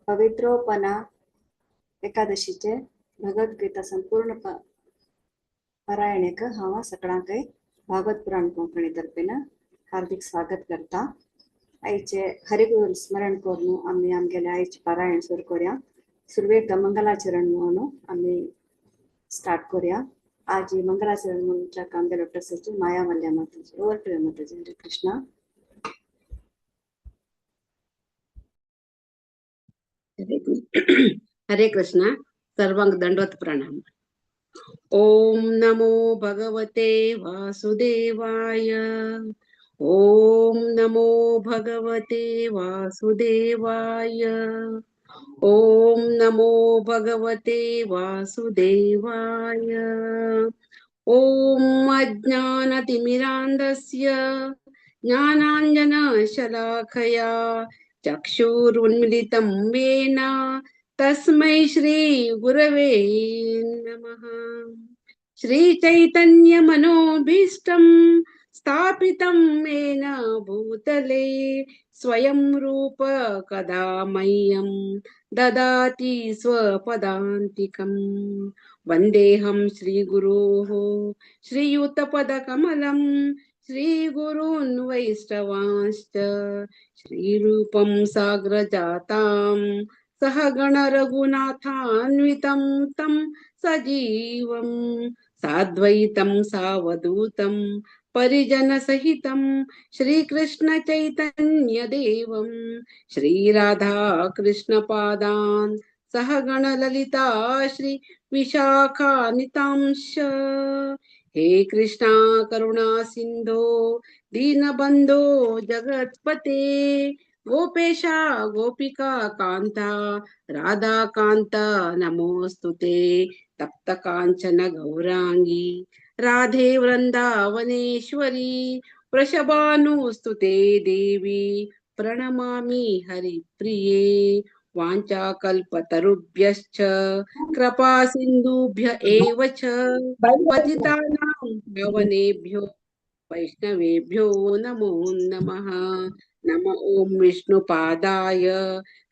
पवित्रोपना एकादशीचे भगवद्गीता संपूर्ण पारायणेक हांव सगळ्यांक भागवत पुराण कोंकणी तर्फेन हार्दिक स्वागत करता. आईचे हरिगुरू स्मरण करून आम्ही आमगेले आईचे पारायण सुरू करूया. सुरवेक मंगलाचरण म्हणून आम्ही स्टार्ट करूया. आज ही मंगलाचरण म्हणून आमगेले प्रसंग माया मल्ल्या माताजी. ओवर टू माताजी. हरे कृष्णा. हरे कृष्ण. सर्वांग दंडवत प्रणाम. ओम नमो भगवते वासुदेवाय. ओम नमो भगवते वासुदेवाय. ओम नमो भगवते वासुदेवाय. ओम अज्ञानतिमिरान्धस्य ज्ञानाञ्जनशलाखया चक्षुरुन्मिलितं येन तस्मै श्री गुरवे नमः. श्री चैतन्य मनोभीष्टं स्थापितं येन भूतले स्वयं रूप कदा मह्यं ददाति स्वपदान्तिकम्. वन्देऽहं श्रीगुरोः श्रीयुतपदकमलं श्रीगुरून् वैष्णवांश्च श्रीरूपं साग्रजातां सहगण रघुनाथान्वितं तं सजीवं साद्वैतं सावधूतं परिजनसहितं श्रीकृष्ण चैतन्य देवं श्रीराधा कृष्णपादान् सहगण ललिता श्री विशाखानितांश. हे कृष्णा करुणा सिंधो दीनबंधो जगत्पते गोपेशा गोपिका कांता राधा कांता नमोस्तुते. तप्त कांचन गौरांगी राधे वृंदावनेश्वरी वृषभानुस्तुते देवी प्रणमामि हरिप्रिये. वाञ्छाकल्पतरुभ्यश्च कृपा सिन्धुभ्य एव च पतितानां पावनेभ्यो वैष्णवेभ्यो नमो नमः. नम ओं विष्णुपादाय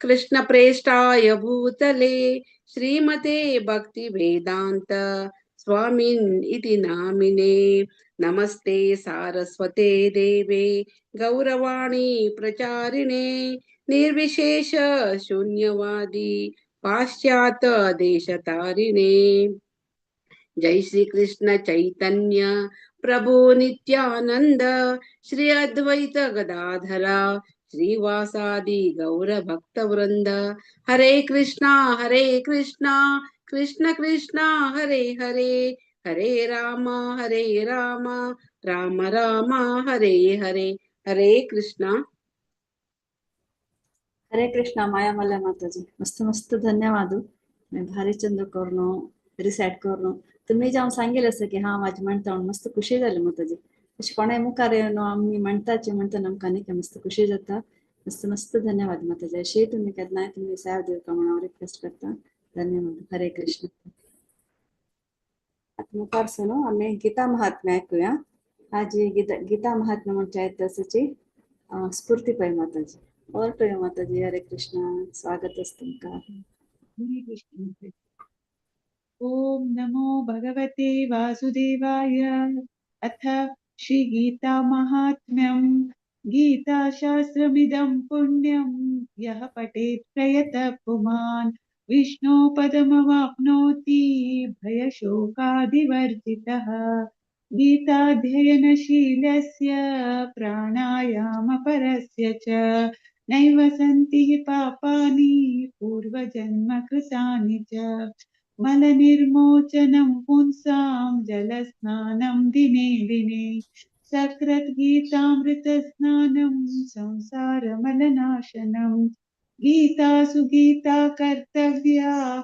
कृष्णप्रेष्ठाय भूतले श्रीमते भक्तिवेदान्त स्वामिन् इति नामिने. नमस्ते सारस्वते देवे गौरवाणी प्रचारिणे निर्विशेष शून्यवादी पाश्चात्य देशतारिणे. जय श्री कृष्ण चैतन्य प्रभु नित्यानंद श्री अद्वैत गदाधरा श्रीवासादि गौर भक्त वृंद. हरे कृष्णा कृष्ण कृष्णा हरे हरे हरे राम राम राम हरे हरे. हरे कृष्णा. हरे कृष्णा. माया मल्ल्या माताजी. मस्त मस्त धन्यवाद. भारी चंद करून रिसेट करून तुम्ही जाऊन सांगेल असं की हा माझी म्हणता मस्त खुशी झाली माताजी. अशी कोणाय मुखार येऊन आम्ही म्हणताचे म्हणता आमकां न्ही मस्त खुशी जाता. मस्त मस्त धन्यवाद माताजी. अशी तुम्ही केन्नाय तुम्ही साहेब देव का म्हणून रिक्वेस्ट करता. धन्यवाद. हरे कृष्ण. आता मुखार सुनो आम्ही गीता महात्म्य ऐकूया. आज गीता महात्म्य म्हणजे त्याची स्फूर्ती पाहिजे माताजी. और प्रिय माताजी. हरे कृष्णा. स्वागत असतं तुमका. हरे कृष्ण. ओम नमो भगवते वासुदेवाय. अथ श्री गीता महात्म्यं. गीता शास्त्रमिदं पुण्यं यः पठेत् प्रयतः पुमान् विष्णो पदमवाप्नोति भयशोकादिवर्जितः. गीताध्ययनशीलस्य प्राणायामपरस्य च नैव सन्ति पापानि पूर्वजन्म कृतानि च. मलनिर्मोचनं पुंसां जलस्नानं दिने दिने सकृत् गीतामृतस्नानं संसारमलनाशनं. गीतासु गीता कर्तव्या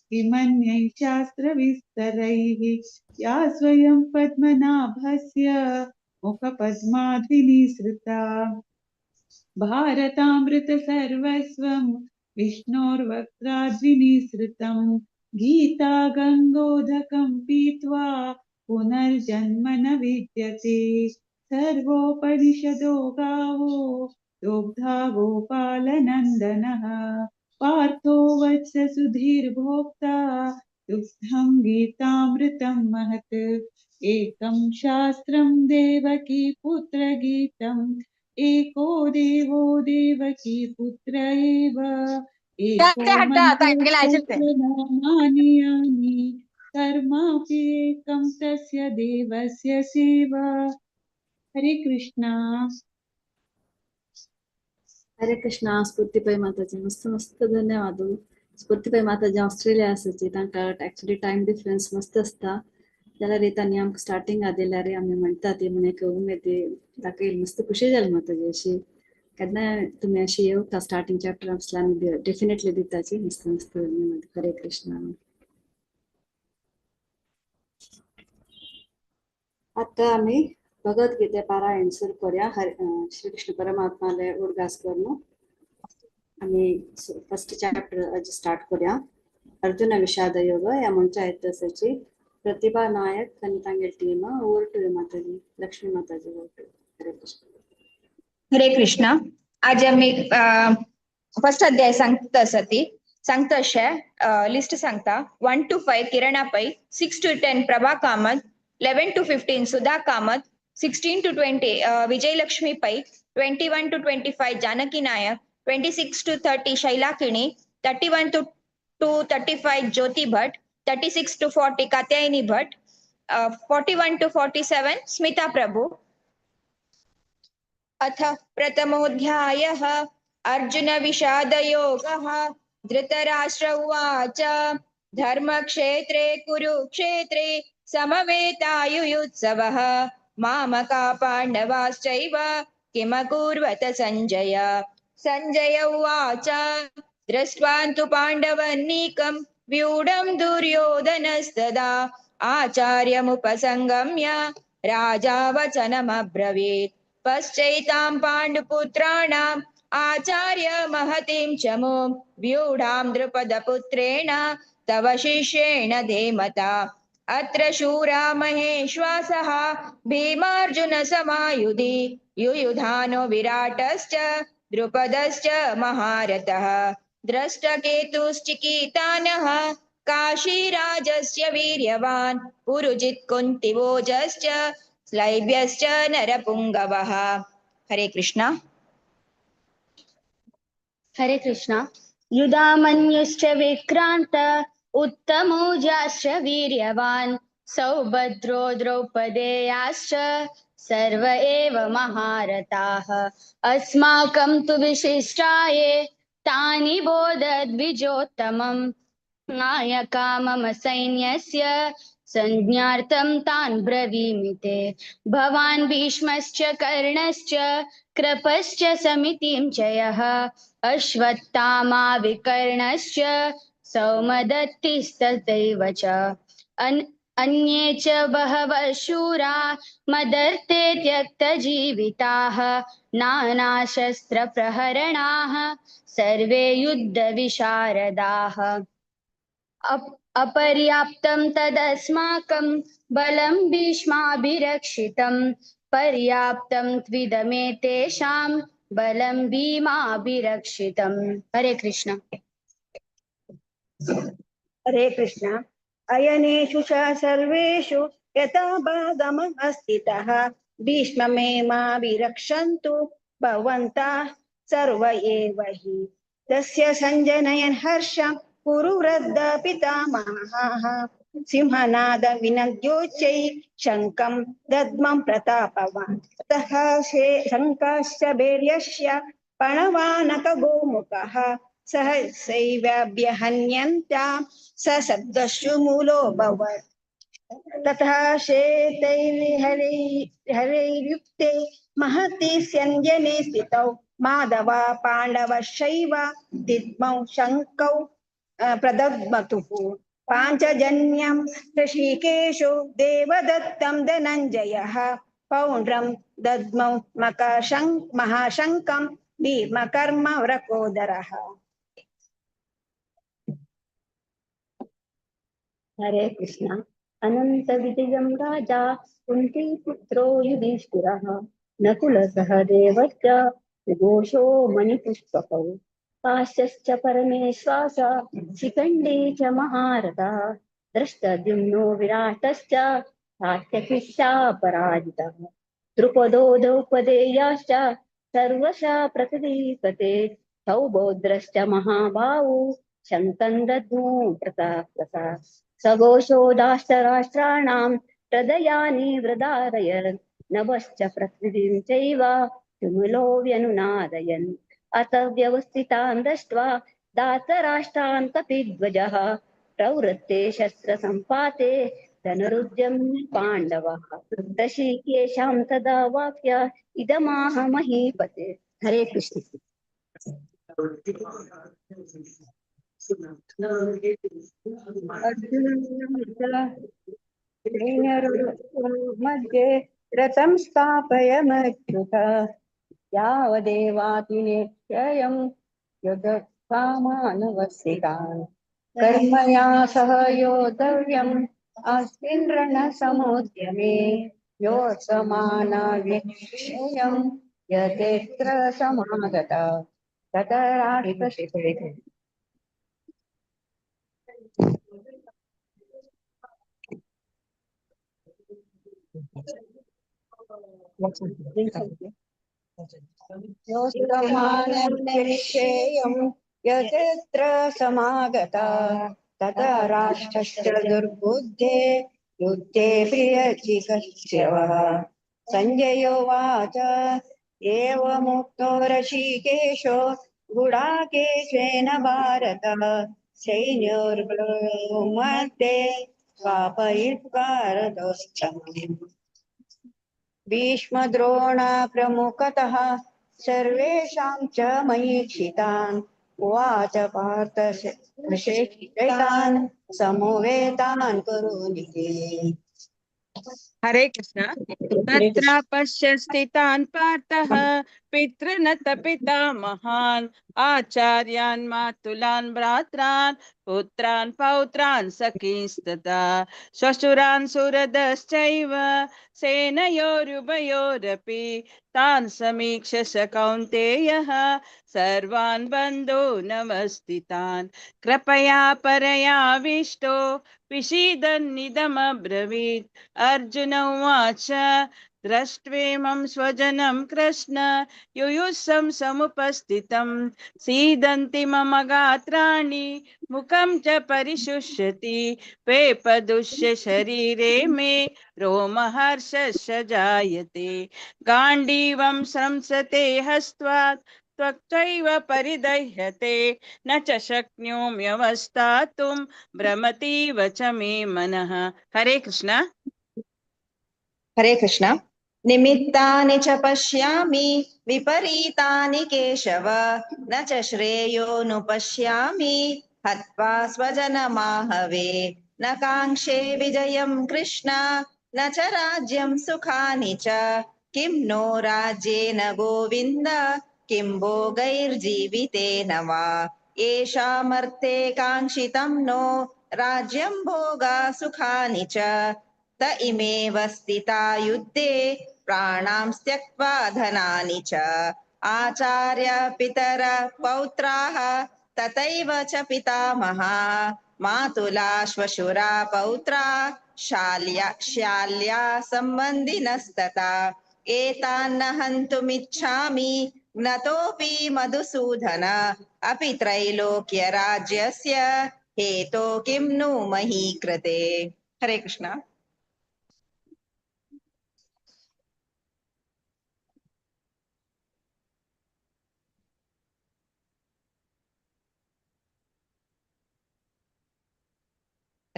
किमन्यैः शास्त्रविस्तरैः या स्वयं पद्मनाभस्य मुखपद्माद्विनिसृता. भारतामृत सर्वस्वं विष्णोर्वक्त्राद्विनिसृतं. गीता गङ्गोदकं पीत्वा पुनर्जन्म न विद्यते. सर्वोपनिषदो गावो दोग्धा गोपालनन्दनः. पार्थो वत्स सुधीर्भोक्ता दुग्धं गीतामृतं महत् एकं शास्त्रं देवकी पुत्रगीतम् एको देवो देवकी पुत्र एव एको मन्त्रोच्चार्य नामानि यानि कर्मापि एकं तस्य देवस्य सेवा। हरे कृष्णा। हरे कृष्णा. स्फूर्तिपय माताजी मस्त मस्त धन्यवाद. स्फूर्तिपय माताजी ऑस्ट्रेलिया आसची तांकां एक्चुअली टाइम डिफरन्स मस्त असता जाल्यार तांणी आमकां स्टार्टिंग दिल्यार आमी म्हणटा ती म्हण एक उमेद ताका येयली मस्त खुशी जाली माताजी अशी केन्नाय तुमी अशी येवता स्टार्टिंग चॅप्टरांतल्यान डेफिनेटली दिताची मस्त मस्त धन्यवाद. हरे कृष्णा. आता आमी भगवद्गीते पारायण सुरू करूया. श्री कृष्ण परमात्माले उद्गास करून आम्ही फर्स्ट चॅप्टर स्टार्ट करूया. अर्जुन विषाद योग या मंच ऐतिहासिक प्रतिभा नायक आणि तांगेल टीम ओवर टू माताजी. लक्ष्मी माताजी ओवर टू. हरे कृष्ण. हरे कृष्णा. आज आम्ही फर्स्ट अध्याय सांगता अशें लिस्ट सांगता 1 to 5 kirana Pai, 6 to 10 Prabha Kamat, 11 to 15 Sudha Kamat, 16 to 20 Vijayalakshmi Pai, 21 to 25 Janaki नायक, 26 to 30 शैला किणी, 31 to 35 Jyoti Bhatt, 36 to 40 Katyayani Bhatt, 41 to 47 Smita प्रभु. अथ प्रथमोऽध्यायः अर्जुन विषाद योगः. धृतराष्ट्र उवाच धर्मक्षेत्रे कुरुक्षेत्रे समवेतायुयुत्सवः मामका पाण्डवाश्चैव किमकुर्वत सञ्जय. सञ्जय उवाच दृष्ट्वा तु पाण्डवन्नीकं व्यूढं दुर्योधनस्तदा आचार्यमुपसंगम्य राजा वचनमब्रवीत्. पश्चैतां पाण्डुपुत्राणाम् आचार्य महतीं चमुं व्यूढां द्रुपदपुत्रेण तव शिष्येण धीमता. अत्र शूरा महेश्वासः भीमार्जुन समायुधि युयुधानो विराटश्च द्रुपदश्च महारथः. द्रष्टकेतुश्चिकीतानः काशीराजस्य वीर्यवान् पुरुजित् कुन्तिभोजश्च स्लैभ्यश्च नरपुङ्गवः. हरे कृष्ण. हरे कृष्ण. युधामन्युश्च विक्रान्त उत्तमौजाश्च वीर्यवान् सौभद्रो द्रौपदेयाश्च सर्व एव महारथाः. अस्माकं तु विशिष्टाये तानि बोधद्विजोत्तमम् नायका मम सैन्यस्य संज्ञार्थं तान् ब्रवीमि ते. भवान् भीष्मश्च कर्णश्च कृपश्च समितिं च यः अश्वत्थामा विकर्णश्च सौमदत्तिस्तथैव च अन्ये च बहवः शूरा मदर्थे त्यक्तजीविताः नानाशस्त्रप्रहरणाः सर्वे युद्धविशारदाः. अपर्याप्तं तदस्माकं बलं भीष्माभिरक्षितं पर्याप्तं त्विदमेतेषां बलं भीमाभिरक्षितं. हरे कृष्ण. हरे कृष्ण. अयनेषु च सर्वेषु यथा भागमस्थितः भीष्ममेमाभिरक्षन्तु भवन्तः सर्व एव हि. तस्य सञ्जनयन् हर्षं कुरुवृद्ध पितामहः सिंहनाद विनद्योच्चैः शङ्खं दद्मं प्रतापवान्. ततः शङ्काश्च भैर्यस्य पणवानकगोमुखः सहसैवाभ्यहन्यन्तां सशब्दश्चु मूलोऽभवत्. ततः श्वेतैर्हरैर्युक्ते महति स्यञ्जने स्थितौ माधवा पाण्डवश्चैव दिग्मौ शङ्कौ प्रदग्मतुः. पाञ्चजन्यं ऋषिकेशो देवदत्तं धनञ्जयः पौण्ड्रं दद्मौ महाशङ्कं भीमकर्म व्रकोदरः. हरे कृष्ण. अनंत विजयं राजा कुन्तीपुत्रो युधिष्ठिरः नकुलसहदेवश्च सुघोषो मणिपुष्पकौ काश्यश्च परमेश्वास शिखण्डी च महारथः दृष्टद्युम्नो विराटश्च सात्यकिश्चा पराजितः द्रुपदो द्रौपदेयाश्च सर्वशः प्रतिदीपते सौभद्रश्च महाबाहु शङ्खं दद्मो प्रतापः सघोषो दाष्टराष्ट्राणां हृदयानि वृदारयन् नभश्च पृथिवीं चैव तुमुलो व्यनुनादयन् अथ व्यवस्थितान् दृष्ट्वा दातराष्ट्रान् कपिध्वजः प्रवृत्ते शस्त्रसम्पाते धनुरुद्यम्य पाण्डवः ऋषिकेशां तदा वाक्य इदमाह महीपते। हरे कृष्ण। मध्ये रथं स्थापयमच्युत यावदेवातिनेत्ययं युधकामानवस्थितान् कर्मया सह योद्धव्यम् अस्मिन् रणसमुद्यमे योत्समानाव्यक्षेयं यतेऽत्र समागता ततः राष्ट्रशिखरे योत्समानव्यक्षेयं यतेऽत्र समागता ततः राष्ट्रश्च दुर्बुद्धे युद्धे प्रियचिकित्स्यवः सञ्जय एवमुक्तो ऋषिकेशो गुडाकेशेन भारत सैन्योर्मध्ये स्वापयित्वा रथोत्सवम् भीष्मद्रोण प्रमुखतः सर्वेषां च महीक्षितान् उवाच पार्थ शैतान् समवेतान् कुरुनिते। हरे कृष्ण। तत्र पश्य स्थितान् पार्थः पितृनत पितामहान् आचार्यान् मातुलान् भ्रात्रान् पुत्रान् पौत्रान् सखींस्तथा श्वशुरान् सुहृदश्चैव सेनयोरुभयोरपि तान् समीक्ष स कौन्तेयः सर्वान् बन्धो नमस्तितान् कृपया परयाविष्टो विषीदन्निदमब्रवीत् अर्जुन उवाच दृष्ट्वेमं स्वजनं कृष्ण युयुत्सं समुपस्थितं सीदन्ति मम गात्राणि मुखं च परिशुष्यति वेपदुष्य शरीरे मे रोमहर्षश्च जायते गाण्डीवं संसते हस्त्वात् त्वक्चैव परिदह्यते न च शक्नोम्यवस्थातुं भ्रमतीव च मे मनः। हरे कृष्ण। हरे कृष्ण। निमित्तानि च पश्यामि विपरीतानि केशव न च श्रेयोनुपश्यामि हत्वा स्वजनमाहवे न काङ्क्षे विजयं कृष्ण न च राज्यं सुखानि च किं नो राज्येन गोविन्द किं भोगैर्जीवितेन वा येषामर्थे काङ्क्षितं नो राज्यं भोगा सुखानि च त इमेव स्थिता युद्धे प्राणां त्यक्त्वा धनानि च आचार्य पितर पौत्राः तथैव च पितामहा मातुला श्वशुरा पौत्रा शाल्या सम्बन्धिनस्तथा एतान्न हन्तुमिच्छामि ज्ञतोऽपि मधुसूदन अपि त्रैलोक्यराज्यस्य हेतो किं नु मही कृते। हरे कृष्ण।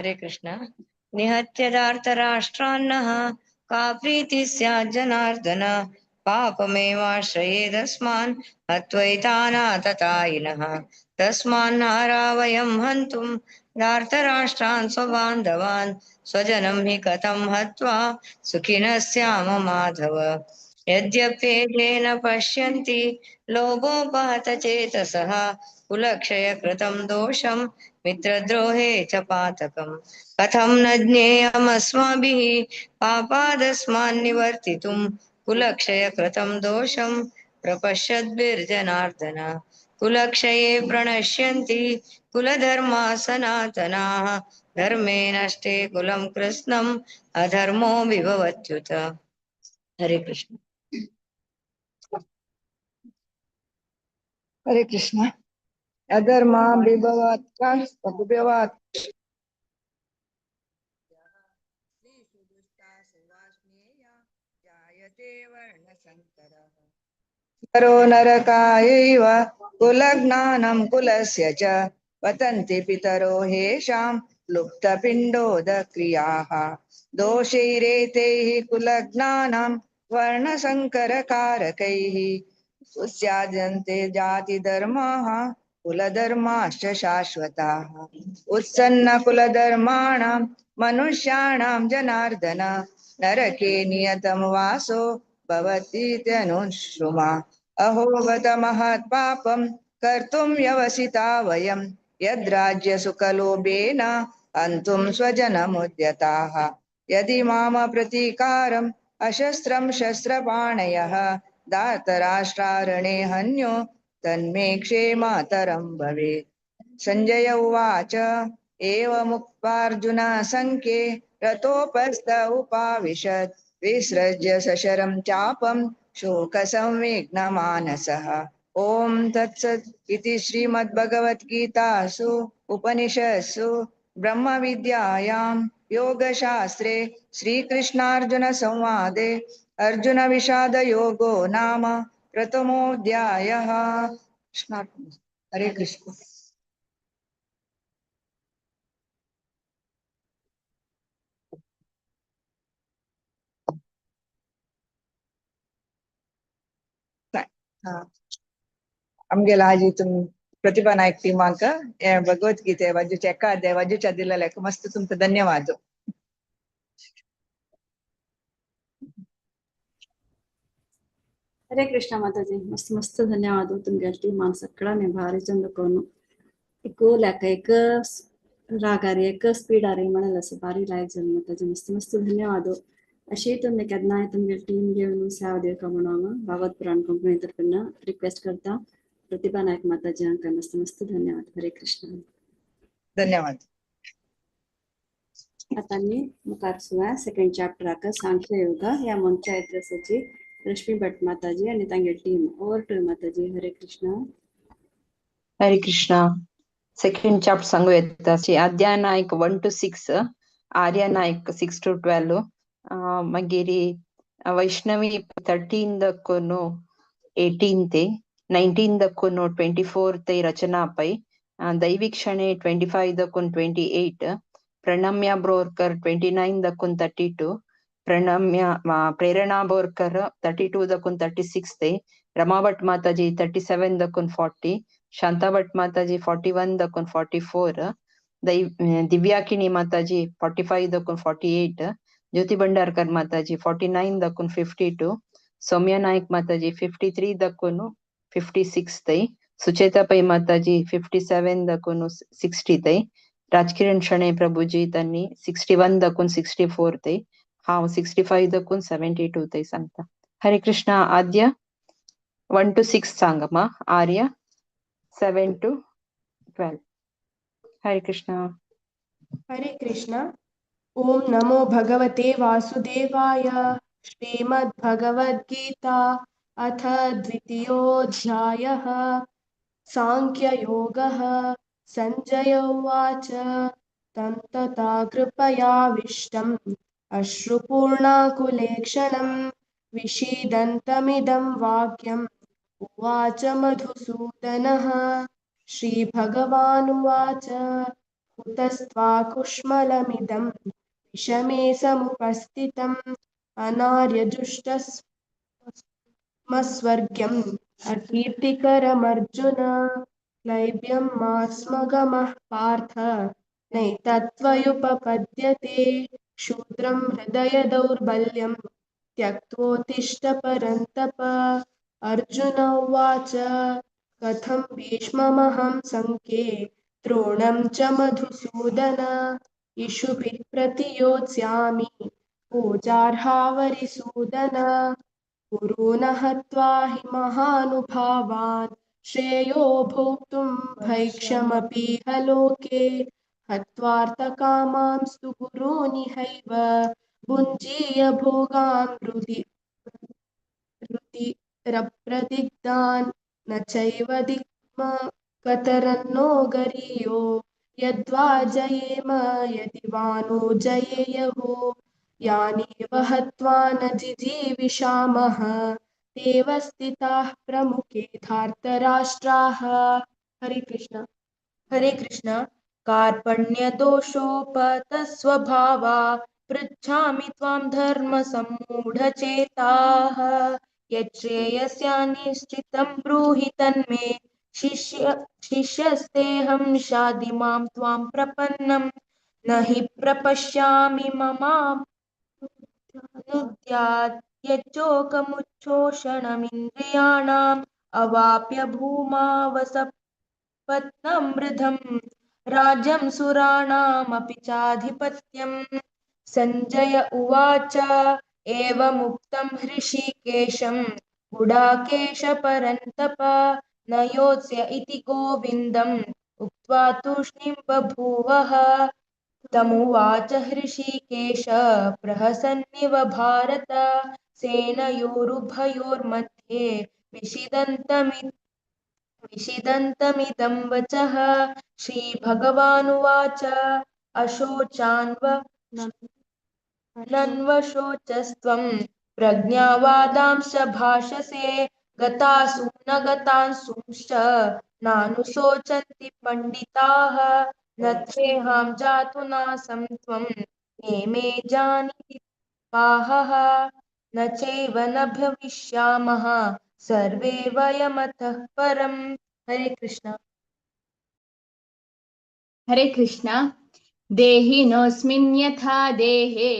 हरे कृष्ण। निहत्य धार्तराष्ट्रान्नः का प्रीतिः स्यात् जनार्दन पापमेवाश्रयेदस्मान् हत्वैतानाततायिनः तस्मान्नारा वयं हन्तुं धार्तराष्ट्रान् स्वबान्धवान् स्वजनं हि कथं हत्वा सुखिनः स्याम माधव यद्यप्येतेन पश्यन्ति लोभोपहत चेतसः कुलक्षयकृतं दोषं मित्रद्रोहे च पातकम् कथं न ज्ञेयमस्माभिः पापादस्मान्निवर्तितुं कुलक्षयकृतं दोषं प्रपश्यद्भिर्जनार्दन कुलक्षये प्रणश्यन्ति कुलधर्मा सनातनाः धर्मे नष्टे कुलं कृत्स्नम् अधर्मो विभवत्युत. हरे कृष्ण. हरे कृष्ण. अधर्म विभवात् विभवात् जायते वर्णसङ्करः. करो नरकायैव कुलज्ञानं कुलस्य च पतन्ति पितरो हेषां लुप्तपिण्डोदक्रियाः दोषैरेतैः कुलज्ञानं वर्णसङ्करकारकैः उत्स्याद्यन्ते जातिधर्माः कुलधर्माश्च शाश्वताः उत्सन्नकुलधर्माणां मनुष्याणां जनार्दन नरके नियतं वासो भवतीत्यनुश्रुमा अहो बत महत्पापं कर्तुं व्यवसिता वयं यद्राज्यसुखलोभेन हन्तुं स्वजनमुद्यताः यदि माम प्रतीकारम् अशस्त्रं शस्त्रपाणयः दातराष्ट्रारणे हन्यो तन्मे क्षेमातरं भवेत्. संजय उवाच एवमुक्त्वार्जुनः संख्ये रथोपस्थ उपाविशत् विसृज्य सशरं चापं शोकसंविघ्नमानसः. ॐ तत्सत् इति श्रीमद्भगवद्गीतासु उपनिषत्सु ब्रह्मविद्यायां योगशास्त्रे श्रीकृष्णार्जुनसंवादे अर्जुनविषादयोगो नाम प्रथमोऽध्यायः. हरे कृष्ण. आमगेला आज तुम प्रतिभा नायक टीमाक भगवद्गीते वजु चेक्कादे वजु चदिल्ल लेक मस्त तुमक धन्यवाद. ಹರೇ ಕೃಷ್ಣ ಮಾತಾಜಿ. ಮಸ್ತ್ ಮಸ್ತ್ ಧನ್ಯವಾದ तुमगे ती माणसाकडाने भारी चंद करून एक लेका एक रागारी एक स्पीडारी म्हणाल असं भारी लायक झालं माताजी. मस्त मस्त धन्यवाद. अशी तुम्ही केदनाय तुमगे टीम घेऊन सेवा देवका म्हणून भागवत पुराण कंपनी तर्फे रिक्वेस्ट करता प्रतिभा नायक माताजी हांका मस्त मस्त धन्यवाद. हरे कृष्ण. धन्यवाद. आता मी मुखार सुया सेकंड चॅप्टराक सांख्य योग या मंत्र एड्रेसाची रश्मी भट माताजी आणि तांगे टीम ओवर टू माताजी. हरे कृष्ण. हरे कृष्ण. सेकंड चॅप्टर सांगू येता अध्याय नायक 1 to 6, आर्य नायक 6 to 12, मागीर वैष्णवी 13 दक्कोनो 18 ते 19 दक्कोनो 24 ते रचना पै दैवीक्षणे 25 दक्कोन 28, प्रणम्या ब्रोर्कರ್ 29 दक्कोन 32, प्रणम्या प्रेरणा बोर्कರ್ 32 दक्कोन 36 ते रमा भट माताजी 37 दक्कोन 40, शांता भट माताजी 41 दक्कोन 44, दिव्याकिनी माताजी 45 दक्कोन 48, ज्योति भंडारकर माताजी 49 दक्कोन 52, सौम्या नायक माताजी 53 दक्कोन 56 तै, सुचेता पै माताजी 57 दक्कोन 60 तै, राजकिरण शणे प्रभुजी तन्नी 61 दक्कोन 64 तै, हांव 65 दक्कोन 72 तै सांगता. हरे कृष्ण. आद्य 1 to 6 सांगमा, आर्य 7 to 12. हरे कृष्ण. हरे कृष्ण. ओम नमो भगवते वासुदेवाय. श्रीमद्भगवद्गीता अथ द्वितीयोऽध्यायः. सांख्ययोगः. संजय उवाच तं तथा कृपयाविष्टम् अश्रुपूर्णाकुलेक्षणं विषीदन्तमिदं वाक्यम् उवाच मधुसूदनः. श्रीभगवानुवाच कुतस्त्वाकुष्मलमिदं विषमे समुपस्थितम् अनार्यजुष्टमस्वर्ग्यम् अकीर्तिकरमर्जुन. क्लैब्यं मास्मगमः पार्थ नैतत्त्वयुपपद्यते. शूद्रं हृदय दौर्बल्यं त्यक्त्वोत्तिष्ठ परन्तप. अर्जुन उवाच कथं भीष्ममहं सङ्ख्ये द्रोणं च मधुसूदन. इषुभिः प्रतियोत्स्यामि पूजार्हावरिसूदन. गुरून् हत्वा हि महानुभावान् श्रेयो भोक्तुं भैक्षमपीह लोके हत्वार्थकामांस्तु गुरूनिहैव भुञ्जीय भोगान् रुधिरप्रदिग्धान् न चैव कतरन्नो गरीयो यद्वा जयेम यदि वा नो जयेयुः यानेव हत्वा न जिजीविषामः तेव स्थिताः प्रमुखे धार्तराष्ट्राः। हरे कृष्ण। हरे कृष्ण। कार्पण्यदोषोपतस्वभावा पृच्छामि त्वां धर्मसम्मूढचेताः यच्छ्रेयस्यानिश्चितं ब्रूहि तन्मे शिष्यस्तेऽहं शाधि मां त्वां प्रपन्नं न हि प्रपश्यामि ममानुद्यात् यच्चोकमुच्छोषणमिन्द्रियाणाम् अवाप्य भूमावसपत्नं मृधं राज्यं सुराणामपि चाधिपत्यम्। सञ्जय उवाच एवमुक्तं हृषीकेशं गुडाकेश परन्तप न योत्स्य इति गोविन्दम् उक्त्वा तूष्णीं बभूवः। तमुवाच हृषीकेश प्रहसन्निव भारत सेनयोरुभयोर्मध्ये विषिदन्तमिदं वचः। श्रीभगवानुवाच नन्वशोचस्त्वं प्रज्ञावादांश्च भाषसे गतासु न गतांसूंश्च नानुशोचन्ति पण्डिताः न त्वेहां जातु नासं त्वं नेमे जानीहि पाहः न चैव न भविष्यामः सर्वे वयमतः परम्। हरे कृष्ण। हरे कृष्ण। देहिनोऽस्मिन् यथा देहे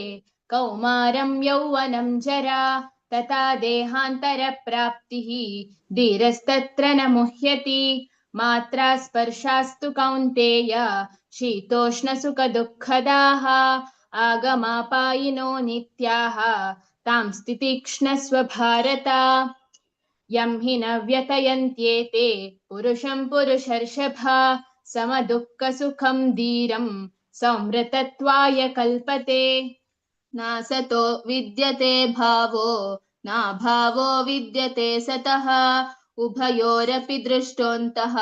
कौमारं यौवनं जरा तथा देहान्तरप्राप्तिः धीरस्तत्र न मुह्यति मात्रा स्पर्शास्तु कौन्तेय शीतोष्णसुखदुःखदाः आगमापायिनो नित्याः तां स्थितिक्ष्णस्व भारत यं हि न व्यतयन्त्येते पुरुषं पुरुषर्षभ समदुःखसुखं धीरं संवृतत्वाय कल्पते नासतो विद्यते भावो नाभावो विद्यते सतः उभयोरपि दृष्टोऽन्तः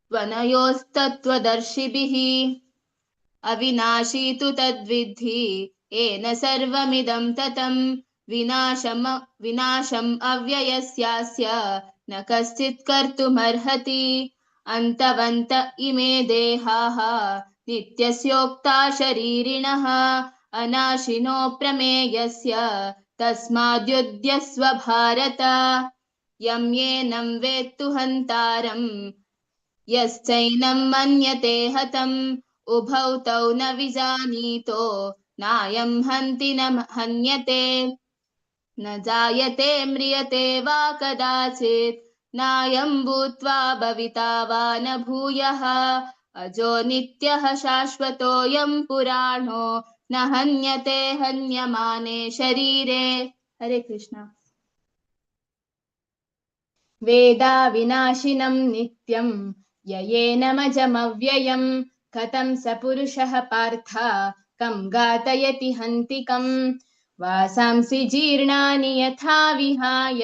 त्वनयोस्तत्त्वदर्शिभिः अविनाशी तु तद्विद्धि येन सर्वमिदं ततं विनाशम् अव्ययस्यास्य न कश्चित् कर्तुमर्हति अन्तवन्त इमे देहाः नित्यस्योक्ता शरीरिणः अनाशिनो प्रमेयस्य तस्माद्युध्यस्व भारत यं येनं वेत्तु हन्तारं यश्चैनं मन्यते हतम् उभौ तौ न विजानीतो नायं हन्ति न हन्यते न जायते म्रियते वा कदाचित् नायं भूत्वा भविता वा न भूयः अजो नित्यः शाश्वतोऽयं पुराणो न हन्यते हन्यमाने शरीरे। हरे कृष्ण। वेदा विनाशिनं नित्यं ययेनमजमव्ययं कथं स पुरुषः पार्थ कं घातयति हन्तिकम् वासांसि जीर्णानि यथा विहाय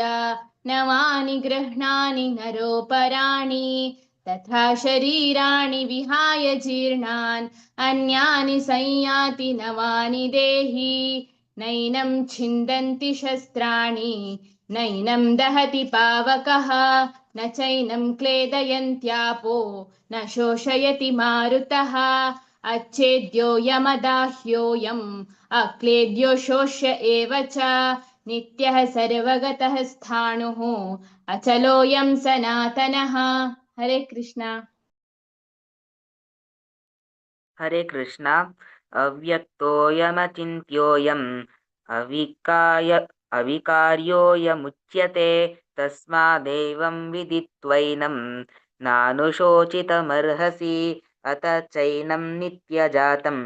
नवानि गृह्णानि नरोपराणि तथा शरीराणि विहाय जीर्णान् अन्यानि संयाति नवानि देहि नैनं छिन्दन्ति शस्त्राणि नैनं दहति पावकः न चैनं क्लेदयन्त्यापो न शोषयति मारुतः अच्छेद्योऽयमदाह्योऽयम् अक्लेद्यो शोष्य एव च नित्यः सर्वगतः स्थाणुः अचलोऽयं सनातनः। हरे कृष्ण। हरे कृष्ण। अव्यक्तोऽयमचिन्त्योऽयम् अविकार्योऽयमुच्यते तस्मादेवं विदित्वैनं नानुशोचितमर्हसि अत चैनं नित्यजातं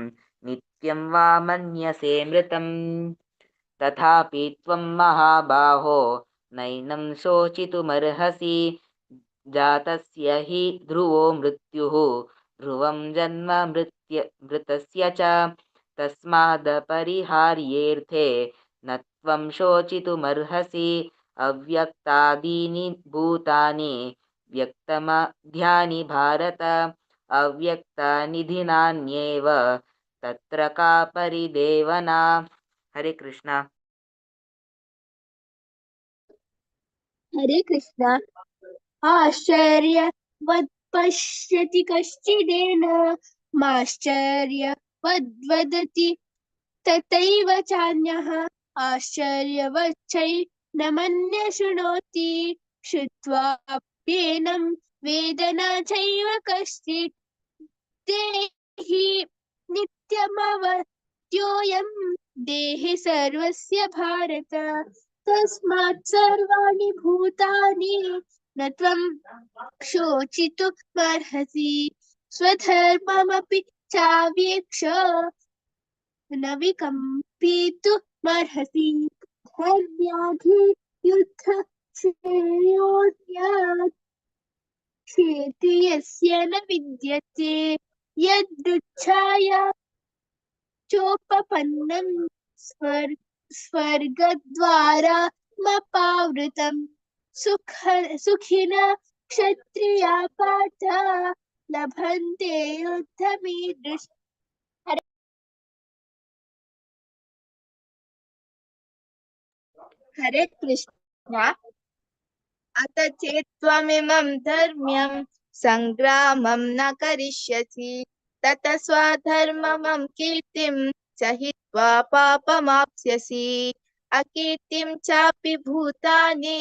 नित्यं वा मन्यसे मृतम् तथापि त्वं महाबाहो नैनं शोचितुमर्हसि जातस्य हि ध्रुवो मृत्युः ध्रुवं जन्म मृतस्य च तस्मादपरिहार्येऽर्थे न त्वं शोचितुमर्हसि अव्यक्तादीनि भूतानि व्यक्तमध्यानि भारत अव्यक्तनिधिनान्येव तत्र का परिदेवना. हरे कृष्ण. हरे कृष्ण. आश्चर्यवत् पश्यति कश्चिदेन माश्चर्यवद्वदति तथैव चान्यः आश्चर्यवच्चैनमन्यः शृणोति श्रुत्वाप्येनं वेद न चैव कश्चित् देहि नित्यमवत्योऽयं देहे सर्वस्य भारत तस्मात् सर्वाणि भूतानि न त्वं शोचितुमर्हसि स्वधर्ममपि चावेक्ष न विकम्पितुमर्हसि धर्म्याधियुद्धश्रेयोऽन्यत् क्षेति यस्य न विद्यते यदृच्छाया चोपपन्नं स्वर्गद्वारमपावृतं सुखिनः क्षत्रिया पार्थ लभन्ते युद्धमीदृशम्. हरे कृष्ण. अत चेत् त्वमिमं धर्म्यं सङ्ग्रामं न करिष्यसि ततः स्वधर्ममं कीर्तिं च हित्वा पापमाप्स्यसि अकीर्तिं चापि भूतानि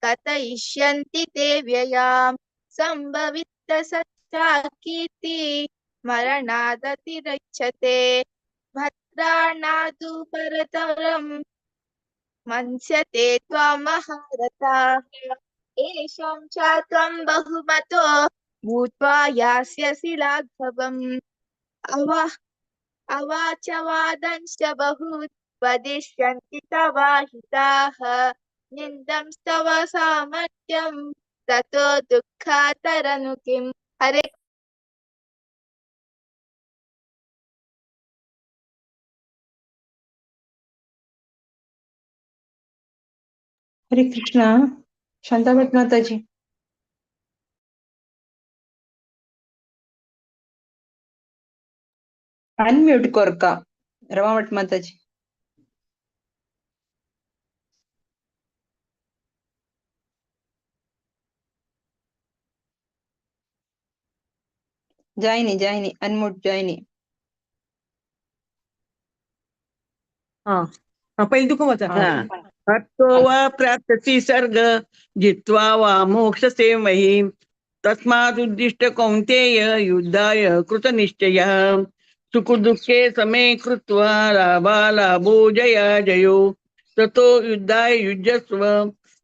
कथयिष्यन्ति ते व्ययाम् सम्भवित सच्चा कीर्ति मरणादतिरिच्यते भद्राणादु परतरम् मन्स्यते त्वमहारथः येषां च त्वं बहुमतो भूत्वा यास्यसि लाघवम् अवाचवादंश्च बहुत् वदिष्यन्ति तवाहिताः निन्दंस्तव सामर्थ्यं ततो दुःखातरनु किम्. हरे हरे कृष्ण. शांताबाई माताजी. अनम्यूट कर का रमावट माताजी. जायनी अनम्यूट जायनी. पहिले तू वाचा. हत्वा वा प्राप्तसी सर्ग जित्वा वा मोक्षसे मही तस्मादुद्दिष्ट कौन्तेय युद्धाय कृतनिश्चयः सुखदुःखे समे कृत्वा लाभालाभो जयो ततो युद्धाय युज्यस्व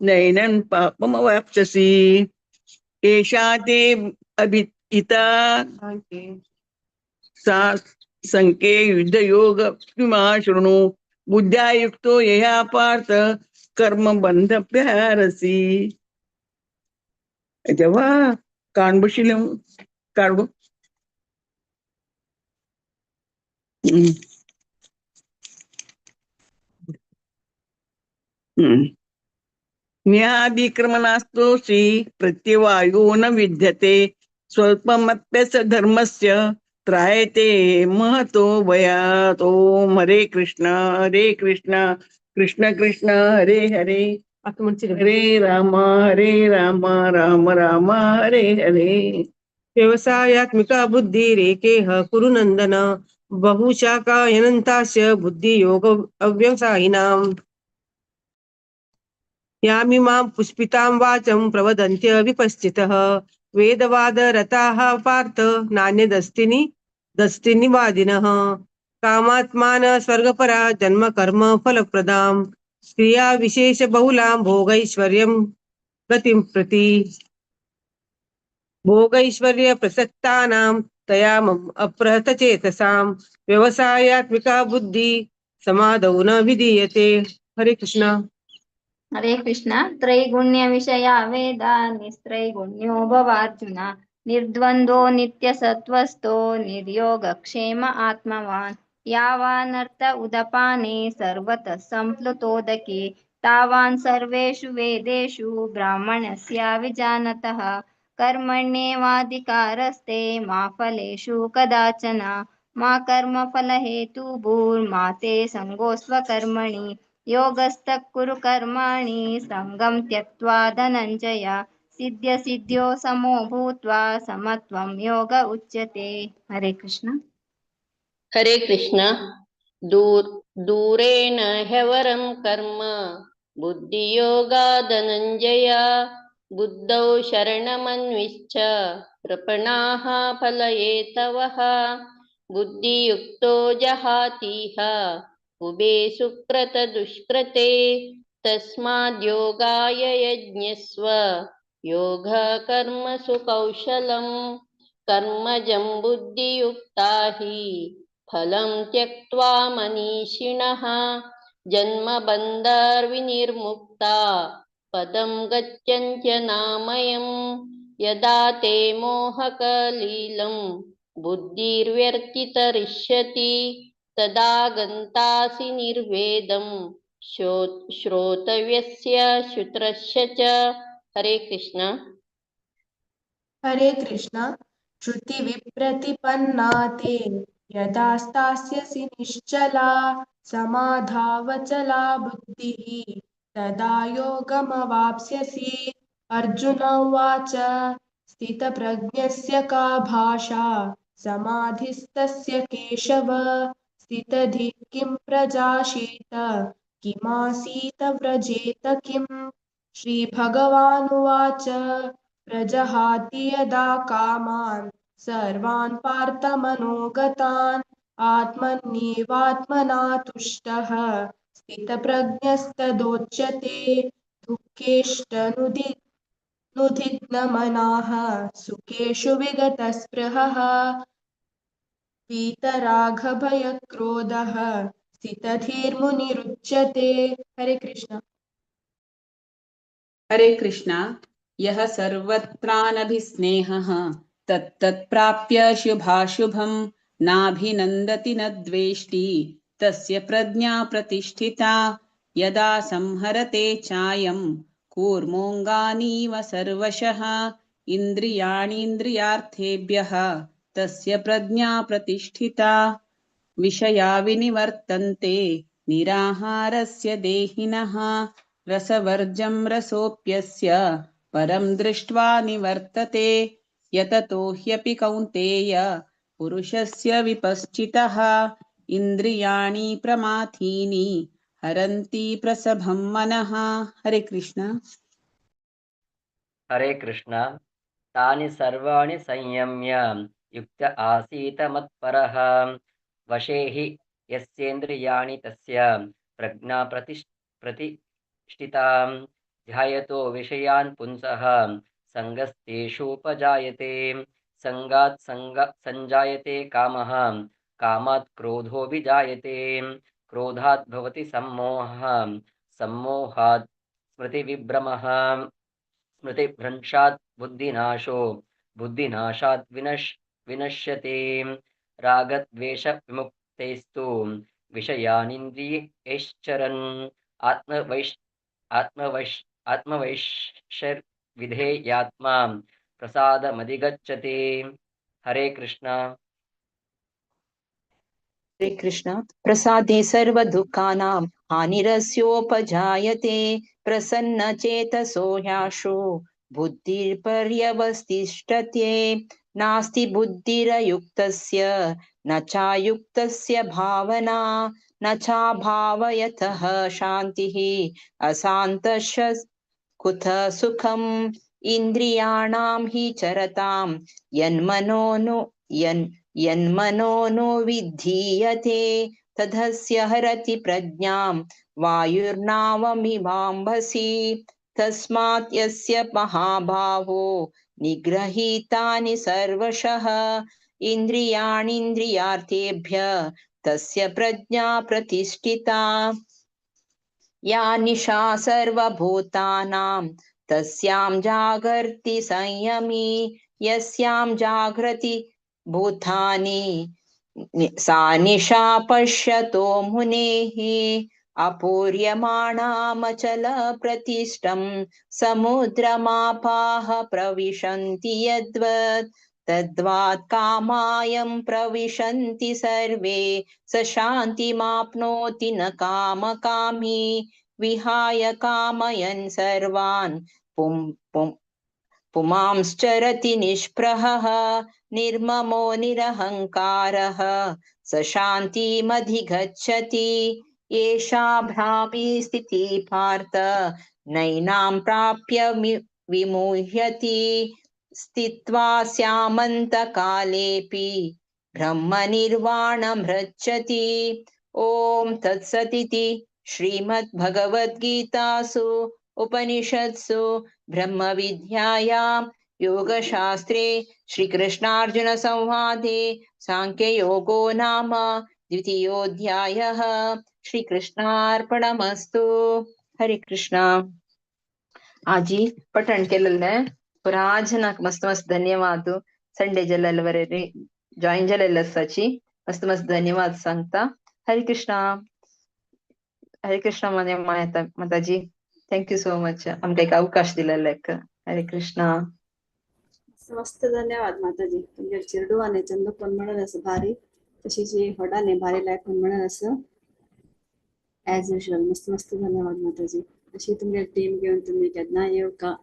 नैनं पापमवाप्स्यसि एषा ते अभिहिता सा संके युद्धयोग शृणु बुद्ध्या युक्तो यया पार्थ कर्म बंधभ्यहरसि. जेव्हा काणबशील काढू न्यायाधिक्रमणास्तोषि प्रत्यवायो न विद्यते स्वल्पमप्यस्य धर्मस्य त्रायते महतो भयात्. ओम हरे कृष्ण कृष्ण कृष्ण हरे हरे हरे राम राम राम हरे हरे. व्यवसायात्मिका बुद्धिरेकेह कुरु नन्दन बहुशाखायनन्तास्य बुद्धियोग अव्यवसायिनाम् यामिमां पुष्पितां वाचं प्रवदन्त्य विपश्चितः वेदवादरताः पार्थ नान्यदस्ति वादिनः कामात्मान स्वर्गपरा जन्म कर्म फलप्रदां क्रिया विशेष बहुलां भोगैश्वर्यं गतिं प्रति भोगैश्वर्य प्रसक्तानां तया अप्रहतचेतसां व्यवसायात्मिका बुद्धि समादौ न विधीयते. हरे कृष्ण. हरे कृष्ण त्रैगुण्य विषया वेदा निस्त्रैगुण्यो भवार्जुन निर्द्वन्द्वो नित्यसत्त्वस्थो निर्योगक्षेम आत्मवान् यावानर्थ उदपाने सर्वतः सम्प्लुतोदके तावान् सर्वेषु वेदेषु ब्राह्मणस्य विजानतः कर्मण्येवाधिकारस्ते मा फलेषु कदाचन मा कर्मफलहेतुर्भूर्मा ते सङ्गोऽस्त्व कर्मणि योगस्तः कुरु कर्माणि सङ्गं त्यक्त्वा धनञ्जय सिद्ध्यो समो भूत्वा समत्वं योग उच्यते। हरे कृष्ण। हरे कृष्ण दूरेण ह्यवरं कर्म बुद्धियोगा धनञ्जय बुद्धौ शरणमन्विच्छ प्रपन्नाः फलहेतवः बुद्धियुक्तो जहातीह उभे सुकृतदुष्कृते तस्माद्योगाय यज्ञस्व योगः कर्मसु कौशलम् कर्मजं बुद्धियुक्ता हि फलं त्यक्त्वा मनीषिणः जन्मबन्धविनिर्मुक्ता पदं गच्छन्त्यनामयम् यदा ते मोहकलीलं बुद्धिर्व्यर्तितरिष्यति तदा गन्तासि निर्वेदं श्रोतव्यस्य श्रुतस्य च। हरे कृष्ण। हरे कृष्ण श्रुतिविप्रतिपन्ना ते यदा स्थास्यसि निश्चला समाधावचला बुद्धिः तदा योगमवाप्स्यसि। अर्जुन उवाच स्थितप्रज्ञस्य का भाषा समाधिस्तस्य केशव स्थितधिः किं प्रजाशीत किमासीत व्रजेत किम्। श्रीभगवानुवाच प्रजहाति यदा कामान् सर्वान् पार्थमनोगतान् आत्मन्येवात्मना तुष्टः स्थितप्रज्ञस्तदोच्यते दुःखेष्टनुदिग्नमनाः सुखेषु विगतस्पृहः वीतरागभयक्रोधः स्थितधीर्मुनिरुच्यते। हरे कृष्ण। हरे कृष्ण यः सर्वत्रानभिस्नेहः तत्तत्प्राप्य शुभाशुभं नाभिनन्दति न द्वेष्टि तस्य प्रज्ञा प्रतिष्ठिता यदा संहरते चायं कूर्मोऽङ्गानीव सर्वशः इन्द्रियाणीन्द्रियार्थेभ्यः तस्य प्रज्ञा प्रतिष्ठिता विषया विनिवर्तन्ते निराहारस्य देहिनः रसवर्जं रसोऽप्यस्य परं दृष्ट्वा निवर्तते यततो ह्यपि कौन्तेय पुरुषस्य विपश्चितः इन्द्रियाणि प्रमाथीनि हरन्ति प्रसभं मनः। हरे कृष्ण। हरे कृष्ण तानि सर्वाणि संयम्य युक्त आसीत मत्परः वशे हि यस्येन्द्रियाणि तस्य प्रज्ञा प्रतिष्ठिता ध्यायतो विषयान् पुंसः संगस्तेषूपजायते संगात् संजायते कामः कामात् क्रोधोऽभिजायते क्रोधात् भवति सम्मोहः सम्मोहात् स्मृतिविभ्रमः स्मृतिभ्रंशात् बुद्धिनाशो बुद्धिनाशात् विनश्यते रागद्वेषविमुक्तैस्तु विषयानिन्द्रियैश्चरन् आत्मवैश्यर्विधेयात्मा प्रसादमधिगच्छति। हरे कृष्ण। हरे कृष्ण प्रसादे सर्वदुःखानां हानिरस्योपजायते प्रसन्नचेतसो ह्याशो बुद्धिर्पर्यवतिष्ठते नास्ति बुद्धिरयुक्तस्य न चायुक्तस्य भावना न चाभावयतः शान्तिः अशान्तस्य कुतः सुखम् इन्द्रियाणां हि चरतां यन्मनो विधीयते तदस्य हरति प्रज्ञां वायुर्नावमिवाम्भसि तस्मात् यस्य महाभावो निगृहीतानि सर्वशः इन्द्रियाणीन्द्रियार्थेभ्य तस्य प्रज्ञा प्रतिष्ठिता या निशा सर्वभूतानां तस्यां जागर्ति संयमी यस्यां जागृति भूतानि सा निशा पश्यतो मुनेः अपूर्यमाणामचलप्रतिष्ठं समुद्रमापाः प्रविशन्ति यद्वत् तद्वात् कामायं प्रविशन्ति सर्वे स शान्तिमाप्नोति न कामकामी विहाय कामयन् सर्वान् पुमांश्चरति निष्प्रहः निर्ममो निरहङ्कारः स शान्तिमधिगच्छति एषा भ्रामी स्थितिः पार्थ नैनां प्राप्य विमुह्यति स्थित्वा स्यामन्तकालेऽपि ब्रह्मनिर्वाणमृच्छति। ॐ तत्सदिति श्रीमद्भगवद्गीतासु उपनिषत्सु ब्रह्मविद्यायां योगशास्त्रे श्रीकृष्णार्जुनसंवादे साङ्ख्ययोगो नाम द्वितीयोऽध्यायः। श्रीकृष्णार्पणमस्तु। हरे कृष्णा। आजी पठण केलेलं बऱ्याच जणांक मस्त मस्त धन्यवाद. संडे जल्लेले वरेरे जॉईन झालेले आसाची मस्त मस्त धन्यवाद सांगता. हरे कृष्णा. हरे कृष्णा माताजी. थँक्यू सो मच आमकां एक अवकाश दिलेल्याक. हरे कृष्णा. मस्त धन्यवाद माताजी. तुमगे चिरडू आणि चंदू पण म्हणून असं भारी तशीच होडाने भारी लायकून म्हणून असं ॲज युजल मस्त मस्त धन्यवाद माताजी. अशी तुमगे टीम घेऊन तुम्ही केन्ना येऊ का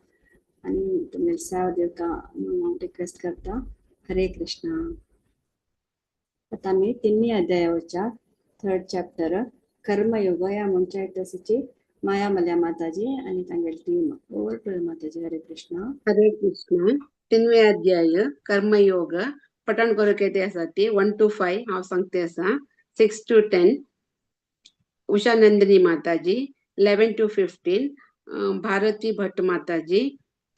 आणि तुमगे सेवा देऊ का म्हणून हांव रिक्वेस्ट करता. हरे कृष्णा. आता मी 3 अध्यायावरच्या 3rd चॅप्टर कर्मयोग या म्हणच्या तशीची माया मल्या माताजी आणि तांगेल टीम ओवर टू माताजी. हरे कृष्णा. हरे कृष्ण. 3वे अध्याय कर्मयोग पठण करूक येते आसा ती 1 to 5 हांव सांगते आसा. 6 to 10 उषा नंदिनी माताजी. 11 to 15 भारती भट्ट माताजी.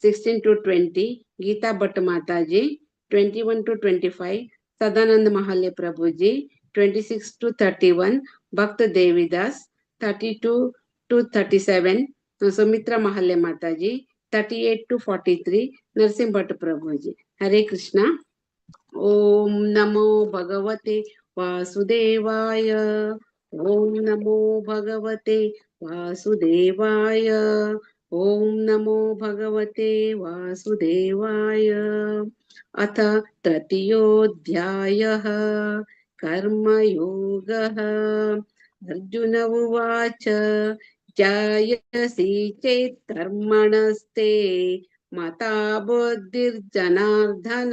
16 to 20 गीता भट्ट माताजी. 21 to 25 Sadanand Mahale Prabhuji. 26 to 31 भक्त देवीदास. 32 to 37 सुमित्रा महाले माताजी. 38 to 43 नरसिंह भट्ट प्रभुजी. हरे कृष्णा. ओम नमो भगवते वासुदेवाय. ओम नमो भगवते वासुदेवाय. ओम नमो भगवते वासुदेवाय. अथ तृतीयोऽध्यायः कर्मयोगः. अर्जुन उवाच जायसि चेत् कर्मणस्ते मता बुद्धिर्जनार्दन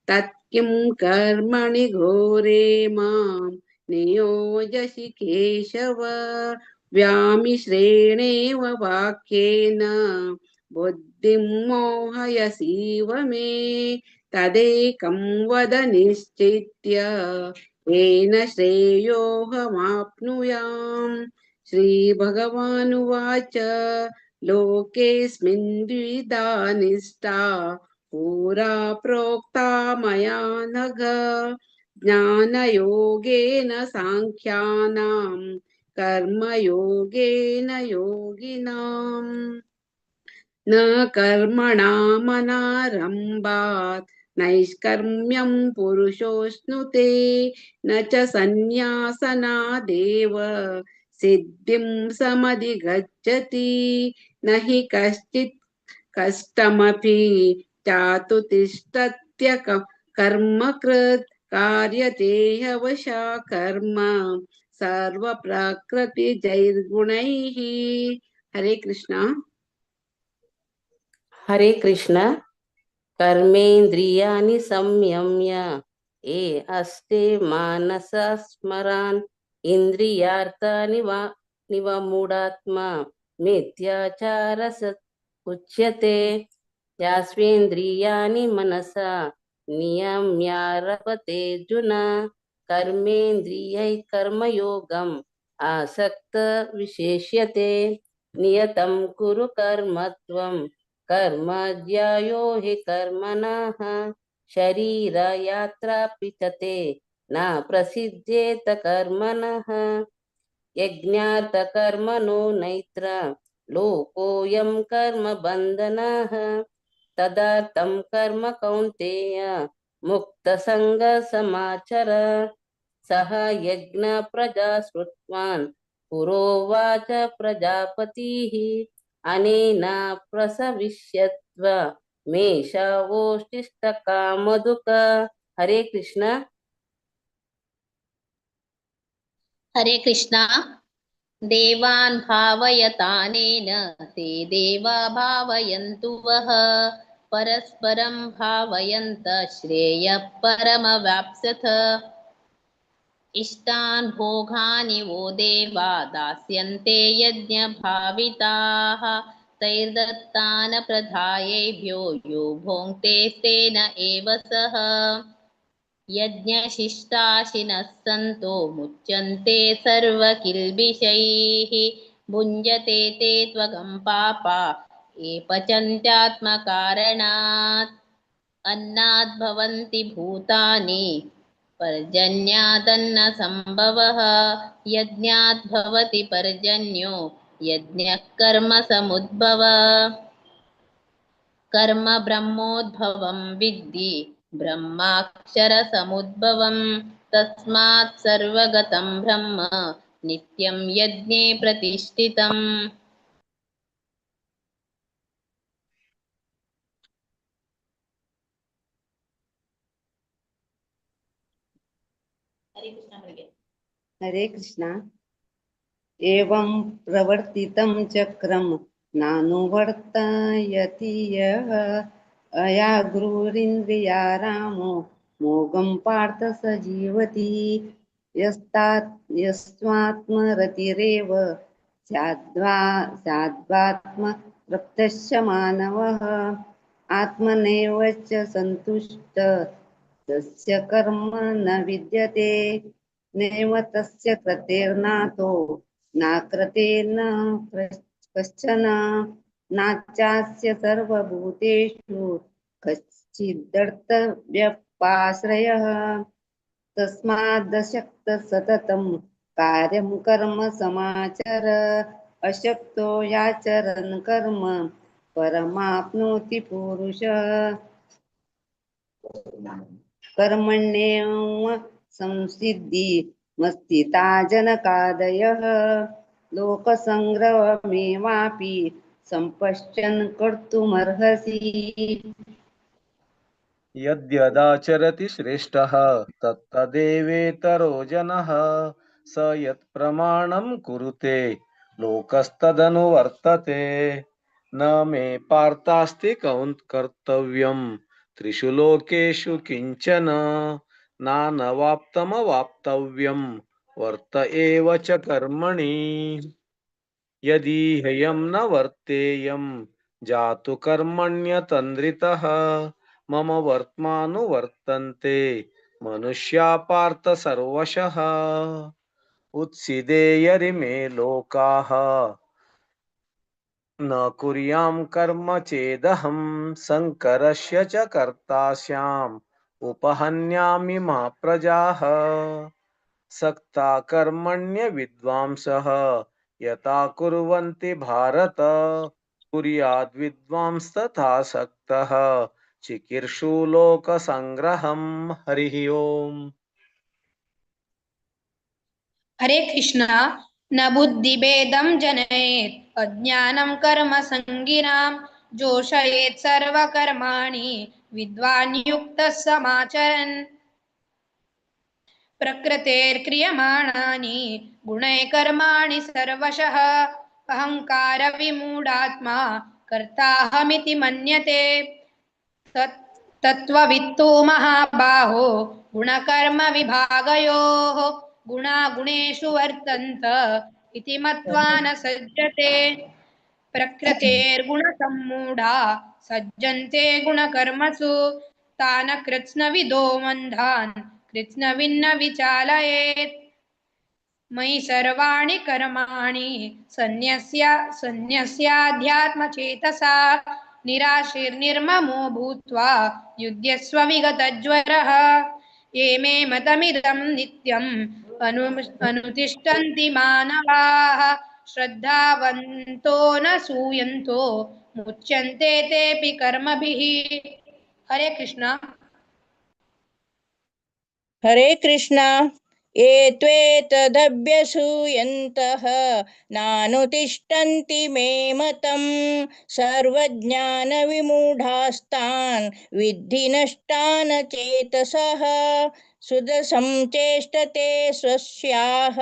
तत् किं कर्मणि घोरे मां नियोजसि केशव. व्यामिश्रेणेव वाक्येन बुद्धिं मोहयसीव मे तदेकं वद निश्चित्य येन श्रेयोऽहमाप्नुयाम्. श्रीभगवानुवाच लोकेऽस्मिन् द्विविधा निष्ठा पुरा प्रोक्ता मया नघ. ज्ञानयोगेन साङ्ख्यानां कर्मयोगेन योगिनाम्. न कर्मणामनारम्भात् नैष्कर्म्यं पुरुषोऽश्नुते न च सन्न्यासनादेव सिद्धिं समधिगच्छति. न हि कश्चित् कष्टमपि चातु तिष्ठत्य कर्मकृत् कार्यते ह्यवशा कर्म सर्वप्रकृतिजैर्गुणैः. हरे कृष्णा. हरे कृष्ण. कर्मेन्द्रियाणि संयम्य ये अस्ते मानसा स्मरान् इन्द्रियार्थानि निवमूढात्मा मिथ्याचारः उच्यते. यास्वेन्द्रियाणि मनसा नियम्यारभतेऽर्जुन कर्मेन्द्रियैः कर्मयोगम् आसक्त विशेष्यते. नियतं कुरु कर्मत्वं कर्म ज्यायो हि कर्मणः शरीरयात्रापि च ते न प्रसिद्धेत कर्मणः. यज्ञार्थकर्मणो नैत्र लोकोऽयं कर्म बन्धनः तदर्थं कर्म कौन्तेय मुक्तसङ्गसमाचर सह यज्ञ प्रजा श्रुत्वान् पुरोवाच प्रजापतिः अनेन प्रसविष्यत्व मेषवोष्टिष्ठकामधुक। हरे कृष्ण। हरे कृष्णा। देवान् भावयतानेन ते देवा भावयन्तु वः परस्परं भावयन्त श्रेयः परमवाप्स्यथ इष्टान् भोगानि वो देवा दास्यन्ते यज्ञभाविताः तैर्दत्तान् प्रधायेभ्यो यो भोङ्क्ते तेन एव सः यज्ञशिष्टाशिनः सन्तो मुच्यन्ते सर्वकिल्बिषैः भुञ्जते ते त्वगं पापा ये पचन्त्यात्मकारणात् अन्नाद् भवन्ति भूतानि पर्जन्यादन्न संभवः यज्ञात् भवति पर्जन्यो यज्ञः कर्म समुद्भव कर्म ब्रह्मोद्भवं विद्धि ब्रह्माक्षर समुद्भवं तस्मात् सर्वगतं ब्रह्म नित्यं यज्ञे प्रतिष्ठितम्। हरे कृष्ण। एवं प्रवर्तितं चक्रं नानुवर्तयति यः अयागृरिन्द्रियारामो मोघं पार्थ स जीवति यस्त्वात्मरतिरेव स्याद्वात्मतृप्तश्च मानवः आत्मनैव च सन्तुष्ट तस्य कर्म न विद्यते नैव तस्य कृतेर्नातो नाकृतेन कश्चन नाचास्य सर्वभूतेषु कश्चिदर्थव्यपाश्रयः तस्मादशक्त सततं कार्यं कर्म समाचर अशक्तो याचरन् कर्म परमाप्नोति पुरुषः कर्मण्येव संसिद्धिमस्तिता जनकादयः लोकसङ्ग्रहमेवापि सम्पश्यन् कर्तुमर्हसि यद्यदाचरति श्रेष्ठः तत्तदेवेतरो जनः स यत्प्रमाणं कुरुते लोकस्तदनुवर्तते न मे पार्थास्ति कर्तव्यं त्रिषु लोकेषु किंचन नानवाप्तमवाप्तव्यं वर्त एव च कर्मणि यदि ह्ययं न वर्तेयं जातु कर्मण्यतन्द्रितः मम वर्त्मानुवर्तन्ते मनुष्या पार्थ सर्वशः उत्सिदेयरिमे लोकाः न कुर्यां कर्म चेदहं शङ्करस्य च कर्ता स्याम् उपहन्यामि मा प्रजाः सक्ता कर्मण्य विद्वांसः यथा कुर्वन्ति भारत कुर्याद् विद्वांस्तथा सक्तः चिकीर्षु लोकसंग्रहम्। हरिः ओम्। हरे कृष्ण। न बुद्धिभेदं जनयेत् अज्ञानं कर्म संगिनां जोषयेत् सर्वकर्माणि विद्वान् युक्तः समाचरन् प्रकृतेर्क्रियमाणानि गुणैः कर्माणि सर्वशः अहंकार विमूढात्मा कर्ताहमिति मन्यते तत्त्ववित्तो महाबाहो गुणकर्म विभागयोः गुणा गुणेषु वर्तन्त इति मत्वा न सज्जते प्रकृतेर्गुणसम्मूढा सज्जन्ते गुणकर्मसु तान् कृत्स्नविदो मन्दान् कृत्स्नविन्न विचालयेत् मयि सर्वाणि कर्माणि सन्न्यस्याध्यात्मचेतसा निराशीर्निर्ममो भूत्वा युध्यस्व विगतज्वरः ये मे मतमिदं नित्यं अनुतिष्ठन्ति मानवाः श्रद्धावन्तो न सूयन्तो मुच्यन्ते तेऽपि कर्मभिः। हरे कृष्ण। हरे कृष्ण। ये त्वेतदभ्यसूयन्तः नानुतिष्ठन्ति मे मतम् सर्वज्ञानविमूढास्तान् विद्धि नष्टान् चेतसः सुदसं चेष्टते स्वस्याः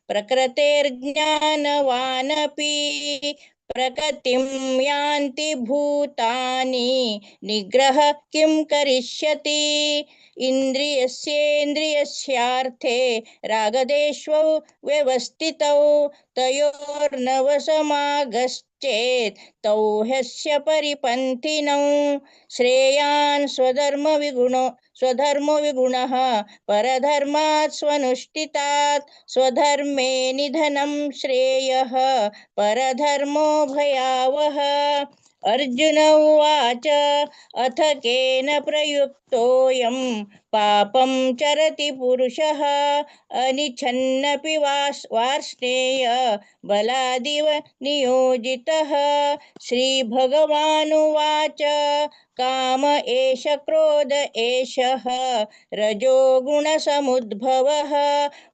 प्रकृतेर्ज्ञानवानपि प्रकृतिं यान्ति भूतानि निग्रह किं करिष्यति इन्द्रियस्येन्द्रियस्यार्थे रागदेशौ व्यवस्थितौ तयोर्नवसमागश्चेत् तौ ह्यस्य परिपन्थिनौ श्रेयान् स्वधर्मो विगुणः परधर्मात् स्वनुष्ठितात् स्वधर्मे निधनं श्रेयः परधर्मो भयावह। अर्जुन उवाच अथ केन प्रयुक्तोऽयं पापं चरति पुरुषः अनिच्छन्नपि वार्ष्णेय बलादिव नियोजितः। श्रीभगवानुवाच काम एष क्रोध एषः रजोगुणसमुद्भवः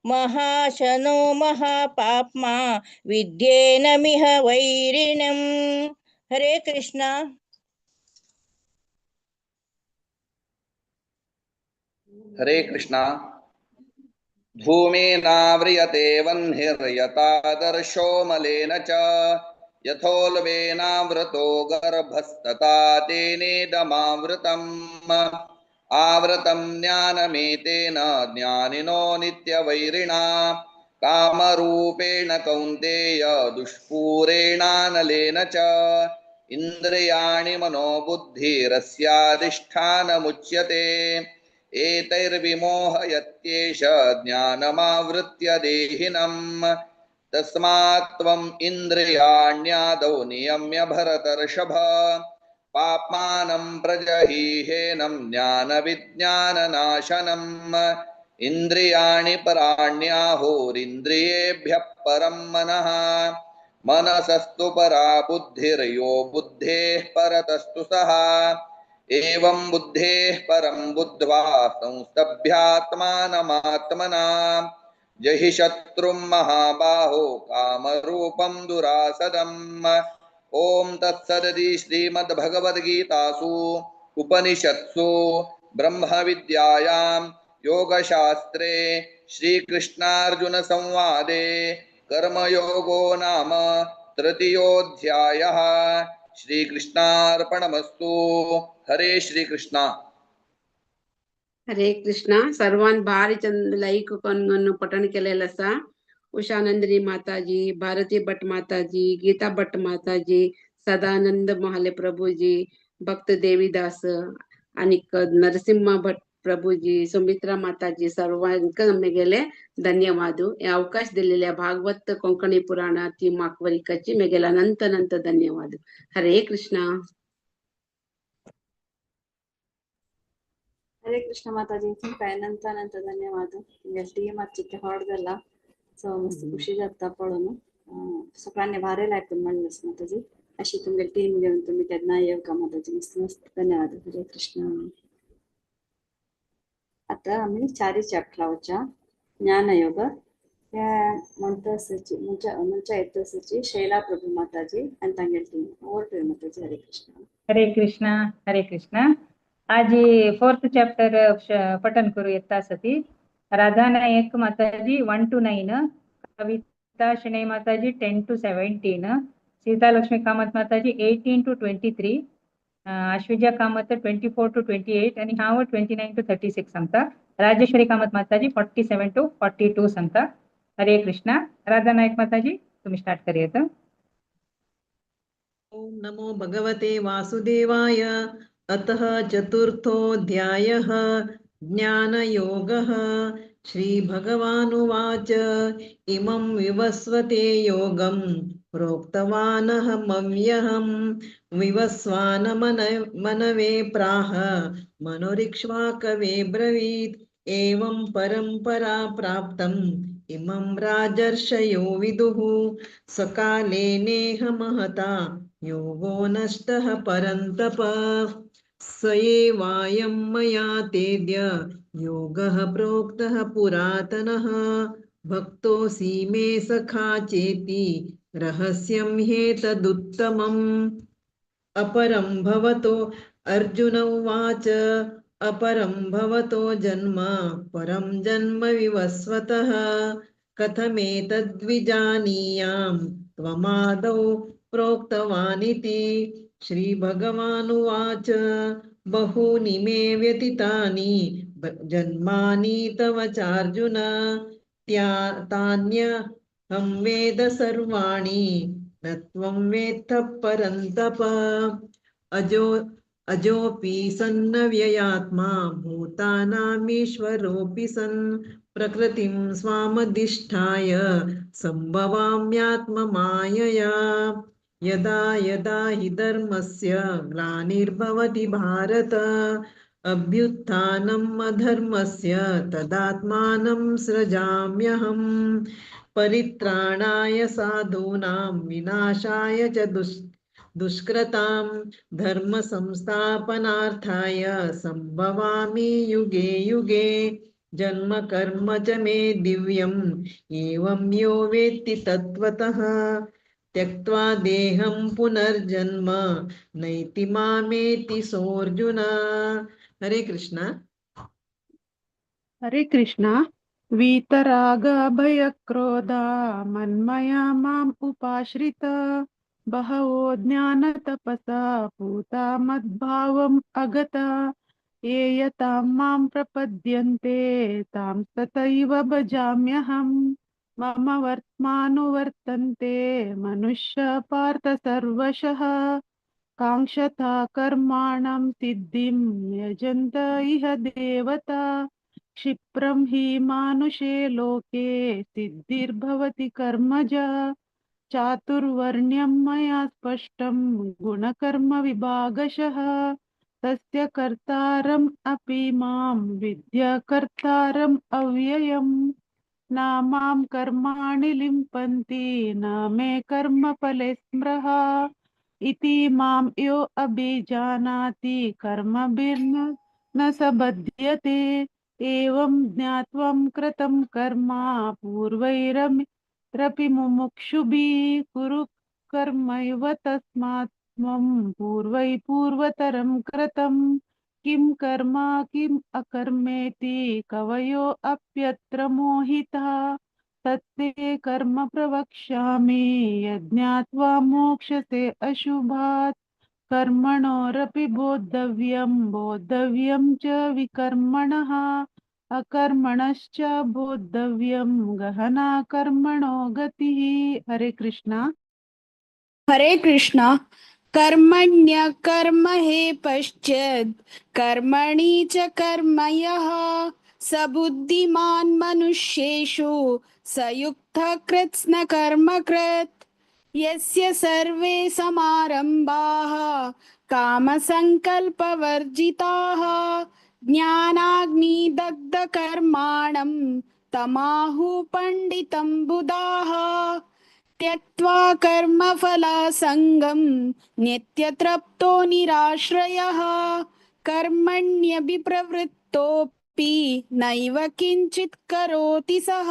महाशनो महापाप्मा विद्येनमिह वैरिणम्। हरे कृष्णा। हरे कृष्णा। धूमेनाव्रियते वह्निर्यथादर्शो मलेन च यथोल्बेनावृतो गर्भस्तथा तेनेदमावृतम् आवृतं ज्ञानमेतेन ज्ञानिनो नित्यवैरिणा कामरूपेण कौन्तेय दुष्पूरेणानलेन च इन्द्रियाणि मनोबुद्धिरस्याधिष्ठानमुच्यते एतैर्विमोहयत्येष ज्ञानमावृत्य देहिनम् तस्मात् त्वम् इन्द्रियाण्यादौ नियम्य भरतर्षभ पाप्मानं प्रजहीहेनं ज्ञानविज्ञाननाशनम् इन्द्रियाणि पराण्याहुरिन्द्रियेभ्यः परं मनः मनसस्तु परा बुद्धिर्यो बुद्धेः परतस्तु सः एवं बुद्धेः परं बुद्ध्वा संस्तभ्यात्मानमात्मना जहि शत्रुं महाबाहो कामरूपं दुरासदम्। ओम तत्सदि श्रीमद्भगवद्गीतासु उपनिषत्सु ब्रह्मविद्यायां योगशास्त्रे श्रीकृष्णार्जुन संवादे कर्मयोगो नाम तृतीयोऽध्यायः। श्रीकृष्णार्पणमस्तु। हरे श्रीकृष्ण. हरे कृष्णा. सर्वान भारी चंद लाईक करून पठण केलेलं असा. उषानंदिनी माताजी, भारती भट माताजी, गीता भट माताजी, सदानंद महाले प्रभूजी, भक्त देवीदास आणि नरसिंह भट प्रभूजी, सुमित्रा माताजी सर्वांक मेगेले धन्यवाद. हे अवकाश दिलेल्या भागवत कोंकणी पुराणाची माकवरिकाची मेगेला अनंत अनंत धन्यवाद. हरे कृष्णा. ಹರೇ ಕೃಷ್ಣ ಮಾತಾಜಿ ಅನಂತ ಅನಂತ ಧನ್ಯವಾದ. ನಿಮಗೆ ಟೀಮ್ ಹಚ್ಚಿಕ್ಕೆ ಹೊಡೆದಲ್ಲ ಸೊ ಮಸ್ತ್ ಖುಷಿ जाता पळून सगळ्यांनी भारेला ऐकून म्हणलंस माताजी. अशी तुमच्या टीम घेऊन तुम्ही त्यांना येऊ का माताजी. मस्त मस्त धन्यवाद. हरे कृष्ण. आता आम्ही 4 चॅप्टरावरच्या ज्ञानयोग या म्हणतासची म्हणजे येतसची शैला प्रभू माताजी आणि तांगेल टीम ओवर टू माताजी. हरे कृष्ण. हरे कृष्ण. हरे कृष्ण. आज 4th चॅप्टर पठन करू येता सती. राधा नायक माताजी 1 to 9, कविता शनई माताजी 10 to 17, सीता लक्ष्मी कामत माताजी 18 to 23, अश्विजा कामत 24 to 28 आणि हाव 29 to 36 सांगता. राजेश्वरी कामत माताजी 47 to 42 सांगता. हरे कृष्णा. राधा नायक माताजी तुम्ही स्टार्ट करूयात. ओम नमो भगवते वासुदेवाय. अतः चतुर्थोऽध्यायः ज्ञानयोगः. श्रीभगवानुवाच इमं विवस्वते योगं प्रोक्तवानहमव्यहं विवस्वान मनवे प्राह मनोरिक्ष्वाकवे ब्रवीत् एवं परम्परा प्राप्तम् इमं राजर्षयो विदुः सकाले नेह महता योगो नष्टः परन्तप स एवायं मया तेद्य योगः प्रोक्तः पुरातनः भक्तोऽसि मे सखा चेति रहस्यं ह्येतदुत्तमम् अपरं भवतो अर्जुन उवाच अपरं भवतो जन्म परं जन्म विवस्वतः कथमेतद्विजानीयां त्वमादौ प्रोक्तवानिति श्रीभगवानुवाच बहूनि मे व्यतीतानि जन्मानि तव चार्जुन तान्यहं वेद सर्वाणि न त्वं वेत्थ परन्तप अजोऽपि सन्नव्ययात्मा भूतानामीश्वरोऽपि सन् प्रकृतिं स्वामधिष्ठाय सम्भवाम्यात्ममायया यदा यदा हि धर्मस्य ग्लानिर्भवति भारत अभ्युत्थानम् अधर्मस्य तदात्मानं सृजाम्यहम् परित्राणाय साधूनां विनाशाय च दुष्कृतां धर्म संस्थापनार्थाय संभवामि युगे युगे जन्म कर्म च मे दिव्यम् एवं यो वेत्ति तत्त्वतः त्यक्त्वा देहं पुनर्जन्म नैति मामेति सोऽर्जुन। हरे कृष्ण। हरे कृष्ण। वीतराग भयक्रोधा मन्मया माम् उपाश्रित बहवो ज्ञानतपसा पूता मद्भावम् अगता ये यतां मां प्रपद्यन्ते तां तथैव भजाम्यहम् मम वर्त्मानुवर्तन्ते मनुष्य पार्थ सर्वशः काङ्क्षता कर्माणां सिद्धिं यजन्त इह देवता क्षिप्रं हि मानुषे लोके सिद्धिर्भवति कर्मजा चातुर्वर्ण्यं मया स्पष्टं गुणकर्म विभागशः तस्य कर्तारम् अपि मां विद्य कर्तारम् अव्ययम् न मां कर्माणि लिम्पन्ति न मे कर्मफले स्मृहा इति मां यो अभिजानाति कर्मभिर्न न स बध्यते एवं ज्ञात्वा कृतं कर्म पूर्वैरपि मुमुक्षुभिः कुरु कर्मैव तस्मात् त्वं पूर्वतरं कृतं किं कर्म किम् अकर्मेति कवयो अप्यत्र मोहितः तत्ते कर्म प्रवक्ष्यामि यज्ञात्वा मोक्षसे अशुभात् कर्मणोरपि बोद्धव्यं च विकर्मणः अकर्मणश्च बोद्धव्यं गहना कर्मणो गतिः। हरे कृष्णा। हरे कृष्णा। कर्मण्यकर्म हे पश्चात् कर्मणि च कर्म यः स बुद्धिमान् मनुष्येषु स युक्तः कृत्स्न कर्म कृत् यस्य सर्वे समारम्भाः कामसङ्कल्पवर्जिताः ज्ञानाग्निदग्धकर्माणं तमाहुः पण्डितं बुधाः त्यक्त्वा कर्मफलासङ्गं नित्यतृप्तो निराश्रयः कर्मण्यभिप्रवृत्तोऽपि नैव किञ्चित् करोति सः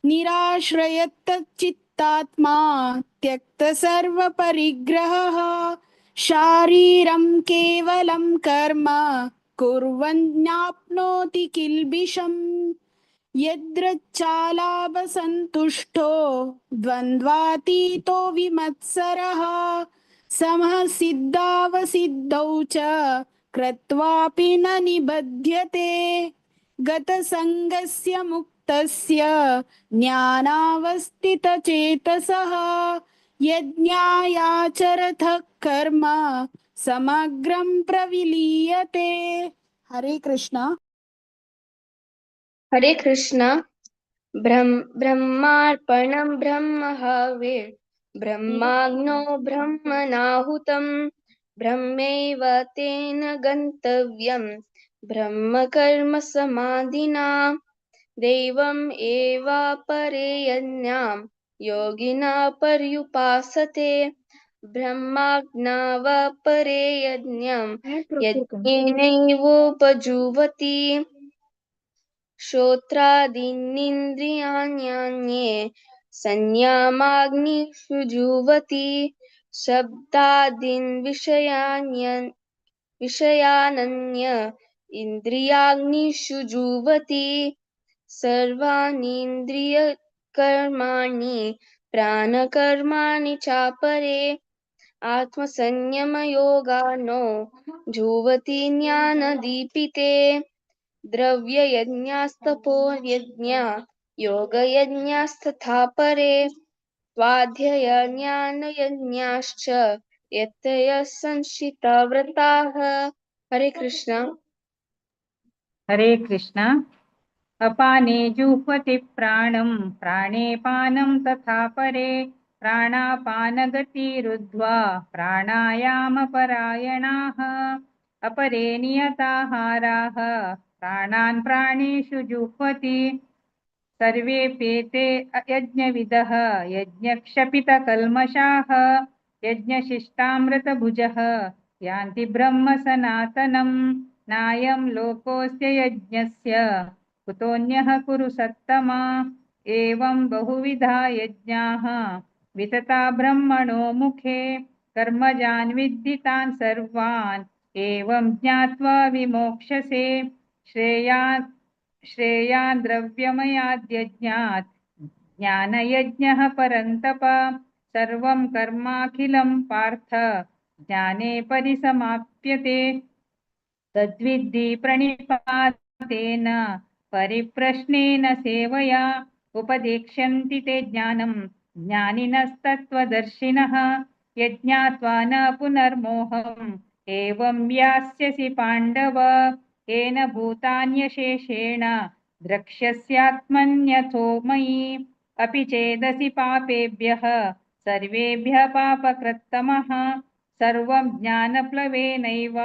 निराश्रयतच्चित्तात्मा त्यक्तसर्वपरिग्रहः शारीरं केवलं कर्म कुर्वन् ज्ञाप्नोति किल्बिषम् यद्रच्चालाभसन्तुष्टो द्वन्द्वातीतो विमत्सरः समः सिद्धावसिद्धौ च कृत्वापि न निबध्यते गतसङ्गस्य मुक्तस्य ज्ञानावस्थितचेतसः यज्ञायाचरतः कर्म समग्रं प्रविलीयते। हरे कृष्णा। हरे कृष्ण। ब्रह्मार्पणं ब्रह्महविः ब्रह्माग्नो ब्रह्मणाहुतं ब्रह्मैव तेन गन्तव्यं ब्रह्मकर्म समाधिना दैवम् एवापरे यज्ञां योगिना पर्युपासते ब्रह्माज्ञावपरे यज्ञं यज्ञेनैवोपजुह्वति श्रोत्रादीनिन्द्रियाण्यन्ये संयमाग्निषु जुह्वति शब्दादीन् विषयानन्य इन्द्रियाग्निषु जुह्वति सर्वाणीन्द्रियकर्माणि प्राणकर्माणि चापरे आत्मसंयमयोगानो जुह्वति ज्ञानदीपिते द्रव्ययज्ञास्तपो यज्ञा योगयज्ञास्तथा परे स्वाध्यायज्ञानयज्ञाश्च यतयः संशिता व्रताः। हरे कृष्ण। हरे कृष्ण। अपाने जुह्वति प्राणं प्राणे पानं तथा परे प्राणापानगतिरुद्ध्वा प्राणायामपरायणाः अपरे नियताहाराः प्राणान् प्राणेषु जुह्वति सर्वेऽप्येते यज्ञविदः यज्ञक्षपितकल्मषाः यज्ञशिष्टामृतभुजः यान्ति ब्रह्म सनातनम् नायं लोकोऽस्य यज्ञस्य कुतोऽन्यः कुरु सत्तमा एवं बहुविधा यज्ञाः वितता ब्रह्मणो मुखे कर्मजान् विद्धितान् सर्वान् एवं ज्ञात्वा विमोक्ष्यसे श्रेयान् द्रव्यमयाद्यज्ञात् ज्ञानयज्ञः परन्तप सर्वं कर्माखिलं पार्थ ज्ञाने परिसमाप्यते तद्विद्धि प्रणिपातेन परिप्रश्नेन सेवया उपदेक्ष्यन्ति ते ज्ञानं ज्ञानिनस्तत्त्वदर्शिनः यज्ञात्वा न पुनर्मोहम् एवं यास्यसि पाण्डव येन भूतान्यशेषेण द्रक्ष्यस्यात्मन्यथो मयि अपि चेदसि पापेभ्यः सर्वेभ्यः पापकृत्तमः सर्वं ज्ञानप्लवेनैव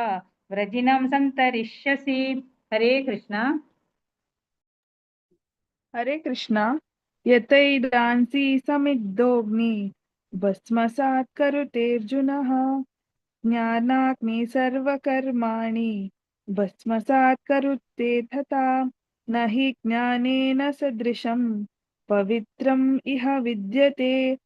व्रजिनं सन्तरिष्यसि। हरे कृष्ण। हरे कृष्ण। यतैदांसि समिद्धोऽग्नि भस्मसात् करुतेऽर्जुनः ज्ञानाग्नि सर्वकर्माणि भस्मसात् करुते तथा न हि ज्ञानेन सदृशं पवित्रम् इह विद्यते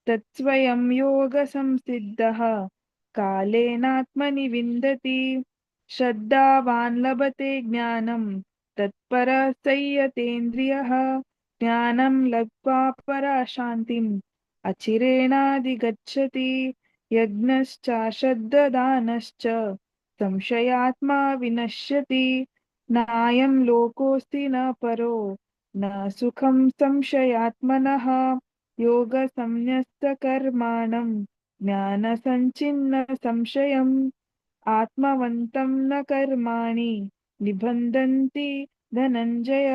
तत्स्वयं योगसंसिद्धः कालेनात्मनि विन्दति श्रद्धावान् लभते ज्ञानं तत्परः संयतेन्द्रियः ज्ञानं लब्ध्वा पराशान्तिम् अचिरेणाधिगच्छति यज्ञश्च श्रद्धदानश्च संशयात्मा विनश्यति नायं लोकोऽस्ति न परो न सुखं संशयात्मनः योगसंन्यस्तकर्माणं ज्ञानसञ्चिन्न संशयम् आत्मवन्तं न कर्माणि निबन्धन्ति धनञ्जय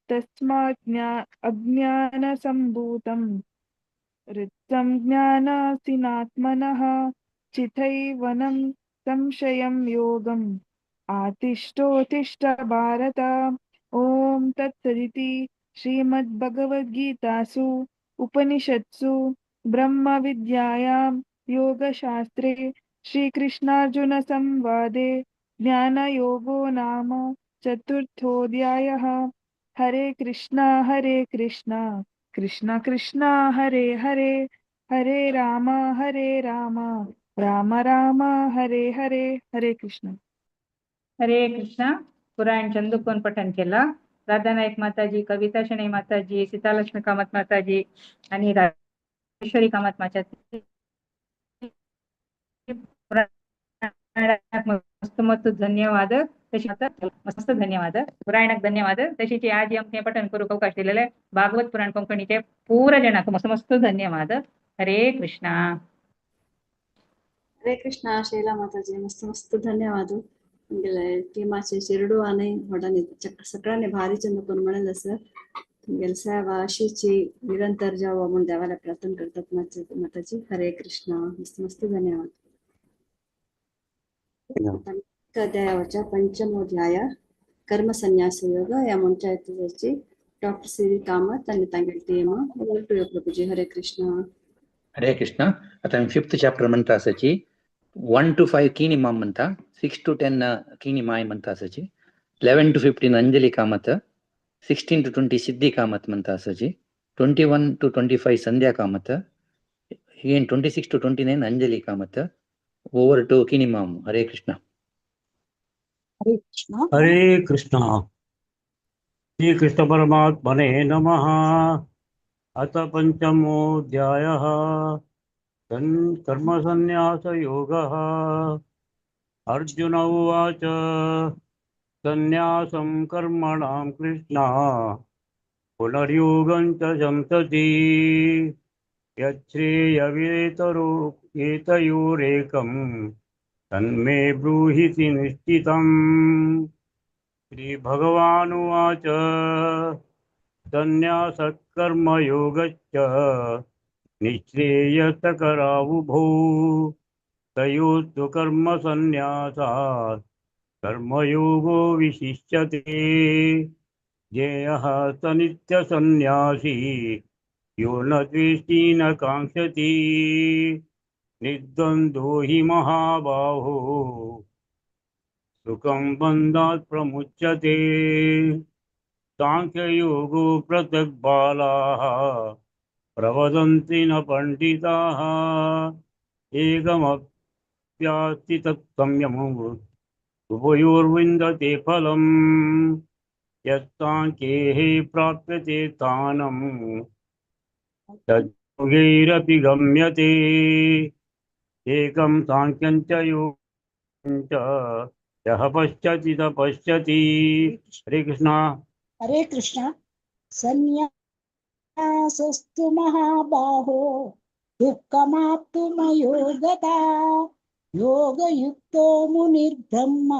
तस्मात् अज्ञानसम्भूतं रिक्तं ज्ञानासीनात्मनः चिथैवनं संशयं योगम् आतिष्ठोत्तिष्ठ भारत। ॐ तत्सदिति श्रीमद्भगवद्गीतासु उपनिषत्सु ब्रह्मविद्यायां योगशास्त्रे श्रीकृष्णार्जुनसंवादे ज्ञानयोगो नाम चतुर्थोऽध्यायः। हरे कृष्णा कृष्ण कृष्ण हरे हरे हरे राम राम राम हरे हरे। हरे कृष्ण। हरे कृष्ण. पुराण चंदुकोन पठन केला. राधानायक माताजी, कविता शणै माताजी, सीतालक्ष्मी कामत माताजी आणि राजेश्वरी कामत माताजी मस्त मस्त धन्यवाद. तशी मस्त धन्यवाद पुराणक धन्यवाद. तशीचे आज आमचे पठन करू अवकाश दिलेले भागवत पुराण कोंकणीचे पूर्ण जनाक मस्त मस्त धन्यवाद. हरे कृष्णा. हरे कृष्णा ಶೈಲಾ ಮಾತಾಜಿ मस्त मस्त धन्यवाद. तुमगेले टिमाचे शिरडू आणि वडाने सगळ्यांनी भारी चंद करून म्हणलं सर तुमगेले सेवा अशीची निरंतर जावं म्हणून देवाला प्रार्थना करतात माताजी. हरे कृष्णा. मस्त मस्त धन्यवाद. अध्यायावरच्या पंचमोध्याय कर्मसन्यासयोग या ಮುಂಚಾಯ್ತದರ್ಜಿ ಡಾಕ್ಟರ್ ಸಿ ಕಾಮತ್ आणि तांगेल टीम ओव्हर टू यू प्रभुजी. हरे कृष्ण. हरे कृष्ण. आता आम्ही 5th चॅप्टर म्हणता असाची 1 to 5 कीनी माम म्हणता, 6 to 10 कीनी माय म्हणता असाची, 11 to 15 अंजली कामत, 16 to 20 सिद्धी कामत म्हणता असाची, 21 to 25 Sandhya Kamat, again 26 to 29 Anjali Kamat. Over to Kini ma'am. हरे कृष्ण. हरे कृष्ण. हरे कृष्ण. श्री कृष्ण परमात्मने नमः. अथ पंचमोऽध्यायः कर्मसन्न्यासयोगः. अर्जुन उवाच सन्न्यासं कर्मणां कृष्ण पुनर्योगं च संसति यच्छ्रेयवेतयोरेकं तन्मे ब्रूहीति निश्चितम्. श्रीभगवानुवाच सन्न्यासः कर्मयोगश्च निःश्रेयसकरावुभौ तयोस्तु कर्मसन्न्यासात् कर्मयोगो विशिष्यते. ज्ञेयः स नित्यसन्न्यासी यो न द्वेष्टि न काङ्क्षति निर्द्वन्द्वो हि महाबाहो सुखं बन्धात् प्रमुच्यते. सांख्ययोगो पृथक् बालाः प्रवदन्ति न पण्डिताः एकमप्यास्ति तत्संयमम् उभयोर्विन्दते फलम्. यत्साङ्ख्ये प्राप्यते स्थानम् तद्योगैरपि गम्यते. एकं सांख्यं च योगं च यः पश्यति स पश्यति. हरे कृष्ण. हरे कृष्ण. सन्न्यासस्तु महाबाहो दुःखमाप्तुमयो गता योगयुक्तो मुनिर्ब्रह्म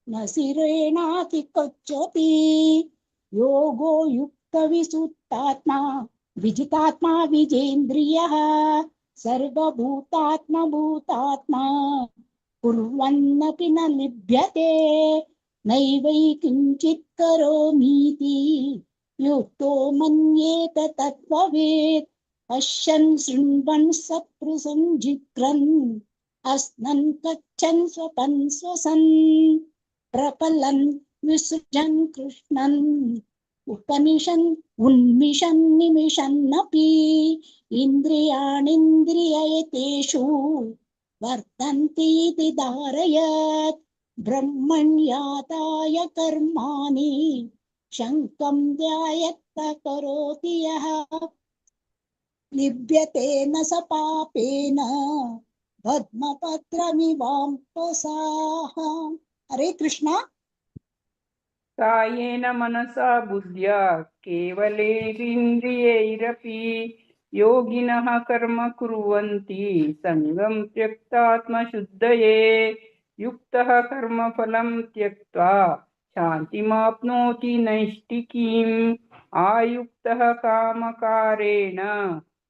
न शिरेणातिकच्छति. योगो युक्तविसुत्तात्मा विजितात्मा विजेन्द्रियः सर्वभूतात्मभूतात्मा कुर्वन्नपि न लिभ्यते. नैवै किञ्चित् करोमीति युक्तो मन्येत तत्त्ववेत्. पश्यन् शृण्वन् सत्पृशन् जिघ्रन् अस्नन् गच्छन् स्वपन् स्वसन् प्रपलन् विसृजन् कृष्णन् उपनिषन् उन्मिषन् निमिषन्नपि इन्द्रियाणीन्द्रिययतेषु वर्तन्ते इति धारयत्. ब्रह्मण्यादाय कर्माणि शङ्कं ध्यायत्त करोति यः लिप्यते न स पापेन पद्मपत्रमिवाम्पसाः. हरे कृष्ण. कायेन मनसा बुद्ध्या केवलेन्द्रियैरपि योगिनः कर्म कुर्वन्ति सङ्गं त्यक्तात्मशुद्धये. युक्तः कर्मफलं त्यक्त्वा शान्तिमाप्नोति नैष्टिकीम्. आयुक्तः कामकारेण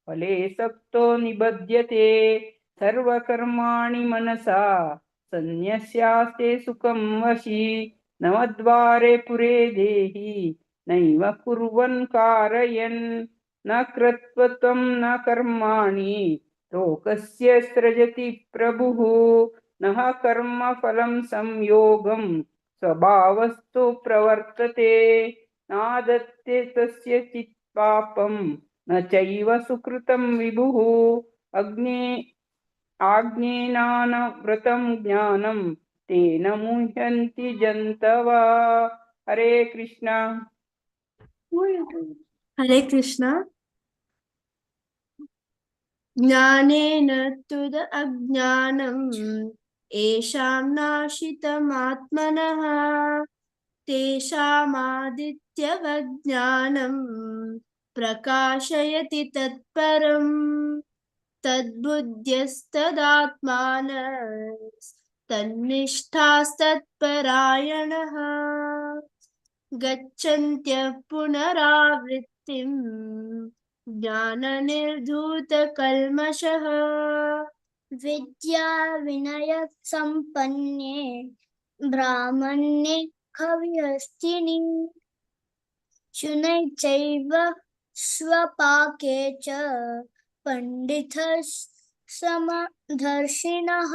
फले सक्तो निबध्यते. सर्वकर्माणि मनसा सन्न्यस्यास्ते सुखं वशी. नवद्वारे पुरे देहि नैव कुर्वन् कारयन्. न कृत्वत्वं न कर्माणि लोकस्य सृजति प्रभुः. नः कर्मफलं संयोगं स्वभावस्तु प्रवर्तते. नादत्ते तस्य चित् पापं न चैव सुकृतं विभुः. आज्ञेनानव्रतं ज्ञानं तेन मुह्यन्ति जन्तवः. हरे कृष्ण. हरे कृष्ण. ज्ञानेन तु अज्ञानम् येषां नाशितमात्मनः तेषामादित्यवज्ञानं प्रकाशयति तत्परम्. तद्बुद्ध्यस्तदात्मानस्तन्निष्ठास्तत्परायणः गच्छन्त्यः पुनरावृत्तिम् ज्ञाननिर्धूतकल्मषः. विद्या विनय संपन्ने ब्राह्मणे कविहस्तिनि शुनैश्चैव स्वपाके च पण्डितः समदर्शिनः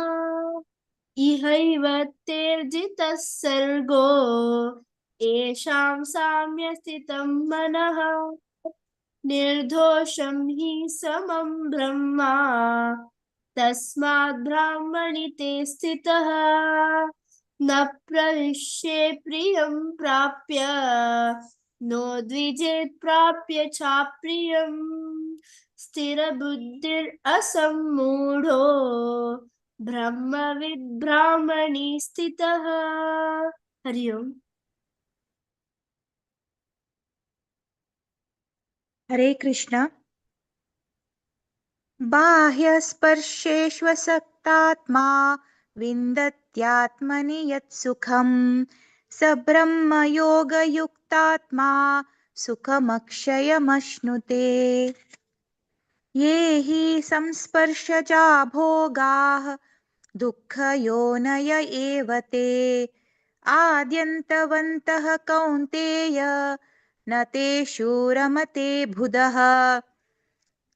इहैव तेर्जितः सर्गो येषां साम्यस्थितं मनः निर्दोषं हि समं ब्रह्मा तस्मात् ब्राह्मणि ते स्थितः न प्रविश्ये प्रियं प्राप्य नो द्विजेत् प्राप्य चाप्रियम् स्थिरबुद्धिरसम्मूढो ब्रह्मविद् ब्राह्मणि स्थितः। हरि ओम्। हरे कृष्ण। बाह्यस्पर्शेष्वसक्तात्मा विन्दत्यात्मनि यत्सुखं स ब्रह्मयोगयुक्तात्मा सुखमक्षयमश्नुते। ये हि संस्पर्शजा भोगाः दुःखयोनय एव ते आद्यन्तवन्तः कौन्तेय न तेषु रमते बुधः।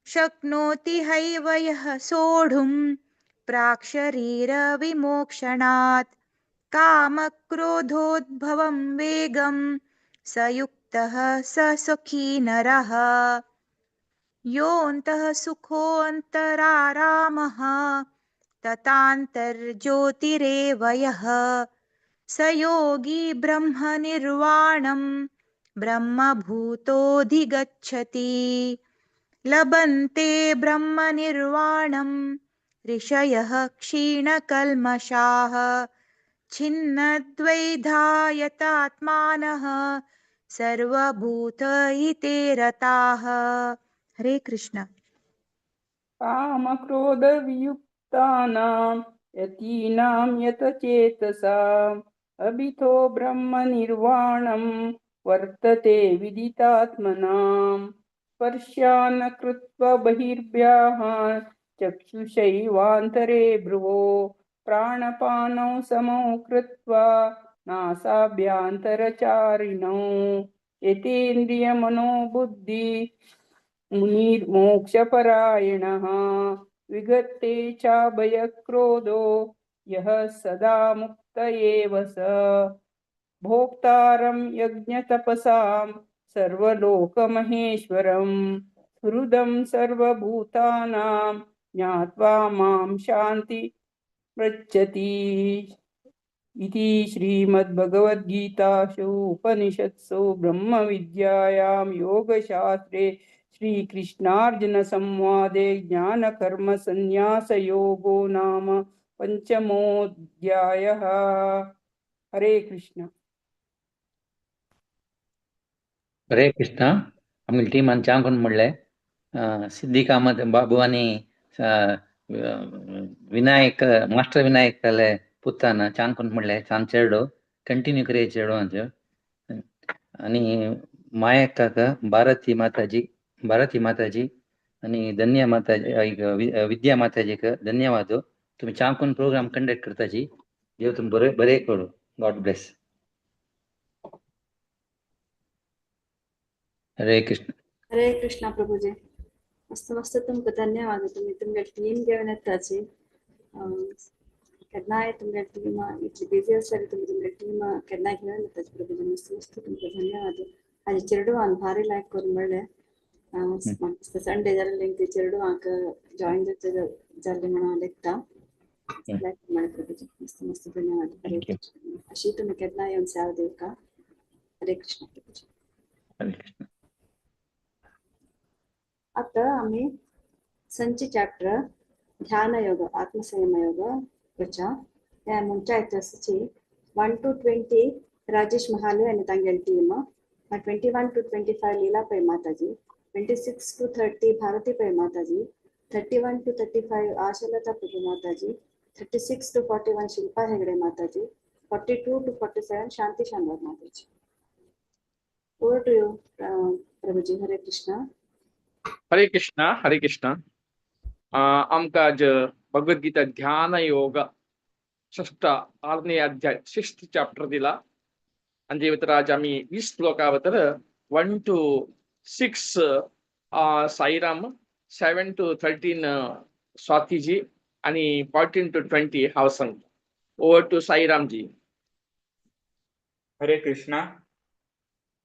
शक्नोति हैव यः सोढुं प्राक्शरीरविमोक्षणात् कामक्रोधोद्भवं वेगं स युक्तः स सुखी नरः। योऽन्तः सुखोऽन्तरारामः ततान्तर्ज्योतिरेव यः स योगी ब्रह्मनिर्वाणं ब्रह्मभूतोऽधिगच्छति। लभन्ते ब्रह्मनिर्वाणं ऋषयः क्षीणकल्मषाः छिन्नद्वैधायतात्मानः सर्वभूतहिते रताः। हरे कृष्ण। कामक्रोधवियुक्तानां यतीनां यतचेतसाम् अभितो ब्रह्मनिर्वाणं वर्तते विदितात्मनाम्। स्पर्शान् कृत्वा बहिर्ब्याहान् चक्षुषैवान्तरे भ्रुवो प्राणपानौ समौ कृत्वा नासाभ्यान्तरचारिणौ यतेन्द्रियमनोबुद्धि मुनिर्मोक्षपरायणः। विगते चाभयक्रोधो यः सदा मुक्त एव स भोक्तारं यज्ञतपसां सर्वलोकमहेश्वरं हृदं सर्वभूतानां ज्ञात्वा मां शान्ति पृच्छति। इति श्रीमद्भगवद्गीतासु उपनिषत्सु ब्रह्मविद्यायां योगशास्त्रे श्रीकृष्णार्जुनसंवादे ज्ञानकर्मसन्न्यासयोगो नाम पंचमोऽध्यायः। हरे कृष्ण। हरे कृष्ण. आमगे टीमान चांगोन म्हणले सिद्धी कामत बाबुवानी विनायक मास्टर विनायकले पुताना चांगोन म्हणले चांचेरडो कंटिन्यू करे चेडो अंज आणि मायक्काक भारती माताजी आणि धन्य माताजी विद्या माताजीक धन्यवाद. तुम्ही चांगोन प्रोग्राम कंडक्ट करताजी. देव तुम बरे करो. God bless. हरे कृष्ण. हरे कृष्णा प्रभुजी. मस्त मस्त तुमकां धन्यवाद. तुम्ही तुमगे टीम घेवन येताची केन्नाय तुमगे टीम इतली बिजी आसल्यार तुम्ही तुमगे टीम केन्नाय घेवन येताची प्रभुजी. मस्त मस्त तुमकां धन्यवाद. हाजे चेडवान भारी लायक करून म्हणलें संडे जाल्यार लिंक ते चेडवांक जॉइन जाल्ले म्हणून हांव लेखता. लायक म्हणलें प्रभुजी. मस्त मस्त धन्यवाद. हरे कृष्ण. अशी तुम्ही केन्नाय येवन सेवा दिवका. हरे कृष्ण प्रभुजी. हरे कृष्ण. आता आम्ही संची चॅप्टर ध्यान योग आत्मसंयम योग वचा त्या ಮುಂಚೆ ಆಯ್ತು 1 to 20 ರಾಜೇಶ್ ಮಹಾಲೆ and ತಂಗೆಲ್ team 21 to 25 Leela Pai Mataji 26 to 30 Bharati Pai Mataji 31 to 35 Ashalata Prabhu Mataji 36 to 41 Shilpa Hegde Mataji 42 to 47 Shanti Shanwar Mataji. Over to you, Prabhuji. Hare Krishna. हरे कृष्णा. हरे कृष्णा. आमकां आज भगवद्गीता ध्यान योग 6ನೇ अध्याय 6th चॅप्टर दिला आणि तर आज आम्ही 20 श्लोकावर 1 to 6 साईराम, 7 to 13 स्वातीजी आणि 14 to 20 हाव संघ. Over to Sairamji. हरे कृष्णा.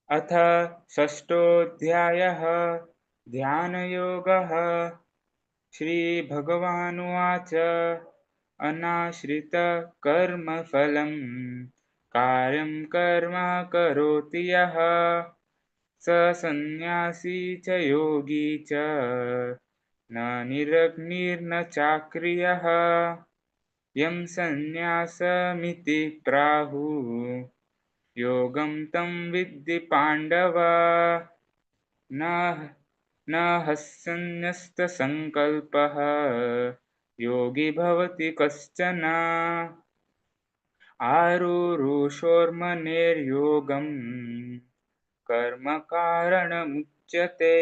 अथ षष्ठोऽध्यायः ध्यानयोगः. श्रीभगवानुवाच अनाश्रितकर्मफलं कार्यं कर्म करोति यः स सन्न्यासी च योगी च न निरग्निर्न चाक्रियः. यं सन्न्यासमिति प्राहुः योगं तं विद्धि पाण्डव. न हस्सन्न्यस्तसङ्कल्पः योगी भवति कश्चन. आरुरुषोर्मनेर्योगं कर्म कारणमुच्यते.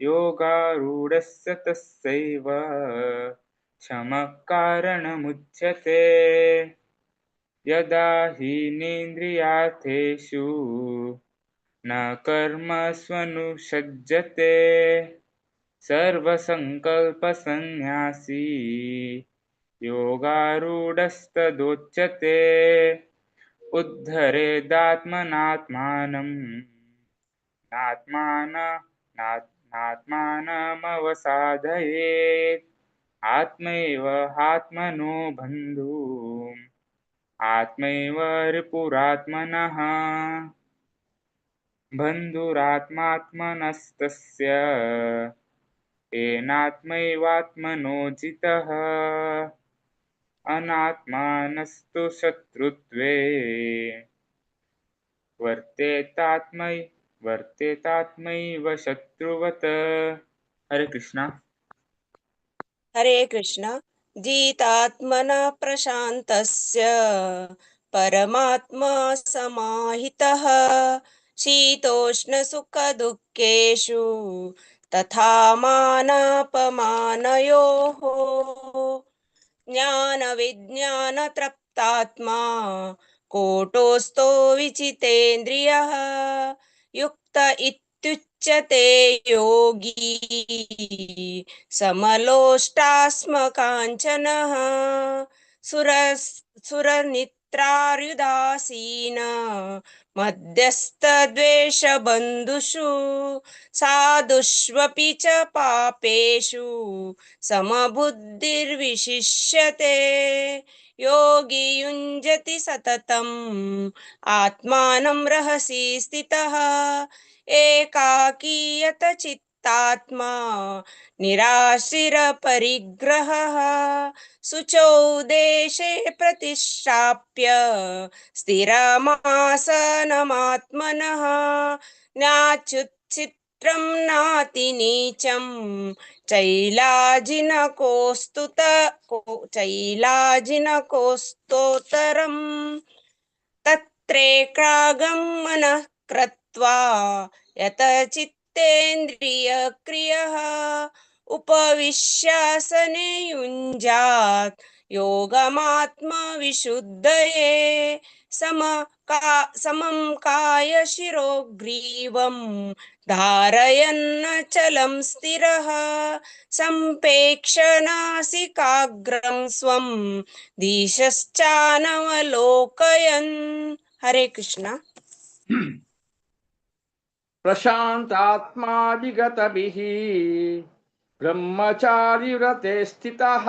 योगारूढस्य तस्यैव शमः कारणमुच्यते. यदा हीनेन्द्रियार्थेषु न कर्मस्वनुषज्जते सर्वसङ्कल्पसन्न्यासी योगारूढस्तदोच्यते. उद्धरेदात्मनात्मानं नात्मानमवसादयेत्. आत्मैव आत्मनो बन्धुः आत्मैव रिपुरात्मनः. बन्धुरात्मात्मनस्तस्य येनात्मैवात्मनो जितः. अनात्मानस्तु शत्रुत्वे वर्तेतात्मैव शत्रुवत्. हरे कृष्णा. हरे कृष्ण. जितात्मनः प्रशान्तस्य परमात्मा समाहितः. शीतोष्णसुखदुःखेषु तथा मानापमानयोः. ज्ञानविज्ञानतृप्तात्मा कोटोस्थो विजितेन्द्रियः. युक्त इत्युच्यते योगी समलोष्टास्मकाञ्चनः. सुरनित्रार्युदासीन मध्यस्थद्वेषबन्धुषु. साधुष्वपि च पापेषु समबुद्धिर्विशिष्यते. योगी युञ्जति सततम् आत्मानं रहसि स्थितः. एकाकीयत चित्तात्मा निराशिरपरिग्रहः. शुचौ देशे प्रतिष्ठाप्य स्थिरमासनमात्मनः. नाच्युच्छित्रं नातिनीचं चैलाजिनकोस्तोतरम्. तत्रेकाग्रं मनः कृत्वा यतचित्तेन्द्रियक्रियः. उपविश्यासने युञ्जात् योगमात्मविशुद्धये. समं कायशिरोग्रीवं धारयन्नचलं स्थिरः. सम्प्रेक्ष्य नासिकाग्रं स्वं दिशश्चानवलोकयन्. हरे कृष्ण. प्रशान्तात्मा विगतभिः ब्रह्मचारी व्रते स्थितः.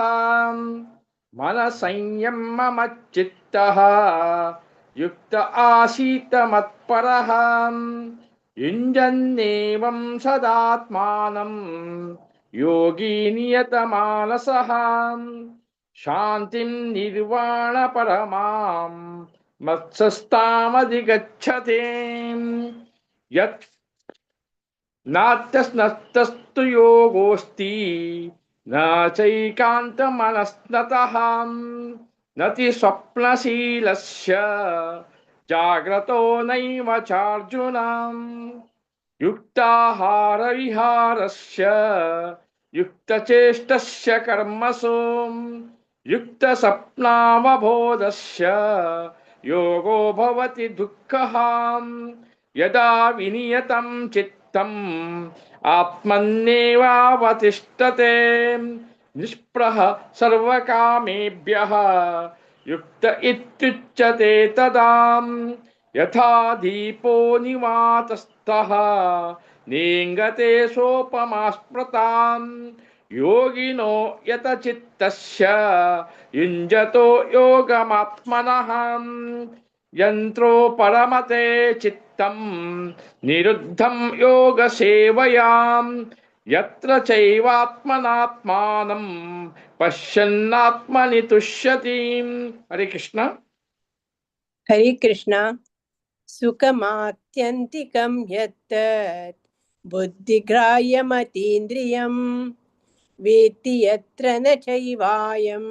मनसंयममच्चित्तः युक्त आसीत मत्परः. युञ्जन्नेवं सदात्मानं योगी नियतमानसः. शान्तिं निर्वाणपरमां मत्सस्तामधिगच्छति. यत् नात्यस्नस्तस्तु योगोऽस्ति न चैकान्तमनस्नतः. नति स्वप्नशीलस्य जाग्रतो नैव चार्जुन. युक्ताहारविहारस्य युक्तचेष्टस्य कर्मसु युक्तसप्नावबोधस्य योगो भवति दुःखः यदा विनियतं चित्तम् आत्मन्येवावतिष्ठते निष्प्रह सर्वकामेभ्यः युक्त इत्युच्यते तदा यथा दीपो निवातस्थः नेङ्गते सोपमा स्मृताम् योगिनो यतचित्तस्य युञ्जतो योगमात्मनः यन्त्रो परमते चित्तं निरुद्धं योगसेवयां यत्र चैवात्मनात्मानं पश्यन्नात्मनि तुष्यति। हरे कृष्ण। हरे कृष्ण। सुखमात्यन्तिकं यत्तत् बुद्धिग्राह्यमतीन्द्रियं वेत्ति यत्र न चैवायं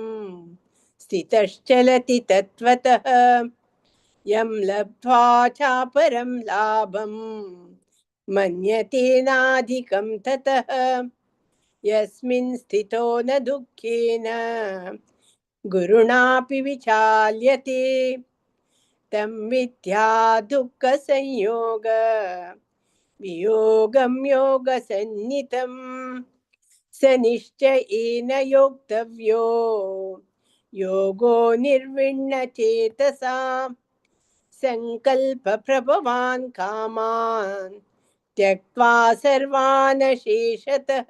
स्थितश्चलति तत्त्वतः यं लब्ध्वा चापरं लाभं मन्यते नाधिकं ततः यस्मिन् स्थितो न दुःखेन गुरुणापि विचाल्यते तं विद्या दुःखसंयोग वियोगं योगसन्नितं स निश्चयेन योक्तव्यो योगो निर्विण्णचेतसा संकल्पप्रभवान् कामान् त्यक्त्वा सर्वान् शेषतः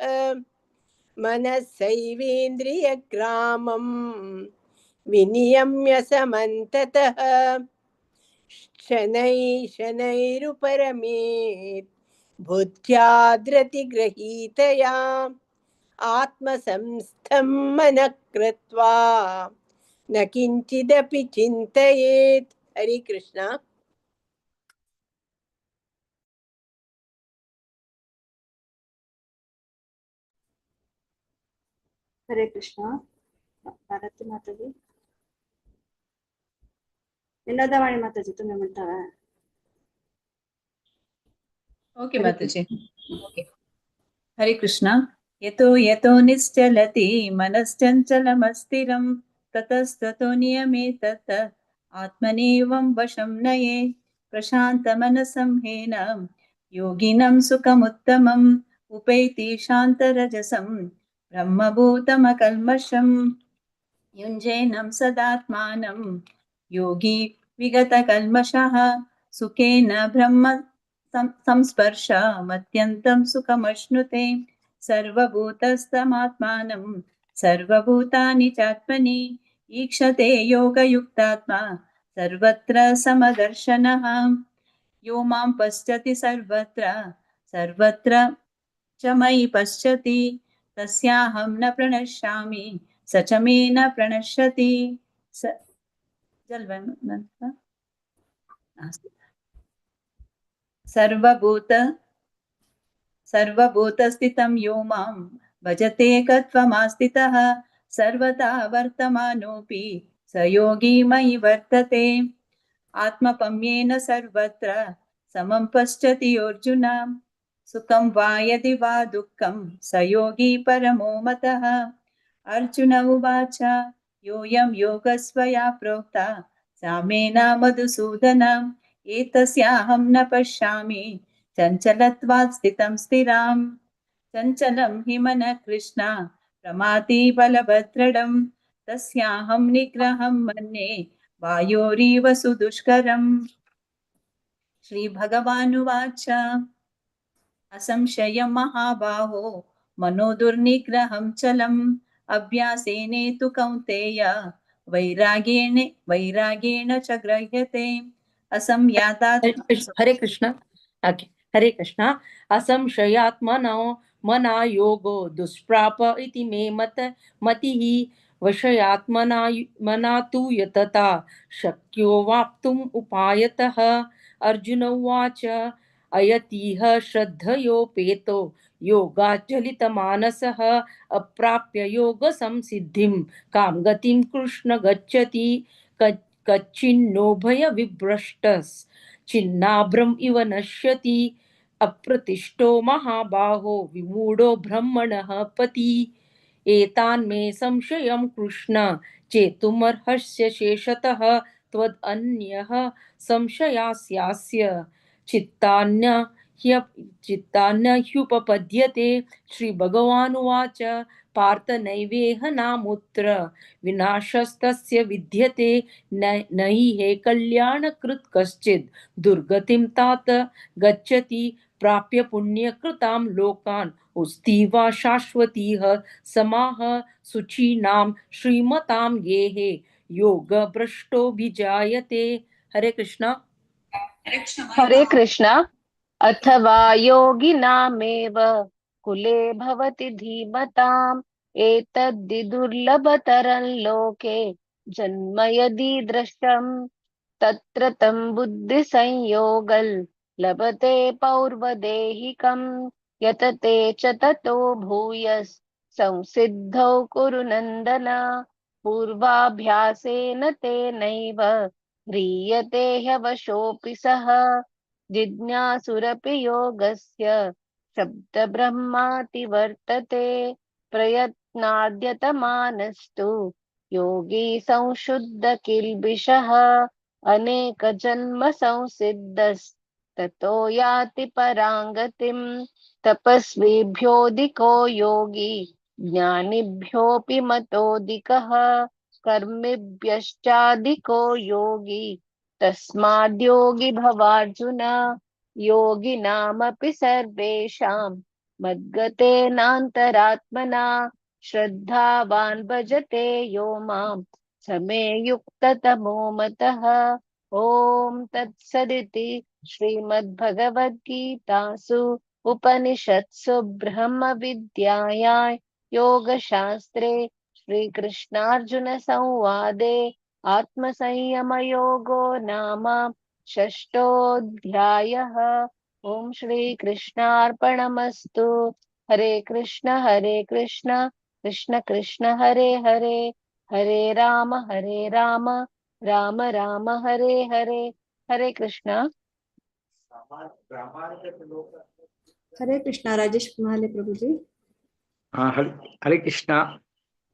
मनस्सैवेन्द्रियग्रामं विनियम्य समन्ततः शनैरुपरमेत् बुद्ध्या धृतिगृहीतया आत्मसंस्थं मनः कृत्वा न किञ्चिदपि चिन्तयेत्। हरे कृष्ण। हरे कृष्ण। भारती माताजी. विनोदवाणी माताजी तुम्ही म्हणता. ओके माताजी. ओके. हरे कृष्ण. यतो यतो निश्चलति मनश्चञ्चलमस्थिरं ततस्ततो नियमे तत् आत्मनेवं वशं नये प्रशान्तमनसं हेन योगिनं सुखमुत्तमम् उपैति शान्तरजसं ब्रह्मभूतमकल्मषं युञ्जेनं सदात्मानं योगी विगतकल्मषः सुखेन ब्रह्म संस्पर्शमत्यन्तं सुखमश्नुते सर्वभूतस्थमात्मानं सर्वभूतानि चात्मनि ईक्षते योगयुक्तात्मा सर्वत्र समदर्शनः यो मां पश्यति सर्वत्र सर्वत्र च मयि पश्यति तस्याहं न प्रणश्यामि स च मे न प्रणश्यति सर्वभूतस्थितं यो मां भजते कत्वमास्थितः सर्वथा वर्तमानोऽपि स योगी मयि वर्तते आत्मपम्येन सर्वत्र समं पश्यति अर्जुन सुखं वा यदि वा दुःखं स योगी परमो मतः अर्जुन उवाच योऽयं योगस्त्वया प्रोक्ता सामेन मधुसूदन एतस्याहं न पश्यामि चञ्चलत्वात् स्थितं स्थिरां चञ्चलं हि मनः कृष्ण प्रमाथि बलभद्रडं तस्याहं निग्रहं मन्ये वायोरिव सुदुष्करम्। श्रीभगवानुवाच असंशयं महाबाहो मनो दुर्निग्रहं चलम् अभ्यासेने तु कौन्तेय वैरागेण च गृह्यते असंयातात्। हरे कृष्ण. ओके. हरे कृष्ण. असंशयात्मनो मना योगो दुष्प्राप इति मे मतिः वशयात्मना तु यतता शक्यो वाप्तुम् उपायतः। अर्जुन उवाच अयतीह श्रद्धयोपेतो योगाचलितमानसः अप्राप्य योगसंसिद्धिं कां गतिं कृष्ण गच्छति कच्चिन्नो भयविभ्रष्टश्चिन्नाभ्रम् इव नश्यति अप्रतिष्ठो महाबाहो विमूढो ब्रह्मणः पति एतान् मे संशयं कृष्ण चेतुमर्हस्य शेषतः त्वदन्यः संशयास्यास्य चित्तान्यह्युपपद्यते। श्रीभगवानुवाच पार्थ नैवेह नामुत्र विनाशस्तस्य विद्यते न हि हे कल्याणकृत् कश्चित् दुर्गतिं तात गच्छति प्राप्य पुण्यकृतां लोकान् उस्ति वा शाश्वतीः समाः शुचीनां श्रीमतां गेहे योगभ्रष्टोऽभिजायते। हरे कृष्ण। हरे कृष्ण। अथवा योगिनामेव कुले भवति धीमताम् एतद्धि दुर्लभतरं लोके जन्म यदि दृष्टम् तत्र तं बुद्धिसंयोगं लभते पौर्वदेहिकम् यतते च ततो भूयस् संसिद्धौ कुरु नन्दन पूर्वाभ्यासेन तेनैव ह्रियते ह्यवशोऽपि सः जिज्ञासुरपि योगस्य शब्दब्रह्माति वर्तते प्रयत्नाद्यतमानस्तु योगी संशुद्ध किल्बिषः अनेकजन्म संसिद्धस्ततो याति पराङ्गतिम् तपस्विभ्योऽधिको योगी ज्ञानिभ्योऽपि मतोऽधिकः कर्मिभ्यश्चाधिको योगी तस्माद्योगी भवार्जुन योगिनामपि सर्वेषां मद्गतेनान्तरात्मना श्रद्धावान् भजते यो मां समे युक्ततमो मतः। ॐ तत्सदिति श्रीमद्भगवद्गीतासु उपनिषत्सु ब्रह्मविद्यायां योगशास्त्रे श्रीकृष्णार्जुन संवादे आत्मसंयमयोगो नाम षष्ठोऽध्यायः। ॐ श्रीकृष्णार्पणमस्तु। हरे कृष्ण कृष्ण कृष्ण हरे हरे हरे राम राम राम हरे हरे। हरे कृष्ण। हरे कृष्णा। राजेश महाले प्रभुजी। हरे कृष्ण।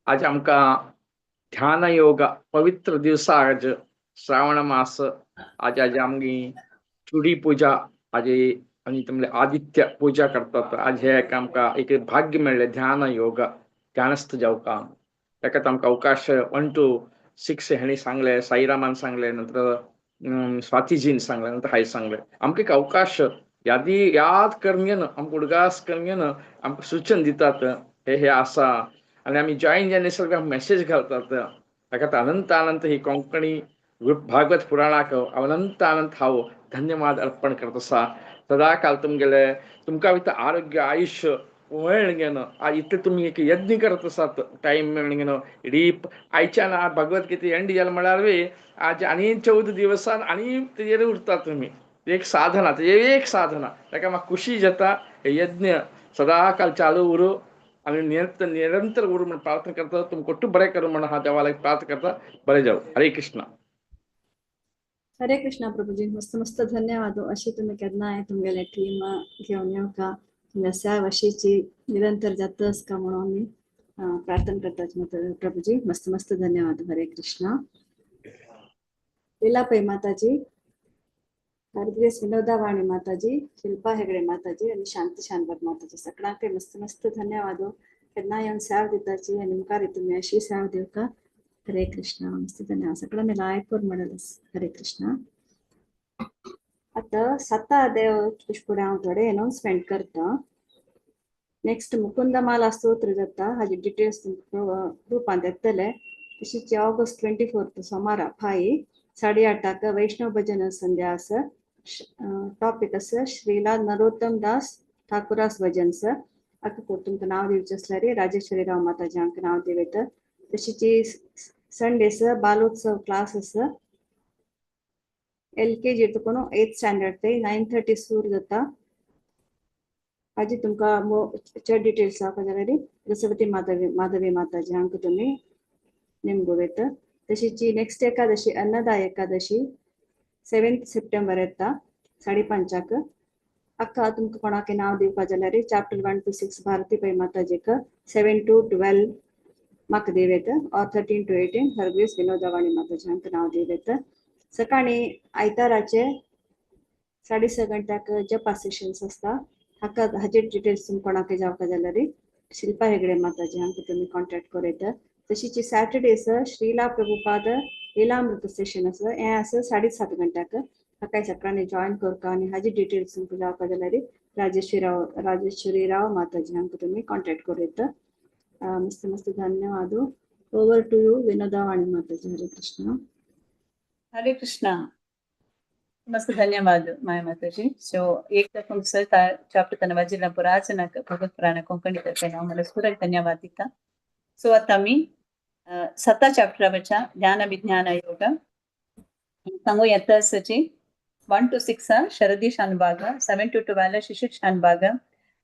आज आमका ध्यान योग पवित्र दिवस आज श्रावण मास आज आमगी चुडी पूजा आज आम्ही तुमले आदित्य पूजा करतात। आज हे आमका एक भाग्य मिळले ध्यान योग ध्यानस्थ जावका याकत आमका अवकाश 1 to 6 हेणी सांगले साईरामान सांगले नंतर स्वातीजीन सांगले नंतर हाय सांगले आमका एक अवकाश यादी याद करण्यान आमका उडगास करण्यान आमका सूचन दितात हे आसा आणि आम्ही जॉईन जाने सगळ्या मेसेज घालतात ताका अनंत अनंत ही कोंकणी भागवत पुराणाक अनंत अनंत हांव धन्यवाद अर्पण करता सदा काल तुमगेले तुमका भितर आरोग्य आयुष्य मेळणगेन आज इतले तुम्ही एक यज्ञ करत आसात टाइम मेळणगेन इडी आयच्यान भगवद्गीते एंड जाल म्हळ्यार आज आणि 14 दिवसान आणि तेजेर उरतात तुम्ही एक साधना तेजे एक साधना ताका म्हाका खुशी जाता हे यज्ञ सदा काल चालू उरू आणि निरंतर उरू म्हणून प्रार्थना करता तुम कोट्टू बरे करू म्हणून हा देवाला प्रार्थना करता बरे जाऊ। हरे कृष्ण। हरे कृष्णा प्रभुजी। मस्त मस्त धन्यवाद। अशी तुम्ही केन्नाय तुमगेले टीम घेऊन येवका तुमच्या सेवा अशीची निरंतर जातस का म्हणून आम्ही प्रार्थना करतात प्रभुजी। मस्त मस्त धन्यवाद। हरे कृष्णा। लीलापै माताजी, कारगिरेस विनोदावाणी माताजी, शिल्पा हेगडे माताजी आणि शांती शानभर माताजी सगळ्यांक मस्त मस्त धन्यवाद। केन्ना येऊन सेवा दिताची आणि मुखार तुम्ही अशी सेवा दिवका। हरे कृष्णा। मस्त धन्यवाद सगळ्यांनी लायक कर म्हणलस। हरे कृष्णा। आता 7 अध्याय पुढे हांव थोडे अनाउन्समेंट करता। नेक्स्ट मुकुंदमाला स्तोत्र जाता हाजी डिटेल्स ग्रुपांत येतले। तशीच ऑगस्ट 24 सोमारा 5:30 वैष्णव भजन संध्या आसा। टॉपिक आसा श्रीला नरोत्तम दास ठाकुरास भजन सर आका तुमकां नाव दिवचें आसल्यार राजेश्वरी राव माताजी हांकां नाव दिवयता। तशीच संडेस बालोत्सव क्लास आसा LKG तो 8th स्टँडर्ड ते 9:30 सुरू जाता। हाजी तुमकां चड डिटेल्स हांव जाल्यार रसवती माधवी माताजी हांकां तुमी नेमगोवेता। तशीच next Ekadashi Annada Ekadashi 7th September येता 5:30 अक्का तुमका कोणाके नाव दिवपा जाल्यार चॅप्टर 1 to 6 भारती पै माताजीक 7 to 12 म्हाका दिवेत और 13 to 18 हरग्रीस विनोदावाणी माताजी हांकां नाव दिवेत. सकाळी आयताराचे 6:30 गंटॅक जपा सेशन्स आसता. हाचे डिटेल्स तुमकां कोणाके जावका जाल्यार शिल्पा हेगडे माताजी हांकां तुमी कॉन्टॅक्ट करूं येता. तशीच सॅटर्डेस श्रीला प्रभुपाद लीलामृत सेशन आसा हें आसा 7:30 गंटॅक. हाका सकाळी जॉइन करता आनी हाजी डिटेल्स तुमकां जावका जाल्यार राजेश्वरी राव माताजी हांकां तुमी कॉन्टॅक्ट करूं येता. मस्त मस्त धन्यवाद. ओवर टू यू विनोदावाणी माताजी. हरे कृष्ण. हरे कृष्णा. मस्त धन्यवाद माय माताजी. सो एक तक सर ಚಾಪ್ಟರ್ ತನ್ನ ವಜಿನ ಪುರಾಚನ ಭಗವತ್ ಪುರಾಣ ಕೊಂಕಣಿ ತರ್ಪೆ ನಾವು मला सुरत धन्यवाद दिता. सो आता मी 7 चॅप्टरवरच्या ज्ञान विज्ञान योग सांगू येता असची 1 to 6 शरदी Shanbhag 7 to 12 Shishir Shanbhag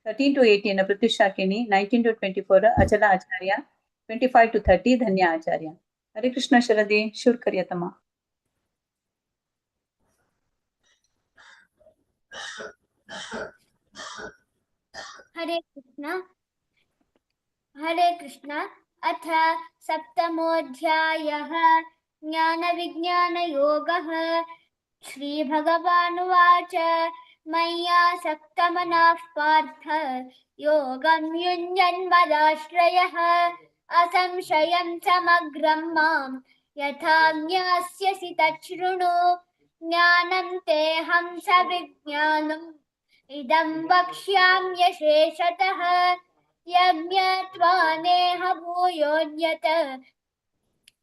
13 to 18 पृथ्वीशाकिनी 19 to 24 अचला आचार्य 25 to 30 धन्य आचार्य. हरे कृष्ण शरदी शुरू करूया तमा. हरे कृष्ण. हरे कृष्ण. अथ सप्तमोऽध्यायः ज्ञानविज्ञानयोगः. श्रीभगवानुवाच मय्यासक्तमनः पार्थ योगं युञ्जन्मदाश्रयः असंशयं समग्रं मां यथा ज्ञास्यसि तच्छृणु. ज्ञानं तेऽहं सविज्ञानम् इदं वक्ष्याम्यशेषतः यज्ञत्वा नेह भूयोऽन्यत्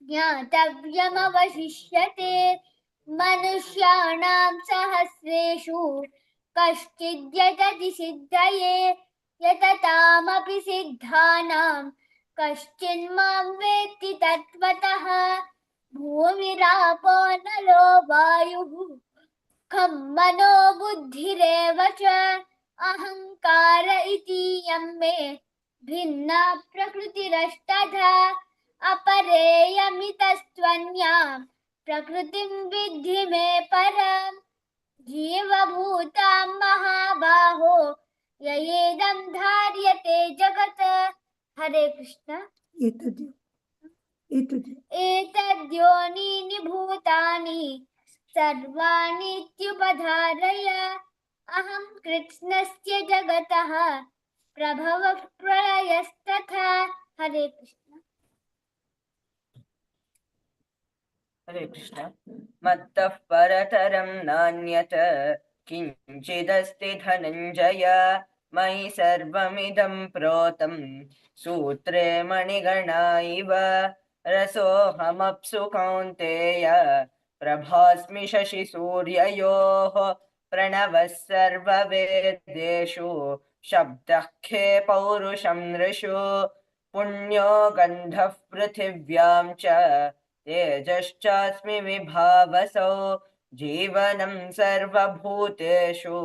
ज्ञातव्यमवशिष्यते. मनुष्याणां सहस्रेषु कश्चिद्यतति सिद्धये यततामपि सिद्धानां कश्चिन्मां वेत्ति तत्त्वतः. भूमिरापो नलो वायुः खं मनो बुद्धिरेव च अहंकार इतीयं मे भिन्ना प्रकृतिरष्टधा. अपरेयमितस्त्वन्यां प्रकृतिं विद्धि मे परम्. जीवभूतां महाबाहो ययेदं धार्यते जगत्. हरे कृष्ण. एतद्योनीनि भूतानि सर्वाणीत्युपधारय अहं कृत्स्नस्य जगतः प्रभवः प्रलयस्तथा. हरे कृष्ण. हरे कृष्ण. मत्तः परतरं नान्यत् किञ्चिदस्ति धनञ्जय मयि सर्वमिदं प्रोतं सूत्रे मणिगणा इव रसोऽहमप्सु कौन्तेय प्रभास्मि शशिसूर्ययोः प्रणवः सर्ववेदेषु शब्दः खे पौरुषं नृषु पुण्यो गन्धः पृथिव्यां च तेजश्चास्मि विभावसौ जीवनं सर्वभूतेषु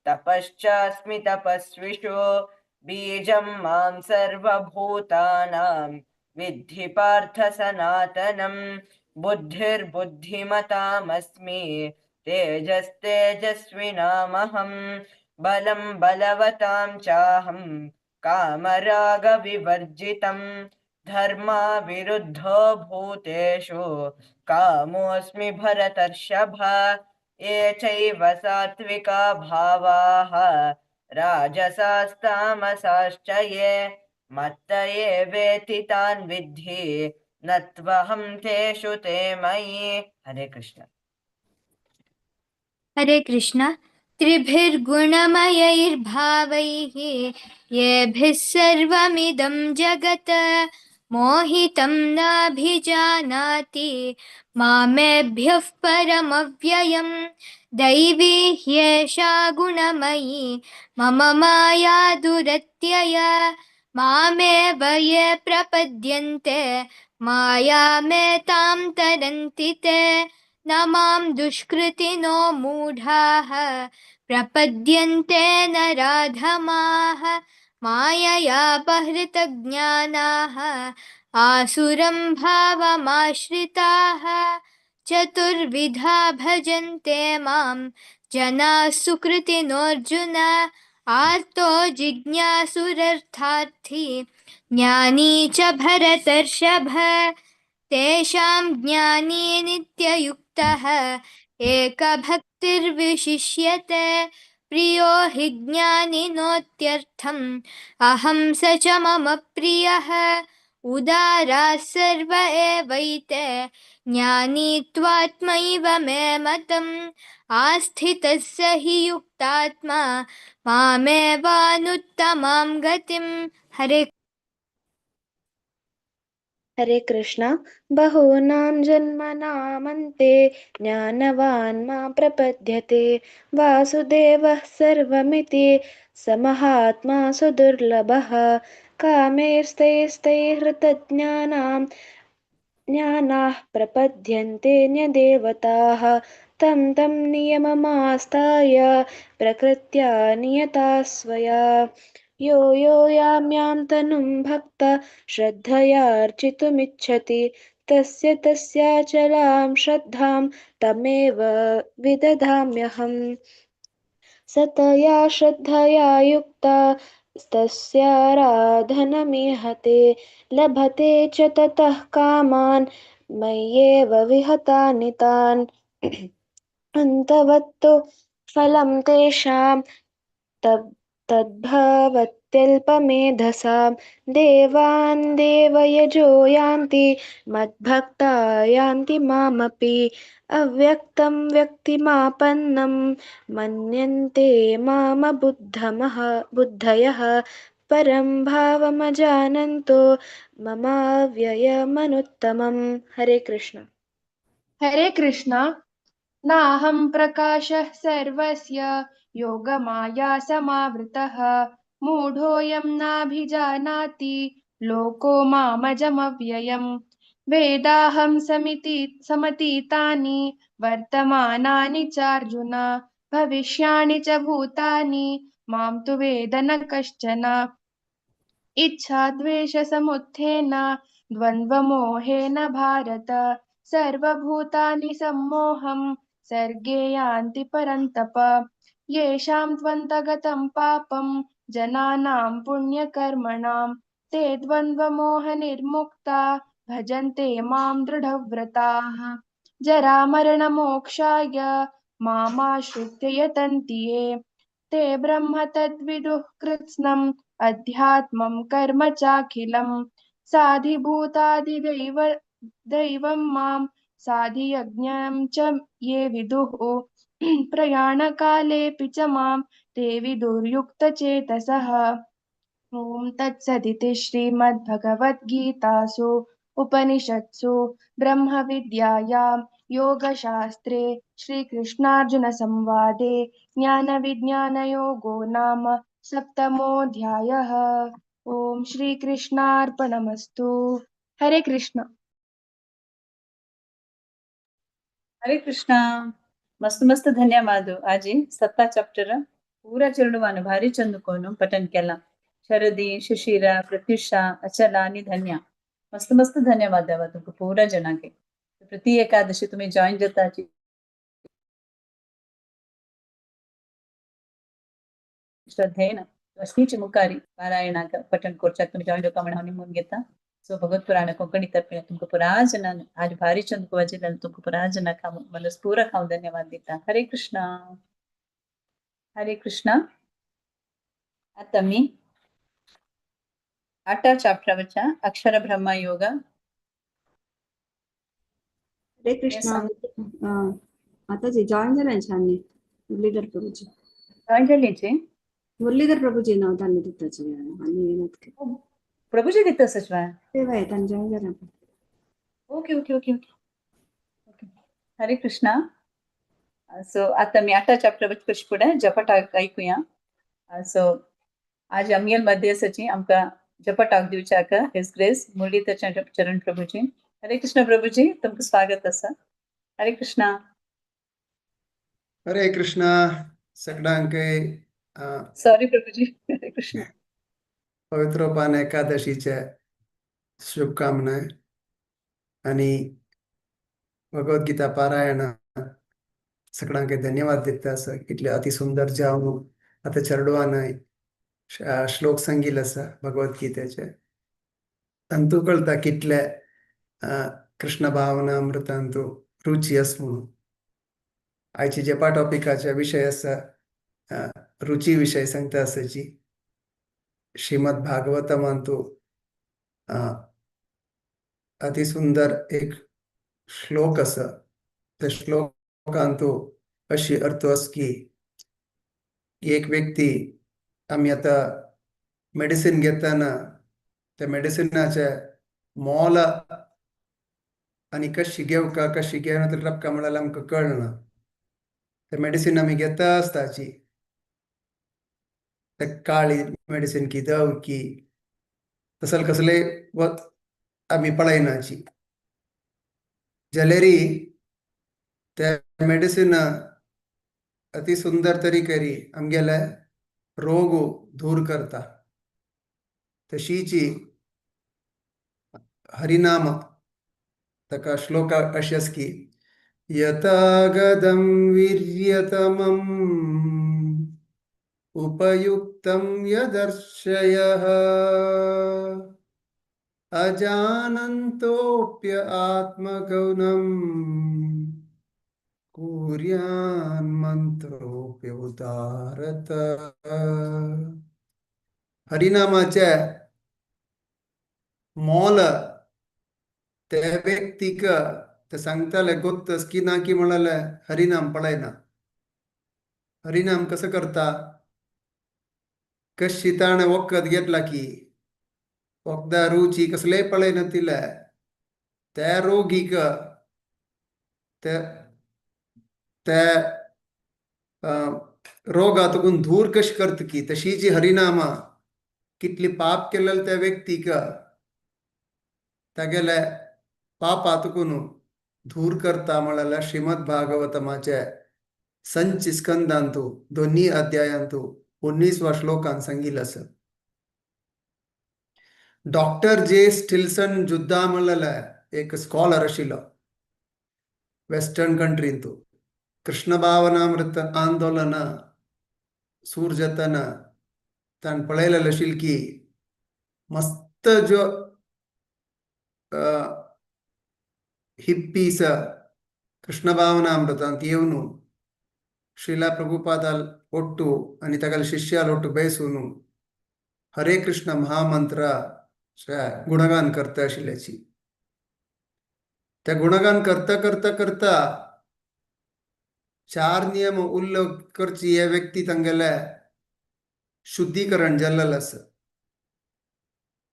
तपश्चास्मि तपस्विषु बीजं मां सर्वभूतानां विद्धि पार्थ सनातनं बुद्धिर्बुद्धिमतामस्मि तेजस्तेजस्विनामहं बलं बलवतां चाहं कामरागविवर्जितं धर्मा विरुद्धो भूतेषु कामोऽस्मि भरतर्षभ ये चैव सात्विका भावाः राजसास्तामसाश्च ये मत्त एवेति तान् विद्धि न त्वहं तेषु ते मयि. हरे कृष्ण. हरे कृष्ण. त्रिभिर्गुणमयैर्भावैः येभिः सर्वमिदं जगत् मोहितं नाभिजानाति मामेभ्यः परमव्ययम्. दैवी ह्येषा गुणमयी मम माया दुरत्यया मामेव ये प्रपद्यन्ते मायामेतां तरन्ति ते. न मां दुष्कृतिनो मूढाः प्रपद्यन्ते नराधमाः माययापहृतज्ञानाः आसुरं भावमाश्रिताः. चतुर्विधा भजन्ते मां जनाः सुकृतिनोऽर्जुन आर्तो जिज्ञासुरर्थार्थी ज्ञानी च भरतर्षभ तेषां ज्ञानी नित्ययुक्तः एकभक्तिर्विशिष्यते प्रियो हि ज्ञानिनोत्यर्थम् अहं स च मम प्रियः उदाराः सर्व एवैते ज्ञानी त्वात्मैव मे मतम् आस्थितः स हि युक्तात्मा मामेवानुत्तमां गतिम् हरे हरे कृष्ण बहूनां जन्मनामन्ते ज्ञानवान् मां प्रपद्यते वासुदेवः सर्वमिति समहात्मा सुदुर्लभः कामैस्तैस्तैहृतज्ञानां ज्ञानाः प्रपद्यन्ते न्यदेवताः तं तं नियममास्ताय प्रकृत्या नियता स्वया यो यो यां तनुं भक्त श्रद्धयार्चितुमिच्छति तस्य तस्याचलां श्रद्धां तमेव विदधाम्यहम् सतया श्रद्धया युक्ता तस्याराधनमीहते लभते च ततः कामान् मय्येव विहतानि तान् अन्तवत्तु फलं तेषां तद्भवत्यल्पमेधसां देवान् देवयजो यान्ति मद्भक्ता यान्ति मामपि अव्यक्तं व्यक्तिमापन्नं मन्यन्ते बुद्धयः परं भावमजानन्तो ममाव्ययमनुत्तमम् हरे कृष्ण हरे कृष्ण नाहं प्रकाशः सर्वस्य योगमाया समावृतः मूढोऽयं नाभिजानाति लोको मामजमव्ययम् वेदाहं समतीतानि वर्तमानानि चार्जुन भविष्याणि च भूतानि मां तु वेद न कश्चन इच्छाद्वेषसमुत्थेन द्वन्द्वमोहेन भारत सर्वभूतानि सम्मोहं सर्गे यान्ति परन्तप येषां त्वन्तगतं पापं जनानां पुण्यकर्मणां ते द्वन्द्वमोहनिर्मुक्ता भजन्ते मां दृढव्रताः जरामरणमोक्षाय मामाश्रित्य यतन्ति ये ते ब्रह्म तद्विदुः कृत्स्नम् अध्यात्मं कर्म चाखिलम् दैवं मां साधियज्ञं च ये विदुः प्रयाणकालेऽपि च मां ते विदुर्युक्तचेतसः ॐ तत्सदिति श्रीमद्भगवद्गीतासु उपनिषत्सु ब्रह्मविद्यायां योगशास्त्रे श्रीकृष्णार्जुनसंवादे ज्ञानविज्ञानयोगो नाम सप्तमोऽध्यायः ॐ श्रीकृष्णार्पणमस्तु हरे कृष्ण હરે કૃષ્ણ મસ્ત મસ્ત ધન્યવાદ આજે 7 ચેપ્ટર પૂરા ચરણવાનું ભારી ચંદુકોનું પઠન केला शरदी शिशिरा प्रत्युषा अचला आणि धन्या मस्त मस्त धन्यवाद द्यावा तुमका पूरा जनाके प्रति एकादशी तुम्ही जॉईन जाताची श्रद्धेन वस्तीची मुखारी पारायणाक पठन कोरच्याक तुम्ही जॉईन जाता म्हणून म्हणून घेता सो भगवत पुराण कोंकणी तर्फे तुमका पुराजना आज भारी चंदको वाजिल्ल्यान तुमका पुराजना मनस्पूर्वक हांव धन्यवाद दिता हरे कृष्ण हरे कृष्ण आता मी 8 चॅप्टरवरच्या अक्षर ब्रह्म योग हरे कृष्ण माताजी जॉईन झाले छाननी मुरलीधर प्रभूजी जॉईन झालीचे मुरलीधर प्रभूजी नाव त्यांनी दिताचे आणि येणार प्रभूजी दिता सचवा तेव्हा आहे त्यांनी जॉईन झाले okay okay okay okay okay हरे कृष्ण सो आता मी 8 चॅप्टर कशी पुढे जपट ऐकूया सो आज आमगेल मध्ये सची आमका जपट दिवचाक हिज ग्रेस मुरलीधर चरण प्रभूजी हरे कृष्ण प्रभूजी तुमचं स्वागत असा हरे कृष्ण सगळ्यांक सॉरी प्रभूजी हरे कृष्ण पवित्रोपान एकादशीच्या शुभकामना आणि भगवद्गीता पारायण सगळ्यांक धन्यवाद दिता आसा कितले अति सुंदर जावन आतां चेडवान श्लोक सांगिल्ले आसा भगवद्गीतेचे तांतू कळटा कितले कृष्ण भावनामृतांतू रुची आसा म्हणून. आयचे जे टॉपिकाचे विषय आसा रुची विषय सांगता आसाची श्रीमद भागवतमांतू अति सुंदर एक श्लोक आसा. त्या श्लोकांतू अशी अर्थ आसा की एक व्यक्ती आमी आतां मेडिसीन घेताना त्या मेडिसिनाचे मोल आनी कशी घेवका कशी घेवनाका म्हळ्यार आमकां कळना. ते मेडिसीन आमी घेता आसताची ते काळी मेडिसीन की दव की तसल कसले आमी पळयनाची जाल्यार ते मेडिसीन अति सुंदर तरीकेरी आमगेले रोग दूर करता. तशीची हरिनाम ताका श्लोक अशें आसा की यथागदं वीर्यतमम् उपयुक्तं यदर्शयः अजानन्तोऽप्य आत्मगौनं कुर्यान् मंत्रोऽप्य उदारत. हरिनामाचे मोल ते व्यक्तीक ते सांगताले गोत्तस की ना की म्हणाले हरिनाम पळयना. हरिनाम कसं करता कशी ताणे वखद घेतला की वखदा रुची कसले पळयना तिले त्या रोगीक ते रोगातून दूर कशी करता की तशी जी हरिनामा कितली पाप केलेले त्या व्यक्तीक तागेले पापातून दूर करता म्हळ्यार श्रीमद भागवतमाचे संच स्कंदांतू 2 अध्यायांतू 19वा श्लोकान सांगिल्लें आसा. डॉक्टर जे स्टिल्सन जुद्दा म्हणलेले एक स्कॉलर आशिल्लो वेस्टर्न कंट्रींतू कृष्ण भावनामृत आंदोलन सुरू जातना ताणें पळयलेलें आशिल्लें की मस्त ज्यो हिप्पीस कृष्ण भावनामृतांत येवन श्रीला प्रभुपादाल ಒಟ್ಟು आणि तागेले शिष्याल ಒಟ್ಟು बेसून हरे कृष्ण महामंत्र गुणगान करता आशिल्ल्याची. त्या गुणगान करता करता करता 4 नियम उल्लेख करची हे व्यक्ती तांगेले शुद्धीकरण जाल्लेलें आसा.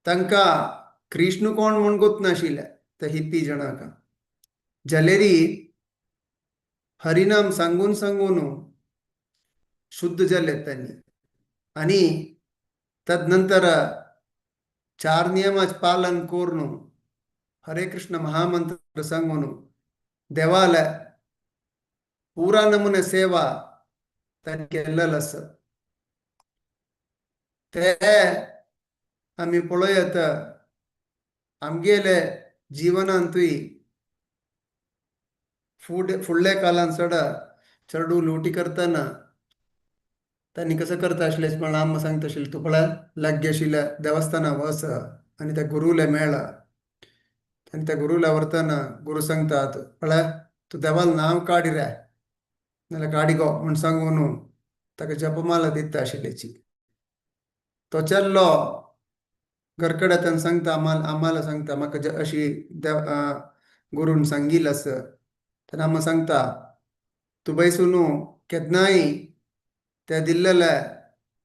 तांकां कृष्ण कोण म्हूण गोत नाशिल्लें त्या हिप्पी जणांक जाल्यार हरिनाम सांगून सांगून शुद्ध जाले त्यांनी आणि तदनंतर 4 नियमाचे पालन करून हरे कृष्ण महामंत्र सांगून देवाला पुरा नमुने सेवा तांणी केल्लेलो आसा. ते आमी पळयत आमगेले जिवनांतूय फुडल्या काळान चडू लुटी करतना तांणी कसं करता आशिल्लें म्हळ्यार आम्मा सांगता आशिल्लें तूं पळय लागीं आशिल्ल्या देवस्थानां वच आनी त्या गुरुले मेळ आनी त्या गुरुला व्हरतना गुरू सांगतात पळय तूं देवालें नांव काडी रे नाल्यार काडी गो म्हूण सांगून ताका जपमाला दिता आशिल्ल्याची. तो चल्लो घरकडे ताणें सांगता आम्हाला सांगता म्हाका अशी गुरून सांगिल्लें आसा. तेन्ना आम्मा सांगता तूं बैसून केन्नाय ते दिल्लेले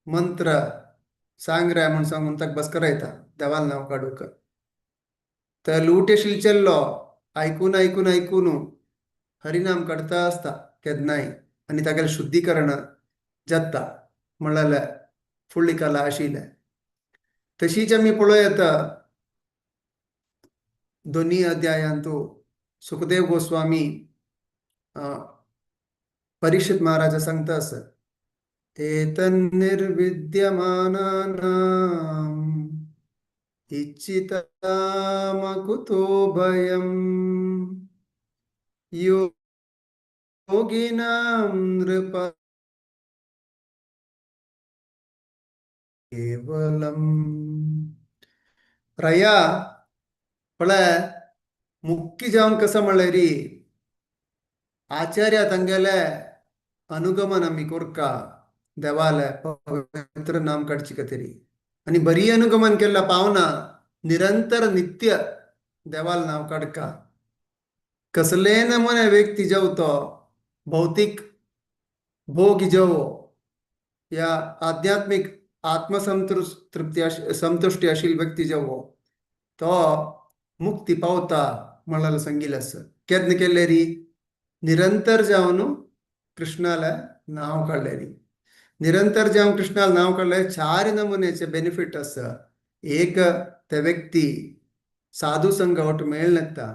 मंत्र सांग रे म्हूण सांगून ताका बसकरायता देवालें नांव काडूक. ते लूट आशिल्लो चेल्लो आयकून आयकून आयकून हरिनाम काडता आसता केन्नाय आनी तागेलें शुद्धीकरण जाता म्हळ्यार फुडली काला आशिल्लें. तशीच आमी पळयत 2 अध्यायांतू सुखदेव गोस्वामी परीक्षित महाराज सांगता आसा एतन्निर्विद्यमानानाम् इच्छितामकुतो भयम् यो योगिनां नृप केवलम् रया पळ मुक्की जावन कसं म्हणलें री आचार्य तांगेले अनुगमन आमी कोरका देवाले पवित्र नाम काडची तरी आणि बरी अनुगमन केला पावना निरंतर नित्य देवाल नाव काडका कसले नमुने व्यक्ती जेवतो भौतिक भोग जेवो या आध्यात्मिक आत्मसंतृप्ती संतुष्टी आशिल्ली व्यक्ती जेवो तो मुक्ती पावता म्हणाला सांगिल्लें आसा केन्ना केल्ले री निरंतर जावन कृष्णाला नाव काडलें री निरंतर जावन कृष्णाला नाव काडलें 4 नमुन्याचे बेनिफिट आसा एक ते व्यक्ती साधू संघ वट मेळ नाका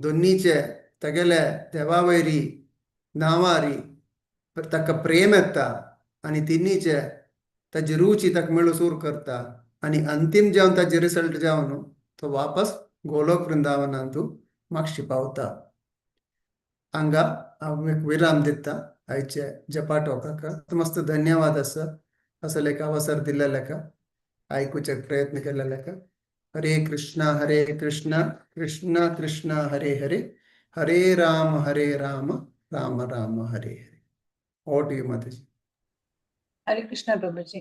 दोन्हीचे तेगेले देवा वयरी नांवारी ताका प्रेम येता आणि तिन्हीचे ताची रुची ताका मेळसूर करता आणि अंतिम जावन ताचे रिजल्ट जावन तो वापस गोलोक वृंदावनांत मागशी पावता हांगा हांव एक विराम दिता आयचे जपा टॉकाक मस्त धन्यवाद आसा असो लेखा अवसर दिल्ल्या लेखा आयकुचे प्रयत्न केल्या लेखा हरे कृष्णा कृष्ण कृष्ण हरे हरे हरे राम राम राम हरे हरे ओट यू माताजी हरे कृष्णा प्रभूजी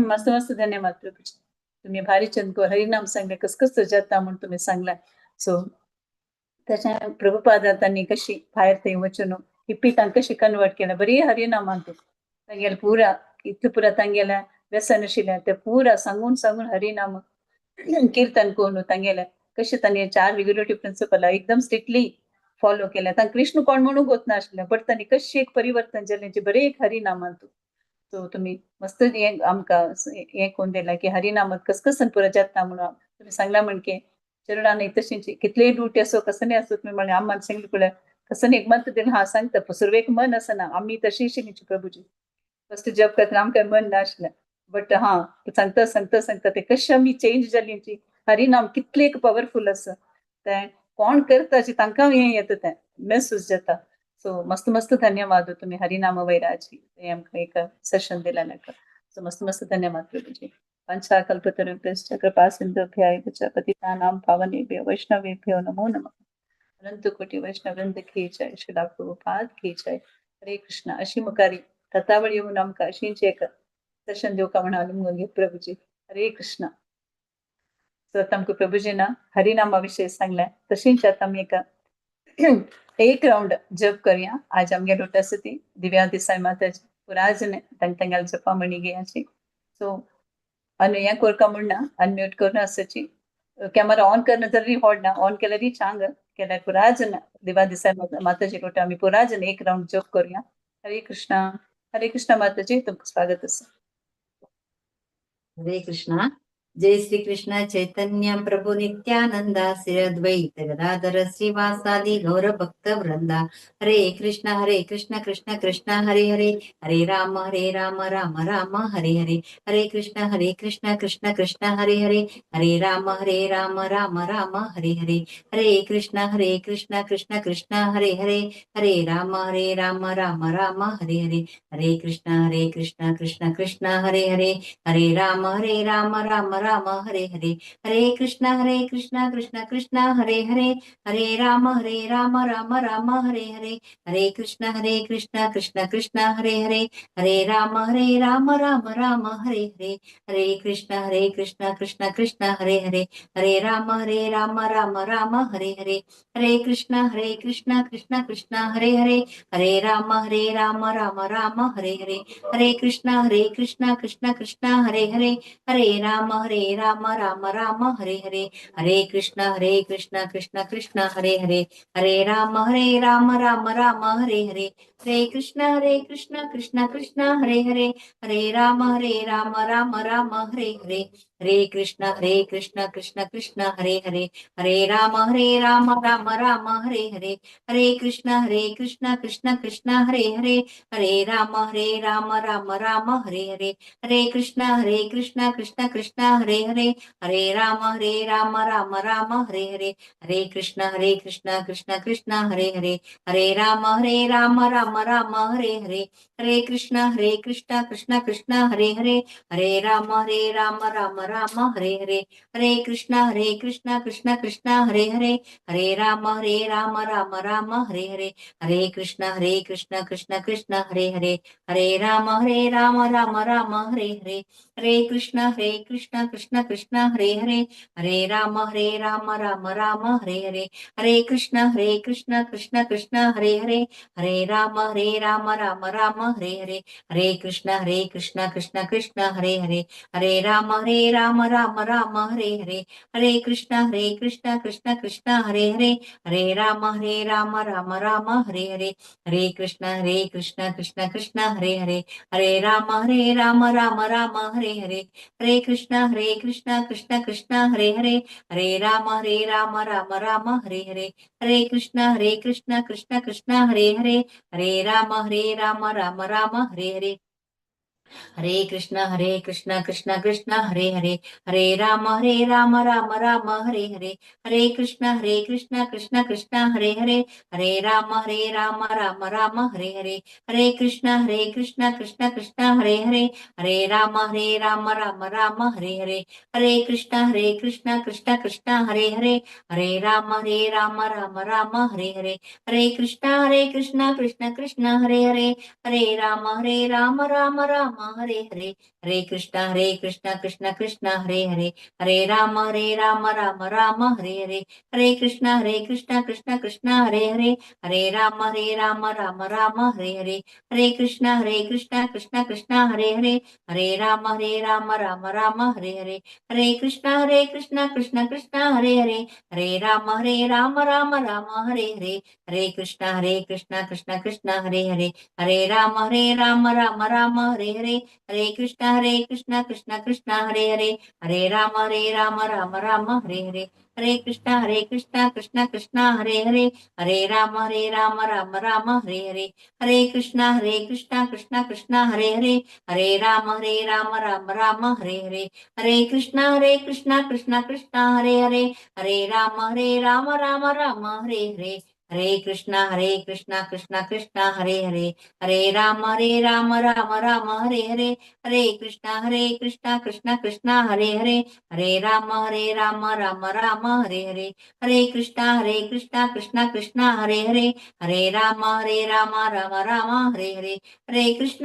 मस्त मस्त धन्यवाद प्रभूजी तुम्ही भारी चंद हरिनाम सांगले कसं जाता म्हणून तुम्ही सांगला सो त्याच्या प्रभुपादांनी कशी बाहेर ते वचन ही पिठांक कशी कन्वर्ट केला बरी हरिनाम आणतो तांगेला पुरा इतलं पुरा तांगेला व्यसन आशिल्लें ते पुरा सांगून हरिनाम कीर्तन करून तांगेले कशें तांणी 4 रेग्युलेटरी प्रिंसिपल एकदम स्ट्रिक्टली फॉलो केल्या तांकां कृष्ण कोण म्हणून गोत नाशिल्लें बट तांणी कशी एक परिवर्तन जालें बरे एक हरिनामान सो तुम्ही मस्त आमकां हें कोण दिला की हरिनामात कसं पुरा जाता म्हणून तुम्ही सांगला म्हणके चरणाने तशींची कितलेय ड्युटी असो कसं असो तुम्ही म्हणे आम्हाला सांगली पळय कसं एक मत दिलं हा सांगता सुरवेक मन असना आम्ही तशी शिकची प्रभूजी फस्ट जॉब करतना आमकां मन नाशिल्लें बट हा सांगता ते कशें आमी चेंज जाली हरिनाम कितले एक पावरफुल आसा ते कोण करता तांकां हें येता तें महसूस जाता सो मस्त धन्यवाद तुम्ही हरिनाम वैराजी हे आमकां एक सेशन दिला नाका सो मस्त धन्यवाद प्रभूजी पंचाकल्पतरुभ्यश्च कृपा सिंधुभ्यः पतितानां पावनेभ्यो वैष्णवेभ्यो नमो नमः अनंत कोटी वैष्णववृंद की जय श्रीला प्रभुपाद की जय हरे कृष्ण अशी मुखारी ततावळ येऊन आमकां अशींच एक सेशन दिवका म्हणून आलुमगून घे प्रभूजी हरे कृष्ण सो आमकां प्रभूजी ना हरिनामा विशय सांगलें तशींच आतां आमी एक राउंड जप करूया आज आमगे लोटा सती दिव्या देसाई माताजी पुराजने तांगेल जपा म्हणी घेयाची सो अनु हें कोरका म्हणना अनम्यूट करून आसाची कॅमेरा ऑन करणं जरी होडना ऑन केल्यार चांग केल्यार पुराजन दिव्या देसाई माताजी लोटा आमी पुराजन एक राउंड जप करूया हरे कृष्णा माताजी तुमकां स्वागत आसा हरे कृष्णा जय श्री कृष्ण चैतन्य प्रभु नित्यानंद श्री अद्वैत गदाधर श्रीवासादि गौर भक्त वृंदा हरे कृष्ण कृष्ण कृष्ण हरे हरे हरे राम राम राम हरे हरे हरे कृष्ण कृष्ण कृष्ण हरे हरे हरे राम राम राम हरे हरे हरे कृष्ण कृष्ण कृष्ण हरे हरे हरे राम राम राम हरे हरे हरे कृष्ण कृष्ण कृष्ण हरे हरे हरे राम राम राम हरे हरे हरे कृष्ण कृष्ण कृष्ण हरे हरे हरे राम राम राम हरे हरे हरे कृष्ण कृष्ण कृष्ण हरे हरे हरे राम राम राम हरे हरे हरे कृष्ण कृष्ण कृष्ण हरे हरे हरे राम राम राम हरे हरे हरे कृष्ण कृष्ण कृष्ण हरे हरे हरे राम राम राम हरे हरे हरे कृष्ण कृष्ण कृष्ण हरे हरे हरे राम राम हरे हरे हरे कृष्ण कृष्ण कृष्ण हरे हरे हरे राम राम राम हरे हरे हरे कृष्ण कृष्ण कृष्ण हरे हरे हरे राम राम राम हरे हरे हरे कृष्ण कृष्ण कृष्ण हरे हरे हरे राम राम राम हरे हरे हरे कृष्ण कृष्ण कृष्ण हरे हरे हरे राम राम राम हरे हरे हरे कृष्ण कृष्ण कृष्ण हरे हरे हरे राम राम राम हरे हरे हरे कृष्ण कृष्ण कृष्ण हरे हरे हरे राम राम राम हरे हरे हरे कृष्ण कृष्ण कृष्ण हरे हरे हरे राम राम राम हरे हरे हरे कृष्ण कृष्ण कृष्ण हरे हरे हरे राम राम राम हरे हरे हरे कृष्ण कृष्ण कृष्ण हरे हरे हरे राम राम राम हरे हरे हरे कृष्ण कृष्ण कृष्ण हरे हरे हरे राम राम राम हरे हरे हरे कृष्ण कृष्ण कृष्ण हरे हरे हरे राम राम राम हरे हरे हरे कृष्ण कृष्ण कृष्ण हरे हरे हरे राम राम राम हरे हरे हरे कृष्ण कृष्ण कृष्ण हरे हरे हरे राम राम राम हरे हरे हरे कृष्ण कृष्ण कृष्ण हरे हरे हरे राम राम हरे हरे हरे कृष्ण कृष्ण कृष्ण हरे हरे हरे राम राम राम हरे हरे हरे कृष्ण कृष्ण कृष्ण हरे हरे हरे राम राम राम हरे हरे हरे कृष्ण कृष्ण कृष्ण हरे हरे हरे राम राम राम हरे हरे हरे कृष्ण कृष्ण कृष्ण हरे हरे हरे राम राम राम हरे हरे हरे कृष्ण कृष्ण कृष्ण हरे हरे हरे राम राम राम हरे हरे हरे कृष्ण कृष्ण कृष्ण हरे हरे हरे राम राम राम हरे हरे हरे कृष्ण कृष्ण कृष्ण हरे हरे हरे राम राम हरे हरे हरे कृष्ण कृष्ण कृष्ण हरे हरे हरे राम राम राम हरे हरे हरे कृष्ण कृष्ण कृष्ण हरे हरे हरे राम राम राम हरे हरे हरे कृष्ण कृष्ण कृष्ण हरे हरे हरे राम राम राम हरे हरे हरे कृष्ण कृष्ण कृष्ण हरे हरे हरे राम राम राम हरे हरे हरे कृष्ण कृष्ण कृष्ण हरे हरे हरे राम राम राम हरे हरे हरे कृष्ण कृष्ण कृष्ण हरे हरे हरे राम राम राम हरे हरे हरे कृष्ण कृष्ण कृष्ण हरे हरे हरे राम राम राम हरे हरे हरे कृष्ण कृष्ण कृष्ण हरे हरे हरे राम राम राम हरे हरे हरे कृष्ण कृष्ण कृष्ण हरे हरे हरे राम राम राम हरे हरे हरे कृष्ण कृष्ण कृष्ण हरे हरे हरे राम राम राम हरे हरे हरे कृष्ण कृष्ण कृष्ण हरे हरे हरे राम राम राम हरे हरे हरे कृष्ण कृष्ण कृष्ण हरे हरे हरे राम राम राम हरे हरे हरे कृष्ण कृष्ण कृष्ण हरे हरे हरे राम राम राम हरे हरे हरे कृष्ण कृष्ण कृष्ण हरे हरे हरे राम राम राम हरे हरे हरे कृष्ण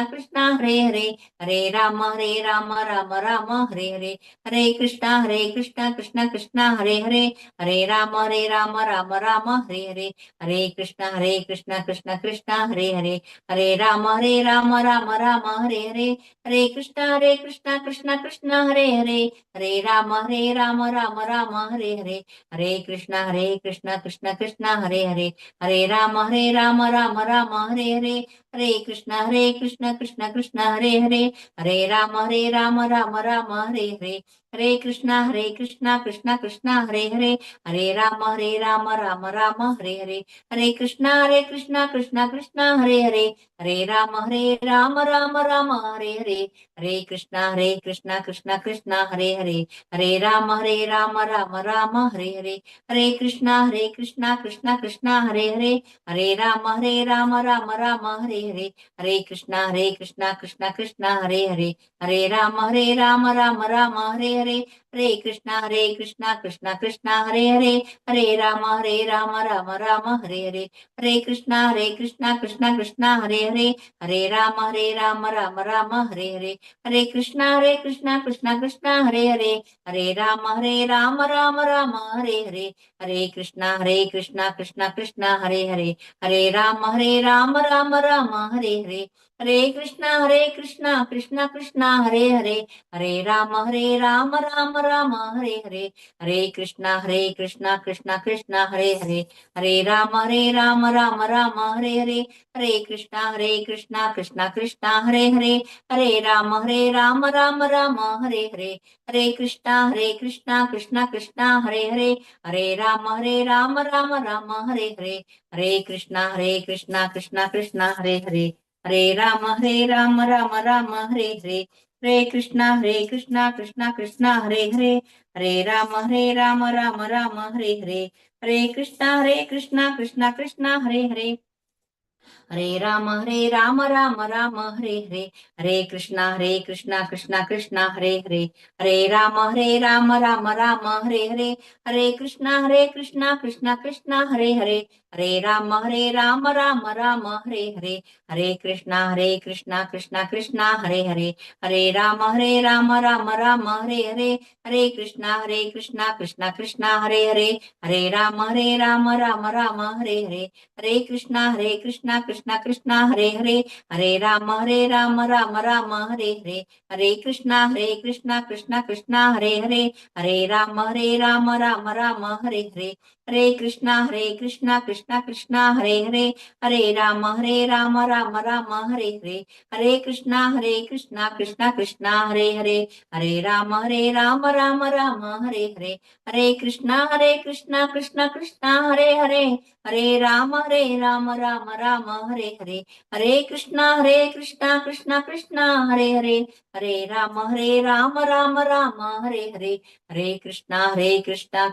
कृष्ण कृष्ण हरे हरे हरे राम राम राम हरे हरे हरे कृष्ण कृष्ण कृष्ण हरे हरे हरे राम राम राम हरे हरे हरे कृष्ण कृष्ण कृष्ण हरे हरे हरे राम राम राम हरे हरे हरे कृष्ण कृष्ण कृष्ण हरे हरे हरे राम राम राम हरे हरे हरे कृष्ण कृष्ण कृष्ण हरे हरे हरे राम राम राम हरे हरे हरे कृष्ण कृष्ण कृष्ण हरे हरे हरे राम राम राम हरे हरे हरे कृष्ण कृष्ण कृष्ण हरे हरे हरे राम राम राम हरे हरे हरे कृष्ण कृष्ण कृष्ण हरे हरे हरे राम राम राम हरे हरे हरे कृष्ण कृष्ण कृष्ण हरे हरे हरे राम राम राम हरे हरे हरे कृष्ण कृष्ण कृष्ण हरे हरे हरे राम राम राम हरे हरे हरे कृष्ण कृष्ण कृष्ण हरे हरे हरे राम राम राम हरे हरे हरे कृष्ण कृष्ण कृष्ण हरे हरे हरे राम राम राम हरे हरे हरे कृष्ण कृष्ण कृष्ण हरे हरे हरे राम राम राम हरे हरे हरे कृष्ण कृष्ण कृष्ण हरे हरे हरे राम राम राम हरे हरे हरे कृष्ण कृष्ण कृष्ण हरे हरे हरे राम राम राम हरे हरे हरे कृष्ण कृष्ण कृष्ण हरे हरे हरे राम राम राम हरे हरे हरे कृष्ण कृष्ण कृष्ण हरे हरे हरे राम राम राम हरे हरे हरे कृष्ण कृष्ण कृष्ण हरे हरे हरे राम राम राम हरे हरे हरे कृष्णा कृष्णा कृष्णा हरे हरे, हरे राम राम राम हरे हरे, हरे कृष्णा कृष्णा कृष्णा हरे हरे, हरे राम राम राम हरे हरे, हरे कृष्णा कृष्णा कृष्णा हरे हरे, हरे राम राम राम हरे हरे, हरे कृष्णा कृष्णा कृष्णा हरे हरे, हरे राम राम राम हरे हरे, हरे कृष्णा कृष्णा कृष्णा हरे हरे, हरे राम राम हरे हरे, हरे कृष्णा कृष्णा कृष्णा हरे हरे, हरे राम राम हरे हरे, हरे कृष्णा कृष्णा कृष्णा हरे हरे, हरे राम राम हरे हरे, हरे कृष्णा कृष्णा कृष्णा हरे हरे, हरे राम राम हरे हरे, हरे कृष्णा कृष्णा कृष्णा हरे हरे, हरे राम राम हरे हरे, हरे कृष्णा कृष्णा कृष्णा हरे हरे, हरे राम राम हरे हरे, हरे कृष्णा कृष्णा कृष्णा हरे हरे, हरे राम राम हरे हरे, हरे कृष्णा कृष्णा कृष्णा हरे हरे, हरे राम राम हरे हरे, हरे कृष्णा कृष्णा कृष्णा हरे हरे, हरे राम राम हरे हरे, हरे कृष्णा कृष्णा कृष्णा हरे हरे, हरे राम राम हरे हरे, हरे कृष्णा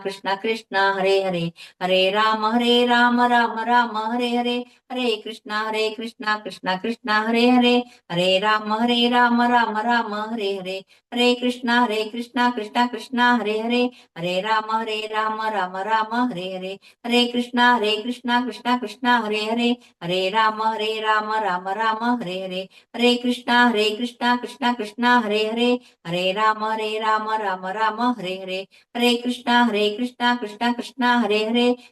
कृष्णा कृष्णा हरे हरे, हरे राम राम हरे हरे, हरे कृष्णा कृष्णा कृष्णा हरे हरे, हरे राम राम हरे हरे, हरे कृष्णा कृष्णा कृष्णा हरे हरे, हरे राम राम हरे हरे, हरे कृष्णा कृष्णा कृष्णा हरे हरे, हरे राम राम हरे हरे, हरे कृष्णा कृष्णा कृष्णा हरे हरे, हरे राम राम हरे हरे, हरे कृष्णा कृष्णा कृष्णा हरे हरे, हरे राम राम हरे हरे, हरे कृष्णा कृष्णा कृष्णा हरे हरे, हरे राम राम हरे हरे, हरे कृष्णा कृष्णा कृष्णा हरे हरे, हरे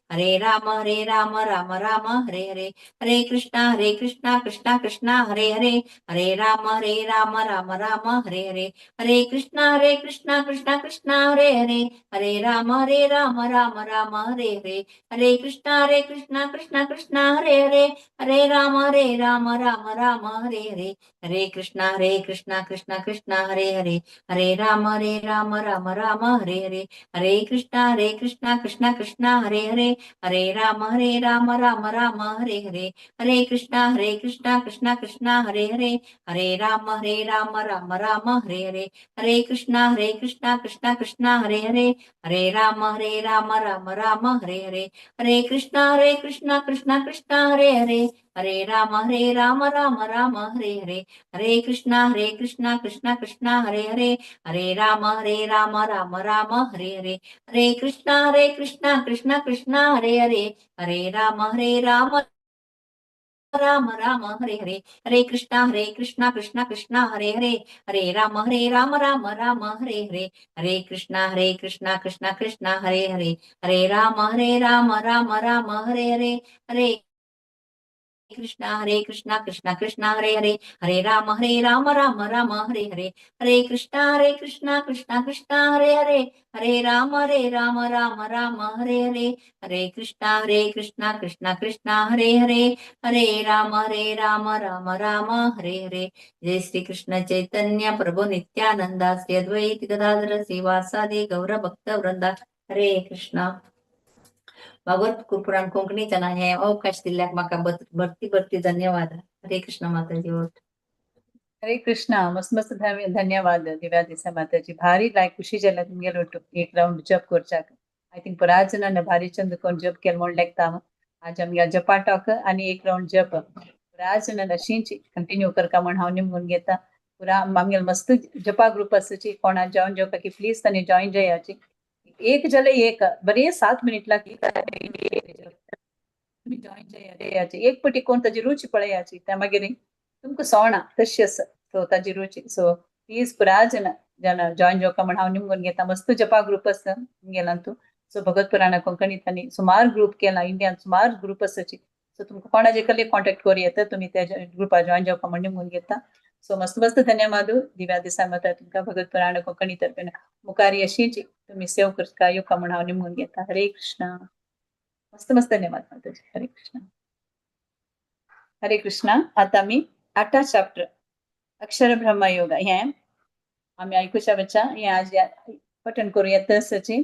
राम राम हरे हरे, हरे कृष्णा कृष्णा कृष्णा हरे हरे, हरे राम राम हरे हरे, हरे कृष्णा कृष्णा कृष्णा हरे हरे, हरे राम राम हरे हरे, हरे कृष्णा कृष्णा कृष्णा हरे हरे, हरे राम राम हरे हरे, हरे कृष्णा कृष्णा कृष्णा हरे हरे, हरे राम राम हरे हरे, हरे कृष्णा कृष्णा कृष्णा हरे हरे, हरे राम राम हरे हरे, हरे कृष्णा कृष्णा कृष्णा हरे हरे, हरे राम राम हरे हरे, हरे कृष्णा कृष्णा कृष्णा हरे हरे, हरे राम राम हरे हरे, हरे कृष्णा कृष्णा कृष्णा हरे हरे, हरे राम राम हरे हरे, हरे कृष्णा कृष्णा कृष्णा हरे हरे, हरे राम राम हरे हरे, हरे कृष्णा कृष्णा कृष्णा हरे हरे, हरे राम राम हरे हरे, हरे कृष्णा कृष्णा कृष्णा हरे हरे, हरे राम राम हरे हरे, जय श्री कृष्ण चैतन्य प्रभु नित्यानंदा श्री अद्वैत गदाधर श्रीवासादि गौर भक्त वृंदा, हरे कृष्णा. भागवत पुराण कोंकणी त्यांना हे अवकाश दिल्याक म्हाका भरती भरती धन्यवाद. हरे कृष्ण माताजी. हरे कृष्णा. मस्त मस्त धन्यवाद दिव्या दिसा माताजी. भारी लायक खुशी जाला तुमगेलो एक राउंड जप करच्याक. आय थिंक बऱ्याच जणांना भारी चंद कोण जप केलं म्हण लेखता. आज आमगे जपा टॉक आणि एक राउंड जप बऱ्याच जणांना अशीच कंटिन्यू करका म्हण हांव निमगून घेता. पुरा आमगे मस्त जपा ग्रुप आसाची कोणा जॉइन जेवका की प्लीज तने जॉइन जयाची. एक जले एक बरे 7 मिनिट लागली जॉइन जयाची. एक पटी कोण ताजी रुची पळयाची त्या मागीर तुमकां सोवना तशी आसा सो ताजी रुची. सो प्लीज पुरा जन जॉइन जेवका म्हण हांव निमगून घेता. मस्त जपा ग्रुप आसा गेला तू. सो भगत पुराणा कोंकणींतनी सुमार ग्रुप केला इंडियान सुमार ग्रुप आसाची. सो तुमकां कोणाचे कले कॉन्टॅक्ट करूं येता तुम्ही त्या ग्रुपा जॉइन जेवका म्हण निमगून घेता. सो मस्त मस्त धन्यवाद दिव्या दिसा माता तुमकां भगत पुराण कोंकणी तर्फे मुखारी अशीच तुम्ही सेव करता येवका म्हण हांव निमगून घेता. हरे कृष्णा. मस्त मस्त धन्यवाद माताजी. हरे कृष्णा. हरे कृष्णा. आता मी 8 चॅप्टर अक्षर ब्रह्म योगा हे आम्ही ऐकूच्या बच्चा हे आज पठण करूया. तसची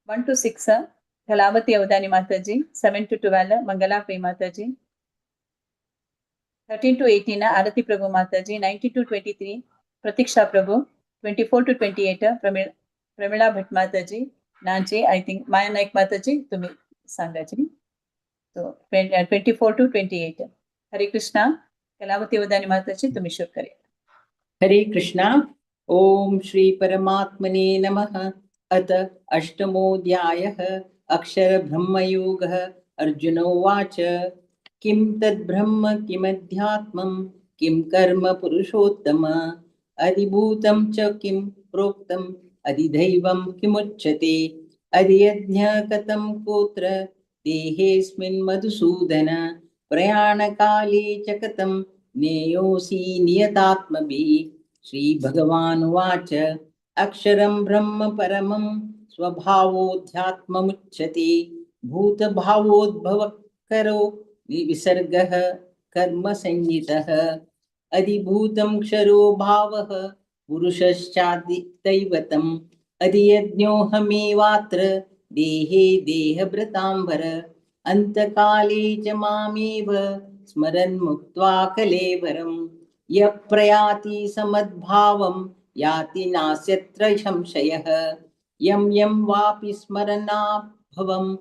1 to 6 कलावती अवधानी माताजी, 7 to 12 मंगला प्रिय माताजी, 13 to 18 आरती प्रभु माताजी, 19 to 23 Pratīksha Prabhu, 24 to 28, Pramila Bhatt Mataji, Nanchi, I think, Maya Naik Mataji, Tumi Sangaji. So, 24 to 28. Hare Krishna, Kalavati Vadani Mataji, Tumi Shukari. हरे कृष्णा ओम श्री परमात्मने नमः अथ अष्टमोऽध्यायः अक्षर ब्रह्मयोगः अर्जुन उवाच किं तद्ब्रह्म किमध्यात्मं किं कर्म पुरुषोत्तम अधिभूतं च किं प्रोक्तम् अधिदैवं किमुच्यते अधियज्ञः कथं कोत्र देहेऽस्मिन् मधुसूदन प्रयाणकाले च कथं नेयोऽसि नियतात्मभिः श्रीभगवानुवाच अक्षरं ब्रह्म परमं स्वभावोऽध्यात्ममुच्यते भूतभावोद्भवकरो विसर्गः कर्मसंज्ञितः अधिभूतं क्षरो भावः पुरुषश्चादिदैवतम् अधियज्ञोऽहमेवात्र देहे देहभृताम्बर अन्तकाले च मामेव स्मरन् मुक्त्वा कलेवरम् यः प्रयाति समद्भावं याति नास्यत्र संशयः यं यं वापि स्मरणाभवं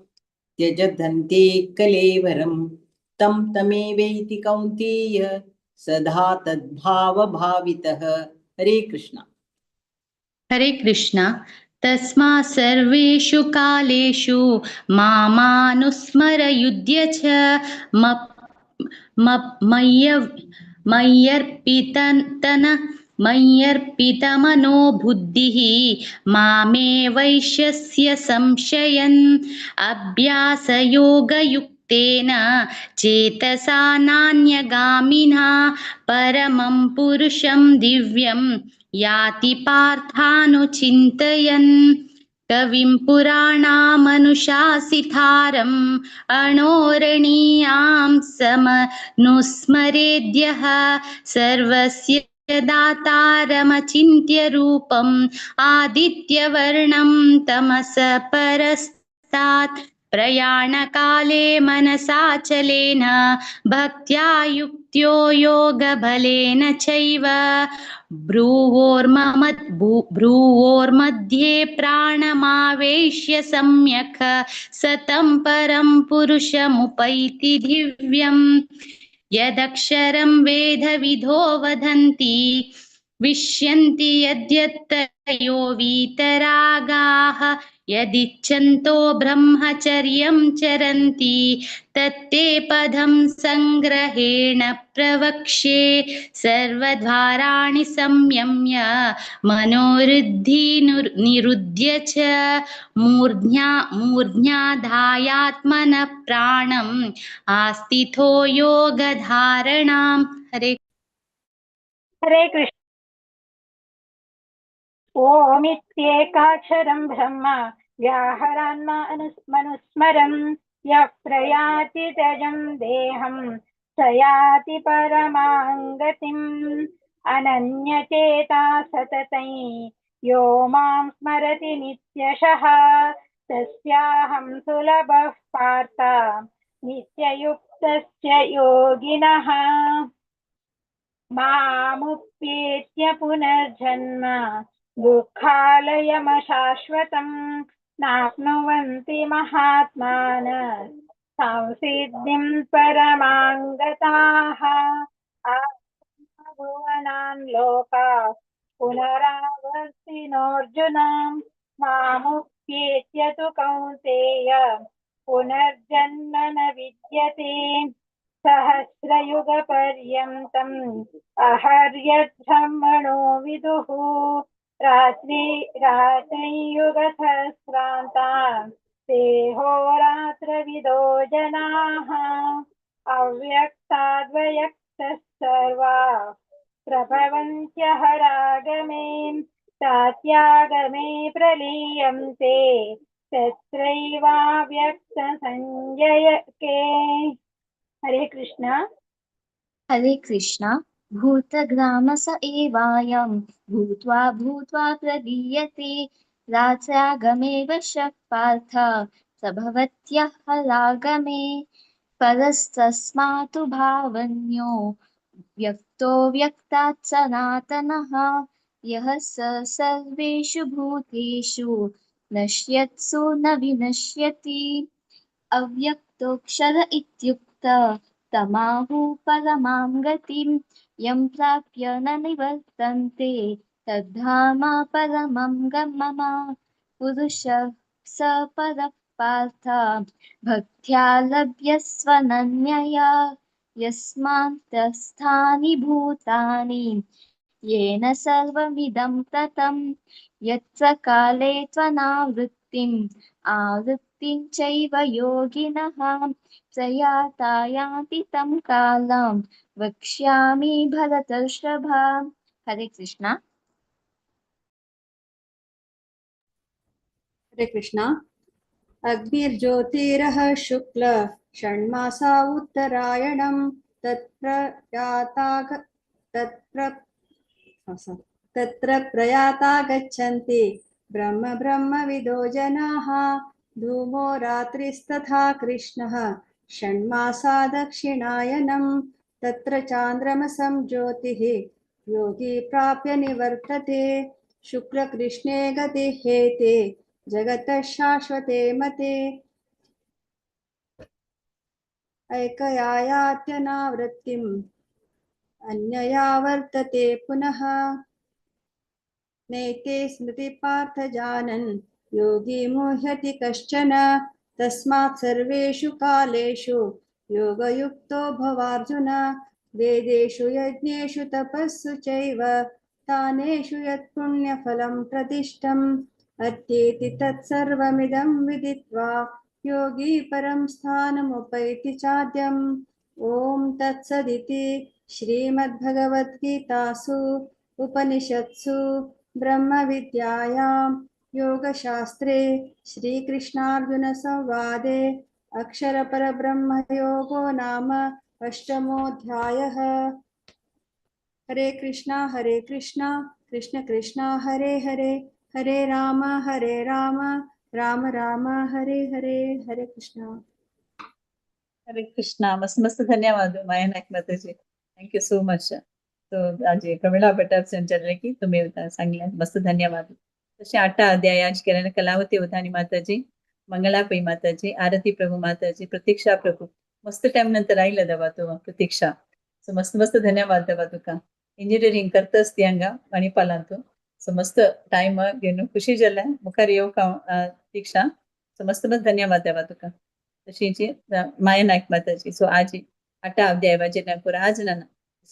त्यजन्ते कलेवरं तं तमेवैति कौन्तेय सदा तद्भावभावितः। हरे कृष्ण। हरे कृष्ण। तस्मात् सर्वेषु कालेषु मामानुस्मरयुध्य च मय्यर्पितमनो बुद्धिः मामे वैश्यस्य संशयन् अभ्यासयोगयुक्तेन चेतसा नान्यगामिना परमं पुरुषं दिव्यं याति पार्थानुचिन्तयन् कविं पुराणामनुशासितारम् अणोरणीयां समनुस्मरेद्यः सर्वस्य दातारमचिन्त्य रूपम् आदित्यवर्णं तमसः परस्तात् प्रयाणकाले मनसाचलेन भक्त्या योगबलेन चैव भ्रुवोर्मध्ये प्राणमावेश्य सम्यक् सतं परं पुरुषमुपैति दिव्यम् यदक्षरं वेदविदो वदन्ति विश्यन्ति यद्यत्तयो वीतरागाः यदिच्छन्तो ब्रह्मचर्यं चरन्ति तत्ते पदं संग्रहेण प्रवक्ष्ये सर्वद्वाराणि संयम्य मनोरुद्धि निरुध्य च मूर्ध्याधायात्मनः प्राणम् आस्थितो योगधारणाम्। हरे कृष्ण। ओमित्येकाक्षरं ब्रह्म व्याहरान् मनुस्मरन् यः प्रयाति त्यजं देहं स याति परमां गतिम् अनन्यचेता सततं यो मां स्मरति नित्यशः तस्याहं सुलभः पार्थ नित्ययुक्तस्य योगिनः मामुप्येत्य पुनर्जन्म दुःखालयमशाश्वतम् नाप्नुवन्ति महात्मानः संसिद्धिं परमां गताः भुवनान् लोकाः पुनरावर्तिनोऽर्जुन मामुप्येत्य तु कौन्तेय पुनर्जन्म न विद्यते सहस्रयुगपर्यन्तम् अहर्यब्रह्मणो विदुः रात्रियुगसहस्रान्तान् देहोरात्रविदो जनाः अव्यक्ताद्वयक्तः सर्वा प्रभवन्त्यहरागमे तात्यागमे प्रलीयन्ते तत्रैवाव्यक्तसंज्ञके। हरे कृष्ण। हरे कृष्ण। भूतग्रामस एवायं भूत्वा भूत्वा प्रदीयते रात्र्यागमे वशः पार्थ स भवत्यः हलागमे परस्तस्मातु भावन्यो व्यक्तो व्यक्तात् सनातनः यः स सर्वेषु भूतेषु नश्यत्सु न विनश्यति अव्यक्तोऽक्षर इत्युक्त तमाहुः परमां गतिं यं प्राप्य न निवर्तन्ते तद्धाम परमं मम पुरुषः स परः पार्थ भक्त्या लभ्यस्वनन्यया यस्मान्तस्थानि भूतानि येन सर्वमिदं ततं यत्र काले त्वनावृत्तिम् आवृत्तिं चैव योगिनः प्रयाता यान्ति तं कालं वक्ष्यामि भरतर्षभ हरे कृष्णा हरे कृष्णा अग्निर्ज्योतिरः शुक्ल षण्मासा उत्तरायणं तत्र प्रयाता गच्छन्ति ब्रह्मविदो जनाः धूमो रात्रिस्तथा कृष्णः षण्मासा दक्षिणायनं तत्र चान्द्रमसं ज्योतिः योगी प्राप्य निवर्तते शुक्लकृष्णे गतिः हेते जगतः शाश्वते मते ऐकयायात्यनावृत्तिम् अन्यया वर्तते पुनः नैते स्मृति पार्थ जानन् योगी मुह्यति कश्चन तस्मात् सर्वेषु कालेषु योगयुक्तो भवार्जुन वेदेषु यज्ञेषु तपस्सु चैव दानेषु यत्पुण्यफलं प्रतिष्ठम् अत्येति तत्सर्वमिदं विदित्वा योगी परं स्थानमुपैति चाद्यम् ॐ तत्सदिति श्रीमद्भगवद्गीतासु उपनिषत्सु ब्रह्मविद्यायां योगशास्त्रे श्रीकृष्णार्जुनसंवादे अक्षरपरब्रह्मयोगो नाम अष्टमोऽध्यायः। हरे कृष्णा कृष्ण कृष्णा हरे हरे हरे राम राम राम हरे हरे। हरे कृष्णा हरे कृष्णा मस्त धन्यवाद माया नायक माताजी थँक्यू सो मच तो आज प्रमिळा भट्टार संचालक की तुम्ही सांगल्या मस्त धन्यवाद तसे 8 अध्याय आज केल्याने कलावती उधानी माताजी मंगलापई माताजी आरती प्रभू माताजी प्रतीक्षा प्रभू मस्त टाइम नंतर आईला दवा तो प्रतीक्षा सो मस्त धन्यवाद दवा तुका इंजिनियरिंग करत असते हंगा मणिपालांतू सो मस्त टाइम घेऊन खुशी झाल्या मुखार येऊ का दीक्षा सो मस्त धन्यवाद दवा तुका तशीची माया नायक माताजी सो आज 8 अध्याय वाचन पुरा आज ना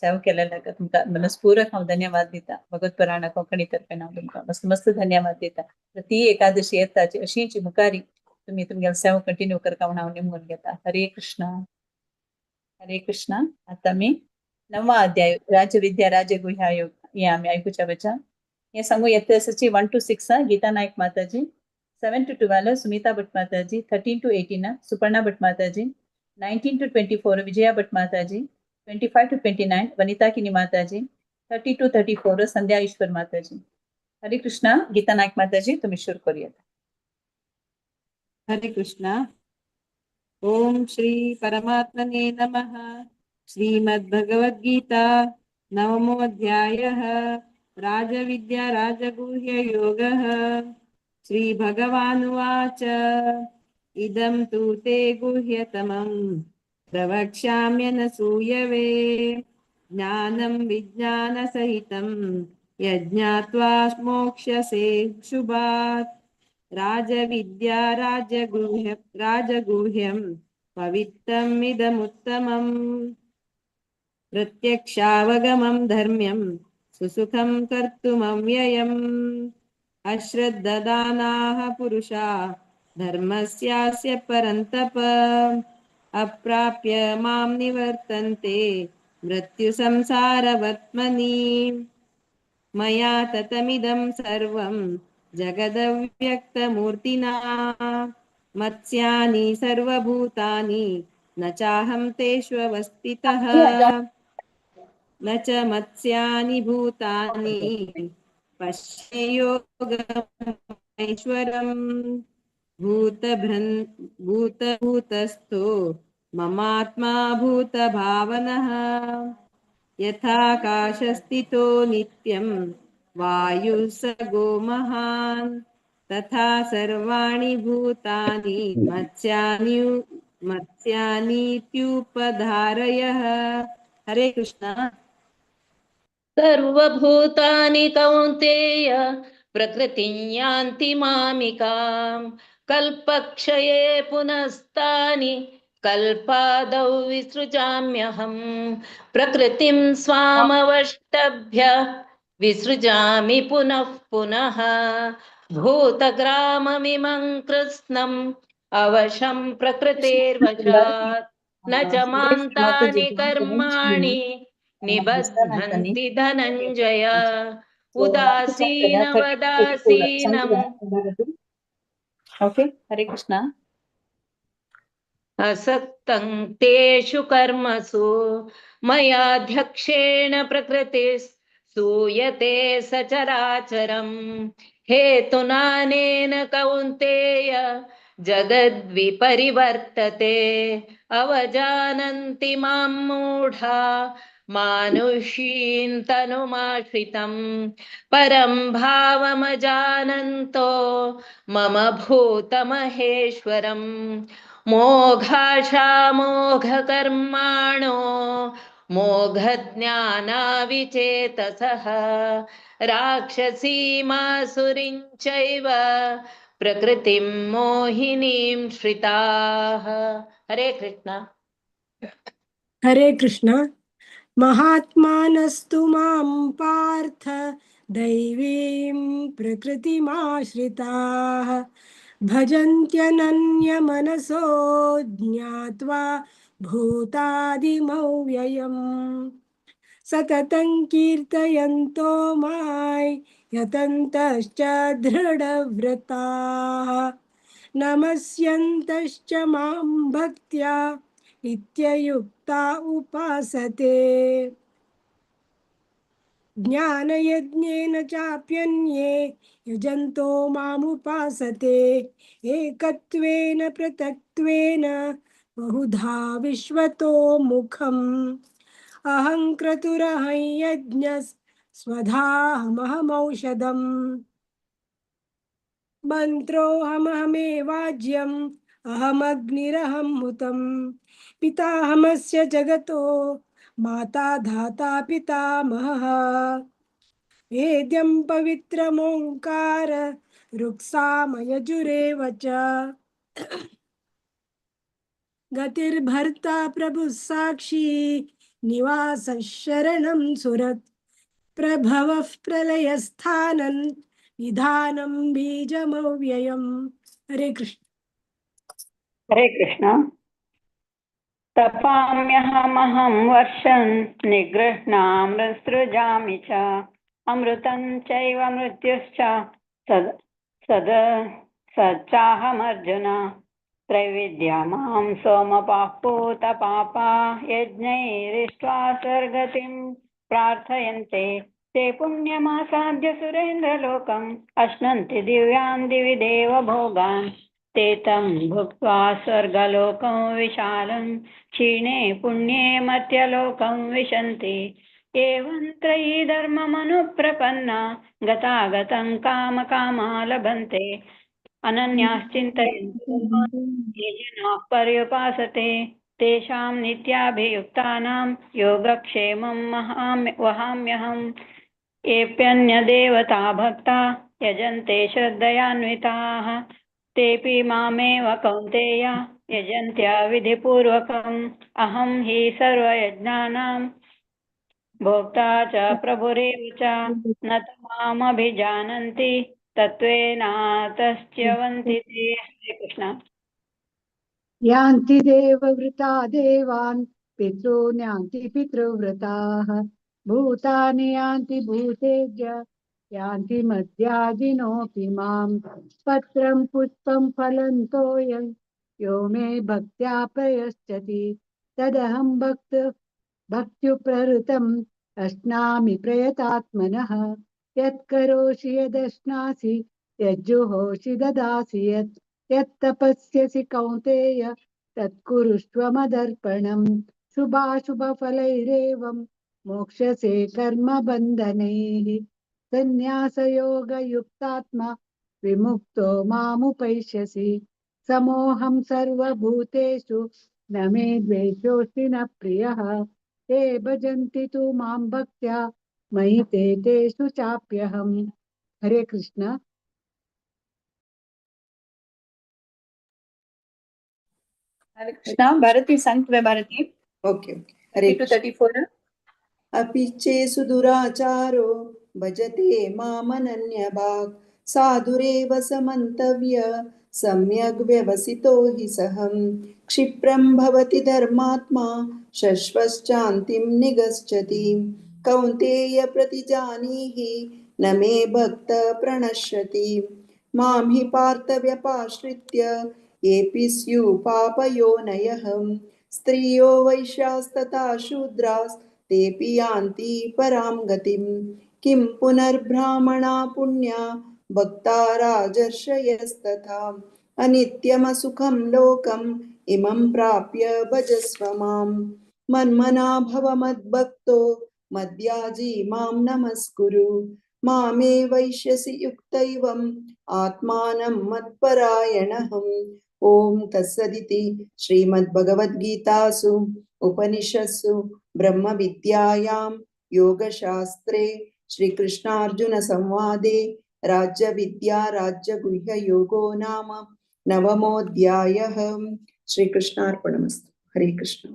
सेव केलेला तुमका मनस्पूर्वक हांव धन्यवाद दिता भगवत पुराण कोंकणी तर्फे हांव तुमकां मस्त धन्यवाद दिता ती एकादशी येताची अशीच मुखारी तुम्ही तुमगे सेव कंटिन्यू करता म्हणून हांव नेमून घेता हरे कृष्णा आता मी 9वा अध्याय राजविद्या राजगुह्य योग हे आम्ही ऐकूच्या बचा हे सांगू येते असची 1 to 6 गीता नायक माताजी 7 to 12 सुमिता भट माताजी 13 to 18 सुपर्णा भट माताजी 19 to 24 विजया भट माताजी 25 to 29 वनिता किनी माताजी 30 to 34 संध्या ईश्वर माताजी हरे कृष्णा गीता नायक माताजी तुम्ही शुरू करूयात हरे कृष्णा ओम श्री परमात्मने नमः श्रीमद्भगवद्गीता नवमोऽध्यायः राजविद्या राजगुह्य योगः श्रीभगवानुवाच इदं तु ते गुह्यतमं प्रवक्ष्याम्यनसूयवे ज्ञानं विज्ञानसहितं यज्ञात्वा मोक्ष्यसे शुभात् राजविद्या राजगुह्यं पवित्रमिदमुत्तमम् प्रत्यक्षावगमं धर्म्यं सुसुखं कर्तुमव्ययम् अश्रद्धदानाः पुरुषा धर्मस्यास्य परन्तप अप्राप्य मां निवर्तन्ते मृत्युसंसारवर्त्मनि मया ततमिदं सर्वं जगदव्यक्तमूर्तिना मत्स्यानि सर्वभूतानि न चाहं तेष्वस्थितः न च मत्स्यानि भूतानि पश्ये योगमैश्वरम् भूतभूतस्थो ममात्मा भूतभावनः यथाकाशस्थितो नित्यं वायुः सगो महान् तथा सर्वाणि भूतानि मत्स्यानीत्युपधारयः। हरे कृष्ण। सर्वभूतानि कौन्तेय प्रकृतिं यान्ति मामिकाम् कल्पक्षये पुनस्तानि कल्पादौ विसृजाम्यहम् प्रकृतिं स्वामवष्टभ्य विसृजामि पुनः पुनः भूतग्राममिमं कृत्स्नम् अवशं प्रकृतेर्वशात् न च मान्तानि कर्माणि निबध्नन्ति धनञ्जय उदासीनवदासीनम् ओके, हरे कृष्ण। असक्तं तेषु कर्मसु मयाध्यक्षेण प्रकृतिः सूयते सचराचरम् हेतुनानेन कौन्तेय जगद्विपरिवर्तते अवजानन्ति मां मूढा मानुषीं तनुमाश्रितं परं भावमजानन्तो मम भूतमहेश्वरम् मोघाशामोघकर्माणो मोघज्ञानाविचेतसः राक्षसीमासुरीं चैव प्रकृतिं मोहिनीं श्रिताः। हरे कृष्ण। हरे कृष्ण। महात्मानस्तु मां पार्थ दैवीं प्रकृतिमाश्रिताः भजन्त्यनन्यमनसो ज्ञात्वा भूतादिमव्ययम् सततं कीर्तयन्तो मां यतन्तश्च दृढव्रताः नमस्यन्तश्च मां भक्त्या नित्ययुक्ता उपासते ज्ञानयज्ञेन चाप्यन्ये यजन्तो मामुपासते एकत्वेन पृथक्त्वेन बहुधा विश्वतो मुखम् अहं क्रतुरहं यज्ञस् स्वधाहमहमौषधम् मन्त्रोऽहमहमेवाज्यम् अहमग्निरहं हुतम् पिताहमस्य जगतो माता धाता पितामहः वेद्यं पवित्रमोङ्कार ऋक्सामयजुरेव च गतिर्भर्ता प्रभुः साक्षी निवासः शरणं सुरत् प्रभवः प्रलयस्थानं निधानं बीजमव्ययम्। हरे कृष्ण। हरे कृष्ण। तपाम्यहमहं वर्षं निगृह्णामृतसृजामि च अमृतं चैव मृत्युश्च सच्चाहमर्जुन त्रैविद्या मां सोमपाः पूतपापा यज्ञैरिष्ट्वा स्वर्गतिं प्रार्थयन्ते ते पुण्यमासाद्य सुरेन्द्रलोकम् अश्नन्ति दिव्यान् दिवि देव भोगान् ते तं भुक्त्वा स्वर्गलोकं विशालं क्षीणे पुण्ये मर्त्यलोकं विशन्ति एवं त्रयी धर्ममनुप्रपन्ना गतागतं कामकामा लभन्ते अनन्याश्चिन्तयन्तो ये जनाः पर्युपासते तेषां नित्याभियुक्तानां योगक्षेमं वहाम्यहम् एप्यन्यदेवता भक्ता यजन्ते श्रद्धयान्विताः तेऽपि मामेव कौन्तेय यजन्त्या विधिपूर्वकम् अहं हि सर्वयज्ञानां भोक्ता च प्रभुरेव च न तु मामभिजानन्ति तत्त्वेनातश्च्यवन्ति ते। हरे कृष्ण। यान्ति देववृता देवान् पितॄन् यान्ति पितृव्रताः भूतानि यान्ति भूतेज्य यान्ति मद्याजिनोऽपि माम् पत्रं पुष्पं फलं तोयं यो मे भक्त्या प्रयच्छति तदहं भक्त्युप्रहृतम् अश्नामि प्रयतात्मनः यत्करोषि यदश्नासि यज्जुहोषि ददासि यत्तपस्यसि कौन्तेय तत्कुरुष्व मदर्पणम् शुभाशुभफलैरेवं मोक्षसे कर्मबन्धनैः संन्यासयोगयुक्तात्मा विमुक्तो मामुपैष्यसि समोऽहं सर्वभूतेषु न मे द्वेषोऽस्ति न प्रियः ते भजन्ति तु मां भक्त्या मयि ते तेषु चाप्यहम्. हरे कृष्ण. हरे कृष्णा. भारती सांगते भारती. ओके हरे 34. अपि चेसु दुराचारो भजते मामनन्यभाक् साधुरेव समन्तव्य सम्यग् व्यवसितो हि सहं क्षिप्रं भवति धर्मात्मा शश्वश्चान्तिं निगच्छति कौन्तेय प्रतिजानीहि न मे भक्त प्रणश्यति मां हि पार्थ व्यपाश्रित्य येऽपि स्युः पापयोनयः स्त्रियो वैश्यास्तथा शूद्रास् तेऽपि यान्ति परां गतिं किं पुनर्ब्राह्मणा पुण्या भक्ता राजर्षयस्तथा अनित्यमसुखं लोकम् इमं प्राप्य भजस्व माम् मन्मना भव मद्भक्तो मद्याजी मां नमस्कुरु मामे वैश्यसि युक्तैवम् आत्मानं मत्परायणहम्. ओम तत्सदिति श्रीमद्भगवद्गीतासु उपनिषत्सु ब्रह्म विद्यायां योगशास्त्रे श्रीकृष्णार्जुन संवादे राज्य विद्या राज्य गुह्य योगो नाम नवमोऽध्यायः. श्रीकृष्णार्पणमस्तु. हरे कृष्ण.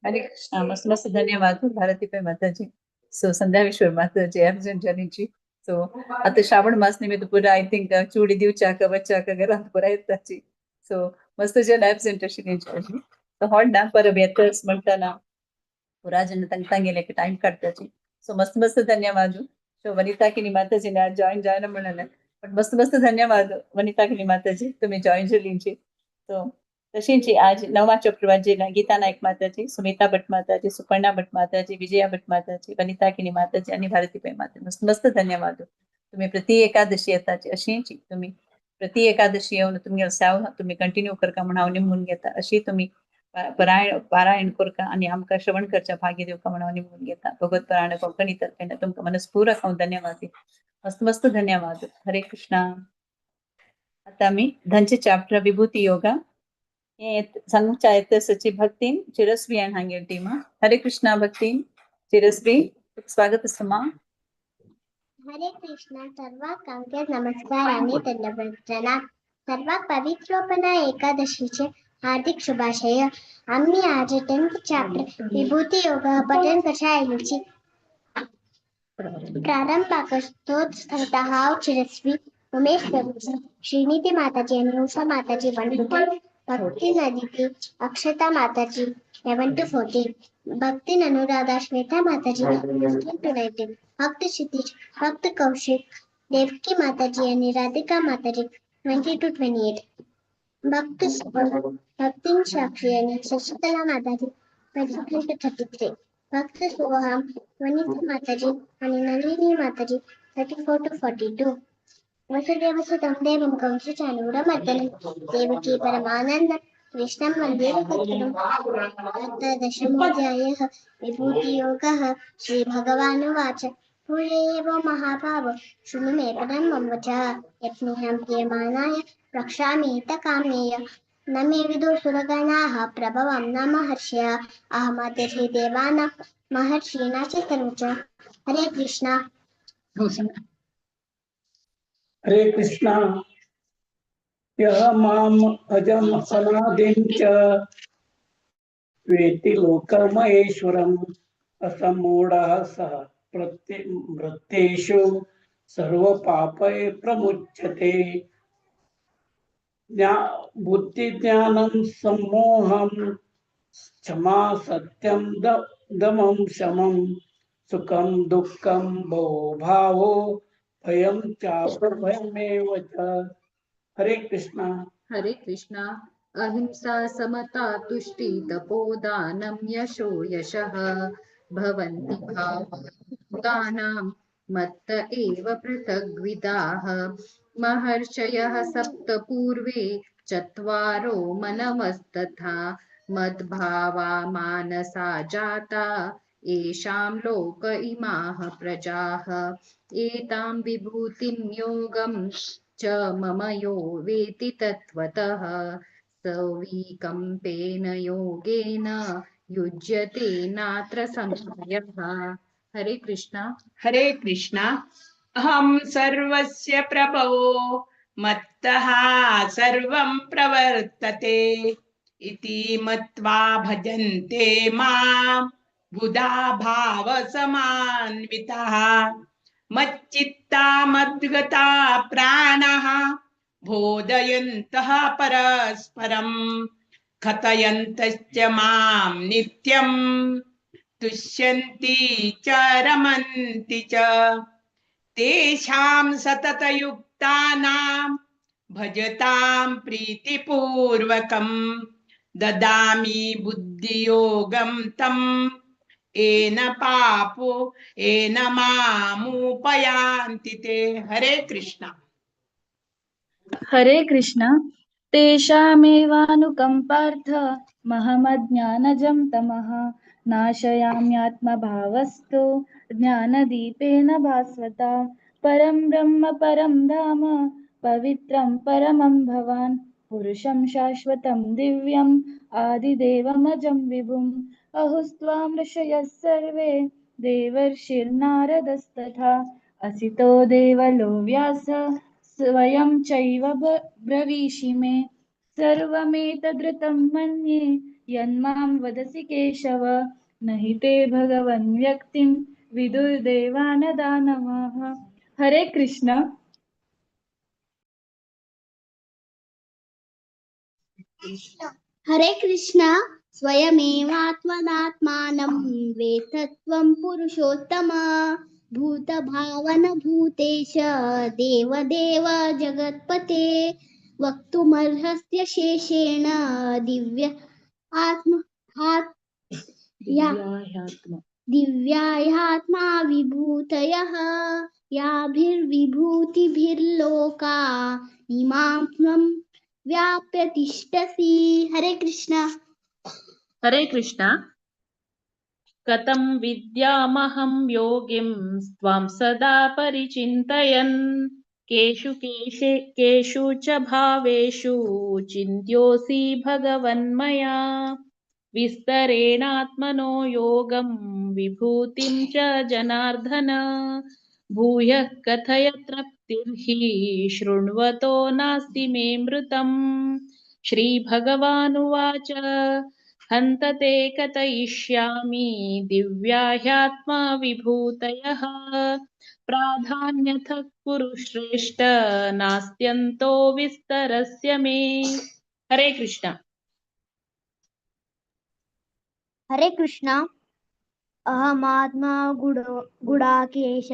हरे कृष्णा. मस्त मस्त धन्यवाद भारती पे माताजी. सो संध्या विश्वर माताजी अर्जुन जनीची. सो आता श्रावण मास निमित्त पुरा आय थिंक चूडी दिवच्या बच्चा घरात पुरा येताची. सो मस्त जन ॲब्सेंट आशिल्ली. सो हॉट ना पर बेतर्स म्हणटाना पुरा जन तांकां गेले की टाइम काडताची. सो मस्त मस्त धन्यवाद. सो वनिता की माताजीने आज जॉईन जायना म्हणाले पण मस्त मस्त धन्यवाद वनिता की माताजी तुम्ही जॉईन जालींची. सो तशींची आज 9वा चॅप्टर वाजेला गीता नायक माताजी, सुमिता भट माताजी, सुपर्णा भट माताजी, विजया भट माताजी, वनिता किनी माताजी आणि भारतीबाई माताजी. मस्त मस्त धन्यवाद. तुम्ही प्रति एकादशी येताची अशींची तुम्ही प्रति एकादशी येऊन तुम्ही साव तुम्ही कंटिन्यू करता म्हणून हांव निमून घेता. अशी तुम्ही पारायण करता आणि आमकां श्रवण करच्या भाग्य देवका म्हणून निमून घेता. भगवत पुराण कोंकणी तर्फे तुमकां मनस्पूर्वक हांव धन्यवाद. मस्त मस्त धन्यवाद. हरे कृष्णा. आता आमी धांचे चॅप्टर विभूती योगा हे सांगूच्या येतसची भक्तीन चिरस्वी आणि हांगेल टीमा. हरे कृष्णा भक्तीन चिरस्वी स्वागत असमा. हरे कृष्ण. सर्वात कांके नमस्कार आणि धन्यवाद. सर्वात पवित्रोपना एकादशीचे हार्दिक शुभाशय. आम्ही आज 10th चॅप्टर विभूती योग पठन कशा आयलीची प्रारंभाकस्तोच सांगता हाव चिरस्वी उमेश प्रभूजी श्रीनिधी माताजी आणि उषा माताजी वंदते. भक्ती नदिती अक्षता माताजी 11 to 14. भक्ती अनुराधा श्वेता माताजी 15 to 19. भक्त क्षितिज भक्त कौशिक देवकी माताजी आणि राधिका माताजी 20 to 28. भक्तीन साक्षी आणि शशिकला माताजी 23 to 33. भक्त सोहम वनिता माताजी आणि नलिनी माताजी 34 to 42. वसुदेव सुतं देवं कंसचाणूरमर्दनं देवकी परमानंद कृष्णं वन्दे जगद्गुरुं. दशमोऽध्यायः विभूतियोगः. श्रीभगवानुवाच भूय एव महाभाव शृणु मे पदं मम वचः यत्नेऽहं प्रीयमाणाय रक्षामीत काम्येय न मे विदुषुरगणाः प्रभवं न महर्षयः अहमतिथि देवानां महर्षीणां च तनुज. हरे कृष्णा. हरे कृष्णा. यः माम् अजम् अनादिं च वेत्ति लोकमहेश्वरम् असम्मूढः सः प्रत्येषु सर्वपापै प्रमुच्यते. बुद्धिज्ञानं सम्मोहं क्षमा सत्यं दमं शमं सुखं दुःखं भवभावो भयं चापभयमेव च. हरे कृष्णा. हरे कृष्णा. अहिंसा समता तुष्टि तपोदानं यशो यशः भवन्ति भावानां मत्त एव पृथग्विदाः. महर्षयः सप्त पूर्वे चत्वारो मनवस्तथा मद्भावा मानसा जाता येषां लोक इमाः प्रजाः एतां विभूतिं योगं च मम यो वेति तत्त्वतः सविकम्पेन योगेन युज्यते नात्र संशयः। हरे कृष्णा। हरे कृष्णा। अहं सर्वस्य प्रभवो मत्तः सर्वं प्रवर्तते इति मत्वा भजन्ते मां बुधा भावसमान्विताः मच्चित्ता मद्गता प्राणः बोधयन्तः परस्परं कथयन्तश्च मां नित्यं तुष्यन्ति च रमन्ति च तेषां सततयुक्तानां भजतां प्रीतिपूर्वकं ददामि बुद्धियोगं तं येन पापो येन मामुपयान्ति ते। हरे कृष्णा। हरे कृष्ण। तेषामेवानुकम्पार्थ महमज्ञानजं तमः नाशयाम्यात्मभावस्तु ज्ञानदीपेन भास्वता परं ब्रह्म परं धाम पवित्रं परमं भवान् पुरुषं शाश्वतं दिव्यम् आदिदेवमजं विभुम् अहुस्त्वां ऋषयः सर्वे देवर्षिर्नारदस्तथा असितो देवलो व्यास स्वयं चैव ब्रवीषि मे सर्वमेतदृतं मन्ये यन्मां वदसि केशव न हि ते भगवन् व्यक्तिं विदुर्देवानदानवाः। हरे कृष्ण। हरे कृष्ण। स्वयमेवात्मनात्मानं वेत्थत्वं पुरुषोत्तम भूतभावन भूतेश देवदेव जगत्पते वक्तुमर्हस्य शेषेण दिव्य आत्म दिव्याह्यात्मा विभूतयः याभिर्विभूतिभिर्लोका इमां त्वं व्याप्य तिष्ठसि। हरे कृष्ण। हरे कृष्ण। कथं विद्यामहं योगिं त्वां सदा परिचिन्तयन् केषु च भावेषु चिन्त्योऽसि भगवन्मया विस्तरेणात्मनो योगं विभूतिं च जनार्दन भूयः कथय तृप्तिर्हि शृण्वतो नास्ति मे मृतम्। श्रीभगवानुवाच हन्त ते कथयिष्यामि दिव्या ह्यात्मा विभूतयः प्राधान्यतः कुरु श्रेष्ठ नास्त्यन्तो विस्तरस्य मे। हरे कृष्ण। हरे कृष्ण। अहमात्मा गुडाकेश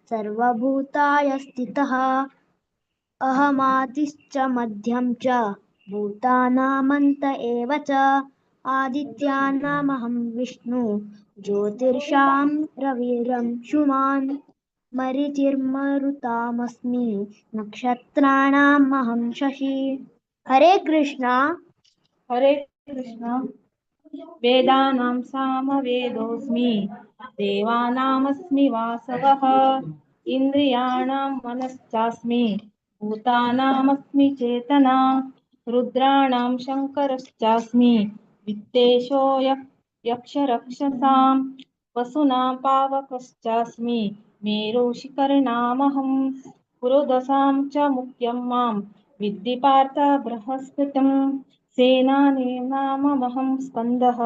सर्वभूताय स्थितः अहमादिश्च मध्यं च भूतानामन्त एव च आदित्यानामहं विष्णु ज्योतिषां रविरंशुमान् मरीचिर्मरुतामस्मि नक्षत्राणामहं शशि। हरे कृष्ण। हरे कृष्ण। वेदानां सामवेदोऽस्मि देवानामस्मि वासवः इन्द्रियाणां मनश्चास्मि भूतानामस्मि चेतना रुद्राणां शङ्करश्चास्मि वित्तेशो यक्षरक्षसां वसुनां पावकश्चास्मि मेरुशिखरिणामहं पुरोदशां च मुख्यं मां विद्धि पार्थ बृहस्पतिम् सेनानीनामहं स्कन्दः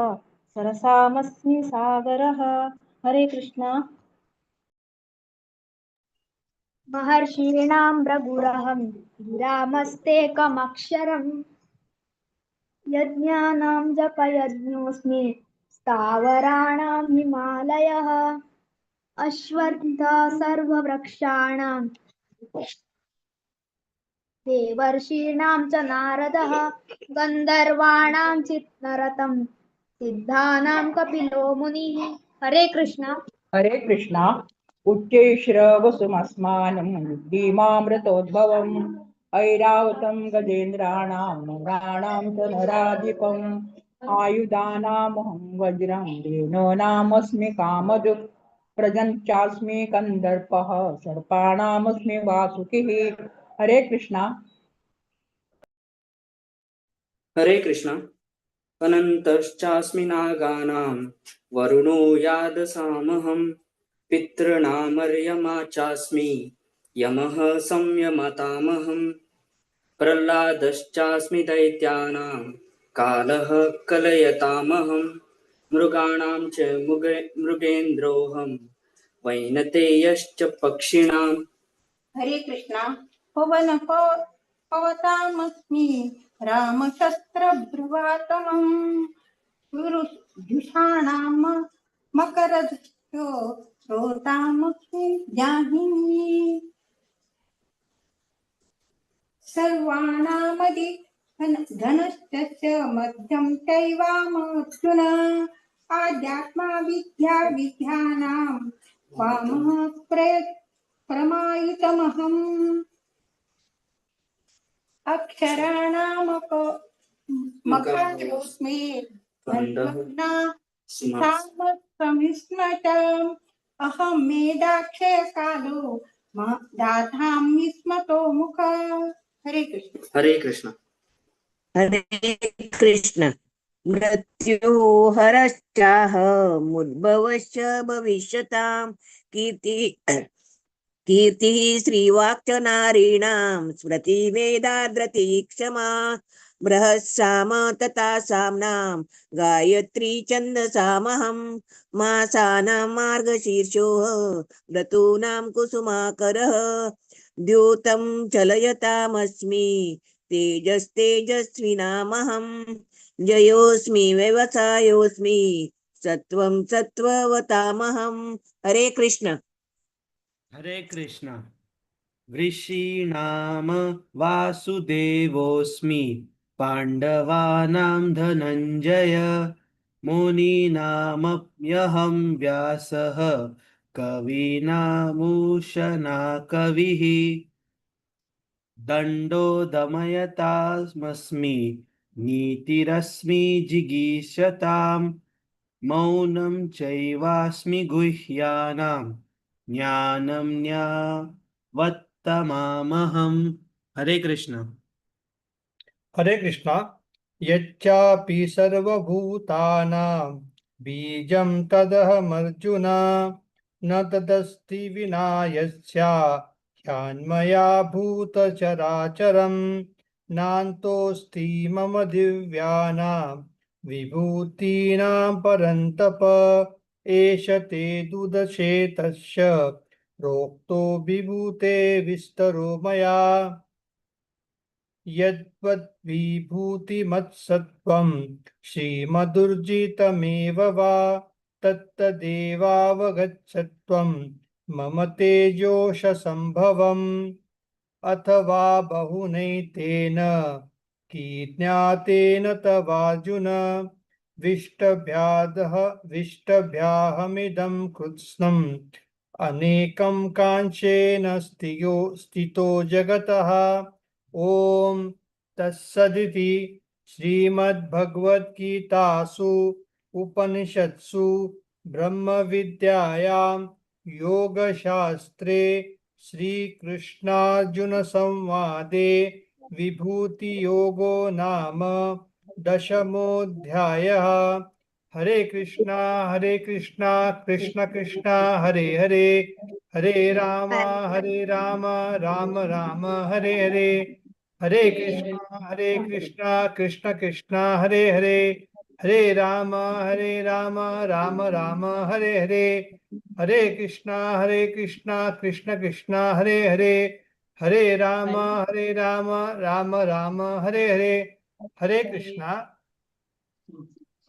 सरसामस्मि सागरः। हरे कृष्ण। महर्षीणां भृगुरहं गिरामस्तेकमक्षरम् यज्ञानां जपयज्ञोऽस्मि स्थावराणां हिमालयः अश्वत्थः सर्ववृक्षाणां देवर्षीणां च नारदः गन्धर्वाणां चित्नरतं सिद्धानां कपिलो मुनिः। हरे कृष्ण। हरे कृष्णा। उच्चैश्रवसुमस्मानं भीमामृतोद्भवम् ऐरावतं गजेन्द्राणां नराणां च नराधिपम् आयुधानामहं वज्रं धेनो नामस्मि कामधुक् प्रजञ्चास्मि कन्दर्पः सर्पाणामस्मि वासुकिः। हरे कृष्णा। हरे कृष्णा। अनन्तश्चास्मि नागानां वरुणो यादसामहं पितॄणामर्यमा चास्मि यमः संयमतामहं प्रह्लादश्चास्मि दैत्यानां कालः कलयतामहं मृगाणां च मृगेन्द्रोऽहं वैनतेयश्च पक्षिणाम्। हरे कृष्णा। पवतामस्मि रामशस्त्रभ्रुवातमम् जुषाणां मकरधृष्टो श्रोतामस्मि जाहिनी सर्वाणामदि धनश्च मध्यं चैवामर्जुन आध्यात्मा विद्या विद्यानां वामः प्रमायुतमहम् अक्षराणामकमकारोऽस्मि द्वन्द्वना सामसमिस्मतम् अहं मेधाक्षयकालो दाधामि स्मतो मुख। हरे कृष्ण। हरे कृष्ण। हरे कृष्ण। मृत्युहरश्चाहमुद्भवश्च भविष्यतां कीर्तिः श्रीवाक्च नारीणां स्मृतिमेधाद्रति क्षमा बृहत्साम तथा साम्नां गायत्री छन्दसामहं मासानां मार्गशीर्षोः ऋतूनां कुसुमाकरः द्यूतं चलयतामस्मि तेजस्तेजस्विनामहं जयोऽस्मि व्यवसायोऽस्मि सत्वं सत्त्ववतामहं। हरे कृष्ण। हरे कृष्ण। ऋषीणाम वासुदेवोऽस्मि पाण्डवानां धनञ्जय मुनीनामप्यहं व्यासः कवीनामुशना कविः दण्डो दमयतामस्मि नीतिरस्मि जिगीषताम् मौनं चैवास्मि गुह्यानां ज्ञानं न्यावत्तमामहम्। हरे कृष्ण। हरे कृष्णा। यच्चापि सर्वभूतानां बीजं तदहमर्जुन न तदस्ति विना यस्या ह्यान्मया भूतचराचरं नान्तोऽस्ति मम दिव्यानां विभूतीनां परन्तप एष ते दुदशेतस्य प्रोक्तो विभूते विस्तरो मया यद्वद्विभूतिमत्सत्त्वं श्रीमदुर्जितमेव वा तत्तदेवावगच्छत्वं मम तेजोशसम्भवम् अथवा बहुनैतेन ज्ञातेन तवार्जुन विष्टभ्याहमिदं कृत्स्नम् अनेकं कांशेन स्थितो जगतः। ओम तत्सदिति श्रीमद्भगवद्गीतासु उपनिषत्सु ब्रह्मविद्यायां योगशास्त्रे श्रीकृष्णार्जुन संवादे विभूतियोगो नाम दशमोऽध्यायः। हरे कृष्णा कृष्ण कृष्णा हरे हरे हरे राम राम राम हरे हरे हरे कृष्णा कृष्ण कृष्णा हरे हरे हरे राम राम राम हरे हरे हरे कृष्णा कृष्ण कृष्णा हरे हरे हरे राम राम राम हरे हरे हरे कृष्णा।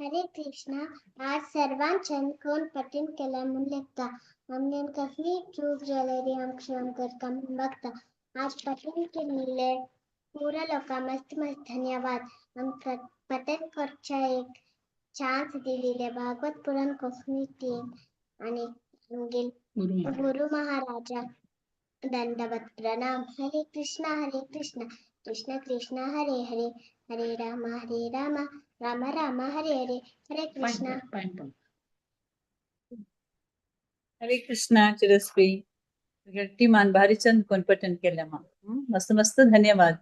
हरे कृष्णा. आज सर्वांच्या कोण पठण केलं म्हणून लेखता आमनेन कसली चूक झालेली आमच्या बघता आज पठण केलेले पूरा लोका मस्त धन्यवाद. हम पठण करच्या एक चान्स दिलेले भागवत पुराण कोसमी टीम आणि गुरु महाराजा दंडवत प्रणाम. हरे कृष्णा कृष्ण कृष्ण हरे हरे हरे राम राम राम हरे हरे. हरे कृष्ण. हरे कृष्णा चिरस्वी मान भारी चंद कोण पठन केलं मग मस्त मस्त धन्यवाद.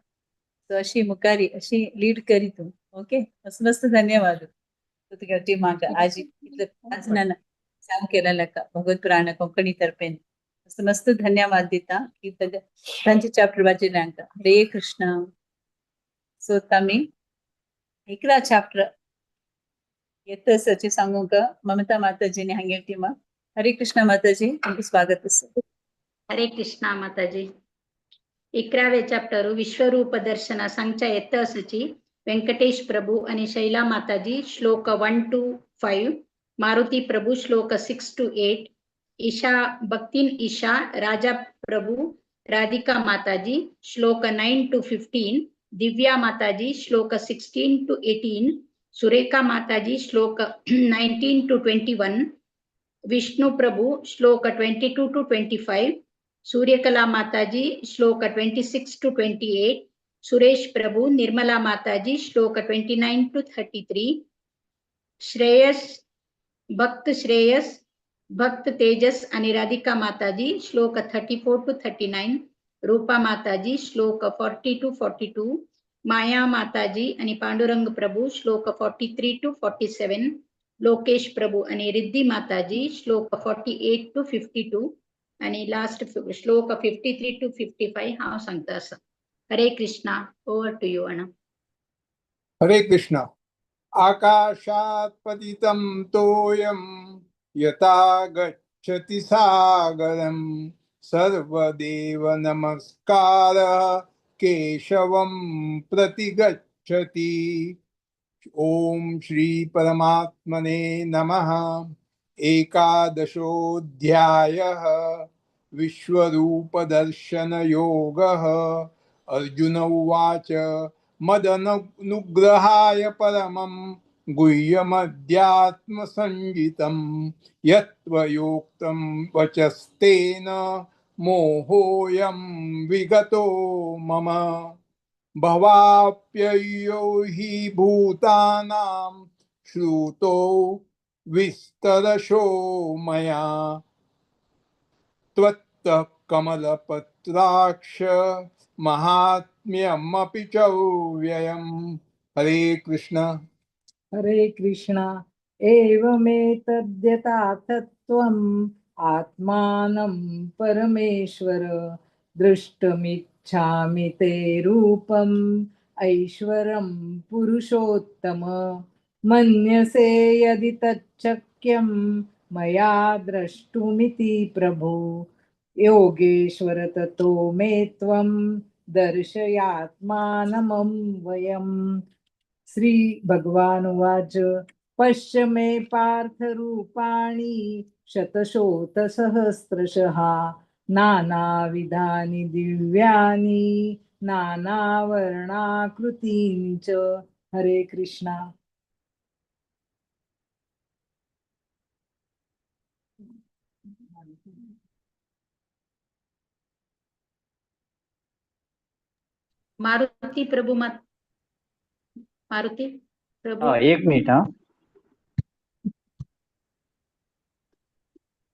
तो अशी मुकारी अशी लीड करी तू. ओके मस्त मस्त धन्यवाद. तुझ्या टीमाक आज इतलं 5 जणांना सांग केलेलं का भगवत पुराण कोंकणी तर्फे मस्त मस्त धन्यवाद दिता की त्यांचे चॅप्टर वाचिल्यांक. हरे कृष्ण. सो तमी 11 चॅप्टर येतसचे सांगू का ममता माताजीने हांगे टीमा. हरे कृष्ण माताजी तुमचं स्वागत असेल. हरे कृष्णा माताजी. 11वे चॅप्टर विश्वरूप दर्शन सांगच्या येतसची व्यंकटेश प्रभू आणि शैला माताजी श्लोक 1 to 5, Maruti Prabhu shloka 6 to 8, ईशा भक्तीन ईशा राजा प्रभू राधिका माताजी श्लोक 9 to 15, दिव्या माताजी श्लोक 16 to 18, सुरेखा माताजी श्लोक 19 to 21, विष्णु प्रभु श्लोक 22 to 25, सूर्यकला माताजी श्लोक 26 to 28, सुरेश प्रभु निर्मला माताजी श्लोक 29 to 33, श्रेयस भक्त तेजस आणि राधिका माताजी श्लोक 34 to 39, रूपा माताजी श्लोक 40 to 42, माया माताजी आणि पांडुरंग प्रभु श्लोक 43 to 47, लोकेश प्रभु आणि रिद्धी माताजी श्लोक 48 to 52 आणि लास्ट श्लोक 53 to 55 हा सांगता असं. Hare Krishna. Over to you अणा. हरे कृष्ण. आकाशात पतितं तोयं यथा गच्छति सागरं सर्वदेव नमस्कारः केशवं प्रति गच्छति. ओम श्री परमात्मने नमः. एकादशोऽध्यायः विश्वरूपदर्शनयोगः. अर्जुन उवाच मदनुग्रहाय परमं गुह्यमध्यात्मसंगितं यत्त्वयोक्तं वचस्तेन मोहोऽयं विगतो मम. भवाप्ययो हि भूतानां श्रुतो विस्तरशो मया त्वत्तः कमलपत्राक्ष महात्म्यमपि चव्ययम्. हरे कृष्ण. हरे कृष्ण. एवमेतद्यथाथत्वम् आत्मानं परमेश्वर दृष्टुमिच्छामि ते रूपम् ऐश्वरं पुरुषोत्तम. मन्यसे यदि तच्चक्यं मया द्रष्टुमिति प्रभु. योगेश्वर ततो मे त्वं दर्शयात्मानमव्ययम्. श्री भगवान उवाच पश्य मे पार्थ रूपाणि शतशोतसहस्रशः नानाविधानि दिव्यानि नानावर्णाकृतीनि च. हरे कृष्णा. मारुती प्रभु मारुती प्रभु. एक मिनिट हा.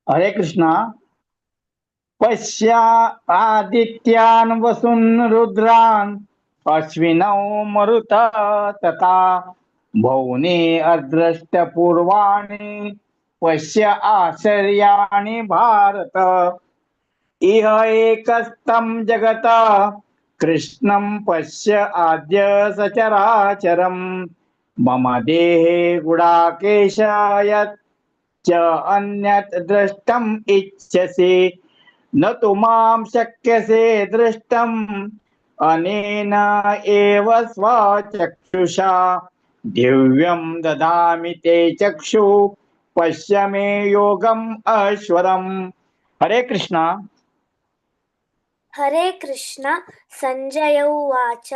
हरे कृष्णा. पश्या आदित्यान् वसून् रुद्रान् अश्विनौ मरुत तथा भौने अदृष्टपूर्वाणि पश्य आश्चर्याणि भारत. इह एकस्तं जगत कृष्णं पश्य आद्य सचराचरं. मम देहे गुडाकेश यत् च अन्यत् द्रष्टुम् इच्छसि न तु मां शक्यसे द्रष्टुम् अनेन एव स्वचक्षुषा. दिव्यं ददामि ते चक्षु पश्य मे योगम् ऐश्वरम्. हरे कृष्णा. हरे कृष्ण. संजय उवाच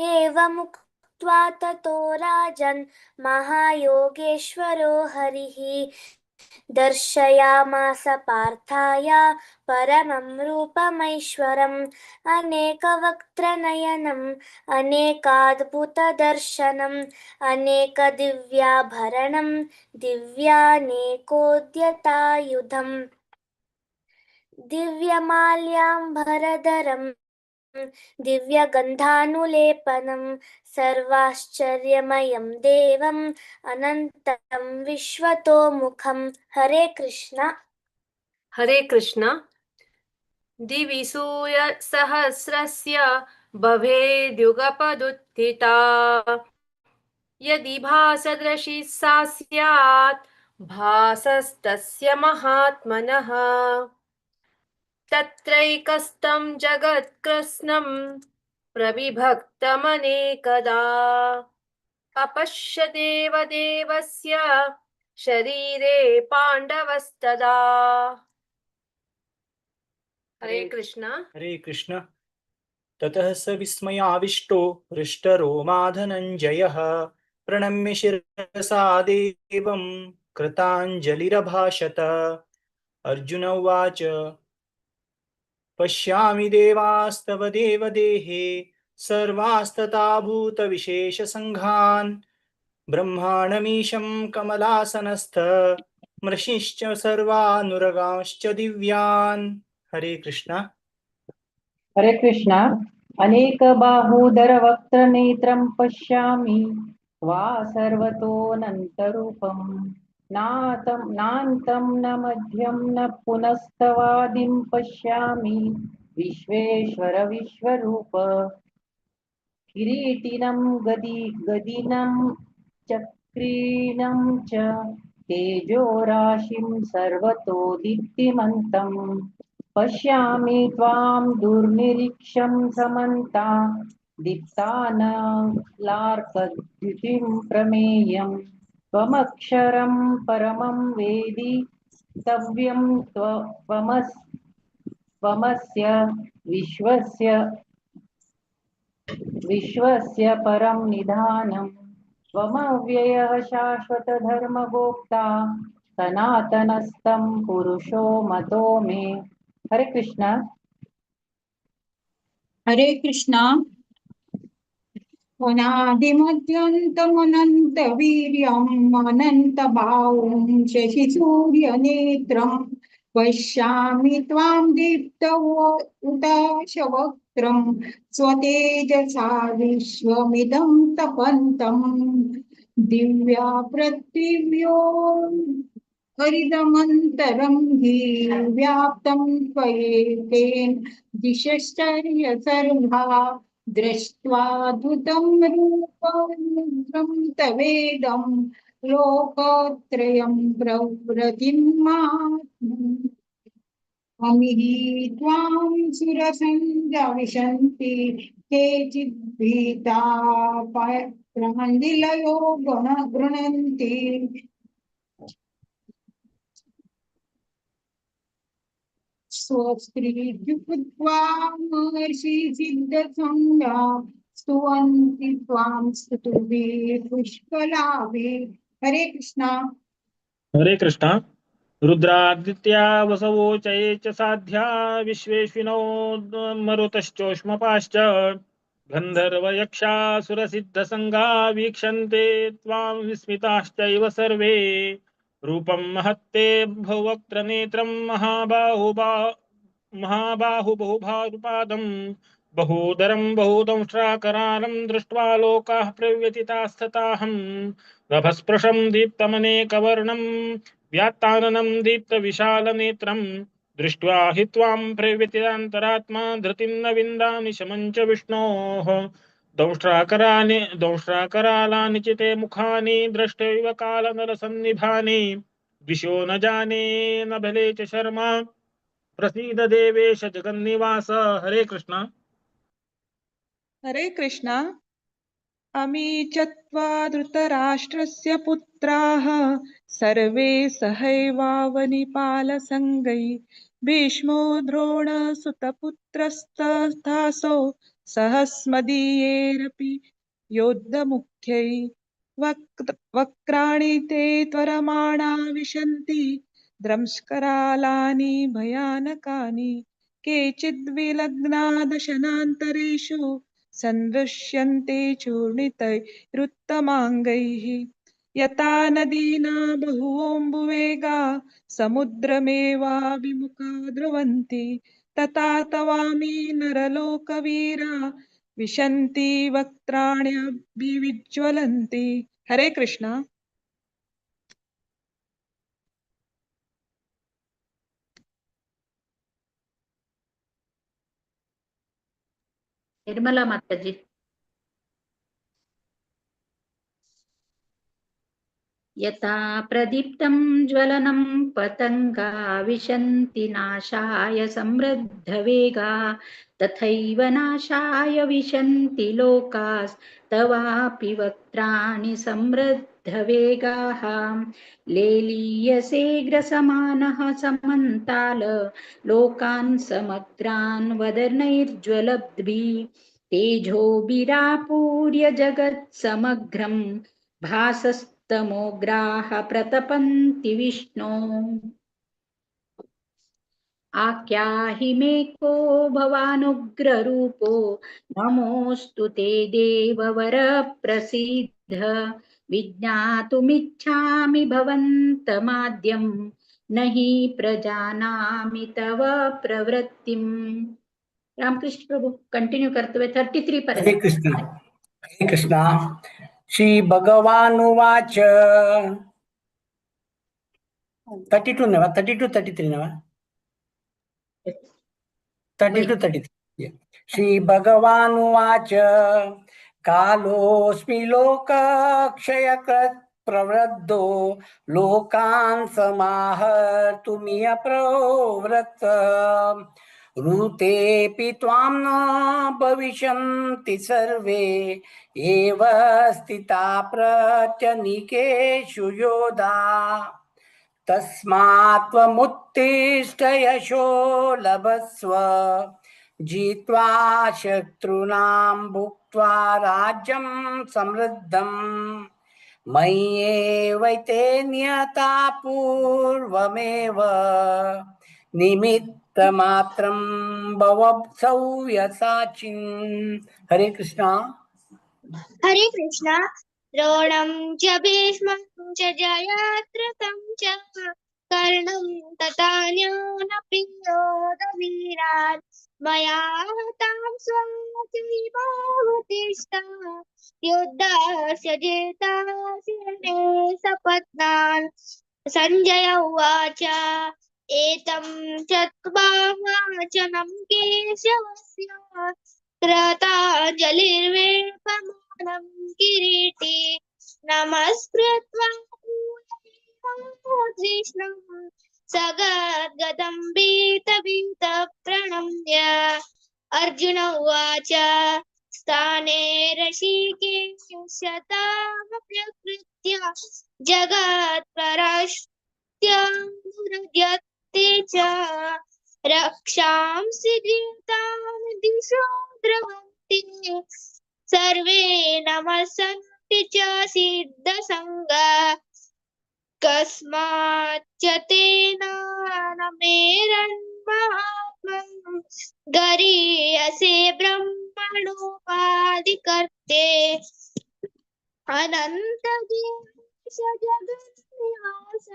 एवमुक्त्वा ततो राजन् महायोगेश्वरो हरिः दर्शयामास पार्थाय परमं रूपमैश्वरम् अनेकवक्त्रनयनम् अनेकाद्भुतदर्शनम् अनेकदिव्याभरणं दिव्यानेकोद्यतायुधम् दिव्यमाल्याम्बरधरम् दिव्यगन्धानुलेपनं सर्वाश्चर्यमयं देवम् अनन्तं विश्वतोमुखम्। हरे कृष्ण। हरे कृष्ण। दिवि सूर्यसहस्रस्य भवेद्युगपदुत्थिता यदि भासदृशी सा स्यात् भासस्तस्य महात्मनः तत्रैकस्तं जगत्कृत्स्नं प्रविभक्तमनेकदा अपश्य देवदेवस्य शरीरे पाण्डवस्तदा। हरे कृष्ण। हरे कृष्ण। ततः स विस्मयाविष्टो हृष्टरोमा धनञ्जयः प्रणम्य शिरसा देवं कृताञ्जलिरभाषत। अर्जुन उवाच पश्यामि देवास्तव देवदेहे सर्वास्तथा भूतविशेषसङ्घान् ब्रह्माणमीशं कमलासनस्थ मृषिश्च सर्वानुरगांश्च दिव्यान्। हरे कृष्ण। हरे कृष्ण। अनेकबाहूदरवक्त्रनेत्रं पश्यामि वा सर्वतोऽनन्तरूपं नान्तं न मध्यं न पुनस्तवादिं पश्यामि विश्वेश्वर विश्वरूप। किरीटिनं गदिनं चक्रीनं च तेजोराशिं सर्वतो दीप्तिमन्तम् पश्यामि त्वां दुर्निरीक्षं समन्ता दीप्तानलार्कद्युतिं प्रमेयं त्वमक्षरं परमं वेदि तव्यं त्वमस्य विश्वस्य परं निधानं त्वमव्ययः शाश्वतधर्मगोप्ता सनातनस्तं पुरुषो मतो मे। हरे कृष्ण। हरे कृष्ण। अनादिमध्यन्तमनन्तवीर्यम् अनन्तभावं शशिसूर्यनेत्रं पश्यामि त्वां दीप्तहुताशवक्त्रं स्वतेजसा विश्वमिदं तपन्तम् दिव्या पृथिव्यो हरिदमन्तरं हि व्याप्तं त्वयैकेन दिशश्चर्य सर्वा दृष्ट्वाद्भुतं रूपं तवेदं लोकत्रयं प्रव्रजिन्मात् अमिहि त्वां सुरसङ्गा विशन्ति केचिद्भीता प्राञ्जलयो गृह्णन्ति स्वस्त्रीभुक्त्वा महर्षि सिद्धसङ्गा स्तुवन्ति त्वां स्तुतिभिः पुष्कलाभिः। हरे कृष्ण। हरे कृष्ण। रुद्रादित्या वसवो च साध्या विश्वेश्विनो मरुतश्चोष्मपाश्च गन्धर्वयक्षासुरसिद्धसङ्गा वीक्षन्ते त्वां विस्मिताश्चैव सर्वे रूपं महत्ते बहुवक्त्रनेत्रं महाबाहुबहुभारुपादं बहूदरं बहुदंष्ट्राकरालं दृष्ट्वा लोकाः प्रव्यथितास्तथाहं नभस्पृशं दीप्तमनेकवर्णं व्यात्ताननं दीप्तविशालनेत्रं दृष्ट्वा हि त्वां प्रव्यथितान्तरात्मा धृतिं न विन्दामि शमं च विष्णोः दंष्ट्राकरालानि च ते मुखानि दृष्ट्वैव कालनरसन्निभानि दिशो न जाने न बले च शर्मा प्रसीद देवेश जगन्निवास। हरे कृष्ण। हरे कृष्ण। अमी च त्वा धृतराष्ट्रस्य पुत्राः सर्वे सहैवावनिपालसङ्गै भीष्मो द्रोणसुतपुत्रस्तथासौ सहस्मदीयैरपि योद्धमुख्यै वक्राणि ते त्वरमाणा विशन्ति द्रंष्करालानि भयानकानि केचिद्विलग्ना दशनान्तरेषु सन्दृश्यन्ते चूर्णितैरुत्तमाङ्गैः यथा नदीना बहुवोऽम्बुवेगा समुद्रमेवाभिमुखा द्रवन्ति तथा तवामि नरलोकवीरा विशन्ति वक्त्राण्यभिविज्वलन्ति। हरे कृष्ण। निर्मला माताजी। यथा प्रदीप्तं ज्वलनं पतंगा विशन्ति नाशाय समृद्धवेगा तथैव नाशाय विशन्ति लोकास्तवापि वक्त्राणि समृद्धवेगाः लेलीयसेग्रसमानः समन्ताल लोकान् समग्रान् वदनैर्ज्वलद्भिः तेजोभिरापूर्य जगत्समग्रं भासस्तमोग्राः प्रतपन्ति विष्णो आख्याहि मे को भवानुग्ररूपो नमोऽस्तु ते देववर प्रसीद विज्ञातुमिच्छामि भवन्तमाद्यं न हि प्रजानामि तव प्रवृत्तिम्। रामकृष्ण प्रभु कंटिन्यू करते हुए 33 पर्यंत। हरे कृष्ण। हरे कृष्ण। श्री भगवानुवाच 32 नवा 32 33 नवा 32 33 श्री भगवानुवाच कालोऽस्मि लोकक्षयकृत् प्रवृद्धो लोकान् समाहर्तुमि अप्रवृत्त ऋतेऽपि त्वां न भविष्यन्ति सर्वे एव स्थिता प्रत्यनीकेषु योधा तस्मात् त्वमुत्तिष्ठ यशो लभस्व जित्वा शत्रूणां भुक्त्वा राज्यं समृद्धम् मय्येवैते नियता पूर्वमेव निमित्तमात्रं भव सव्यसाचिन्। हरे कृष्णा। हरे कृष्ण। द्रोणं च भीष्मं च जयद्रथं च कर्णं तथान्यानपि योधवीरान् मया हतां स्वकीयमावतिष्ठा युद्धस्य जेतासि रणे सपत्नान्। संजय उवाच एतं चत्वा वचनं केशवस्य कृताञ्जलिर्वेपमानं किरीटी नमस्कृत्वा कृष्णं सगद्गदं प्रणम्य अर्जुन उवाच स्थाने ऋषिकेशतामप्यकृत्य जगत्परस्त्यनुरज्यते च रक्षांसि गीतानि दिशो द्रवन्ति सर्वे नमस्सन्ति च सिद्धसङ्गा कस्माच्च तेन न मेरन्महात्मन् गरीयसे ब्रह्मणोपाधिकर्ते अनन्तगीश जगन्निवास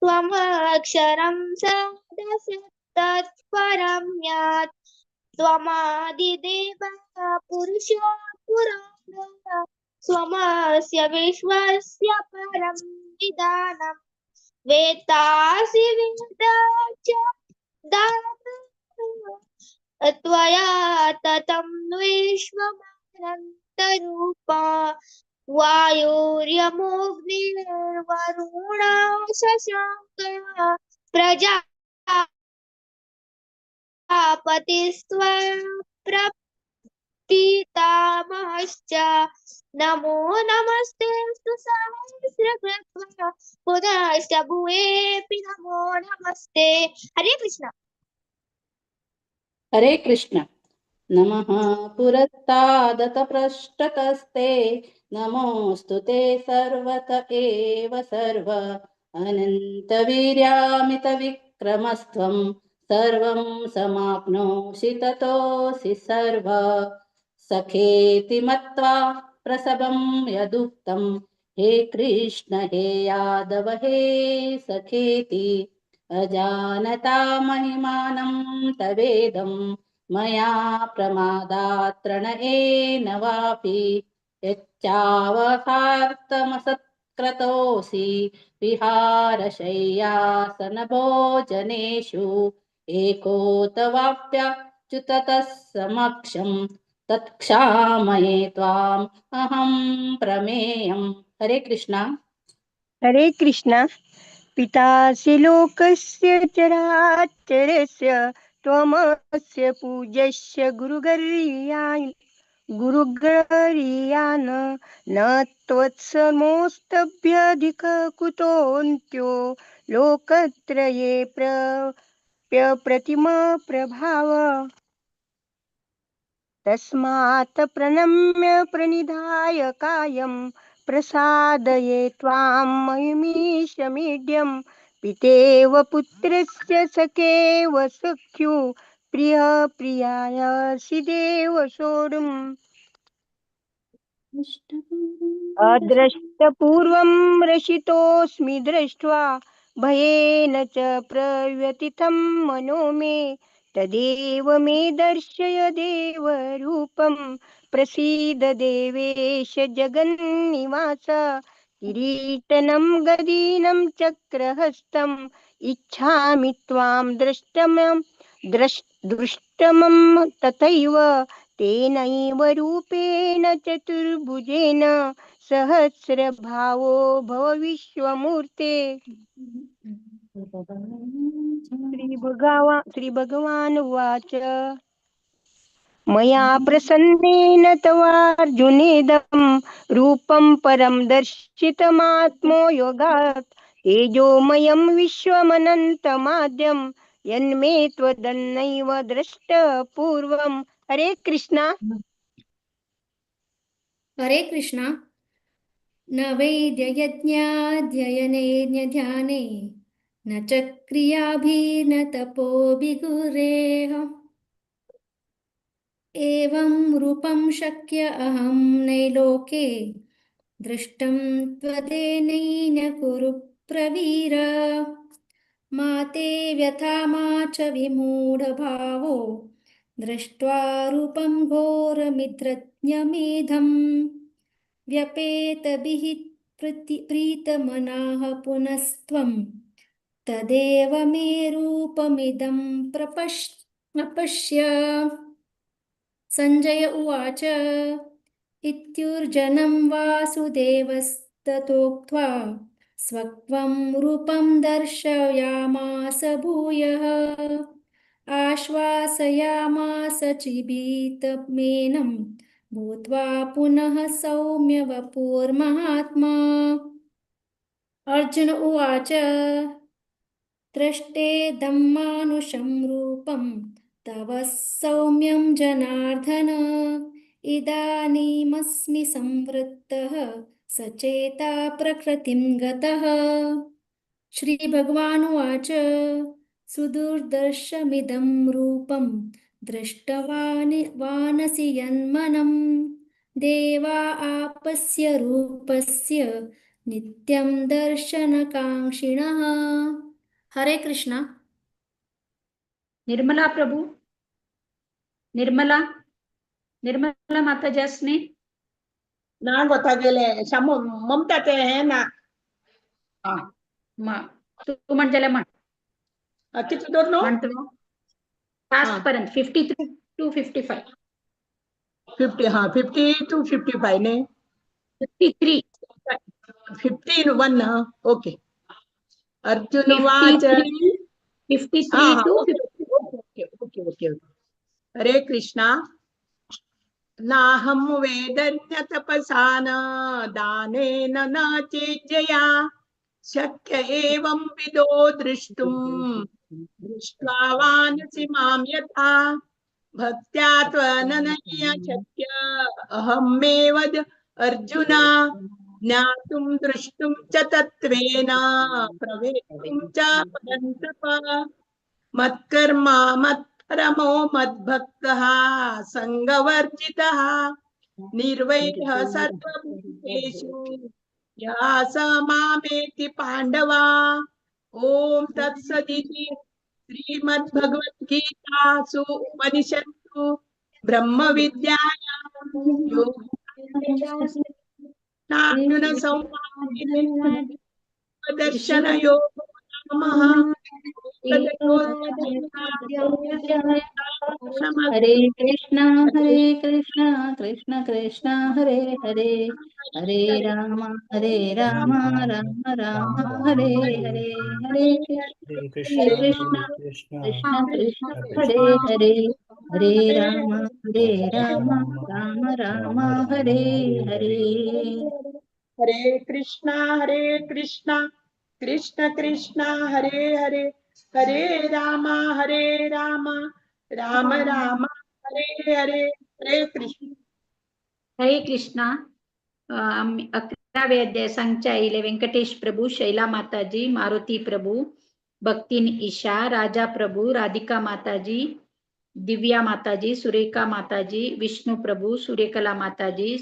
त्वमक्षरं सदसि तत्परं यात् त्वमादिदेवः पुरुषो पुराणः स्वमस्य विश्वस्य परं निदानं वेत्तासि वेदाच्च त्वया ततं विश्वमनन्तरूपा वायुर्यमोऽग्निर्वरुणा शशाङ्कः प्रजापतिस्त्वप्रपितामहश्च नमो नमस्तेऽस्तु सहस्रकृत्वा पुनश्च भुवेऽपि नमो नमस्ते। हरे कृष्ण। हरे कृष्ण। नमः पुरस्तादतपृष्ठतस्ते नमोऽस्तु ते सर्वत एव सर्व अनन्तवीर्यामितविक्रमस्त्वं सर्वं समाप्नोषि ततोऽसि सर्व सखेति मत्वा प्रसभं यदुक्तं हे कृष्ण हे यादव हे सखेति अजानता महिमानं तवेदं मया प्रमादात् प्रणयेन वापि यच्चावसार्थमसत्क्रतोऽसि विहारशय्यासनभोजनेषु एकोतवाप्यच्युत समक्षं तत्क्षामये त्वाम् अहं प्रमेयम्। हरे कृष्णा। हरे कृष्ण। पितासि लोकस्य चराचरस्य त्वमस्य पूज्यस्य गुरुगरीयान् न त्वत्समोऽस्तभ्यधिकः कुतोऽन्त्यो लोकत्रये प्रप्रतिम प्रभाव तस्मात् प्रणम्य प्रणिधाय कायं प्रसादये त्वां महिमीशमीड्यं पितेव पुत्रस्य सखेव सख्यु प्रिय प्रियायासि देव सोढुम् अदृष्टपूर्वं रचितोऽस्मि दृष्ट्वा भयेन च प्रव्यथितं मनो मे तदेव मे दर्शय देवरूपं प्रसीद देवेश जगन्निवास किरीटनं गदीनं चक्रहस्तम् इच्छामि त्वां दृष्टमं तथैव तेनैव रूपेण चतुर्भुजेन सहस्रभावो भव विश्वमूर्ते। श्रीभगवान् उवाच मया प्रसन्नेन तवार्जुनेदं रूपं परं दर्शितमात्मो योगात् तेजोमयं विश्वमनन्तमाद्यं यन्मे त्वदन्नैव द्रष्टपूर्वम्। हरे कृष्णा। हरे कृष्णा। न वैद्ययज्ञाध्ययने ध्याने न च क्रियाभिर्न तपोभिगुरेह एवं रूपं शक्य अहं नैलोके दृष्टं त्वदेनैन कुरु प्रवीर मा ते व्यथा मा च विमूढभावो दृष्ट्वा रूपं घोरमित्रज्ञमेधम् व्यपेतभिः प्रीतमनाः पुनस्त्वं तदेव मे रूपमिदं प्रपश्य। सञ्जय उवाच इत्युर्जनं वासुदेवस्ततोक्त्वा स्वत्वं रूपं दर्शयामास भूयः आश्वासयामास चिबीतमेनं भूत्वा पुनः सौम्य वपुर्महात्मा। अर्जुन उवाच दृष्टेदं मानुषं रूपं तव सौम्यं जनार्दन इदानीमस्मि संवृत्तः सचेता प्रकृतिं गतः। श्रीभगवान् उवाच सुदुर्दर्शमिदं रूपं दृष्टवानसि यन्मनं देवा आपस्य रूपस्य नित्यं दर्शनकाङ्क्षिणः। हरे कृष्णा। निर्मला प्रभु, निर्मला माता जसने ना ಗೊತ್ತಾಗಲೇ ममता ते है ना तू म्हणतेला म्हण किती दूर नो फास्ट पर्यंत 53 to 55 50 हाँ 50 to 55 ने 53 51 ओके अर्जुन उवाच 53 to 50 हरे कृष्णा नाहं वेदन्य तपसाना दानेन न चेज्जया शक्य एवं विदो दृष्टुं दृष्ट्वा वानसि मां यथा भक्त्या त्वननया शक्य अहमेव अर्जुन ज्ञातुं द्रष्टुं च तत्त्वेन प्रवेष्टुं च परन्तप मत्कर्मा मत्परमो मद्भक्तः सङ्गवर्जितः निर्वैरः सर्वभूतेषु यः स मामेति पाण्डवा ॐ तत्सदिति श्रीमद्भगवद्गीतासु उपनिषत्सु ब्रह्मविद्यायां योगार्जुन संवादे दर्शनयोगो नामः हरे कृष्णा कृष्ण कृष्ण हरे हरे हरे राम राम राम हरे हरे हरे कृष्ण कृष्ण कृष्ण हरे हरे हरे राम राम राम हरे हरे हरे कृष्णा कृष्ण कृष्ण हरे हरे हरे राम राम राम हरे हरे हरे कृष्ण. हरे कृष्णा. आम्ही 11वे अध्याय सांगच्या आईले व्यंकटेश प्रभू, शैला माताजी, मारुती प्रभू, भक्तीन ईशा, राजा प्रभू, राधिका माताजी, दिव्या माताजी, सुरेखा माताजी, विष्णू प्रभू, सूर्यकला माताजी,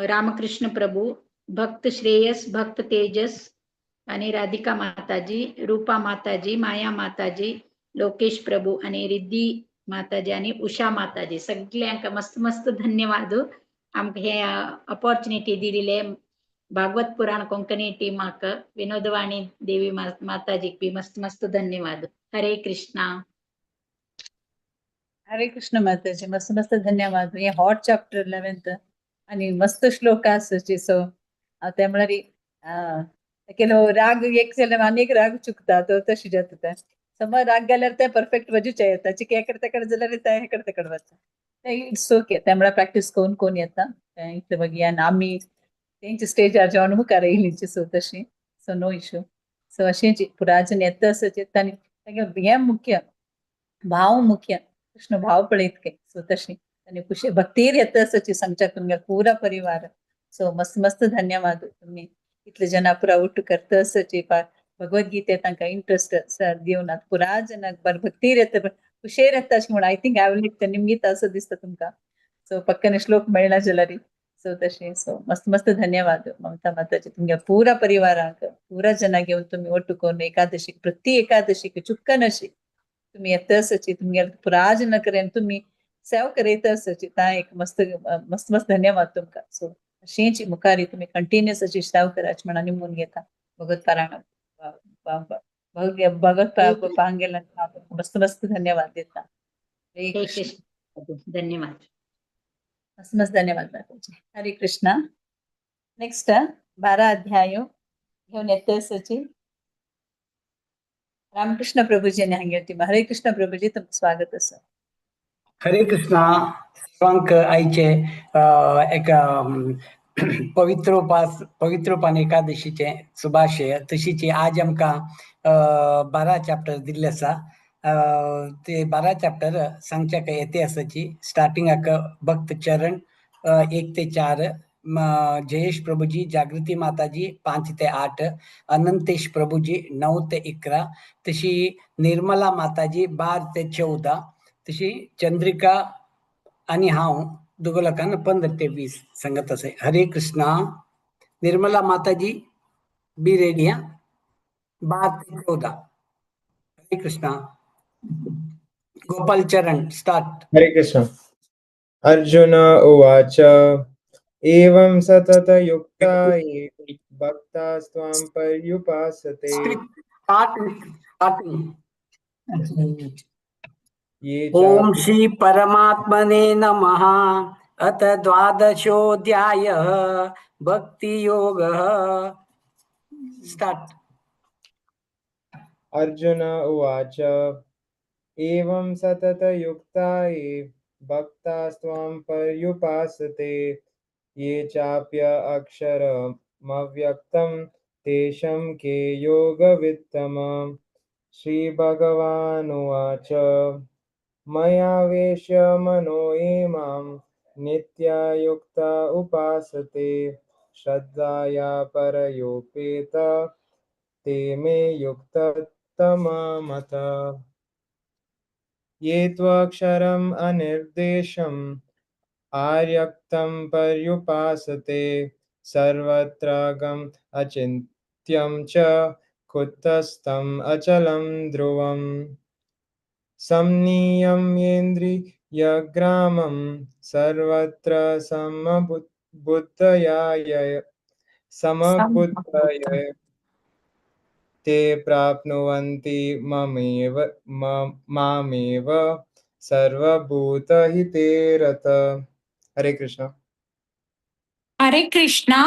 रामकृष्ण प्रभू, भक्त श्रेयस, भक्त तेजस आणि राधिका माताजी, रूपा माताजी, माया माताजी, लोकेश प्रभू आणि रिद्धी माताजी आणि उषा माताजी सगळ्यांक मस्त मस्त धन्यवाद आमक हे अपॉर्च्युनिटी दिलेले भागवत पुराण कोंकणी टीमाक विनोदवाणी देवी माताजी बी मस्त मस्त धन्यवाद. हरे कृष्णा. हरे कृष्ण माताजी मस्त मस्त धन्यवाद. हे हॉट चॅप्टर 11th आणि मस्त ಶ್ಲೋಕ ಆಸಚಿ ಸೊ त्यामुळे ಕೆಲವು राग एक अनेक राग चुकतात तशी जातात समोर राग गेल्यावर ते परफेक्ट वजूच्या येतात चिके एकडे तिकडे जाल्यार येता एकडे तिकडे वचता इट्स ओके त्यामुळे प्रॅक्टिस करून कोण येता इथं बघूया आम्ही त्यांची स्टेजार जेवण मुखार येयलीची सो तशी सो नो इश्यू सो अशीची पुराजन येता असच येता आणि हे मुख्य भाव मुख्य कृष्ण भाव पळयत काय सो तशी आणि खुशी भक्तीर येता असची सांगच्या तुमगे पुरा परिवार सो मस्त मस्त धन्यवाद तुम्ही इतले जना पुरा उठ करता असची भगवद्गीते तांकां इंट्रस्ट दिवन पुरा जनाक बर भक्तीर येता खुशेर येता अशें म्हणून आय थिंक हांव लिखता निमगीत असं दिसता तुमकां सो पक्कन श्लोक मेळना जाल्यार सो तशें सो मस्त मस्त धन्यवाद ममता माताजी तुमगे पुरा परिवाराक पुरा जना घेवन तुम्ही ओट्ट करून एकादशीक प्रति एकादशीक चुक्कन अशी तुम्ही येता असची तुमगे पुरा जना करेन तुम्ही सेव करयता असची ता एक मस्त मस्त मस्त धन्यवाद तुमकां सो अशींच मुखारी तुम्ही कंटिन्युअस अशी सेव कराच म्हणून निमून घेता भगवत पारायण भगवत पांगेला मस्त मस्त धन्यवाद देता. हरे कृष्ण. धन्यवाद. मस्त मस्त धन्यवाद माताजी. हरे कृष्णा. नेक्स्ट 12 अध्याय घेऊन येता असची रामकृष्ण प्रभुजी यांनी हांगेर हरे कृष्ण प्रभुजी तुमचं स्वागत असं. हरे कृष्णा. सर्वांक आईचे एक पवित्रोपान एकादशीचे शुभाशय तशीची आज आमकां 12 चॅप्टर दिल्ले आसा ते 12 चॅप्टर सांगच्याक येते आसाची स्टार्टिंगाक भक्त चरण 1 ते 4 जयेश प्रभुजी जागृती माताजी 5 ते 8 अनंतेश प्रभुजी 9 ते 11 तशी निर्मला माताजी 12 ते 14 तशी चंद्रिका आणि हांव दोगो लोकांना 15 ते 20 सांगत असे. हरे कृष्णा. निर्मला माताजी बी रेडी हा 12 ते 14. हरे कृष्णा. गोपाल चरण स्टार्ट. हरे कृष्ण. अर्जुन उवाच एवं सततयुक्ता ये भक्तास्त्वां पर्युपासते ओम श्री परमात्मने नमः. अथ 12ोऽध्यायः भक्ति योगः. स्टार्ट. अर्जुन उवाच एवं सततयुक्ता ये भक्तास्त्वां पर्युपासते ये चाप्य अक्षरमव्यक्तं तेषां के योगवित्तम. श्रीभगवानुवाच मयावेश्य मनो ये मां नित्यायुक्ता उपासते श्रद्धया परयोपेत ते मे युक्ततमा मता ये त्वक्षरम् अनिर्देशम् आर्यक्तं पर्युपासते सर्वत्रागम् अचिन्त्यं च कुटस्थम् अचलं ध्रुवम् संनियम्येन्द्रियग्रामं सर्वत्र समबुद्धय ते प्राप्नुवन्ति मामेव सर्वभूतहिते रत। हरे कृष्ण। हरे कृष्णा।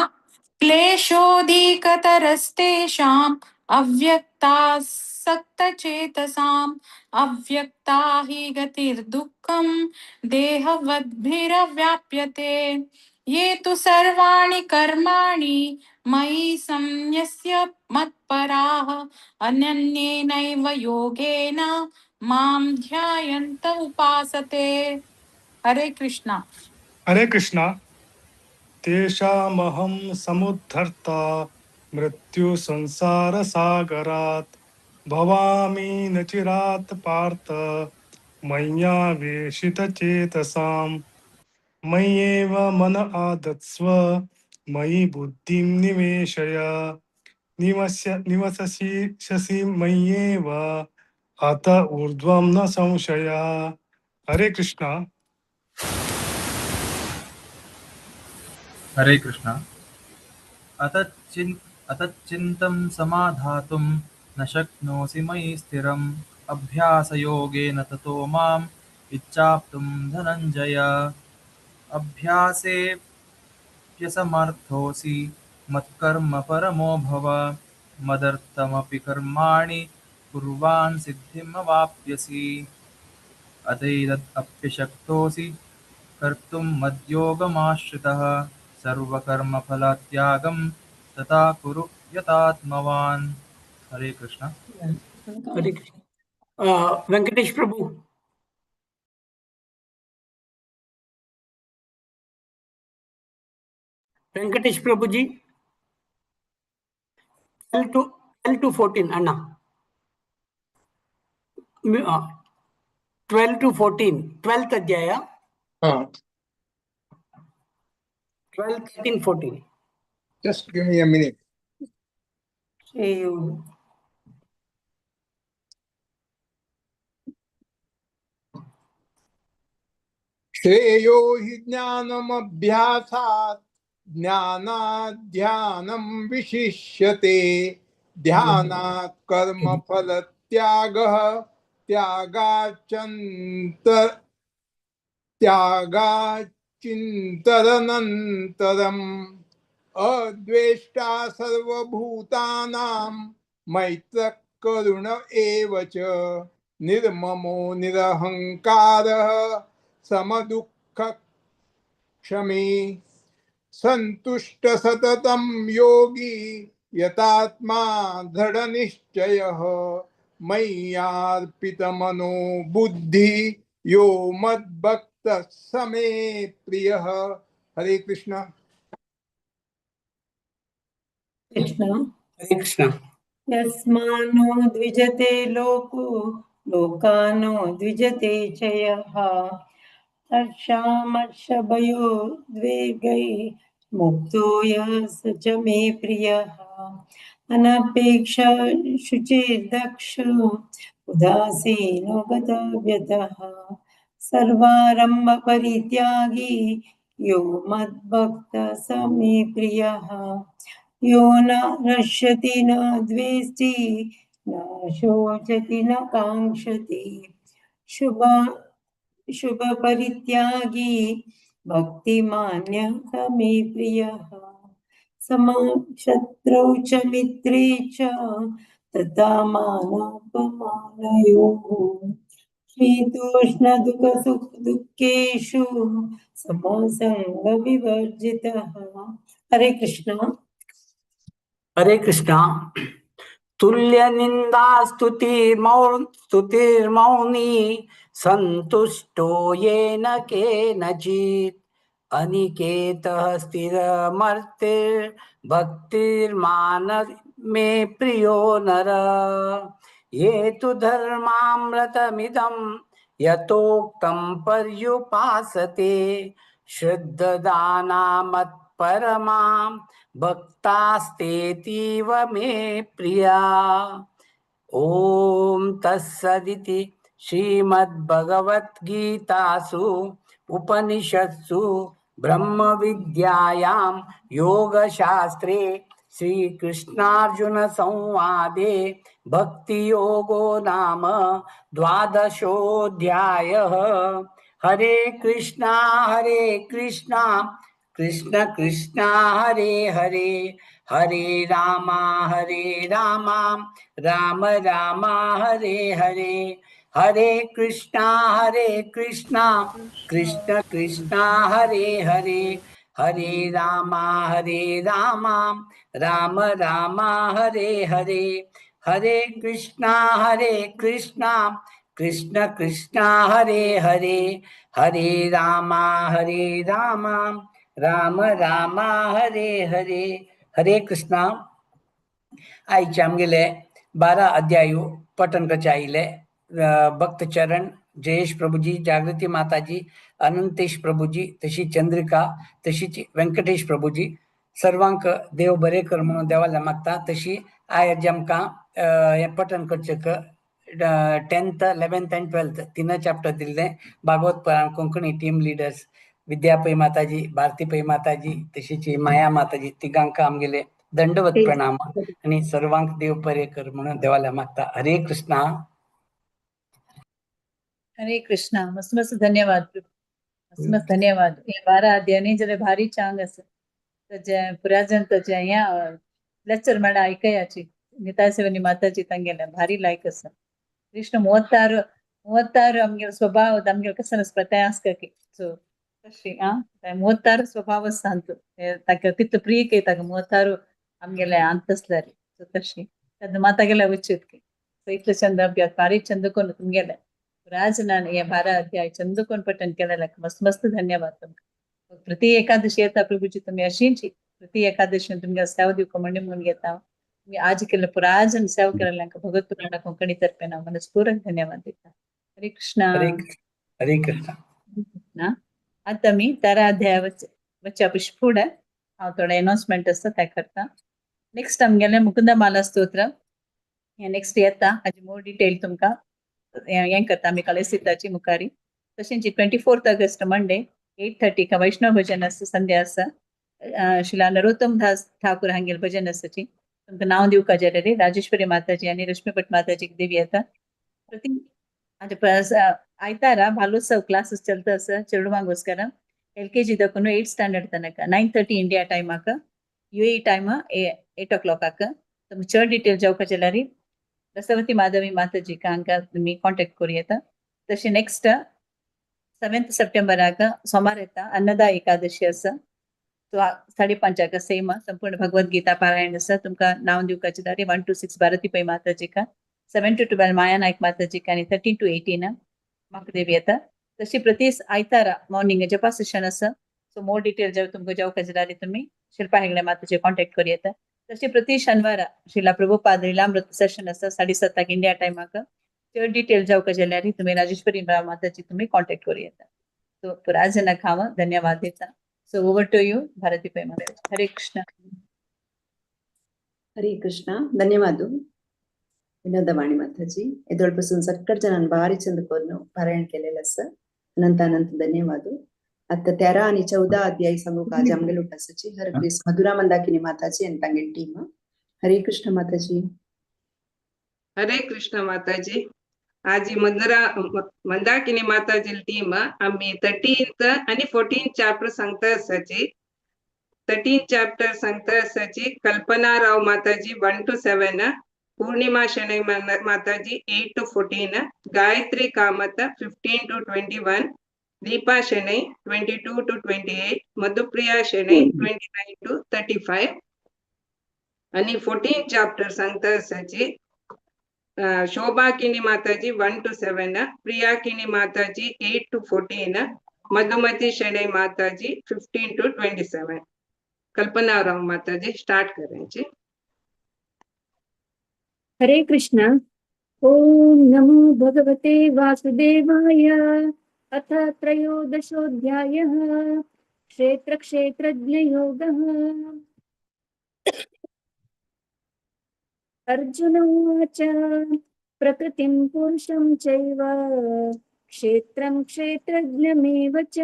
क्लेशोऽधिकतरस्तेषाम् अव्यक्तासक्तचेतसाम् अव्यक्ता हि गतिर्दुःखम् देहवद्भिरव्याप्यते ये तु सर्वाणि कर्माणि मयि संन्यस्य मत्पराः अनन्येनैव योगेन मां ध्यायन्त उपासते। हरे कृष्णा। हरे कृष्णा। तेषामहं समुद्धर्ता मृत्यु संसार सागरात् भवामि न चिरात् पार्थ मय्यावेशितचेतसाम् मय्येव मन आदत्स्व मयि बुद्धिं निवेशय निवससि शसि मय्येव अत ऊर्ध्वं न संशयः। हरे कृष्णा। हरे कृष्ण। अतच्चिन्तं समाधातुं न शक्नोषि मयि स्थिरम् अभ्यासयोगेन ततो माम् इच्छाप्तुं धनञ्जय अभ्यासेऽप्यसमर्थोऽसि मत्कर्म परमो भव मदर्थमपि कर्माणि कुर्वान् सिद्धिमवाप्स्यसि अतैतदप्यशक्तोऽसि कर्तुं मद्योगमाश्रितः सर्वकर्मफलत्यागं तथा कुरु यतात्मवान्। हरे कृष्ण। हरे कृष्ण। वेंकटेश प्रभु। वेंकटेश प्रभु जी 12 to 14 अन्ना 12 to 14 12th अध्याय 12 13 14 Just give me a minute. श्रेयो हि ज्ञानमभ्यासात् ज्ञानाध्यानं विशिष्यते ध्यानात् कर्मफलत्यागः त्यागाचिन्तरनन्तरम् अद्वेष्टा सर्वभूतानां मैत्रः करुण एव च निर्ममो निरहङ्कारः समदुःखक्षमी सन्तुष्ट सततं योगी यतात्मा दृढनिश्चयः मय्यार्पितमनो बुद्धि यो मद्भक्तः स मे प्रियः। हरे कृष्ण। हरे कृष्ण। यस्मान्नो द्विजते लोको लोकानो द्विजते च यः तर्षामर्षभयो द्वेगै मुक्तो यः स च मे प्रियः अनपेक्ष शुचिर्दक्ष उदासीनो गतव्यतः सर्वारम्भ परित्यागी यो मद्भक्तः स मे प्रियः यो न नश्यति न द्वेष्टि न शोचति न काङ्क्षति शुभ परित्यागी भक्तिमान्यः स मे प्रियः समशत्रौ च मित्रे च तथा मानापमानयोः शीतोष्ण दुःखेषु समसङ्गविवर्जितः। हरे कृष्ण। हरे कृष्णा। तुल्य निंदा स्तुतिर्मौनी संतुष्टो येन केनचित् अनिकेतः स्थिरमर्तिर्भक्तिर्मान मे प्रियो नर ये तु धर्मामृतमिदं यतोक्तं पर्युपासते श्रद्धदाना मत्परमां भक्तास्तेतीव मे प्रिया। ओम तत्सदिति श्रीमद्भगवद्गीतासु उपनिषत्सु ब्रह्म विद्यायां योगशास्त्रे श्रीकृष्णार्जुन संवादे भक्ति योगो नाम द्वादशोऽध्यायः। हरे कृष्णा कृष्ण कृष्णा हरे हरे, हरे रामा राम राम हरे हरे, हरे कृष्णा कृष्ण कृष्णा हरे हरे, हरे रामा राम राम हरे हरे, हरे कृष्णा कृष्ण कृष्णा हरे हरे, हरे रामा राम राम हरे हरे, हरे कृष्णा। आयचे आमगेले 12 अध्याय पठन करचे आयले। भक्त चरण, जयेश प्रभुजी, जागृती माताजी, अनंतेश प्रभुजी, तशी चंद्रिका, तशीच व्यंकटेश प्रभुजी, सर्वांक देव बरे कर म्हणून देवाला मागता। तशी आज आमकां हे पठन करचे 10th 11th and 12th 3 chapter दिल्ले। भागवत पुराण कोंकणी टीम लिडर्स विद्या पै माताजी, भारती पै माताजी, तशीच माया माताजी तिगांका आमगेले दंडवत प्रणाम आणि सर्वांक देव बरे कर म्हणून देवाला मागता। हरे कृष्णा। हरे कृष्णा। मस्त मस्त धन्यवाद मस्त मस्त धन्यवाद। हे 12 अध्यायनी जरे भारी चांग आसा तेजे पुराजन तेजे या लेक्चर माडा ऐकयाची निताय सेवनी माताजी तांगेले भारी लायक आसा। कृष्ण 36 आमगे स्वभाव आमगे कसं प्रत्याय आसका की सो तशी 36 स्वभाव सांत ताका कित प्रिय के ताका 36 आमगेले अंतसलारी सो तशी तद माता गेला उचित की सो इतले चंद अभ्यास भारी चंद कोण तुमगेले राजनान हे 12 अध्याय चंद कोण पठन केलेला मस्त मस्त धन्यवाद तुमका। प्रति एकादशी येता प्रभूजी तुम्ही अशींची प्रति एकादशी तुमगे सेवा दिवक मंडी म्हणून घेता। तुम्ही आज केलं पुराजन सेवा केलेल्या भगवत पुराण कोंकणी तर्फे ना मनस्पूर्वक धन्यवाद देता। हरे कृष्णा। हरे कृष्णा। आता मी 13 अध्याय वच्चा पुष्पुड हांव थोडे अनाउन्समेंट आसता त्या करता। नेक्स्ट आमगेले मुकुंद माला स्तोत्र हे नेक्स्ट येता हाजी मोर डिटेल तुमका हें करता आमी कलेसिताची मुखारी। तशेंच 24th ऑगस्ट मंडे 8:30 का वैष्णव भजन आसा संध्या आसा। शिला नरोत्तम दास ठाकूर हांगेल भजन आसाची तुमकां नांव दिवका जेलेली राजेश्वरी माताजी आनी रश्मी भट माताजी देवी येता। प्रति आयतारा भालोत्सव क्लासेस चलता आसा चेडवांगोस्कर LKG दकुन 8th स्टँडर्ड तनक 9:30 इंडिया टायमाक UAE टायम 8 o'clock चड डिटेल जावपाक जाल्यार रसवती माधवी माताजी हांकां तुमी कॉन्टॅक्ट करूं येता। तशें नेक्स्ट 7th सप्टेंबराक सोमार येता अन्नदा एकादशी आसा सो 5:30 सेम संपूर्ण भगवद्गीता पारायण आसा। तुमकां नांव दिवपाचें जाल्यार 1 to 6 भारती पै माताजी 7 to 12 माया नायक माताजी आनी 13 to 18 म्हाकदेवी येता। तशी प्रति आयतारा मॉर्निंग जपा सेशन आसा सो मोर डिटेल जर तुमकां जावपाक जाल्यार तुमी शिल्पा हेगडे माताजी कॉन्टॅक्ट करूं येता। तशी प्रति शनिवार श्रीला प्रभुपाद लीलामृत सेशन आसा 7:30 इंडिया टायमाक चड डिटेल जावपाक जाल्यार तुमी राजेश्वरी माताजी तुमी कॉन्टॅक्ट करूं येता। सो पुराजनाक हांव धन्यवाद देता। सो ओवर टू यू भारती पै माताजी। हरे कृष्ण। हरे कृष्ण। ಧನ್ಯವಾದ विनोदवाणी माताजी एदोळपासून सगळ्या जणांनी भारी चंद करून पारायण केलेलं असं अनंत अनंत धन्यवाद। आता 13 आणि 14 अध्याय सांगूक आज आमगेल उठासाची हर कृष्ण मधुरा मंदाकिनी माताजी आणि तांगे टीम। हरे कृष्ण माताजी। हरे कृष्ण माताजी। आज मधुरा मंदाकिनी माताजी टीम आम्ही 13th आणि 14th चॅप्टर सांगता आसाची 13th चॅप्टर सांगता आसाची कल्पना राव माताजी 1 to 7, पूर्णिमा शनई माताजी 8 to 14, Gayatri Kamat 15 to 21, Deepa शनई 22 to 28, Madhupriya शनई 29 to 35 आणि 14th चॅप्टर सांगता आसाची शोभाकिनी माताजी 1 to 7, प्रियाकिनी माताजी 8 to 14, मधुमती शेणे माताजी 15 to 27. कल्पना राव माताजी स्टार्ट करें जी. हरे कृष्ण. ओम नमो भगवते वासुदेवाय. अथ त्रयोदशोऽध्यायः. क्षेत्रक्षेत्रज्ञयोगः. अर्जुन उवाच प्रकृतिं पुरुषं चैव क्षेत्रं क्षेत्रज्ञमेव च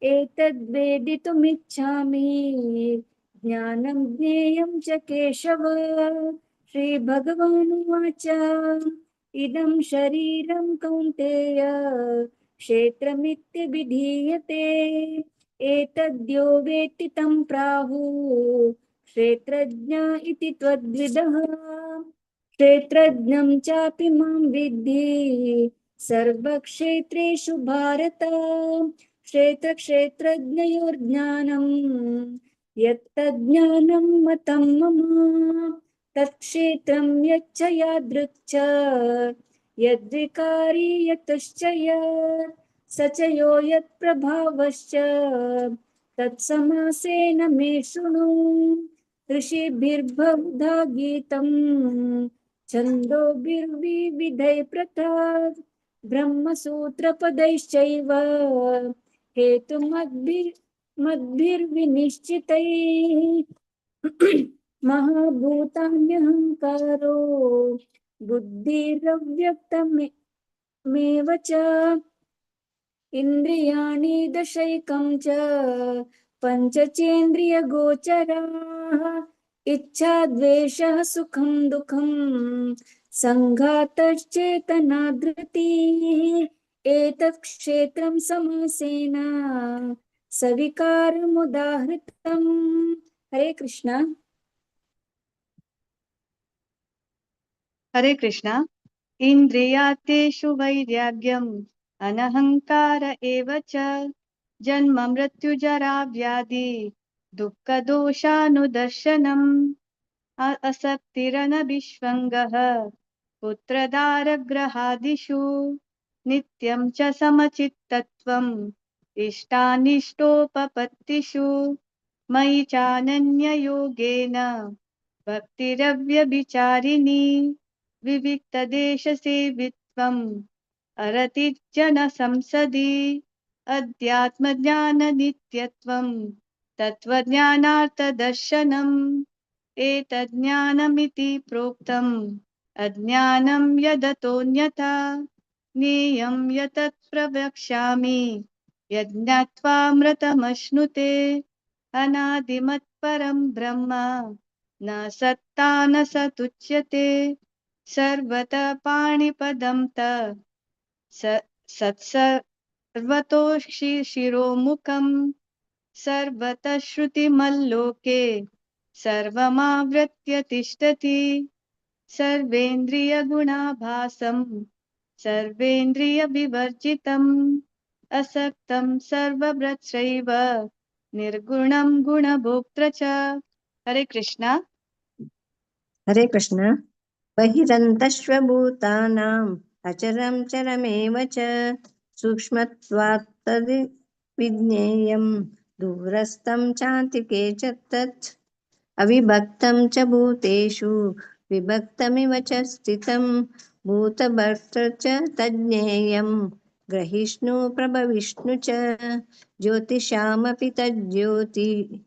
एतद्वेदितुमिच्छामि ज्ञानं ज्ञेयं च केशव. श्रीभगवानुवाच इदं शरीरं कौन्तेय क्षेत्रमित्यभिधीयते एतद्यो वेत्ति तं प्राहुः क्षेत्रज्ञ इति त्वद्विदः. क्षेत्रज्ञं चापि मां विद्धि सर्वक्षेत्रेषु भारत. क्षेत्रक्षेत्रज्ञयोर्ज्ञानं यत्तज्ज्ञानं मतं मम. तत्क्षेत्रं यच्च यादृक् च यद्विकारी यतश्च यत् स च यो यत्प्रभावश्च तत्समासेन मे शृणु. ऋषिभिर्बहुधा गीतं छन्दोभिर्विविधैः पृथक् ब्रह्मसूत्रपदैश्चैव हेतुमद्भिर्विनिश्चितैः. महाभूतान्यहङ्कारो बुद्धिरव्यक्तमेव च इन्द्रियाणि दशैकं च पञ्चचेन्द्रियगोचराः. इच्छा द्वेषः सुखं दुःखं सङ्घातश्चेतना धृतिः. एतत् क्षेत्रं समासेन सविकारमुदाहृतम्. हरे कृष्ण. हरे कृष्ण. इन्द्रियातेषु वैराग्यम् अनहङ्कार एव च जन्म मृत्युजरा व्याधि दुःखदोषानुदर्शनम्. असक्तिरनभिष्वङ्गः पुत्रदारग्रहादिषु नित्यं च समचित्तत्वम् इष्टानिष्टोपपत्तिषु. मयि चानन्ययोगेन भक्तिरव्यभिचारिणी विविक्तदेशसेवित्वम् अरतिर्जनसंसदि. अध्यात्मज्ञाननित्यत्वम् तत्त्वज्ञानार्थदर्शनम्. एतज्ज्ञानमिति प्रोक्तम् अज्ञानं यदतोऽन्यथा ज्ञेयं यतत् प्रवक्ष्यामि यज्ञात्वामृतमश्नुते. अनादिमत्परं ब्रह्म न सत्ता न सतुच्यते. सर्वतः पाणिपदं सत्सर्वतो शिरोमुखं सर्वतः श्रुतिमल्लोके सर्वमावृत्य तिष्ठति. सर्वेन्द्रियगुणाभासं सर्वेन्द्रियविवर्जितम् असक्तं सर्वभृत्सैव निर्गुणं गुणभोक्त्र च. हरे कृष्ण. हरे कृष्ण. बहिरन्तश्वभूतानाम् अचरं चरमेव च सूक्ष्मत्वात् तद्विज्ञेयं दूरस्थं चान्तिके च तत्. अविभक्तं च भूतेषु विभक्तमिव च स्थितं भूतभर्तृ च तज्ज्ञेयं ग्रहिष्णु प्रभविष्णु च. ज्योतिषामपि तज्ज्योति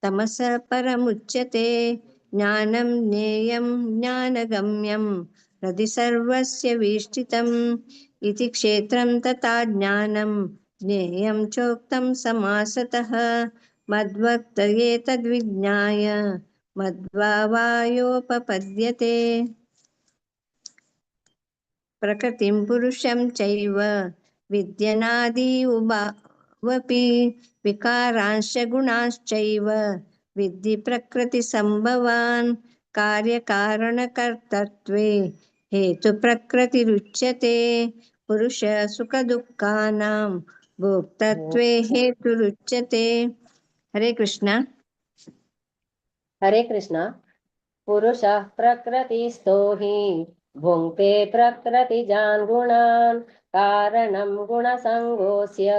तमसः परमुच्यते. ज्ञानं ज्ञेयं ज्ञानगम्यं हृदि सर्वस्य विष्ठितम्. इति क्षेत्रं तथा ज्ञानं ज्ञेयं चोक्तं समासतः. मद्भक्तये तद्विज्ञाय मद्भावायोपपद्यते. प्रकृतिं पुरुषं चैव विद्यनादि उभावपि विकारांश्च गुणांश्चैव विद्धि प्रकृतिसम्भवान्. कार्यकारणकर्तृत्वे हेतुप्रकृतिरुच्यते. पुरुष सुखदुःखानां भोक्तृत्वे हेतुरुच्यते. हरे कृष्ण. हरे कृष्ण. पुरुषः प्रकृतिस्थो हि भुङ्क्ते प्रकृतिजान् गुणान् कारणं गुणसङ्गोऽस्य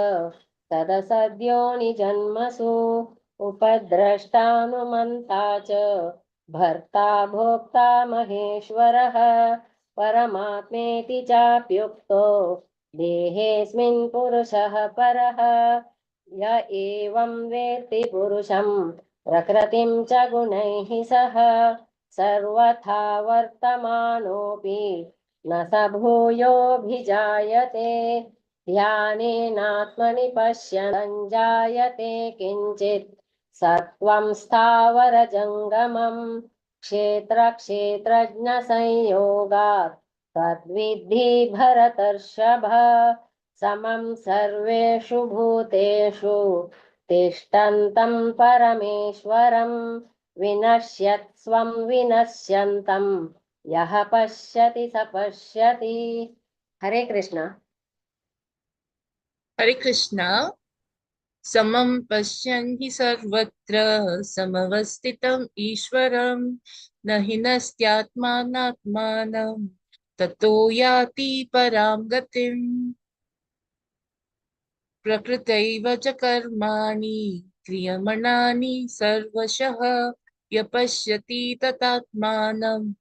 तदसद्यो निजन्मसु उपद्रष्टानुमन्ता च भर्ता भोक्ता महेश्वरः परमात्मेति चाप्युक्तो देहेऽस्मिन् पुरुषः परः य एवं वेत्ति पुरुषं प्रकृतिं च गुणैः सह सर्वथा वर्तमानोऽपि न स भूयोऽभिजायते ध्यानेनात्मनि पश्यन् जायते किञ्चित् सत्त्वं स्थावरजङ्गमम् क्षेत्रक्षेत्रज्ञसंयोगात् तद्विद्धि भरतर्षभ समं सर्वेषु भूतेषु तिष्ठन्तं परमेश्वरं विनश्यत्स्वं विनश्यन्तं यः पश्यति स पश्यति। हरे कृष्ण। हरे कृष्ण। समं पश्यन् हि सर्वत्र समवस्थितम् ईश्वरं न हि नस्त्यात्मानात्मानं ततो याति परां गतिम्। प्रकृतैव च कर्माणि क्रियमाणानि सर्वशः य पश्यति तदात्मानम्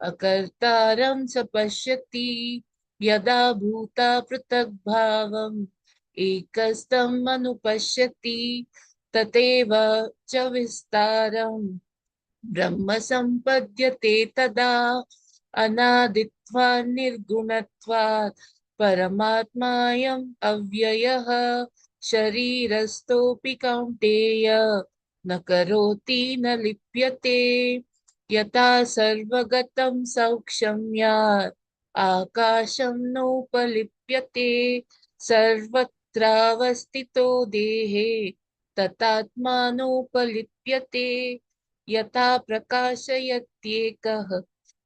अकर्तारं स पश्यति यदा भूता पृथग्भावम् एकस्थम् अनुपश्यति तथैव च विस्तारम् ब्रह्म सम्पद्यते तदा अनादित्वात् निर्गुणत्वात् परमात्मायम् अव्ययः शरीरस्थोऽपि कौन्तेय न करोति न लिप्यते यथा सर्वगतं सौक्ष्म्यात् आकाशं नोपलिप्यते सर्वत्रावस्थितो देहे तथात्मानोपलिप्यते यथा प्रकाशयत्येकः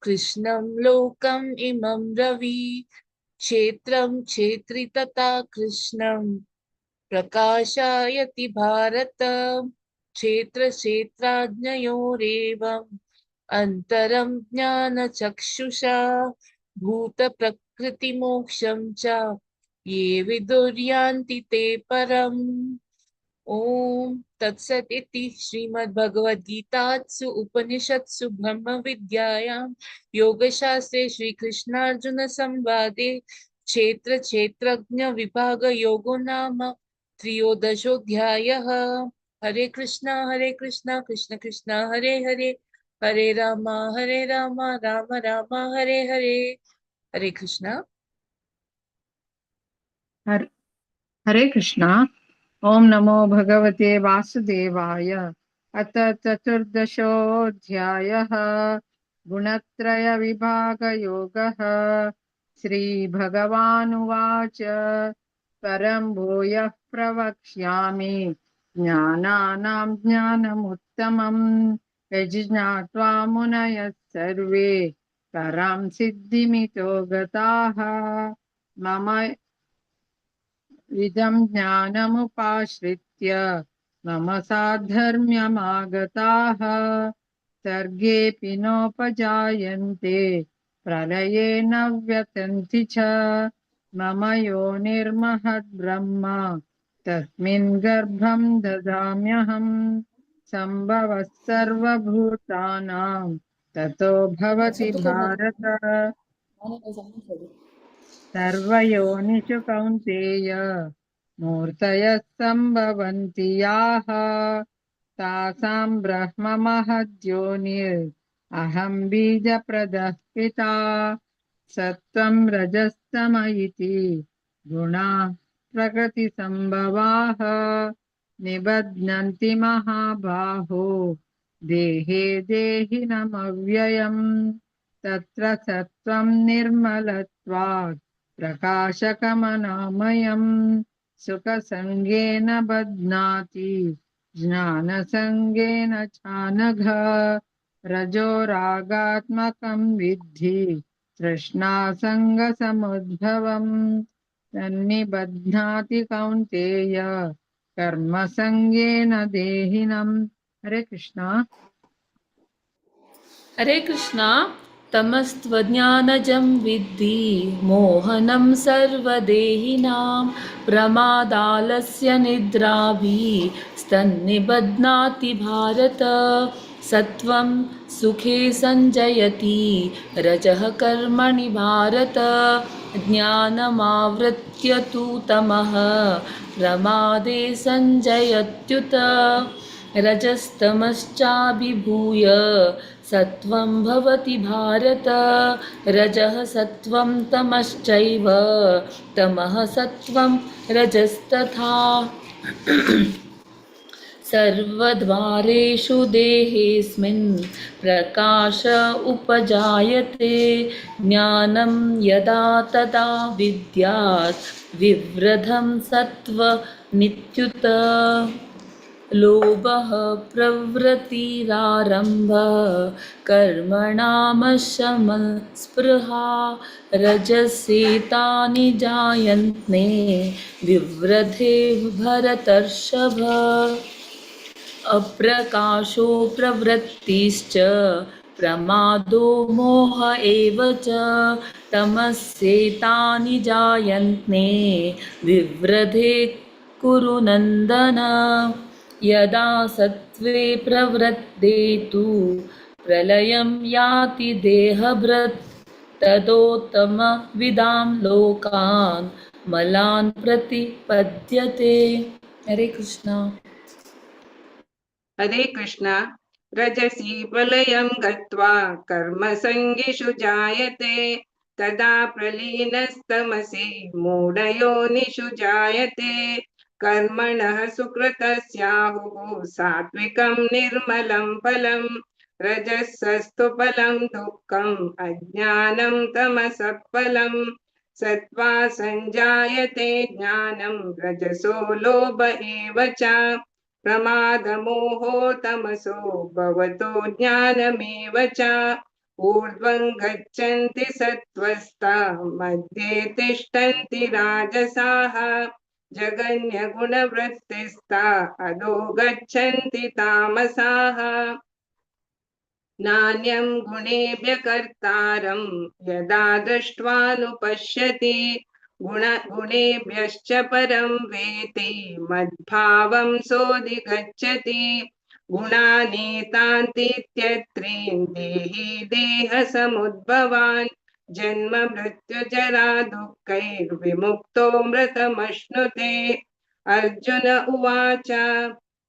कृष्णं लोकम् इमं रवि क्षेत्रं क्षेत्री तथा कृष्णं प्रकाशयति भारत क्षेत्र क्षेत्राज्ञयोरेवम् अन्तरं ज्ञानचक्षुषा भूत प्रकृति मोक्षं च ये विदुर्यान्ति ते परम्। ओम तत्सत् इति श्रीमद्भगवद्गीतासु उपनिषत्सु ब्रह्म विद्यायां योगशास्त्रे श्रीकृष्णार्जुन संवादे क्षेत्र क्षेत्रज्ञ विभाग योगो नाम त्रयोदशोऽध्यायः। हरे कृष्णा कृष्ण कृष्ण हरे हरे हरे राम राम राम हरे हरे। हरे कृष्णा। हरे कृष्णा। ओम नमो भगवते वासुदेवाय। अथ चतुर्दशोऽध्यायः गुणत्रय विभाग योगः। श्रीभगवानुवाच परं भूयः प्रवक्ष्यामि ज्ञानानां ज्ञानमुत्तमं यज्ञात्वा मुनयः सर्वे परां सिद्धिमितो गताः मम इदं ज्ञानमुपाश्रित्य मम साधर्म्यमागताः सर्गेऽपि नोपजायन्ते प्रलये न व्यतन्ति च मम योनिर्महद्ब्रह्म तस्मिन् गर्भं ददाम्यहम् सम्भवः सर्वभूतानां ततो भवति भारत सर्वयोनिषु कौन्तेय मूर्तयः सम्भवन्ति याः तासां ब्रह्म महद्योनिर् अहं बीजप्रदः पिता सत्त्वं रजस्तम इति गुणाः प्रकृतिसम्भवाः निबध्नन्ति महाबाहो देहे देहिनमव्ययम् तत्र सत्त्वं निर्मलत्वात् प्रकाशकमनामयम् सुखसङ्गेन बध्नाति ज्ञानसङ्गेन चानघ रजो रागात्मकं विद्धि तृष्णासङ्गसमुद्भवम् तन्निबध्नाति कौन्तेय कर्मसङ्गेन देहिनम्। हरे कृष्णा। हरे कृष्णा तमस्त्वज्ञानजं विद्धि मोहनं सर्वदेहिनां प्रमादालस्य निद्राभिः स्तन्निबध्नाति भारत सत्वं सुखे संजयति रजः कर्मणि भारत ज्ञानमावृत्य तु तमः प्रमादे संजयत्युत रजस्तमश्चाभिभूय सत्वं भवति भारत रजः सत्वं तमश्चैव तमः सत्वं रजस्तथा सर्वद्वारेषु देहेऽस्मिन् प्रकाश उपजायते ज्ञानं यदा तदा विद्यात् विवृद्धं सत्त्वनित्युत लोभः प्रवृत्तिरारम्भः कर्मणामशमः स्पृहा रजसेतानि जायन्ते विवृद्धे भरतर्षभ अप्रकाशो प्रवृत्तिश्च प्रमादो मोह एव च तमस्येतानि जायन्ते विवृद्धे कुरु नन्दन यदा सत्त्वे प्रवृद्धे तु प्रलयं याति देहभृत् तदोत्तमविदां लोकान् मलान् प्रतिपद्यते। हरे कृष्णा। हरे कृष्णा रजसी प्रलयं गत्वा कर्मसङ्गिषु जायते तदा प्रलीनस्तमसि मूढयोनिषु जायते कर्मणः सुकृतस्याहुः सात्विकं निर्मलं फलं रजसस्तु फलं दुःखम् अज्ञानं तमसः फलं सत्त्वा संजायते ज्ञानं रजसो लोभ एव च प्रमादमोहो तमसो भवतो ज्ञानमेव च ऊर्ध्वं गच्छन्ति सत्त्वस्ता मध्ये तिष्ठन्ति राजसाः जगन्यगुणवृत्तिस्ता अधो गच्छन्ति तामसाः नान्यं गुणेभ्यः कर्तारं यदा दृष्ट्वानुपश्यति गुणेभ्यश्च परं वेति मद्भावं सोऽधिगच्छति गुणानेतान्तीत्यत्रीन् देहि देहसमुद्भवान् जन्म मृत्युजरा दुःखैर्विमुक्तो मृतमश्नुते अर्जुन उवाच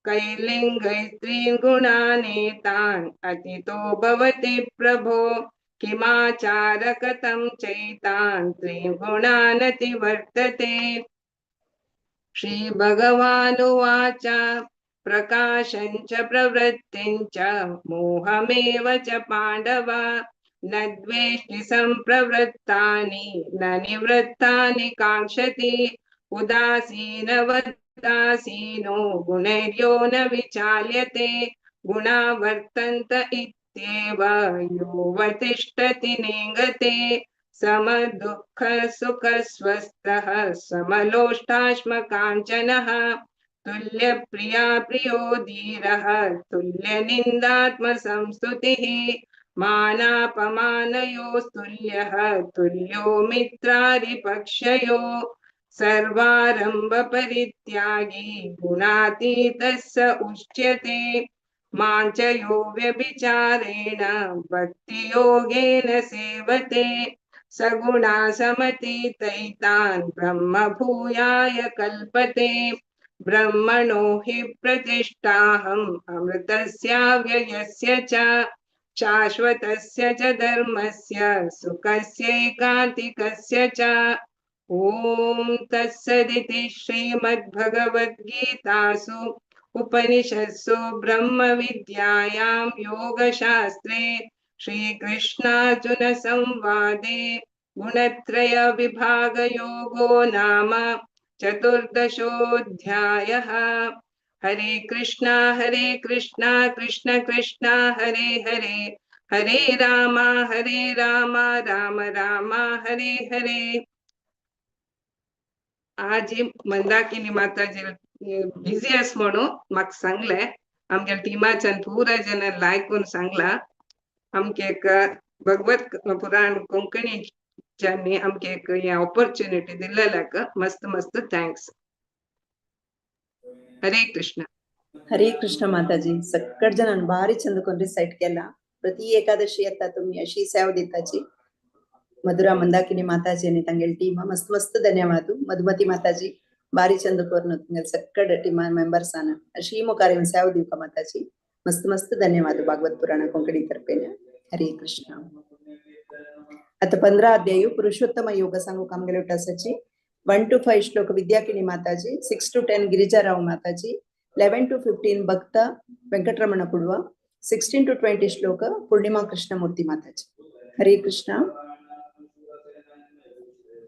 कैर्लिङ्गैस्त्रीन् गुणानेतान् अतितो भवति प्रभो किमाचारकतं चैतान् त्रीन् गुणानतिवर्तते श्रीभगवानुवाच प्रकाशं च प्रवृत्तिं च मोहमेव च पाण्डव न द्वेष्टि सम्प्रवृत्तानि न निवृत्तानि काङ्क्षति उदासीनवदासीनो गुणैर्यो न विचाल्यते गुणा वर्तन्त इत्येव योऽवतिष्ठति नेङ्गते समदुःखसुखस्वस्थः समलोष्टाश्मकाञ्चनः तुल्यप्रिया प्रियो धीरः तुल्यनिन्दात्मसंस्तुतिः मानापमानयोस्तुल्यः तुल्यो मित्रारिपक्षयो सर्वारम्भपरित्यागी गुणातीतः स उच्यते मां च यो व्यभिचारेण भक्तियोगेन सेवते सगुणा समतीतैतान् ब्रह्मभूयाय कल्पते ब्रह्मणो हि प्रतिष्ठाहम् अमृतस्याव्ययस्य च शाश्वतस्य च धर्मस्य सुखस्यैकान्तिकस्य च ॐ तत्सदिति श्रीमद्भगवद्गीतासु उपनिषत्सु ब्रह्मविद्यायां योगशास्त्रे श्रीकृष्णार्जुनसंवादे गुणत्रयविभागयोगो नाम चतुर्दशोऽध्यायः। हरे कृष्णा कृष्ण कृष्ण हरे हरे हरे राम राम राम हरे हरे। आज मंदाकिनी माताजी बिझी आस म्हणून म्हाका सांगले आमच्या टिमाच्यान पुरा जणांनी लायक करून सांगला आमके एक भगवत पुराण कोंकणी ज्यांनी आमके एक हे ऑपॉर्च्युनिटी दिलेल्याक मस्त मस्त थँक्स. हरे कृष्ण. ಹರೇ ಕೃಷ್ಣ ಮಾತಾಜಿ ಸಕ್ಕಟ್ ಜನ ಭಾರಿ ಚಂದಕೊಂಡ್ ರಿಸೈಟ್ ಕೆಲ್ಲ ಪ್ರತಿ ಏಕಾದಶಿ ಅತ್ತ ತುಮ್ಮಿ ಅಶಿ ಸೇವ್ ದಿತ್ತಾಜಿ ಮಧುರಾ ಮಂದಾಕಿನಿ ಮಾತಾಜಿ అని ತಂಗೆಲ್ ಟೀಮ್ ಮಸ್ತ್ ಮಸ್ತ್ ಧನ್ಯವಾದ. ಮಧುಮತಿ ಮಾತಾಜಿ ಭಾರಿ ಚಂದ ಕೋರ್ನ ತಂಗೆಲ್ ಸಕ್ಕಟ್ ಟೀಮ್ ಮೆಂಬರ್ಸ್ ಆನ ಅಶಿ ಮುಖಾರಿ ಸೇವ್ ದಿವಕ ಮಾತಾಜಿ ಮಸ್ತ್ ಮಸ್ತ್ ಧನ್ಯವಾದ. ಭಾಗವತ್ ಪುರಾಣ ಕೊಂಕಣಿ ತರ್ಪೇನ. ಹರೇ ಕೃಷ್ಣ. आता 15 अध्याय पुरुषोत्तम योग सांगू कामगेले उठासाची 1 to 5 श्लोक विद्याकिनी माताजी, 6 to 10 गिरिजाराव माताजी, 11 to 15 भक्त वेंकटरमण पुडव, 16 to 20 श्लोक पूर्णिमा कृष्णमूर्ति माताजी. हरे कृष्णा.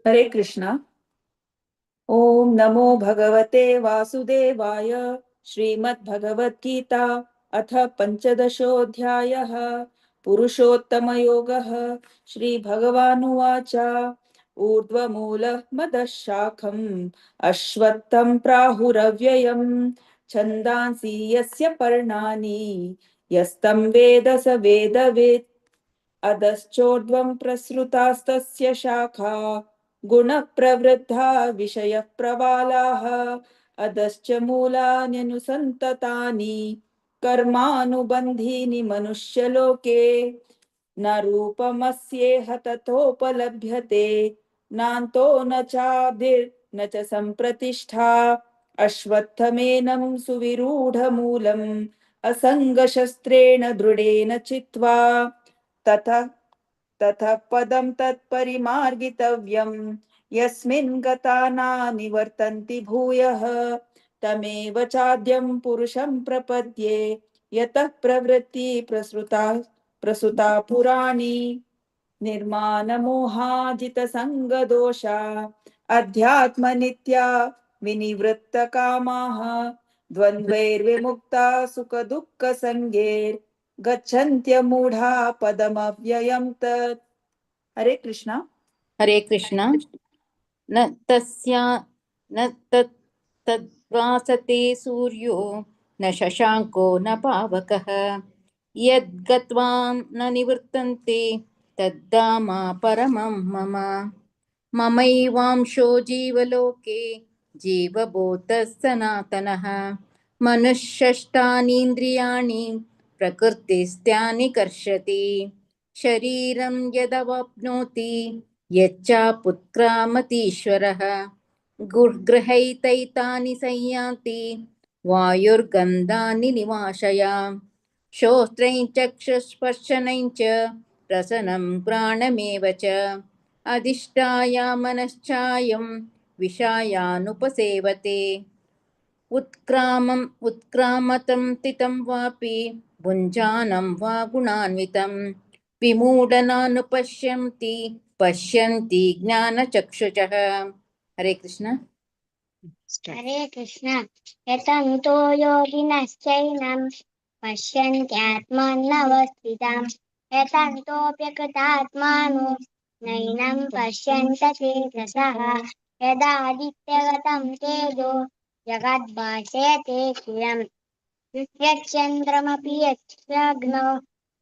हरे कृष्णा. ओम नमो भगवते वासुदेवाय. श्रीमद्भगवद्गीता अथ पंचदशोऽध्यायः. पुरुषोत्तमयोगः. श्रीभगवानुवाच ऊर्ध्वमूलः मदः शाखम् अश्वत्थं प्राहुरव्ययम् छन्दांसि यस्य पर्णानि यस्तं वेद स वेदवित् अधश्चोर्ध्वं प्रसृतास्तस्य शाखा गुणप्रवृद्धा विषयप्रवालाः अधश्च मूलान्यनुसन्ततानि कर्मानुबन्धीनि मनुष्यलोके न रूपमस्येह ततोपलभ्यते नान्तो न चादिर्न च सम्प्रतिष्ठा अश्वत्थमेनं सुविरूढमूलम् असङ्गशस्त्रेण दृढेन चित्वा ततः पदं तत्परिमार्गितव्यं यस्मिन् गता नानिवर्तन्ति भूयः तमेव चाद्यं पुरुषं प्रपद्ये यतः प्रवृत्ति प्रसुता पुराणी निर्मानमोहाजितसङ्गदोषा अध्यात्मनित्या विनिवृत्तकामाः द्वन्द्वैर्विमुक्ता सुखदुःखसङ्गैर्गच्छन्त्यमूढा पदमव्ययं तत्. हरे कृष्णा. हरे कृष्ण. न तद्भासते सूर्यो न शशाङ्को न पावकः यद्गत्वा न निवर्तन्ते तद्धामा परमं मम. ममैवांशो जीवलोके जीवभूतः सनातनः मनुष्यष्टानीन्द्रियाणि प्रकृतिस्थानि कर्षति शरीरं यदवाप्नोति यच्चापुत्क्रामतीश्वरः गृहैतैतानि संयान्ति वायुर्गन्धानि निवाशयाम् श्रोत्रं चक्षुस्पर्शनं च रसनं घ्राणमेव च अधिष्ठाय मनश्चायं विषयानुपसेवते उत्क्रामतं तितं वापि भुञ्जानं वा गुणान्वितं विमूढनानुपश्यन्ति पश्यन्ति ज्ञानचक्षुषः. हरे कृष्ण. हरे कृष्ण. यतन्तो योगिनश्चैनं पश्यन्त्यात्मन्यवस्थिताम् यतन्तोऽप्यकृतात्मानो नैनं पश्यन्त चेतसः यदादित्यगतं तेजो जगद्भासयते क्षीरम् यच्चन्द्रमपि यच्चग्नो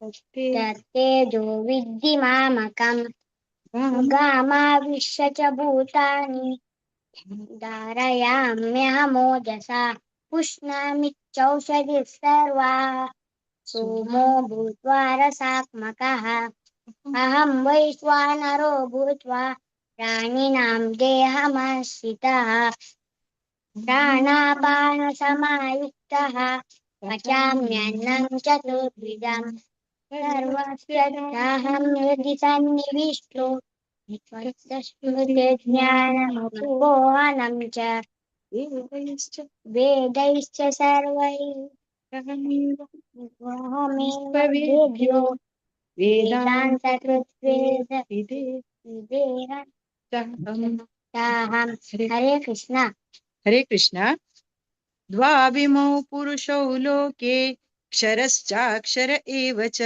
तत्तेजो विद्धि मामकम् गामाविश्य च भूतानि धारयाम्यहमोजसा पुष्णामि चौषधिः सर्वाः सोमो भूत्वा रसात्मकः अहं वैश्वानरो भूत्वा प्राणिनां देहमाश्रितः प्राणापानसमायुक्तः पचाम्यन्नं चतुर्विधम् सर्वस्य चाहं हृदि सन्निविष्टो ज्ञानमुपोहनं च वेदैश्च सर्वैरहमेवेद्यो वेदान्तकृत्वेदविदेहम्. हरे कृष्ण. हरे कृष्ण. द्वाविमौ पुरुषौ लोके क्षरश्चाक्षर एव च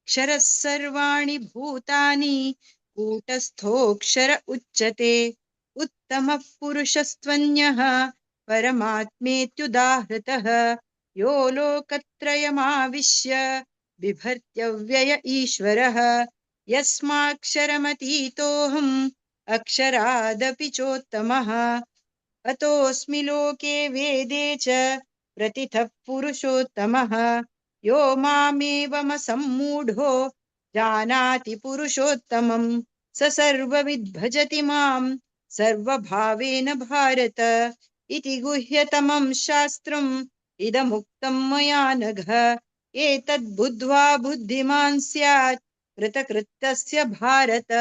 क्षरः सर्वाणि भूतानि कूटस्थोऽक्षर उच्यते उत्तमः पुरुषस्त्वन्यः परमात्मेत्युदाहृतः यो लोकत्रयमाविश्य बिभर्त्यव्यय ईश्वरः यस्माक्षरमतीतोऽहम् अक्षरादपि चोत्तमः अतोऽस्मि लोके वेदे च प्रतिथः पुरुषोत्तमः यो मामेवमसम्मूढो जानाति पुरुषोत्तमं स सर्वविद् भजति मां सर्वभावेन भारत इति गुह्यतमं शास्त्रम् इदमुक्तं मया नघ एतद्बुद्ध्वा बुद्धिमान् स्यात् कृतकृत्यस्य भारत।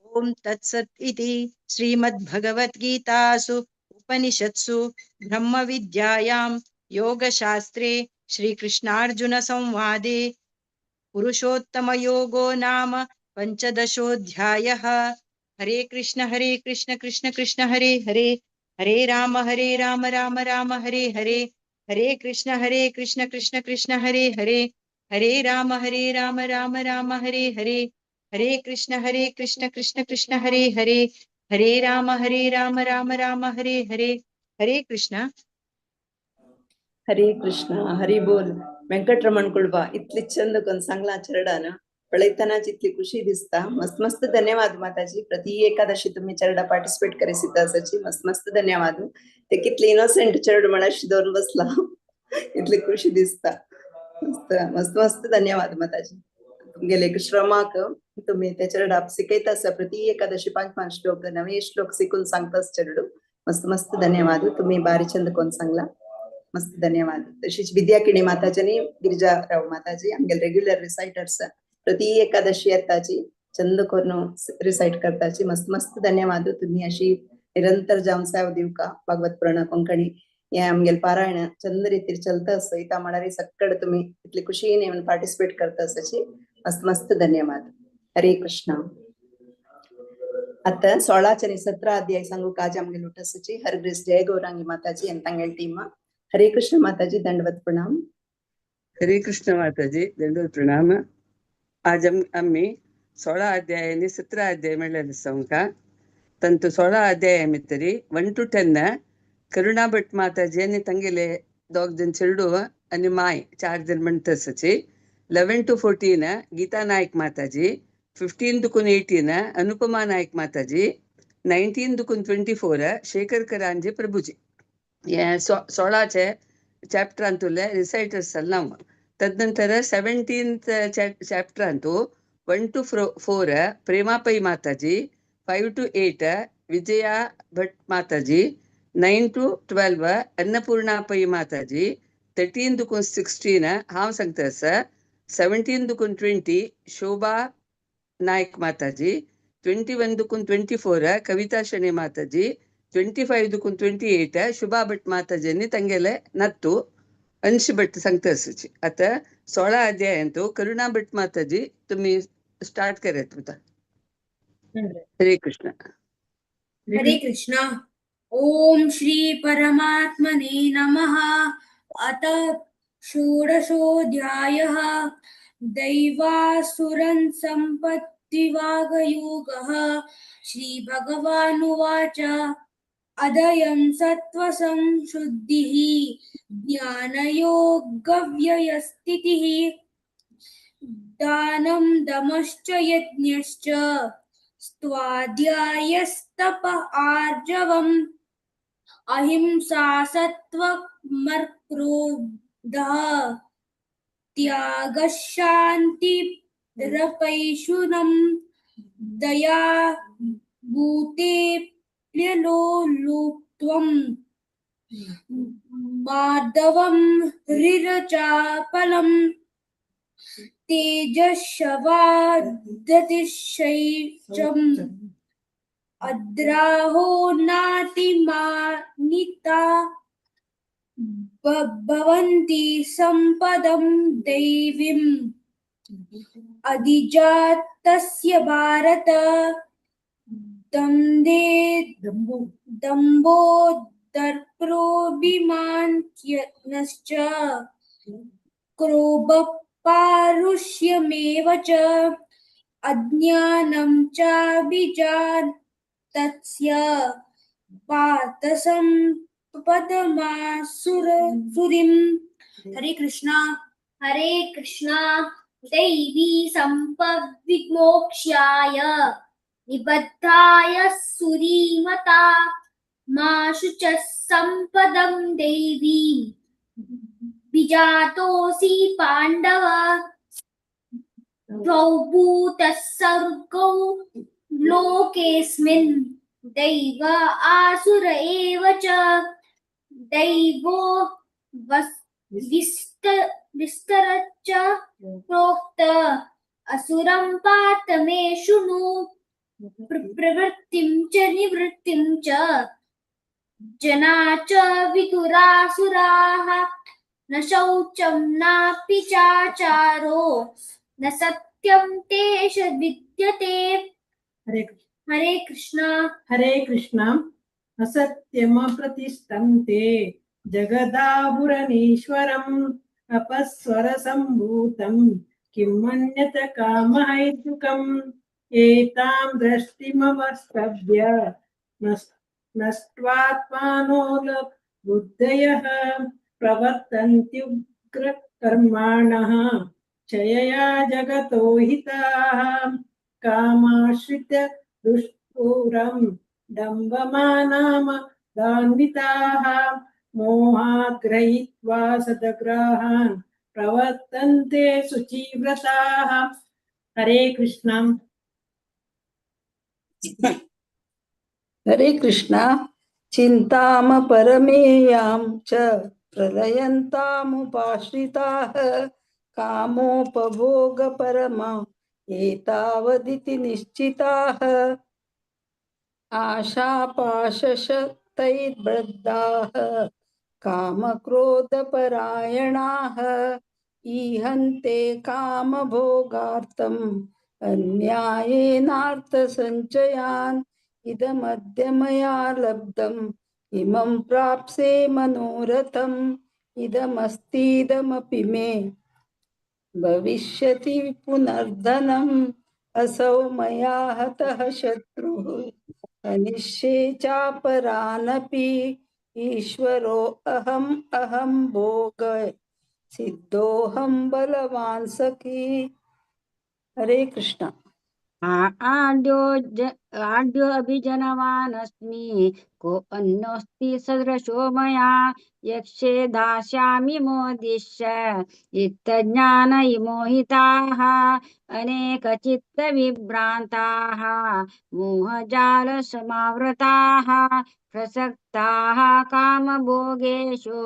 ओम तत्सत् इति श्रीमद्भगवद्गीतासु उपनिषत्सु ब्रह्मविद्यायां योगशास्त्रे श्रीकृष्णार्जुनसंवादे पुरुषोत्तमयोगो नाम पञ्चदशोऽध्यायः। हरे कृष्ण कृष्ण कृष्ण हरे हरे, हरे राम राम राम हरे हरे, हरे कृष्ण कृष्ण कृष्ण हरे हरे, हरे राम राम राम हरे हरे, हरे कृष्ण कृष्ण कृष्ण हरे हरे, हरे राम राम राम हरे हरे, हरे कृष्ण. हरे कृष्ण हरी बोल. व्यंकटरमण कुळबा इतली छंद करून सांगला चरडानं पळयतानाच इतली खुशी दिसता. मस्त मस्त धन्यवाद माताजी. प्रति एकादशी तुम्ही चरडा पार्टिसिपेट करीत आसाची मस्त मस्त धन्यवाद. ते कितले इनोसेंट चरड म्हळ्यार दोन बसला इतली खुशी दिसता. मस्त मस्त मस्त धन्यवाद माताजी. तुमगेले एक श्रमाक तुम्ही त्या चरडा शिकयता आसा. प्रति एकादशी 5 श्लोक नवे श्लोक शिकून सांगतास चरडू. मस्त मस्त धन्यवाद. तुम्ही बारी छंद कोण सांगला. मस्त धन्यवाद. तशीच विद्याकिणी माताजी गिरिजाराव माताजी आमगे रेग्युलर रिसाइटर्स प्रति एकादशी येताची छंद करून रिसाइट करताची मस्त मस्त धन्यवाद. तुम्ही अशी निरंतर जावन साव दिवका. भागवत पुराण कोंकणी हे आमगेल पारायण चंद रीतीर चलता असता इता म्हळ्यार सक्कड तुम्ही इतली खुशीन येवन पार्टिसिपेट करता आसाची मस्त मस्त धन्यवाद. हरे कृष्ण. आता 16 आणि 17 अध्याय सांगू काज आमगे लोटसाची हरग्रेस जय गौरांगी माताजी आणि तांगेल टीम. हरे कृष्ण माताजी दंडवत प्रणाम. हरे कृष्ण माताजी दंडवत प्रणाम. आज आम्ही 16 अध्याय आणि 17 अध्याय म्हणलेले सांगता. तंतु 16 अध्याय भितरी 1 to 10 करुणा भट माताजी आणि तांगेले दोग जन चेडू आणि माय 4 जन म्हणताची. 11 to 14 गीता नायक माताजी, 15 to 18 अनुपमा नायक माताजी, 19 to 24 शेखर करांजे प्रभुजी. हे 16चे चॅप्टर ಅಂತುಲೆ ರಿಸೈಟರ್ಸ್ ಅಲ್ಲ ನಾವು. ತದನಂತರ 17th ಚಾಪ್ಟರ್ ಅಂತೂ 1 to 4 ಪ್ರೇಮಾಪೈ Mataji, 5 to 8 Vijaya Bhat Mataji, 9 to 12 ಅನ್ನಪೂರ್ಣಾಪೈ Mataji, 13 to 16 have ಸಂಗ್ತಸ, 17 to 20 Shobha Nayak Mataji, 21 to 24 Kavita ಶಣೆ Mataji, 25 to 28 Shubha Bhat ಮಾತಾಜಿनी ತಂगेले नत्तू अंश भट सांगता असाची. आता 16 अध्याय तो करुणा भट माताजी तुम्ही स्टार्ट करायत होता. हरे कृष्ण. हरे कृष्ण. ओम श्री परमात्मने नमः. अथ षोडशोऽध्यायः दैवासुरं सम्पत्तिवागयोगः. श्रीभगवानुवाच अदयं सत्त्वसंशुद्धिः ज्ञानयोगव्ययस्थितिः दानं दमश्च यज्ञश्च स्वाध्यायस्तप आर्जवम् अहिंसा सत्त्वमर्क्रोधः त्यागः शान्तिरपैशुनम् दया भूतेऽप्यलोलुप्त्वम् मार्दवम् हृरचापलम् तेजस्शवादतिशैचम् अद्राहो नातिमानिता भवन्ति सम्पदं दैवीम् अधिजातस्य भारत दम्भो दर्पोऽभिमानश्च क्रोधः पारुष्यमेव च अज्ञानं चाभिजातस्य पार्थ सम्पदमासुरीम्. हरे कृष्णा. हरे कृष्णा दैवी संपद्विमोक्ष्याय निबद्धाय सुरीमता मा शुचः सम्पदं देवी विजातोऽसि पाण्डव द्वौ भूतः सर्गौ लोकेऽस्मिन् दैव आसुर एव च दैवो विस्तरच्च प्रोक्त असुरं पार्थ मे शृणु प्रवृत्तिं च निवृत्तिं च जना च विदुरासुराः न शौचं नापि चाचारो न सत्यं तेष विद्यते हरे कृष्णा असत्यमप्रतिष्ठन्ते जगदाहुरनीश्वरम् अपस्वरसम्भूतं किं मन्यत कामहैतुकम् एतां दृष्टिमवस्तभ्य नष्ट्वात्मानो बुद्धयः प्रवर्तन्त्युग्रकर्माणः क्षयया जगतो हिताः कामाश्रित दुष्पूरं दम्भमानमदान्विताः मोहात् गृहीत्वा सदग्राहान् प्रवर्तन्ते शुचिव्रताः। हरे कृष्ण। हरे कृष्ण। चिन्ताम परमेयां च प्रलयन्तामुपाश्रिताः कामोपभोगपरमा एतावदिति निश्चिताः आशापाशशतैर्बद्धाः कामक्रोधपरायणाः ईहन्ते कामभोगार्थम् अन्यायेनार्थसञ्चयान् इदमद्य मया लब्धम् इमं प्राप्से मनोरथम् इदमस्तीदमपि मे भविष्यति पुनर्धनम् असौ मया हतः शत्रुः अनिश्ये चापरानपि ईश्वरो अहं भोग सिद्धोऽहं बलवान् सखी। हरे कृष्ण। आड्यो अभिजनवानस्मि को अन्योऽस्ति सदृशो मया यक्षे दास्यामि मोदिष्य इत्तज्ञान मोहिताः अनेकचित्तविभ्रान्ताः मोहजालसमावृताः प्रसक्ताः कामभोगेषु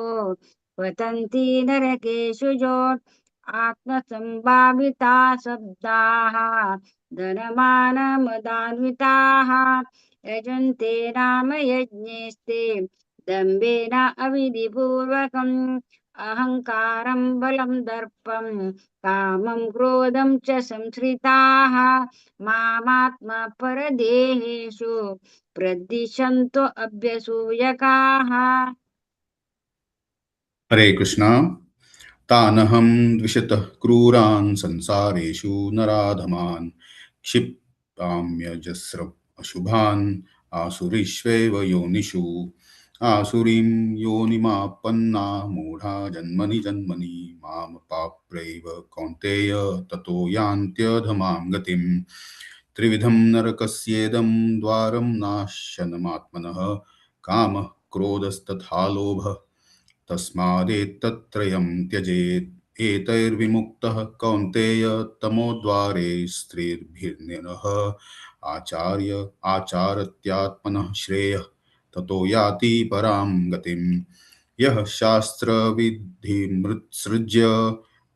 पतन्ति नरकेषु जोत् आत्मसम्भाविता शब्दाः धनमानमदान्विताः यजन्ते नाम यज्ञेस्ते दम्भेन अविधिपूर्वकम् अहङ्कारं बलं दर्पं कामं क्रोधं च संश्रिताः मामात्मपरदेहेषु प्रदिशन्तो अभ्यसूयकाः। हरे कृष्णा। तानहं द्विषतः क्रूरान् संसारेषु नराधमान् क्षिप्ताम्यजस्रम् अशुभान् आसुरीष्वेव योनिषु आसुरीं योनिमापन्ना मूढा जन्मनि जन्मनि मां पाप्रैव कौन्तेय ततो यान्त्यधमां गतिम् त्रिविधं नरकस्येदं द्वारं नाशनमात्मनः कामः क्रोधस्तथा लोभः तस्मादेतत्त्रयं त्यजेत् एतैर्विमुक्तः कौन्तेय तमोद्वारे स्त्रीर्भिर्निरः आचारत्यात्मनः श्रेयः ततो याति परां गतिम् यः शास्त्रविधिमुत्सृज्य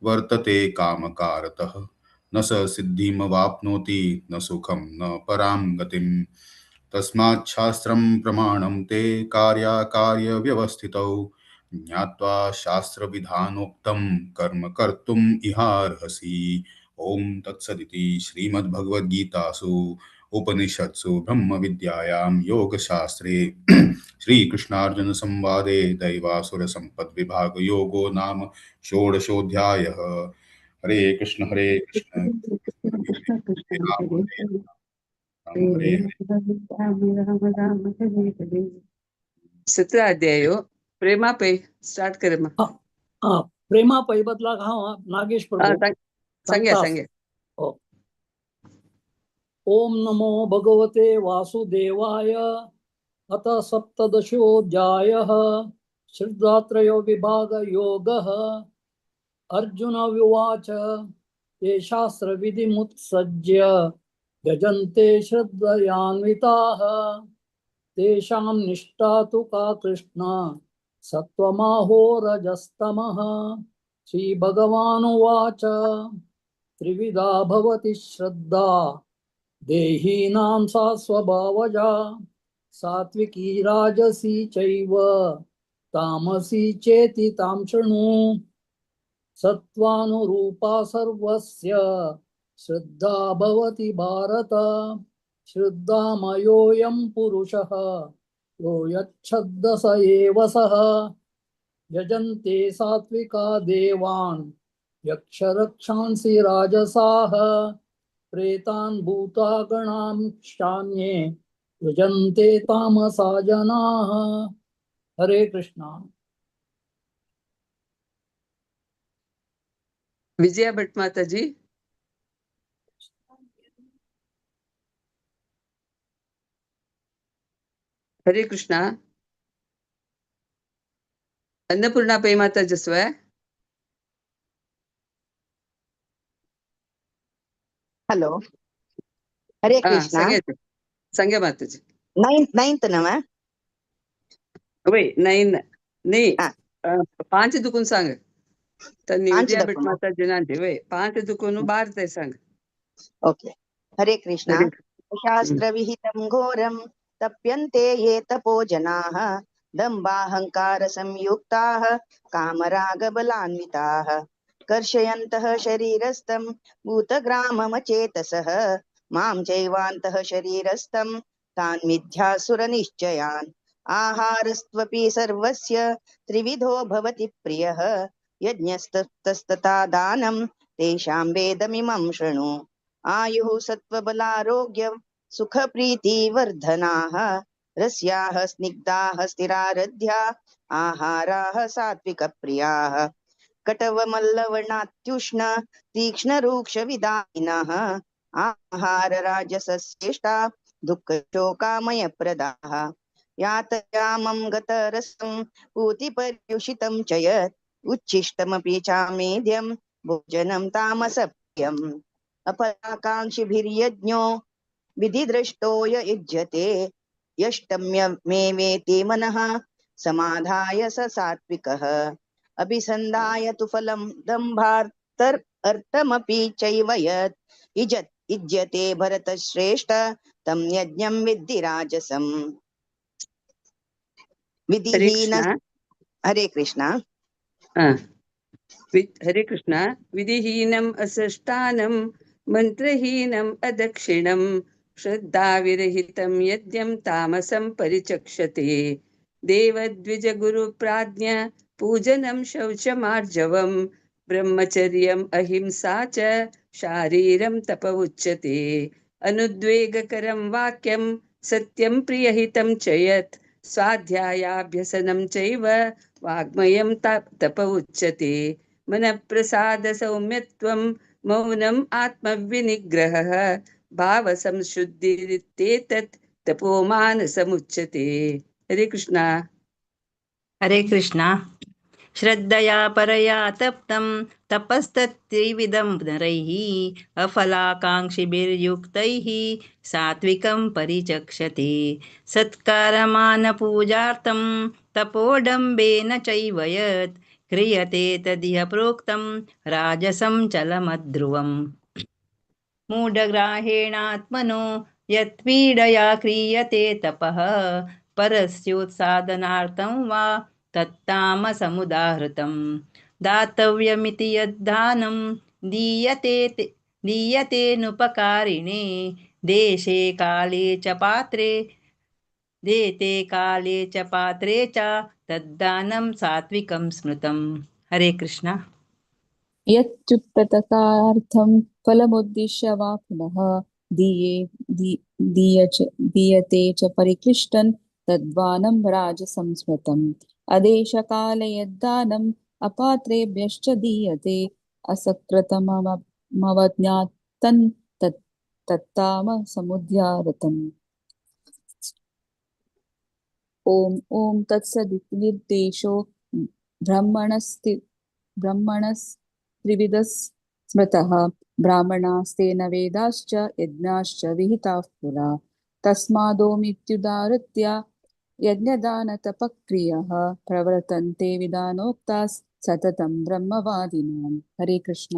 वर्तते कामकारतः न स सिद्धिमवाप्नोति न सुखं न परां गतिम् तस्मात् शास्त्रं प्रमाणं ते कार्याकार्यव्यवस्थितौ ज्ञात्वा शास्त्रविधानोक्तं कर्म कर्तुम् इहार्हसि। ओम तत्सदिति श्रीमद्भगवद्गीतासु उपनिषत्सु ब्रह्मविद्यायां योगशास्त्रे श्रीकृष्णार्जुन संवादे दैवासुरसम्पद्विभागयोगो नाम षोडशोऽध्यायः। हरे कृष्ण हरे कृष्ण हरे सत्र अध्यायो प्रेमा पे स्टार्ट करे प्रेमा पैबतला नागेश प्रभू संग्या सांगता संग्या हो. ओम नमो भगवते वासुदेवाय अथ सप्तदशोऽध्यायः श्रद्धात्रयो विभाग योगः अर्जुन उवाच ये शास्त्रविधिमुत्सज्य यजन्ते श्रद्धयान्विताः तेषां निष्ठा तु का कृष्ण सत्त्वमाहो रजस्तमः श्रीभगवानुवाच त्रिविधा भवति श्रद्धा देहीनां सा स्वभावजा सात्विकी राजसी चैव तामसी चेति तां शृणु सत्त्वानुरूपा सर्वस्य श्रद्धा भवति भारत श्रद्धामयोऽयं पुरुषः यो यच्छ्रद्ध स एव सः यजन्ते सात्विका देवान् यक्षरक्षांसि राजसाः प्रेतान् भूतागणांश्चान्ये यजन्ते तामसा जनाः। हरे कृष्णा। विजया भट माताजी। हरे कृष्णा। अन्नपूर्णा पै माताजी स्व ಹಲೋ ಹರೇ ಕೃಷ್ಣ संग्या माताजी ನೈನ್ತ್ ನವ वय 9 नहीं 5 दुखून सांग तन्नी विजया भट माताजी नांटी वय 5 दुखून 12 ते सांग ओके हरे कृष्ण शास्त्र विहितं घोरं तप्यन्ते ये तपो जनाः दम्बाहंकार संयुक्ताः कामरागबलान्विताः कर्षयन्तः शरीरस्थं भूतग्राममचेतसः मां चैवान्तः शरीरस्थं तान् मिथ्यासुरनिश्चयान् आहारस्त्वपि सर्वस्य त्रिविधो भवति प्रियः यज्ञस्ततस्तथा दानं तेषां वेदमिमं शृणु आयुः सत्त्वबलारोग्य सुखप्रीतिवर्धनाः रस्याः स्निग्धाः स्थिरारध्या आहाराः सात्विकप्रियाः कटवमल्लवर्णात्युष्ण तीक्ष्णरूक्षविदायिनः आहारराजसश्रेष्ठा दुःखशोकामयप्रदाः यातयामं गतरसं पूतिपर्युषितं च यत् उच्छिष्टमपि चामेद्यं भोजनं तामसप्रियम् अपराकाङ्क्षिभिर्यज्ञो विधिदृष्टो य युज्यते यष्टम्यमेवेति मनः समाधाय स सात्विकः अभिसन्धाय तु फलं दम्भार्थमपि चैव यत् युज्यते भरतश्रेष्ठ तं यज्ञं विद्धि राजसम् विधिहीन हरे कृष्ण हरे कृष्ण विधिहीनम् असृष्टानं मन्त्रहीनम् अदक्षिणं श्रद्धाविरहितं यज्ञं तामसं परिचक्षते देवद्विजगुरुप्राज्ञ पूजनं शौचमार्जवं ब्रह्मचर्यम् अहिंसा च शारीरं तप उच्यते अनुद्वेगकरं वाक्यं सत्यं प्रियहितं च यत् स्वाध्यायाभ्यसनं चैव वाग्मयं तप उच्यते मनप्रसाद सौम्यत्वं मौनम् आत्मविनिग्रहः भावसंशुद्धिरित्येतत् तपोमानसमुच्यते। हरे कृष्णा। हरे कृष्णा। श्रद्धया परया तप्तं तपस्तत्त्रिविधं नरैः अफलाकाङ्क्षिभिर्युक्तैः सात्विकं परिचक्षते सत्कारमानपूजार्थं तपोडम्बेन चैव यत् क्रियते तदिह प्रोक्तं राजसं चलमध्रुवम् मूढग्राहेणात्मनो यत्पीडया क्रियते तपः परस्योत्सादनार्थं वा तत्तामसमुदाहृतम् दातव्यमिति यद्दानं दीयतेनुपकारिणे देशे काले च पात्रे देते काले च पात्रे च तद्दानं सात्विकं स्मृतम्। हरे कृष्ण। यच्चुप्रतकार्थं फलमुद्दिश्य वा पुनः दीयते च परिक्लिष्टं तद्वानं राजसंस्मृतम् अदेशकाले यद्दानम् अपात्रेभ्यश्च दीयते असकृतमवज्ञातं तत्ताम समुद्यारतम्। ॐ ॐ तत्सदिति निर्देशो ब्रह्मणस्त्रिविधः स्मृतः ब्राह्मणास्तेन वेदाश्च यज्ञाश्च विहिताः पुरा तस्मादोमित्युदाहृत्य यज्ञदानतपक्रियः प्रवर्तन्ते विधानोक्ताः सततं ब्रह्मवादिनां। हरे कृष्ण।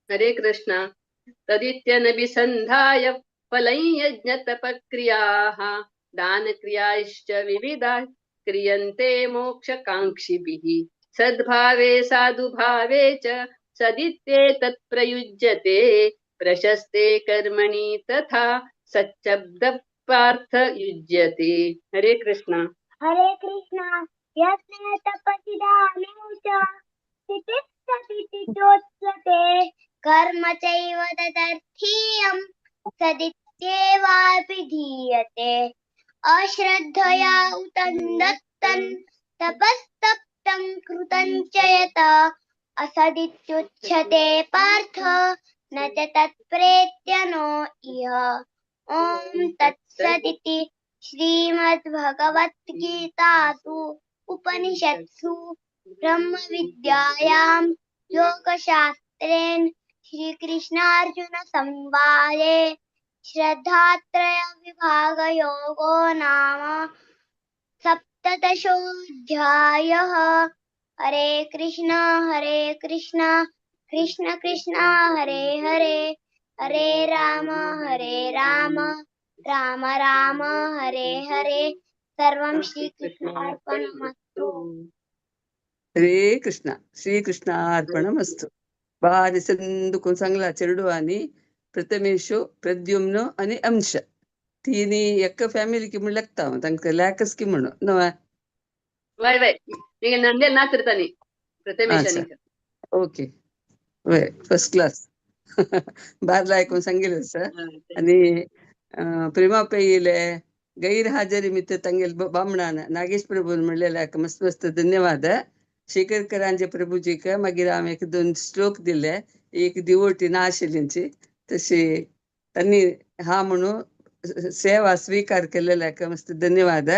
हरे कृष्ण। तदित्यनभिसन्धाय फलं यज्ञतपक्रियाः दानक्रियाश्च विविधाः क्रियन्ते मोक्षकाङ्क्षिभिः सद्भावे साधुभावे च सदित्येतत् प्रयुज्यते प्रशस्ते कर्मणि तथा सच्चब्दपार्थ युज्यते। हरे कृष्ण। हरे कृष्ण। यस्मिन् तपसि दाने च स्थितिः सदिति चोच्यते कर्म चैव तदर्थीयं सदित्येवाभिधीयते अश्रद्धया उतन्दत्तं तपस्तप्तं कृतं च यत् असदित्युच्यते पार्थ न च तत्प्रेत्य नो इह। ॐ तत्सदिति श्रीमद्भगवद्गीतासु उपनिषत्सु ब्रह्मविद्यायां योगशास्त्रेण श्रीकृष्णार्जुन संवादे श्रद्धात्रय विभागयोगो नाम सप्तदशोऽध्यायः। हरे कृष्ण कृष्ण कृष्ण हरे हरे हरे राम राम राम हरे हरे सर्वं श्रीकृष्णार्पणमस्तु। హరే కృష్ణ శ్రీకృష్ణార్పణమస్తు. బాగా సందుకు సంగలా చెరుడు అని ಪ್ರಥಮೇಶು ಪ್ರದ್ಯುಮ್ನು आणि अंश तिनी एका फॅमिलीకి मुळक्ताव तांकां लॅकस्की म्हणू नवा वय वय ಈಗ ನಂದೇ ನಾತಿರ್ತಾನೆ ಪ್ರಥಮೇಶ ओके वय फर्स्ट क्लास बारला ऐकून सांगेल सर आणि प्रेमा पैले गैरहाजरी मित्र तांगेल बामणान नागेश प्रभून म्हणलेला मस्त मस्त धन्यवाद. शेखरकरांचे प्रभूजीक मागीर हांवें एक 2 श्लोक दिले. एक दिवोटी ना आशिल्लींची तशी त्यांनी हा म्हणून सेवा स्वीकार केलेल्या मस्त धन्यवाद.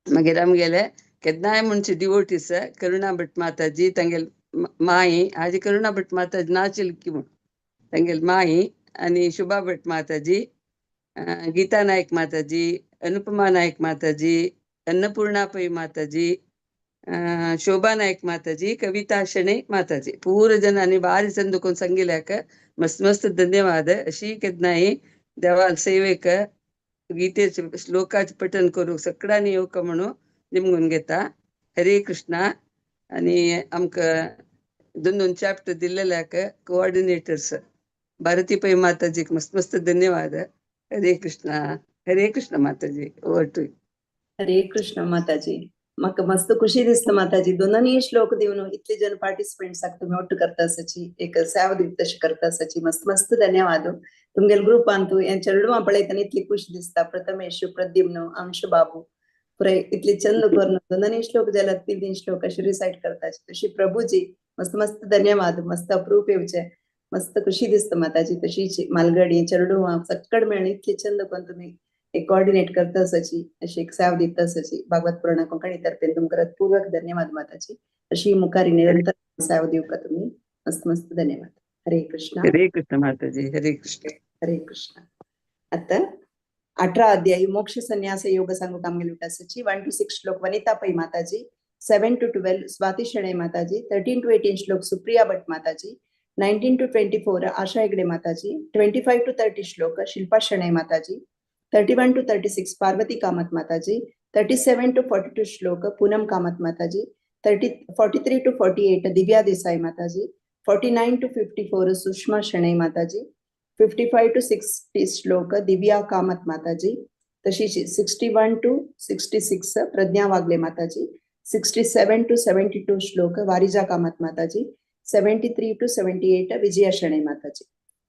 मागीर आमगेले केन्नाय म्हणचे डिवोटीस करुणा भट माताजी तांगेल माई हाजी करुणा भट माताजी नाशिल्ली म्हूण तांगेल माई आनी शुभा भट माताजी गीता नायक माताजी अनुपमा नायक माताजी अन्नपूर्णा पै माताजी शोभा नायक माताजी कविता शणै माताजी पूर जनांनी बारी संदुकून सांगिल्ल्याक मस्त मस्त धन्यवाद. अशी केन्नाय देवाल सेवेक गीतेचे श्लोकाचे पठन करूंक सगळ्यांनी येवक म्हणून निमगून घेता. हरे कृष्णा. आणि आमकां 2 चॅप्टर दिल्ल्याक कोऑर्डिनेटर्स भारती पै माताजीक मस्त मस्त धन्यवाद. हरे कृष्ण माताजी. Over to. हरे कृष्ण माताजी. म्हाका मस्त खुशी दिसता माताजी. 2 श्लोक दिवन इतले जन पार्टिसिपेंट्साक तुम्ही ಒಟ್ಟು करता आसाची एक सेवा दिवता तशी करता आसाची मस्त मस्त धन्यवाद. तुमगेल ग्रुपान तू यांचेरडू पळयतना इतली खुशी दिसता. प्रथमेश प्रद्युम्न अंश बाबू पुराय इतली चंद करून 2 श्लोक जाल्यार 3 श्लोक अशी रिसाइट करताची तशी प्रभूजी मस्त मस्त धन्यवाद. मस्त अप्रूप येवचे मस्त खुशी दिसता माताजी. तशीच मालगडी चेरडू सक्कड मेळून इतली चंद करून तुम्ही एक कोऑर्डिनेट करता आसाची अशी एक सेवा दिता आसाची भागवत पुराण कोंकणी तर्फे तुमकां पूर्वक धन्यवाद माताजी. अशी मुखारी निरंतर सेवा दिवका तुम्ही मस्त मस्त धन्यवाद. हरे कृष्ण माताजी. हरे कृष्ण. आता 18 अध्याय मोक्ष संन्यास योग सांगूक आमगेली आसाची 1 to 6 श्लोक वनिता पै माताजी, 7 to 12 स्वाती शणै माताजी, 13 to 18 श्लोक सुप्रिया भट माताजी, 19 to 24 आशा हेगडे माताजी, 25 to 30 श्लोक शिल्पा शणै माताजी, 31 to 36 पार्वती कामत माताजी, 37 to 42 श्लोक पूनम कामत माताजी, 43 to 48 दिव्या देसाई माताजी, 49 to 54 सुषमा शणै माताजी, 55 to 60 श्लोक दिव्या कामत माताजी, तशीच 61 to 66 प्रज्ञा वागले माताजी, 67 to 72 श्लोक वारिजा कामत माताजी, 73 to 78 विजया शणै माताजी.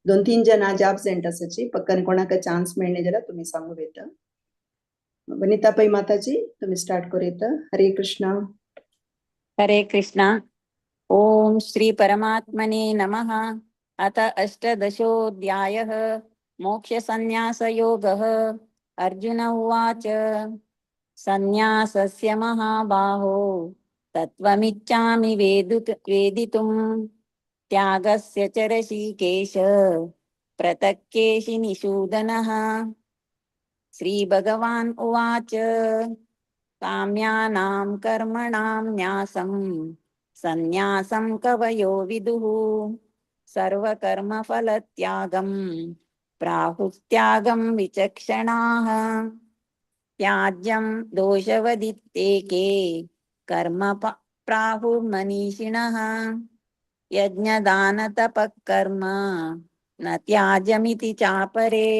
2-3 जन आज अब्सेंट आसाची पक्कन कोणाक चान्स मेळणे जाल्यार तुम्ही सांगू येता. वनिता पै माताजी तुम्ही स्टार्ट करूं येता. हरे कृष्ण. हरे कृष्णा। ओम श्री परमात्मने नमः। अथ अष्टादशोऽध्यायः मोक्षसंन्यासयोगः। अर्जुन उवाच सन्न्यासस्य महाबाहो तत्त्वमिच्छामि वेदितुम् त्यागस्य च ऋषिकेश पृथक् केशि निषूदनः। श्रीभगवान् उवाच काम्यानां कर्मणां न्यासं सन्न्यासं कवयो विदुः सर्वकर्मफलत्यागं प्राहुस्त्यागं विचक्षणाः। त्याज्यं दोषवदित्येके कर्म प्राहुर्मनीषिणः यज्ञदानतपः कर्म न त्याज्यमिति चापरे।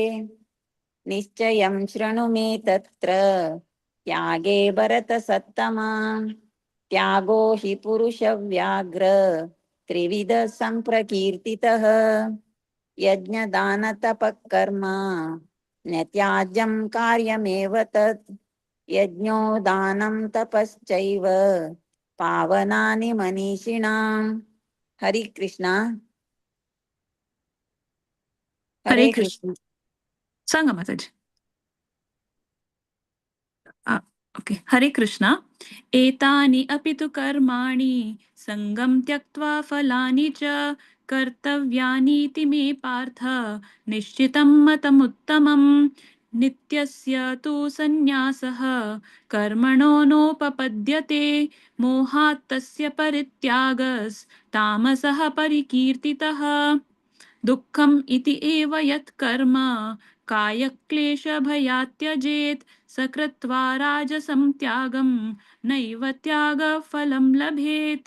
निश्चयं शृणु मे तत्र त्यागे भरतसत्तमा। त्यागो हि पुरुषव्याघ्र त्रिविधः सम्प्रकीर्तितः यज्ञदानतपः कर्म न त्याज्यं कार्यमेव तत्। यज्ञो दानं तपश्चैव पावनानि मनीषिणाम्। हरि कृष्णा। हरे कृष्ण सांगा माताजी ओके हरे कृष्णा एतानि अपि तु कर्माणि सङ्गं त्यक्त्वा फलानि च कर्तव्यानीति मे पार्थ निश्चितं मतमुत्तमम्। नित्यस्य तु सन्न्यासः कर्मणो नोपपद्यते मोहात् तस्य परित्यागस्तामसः परिकीर्तितः। दुःखम् इति एव यत् कर्म कायक्लेशभयात् त्यजेत् स कृत्वा राजसं त्यागं नैव त्यागफलं लभेत्।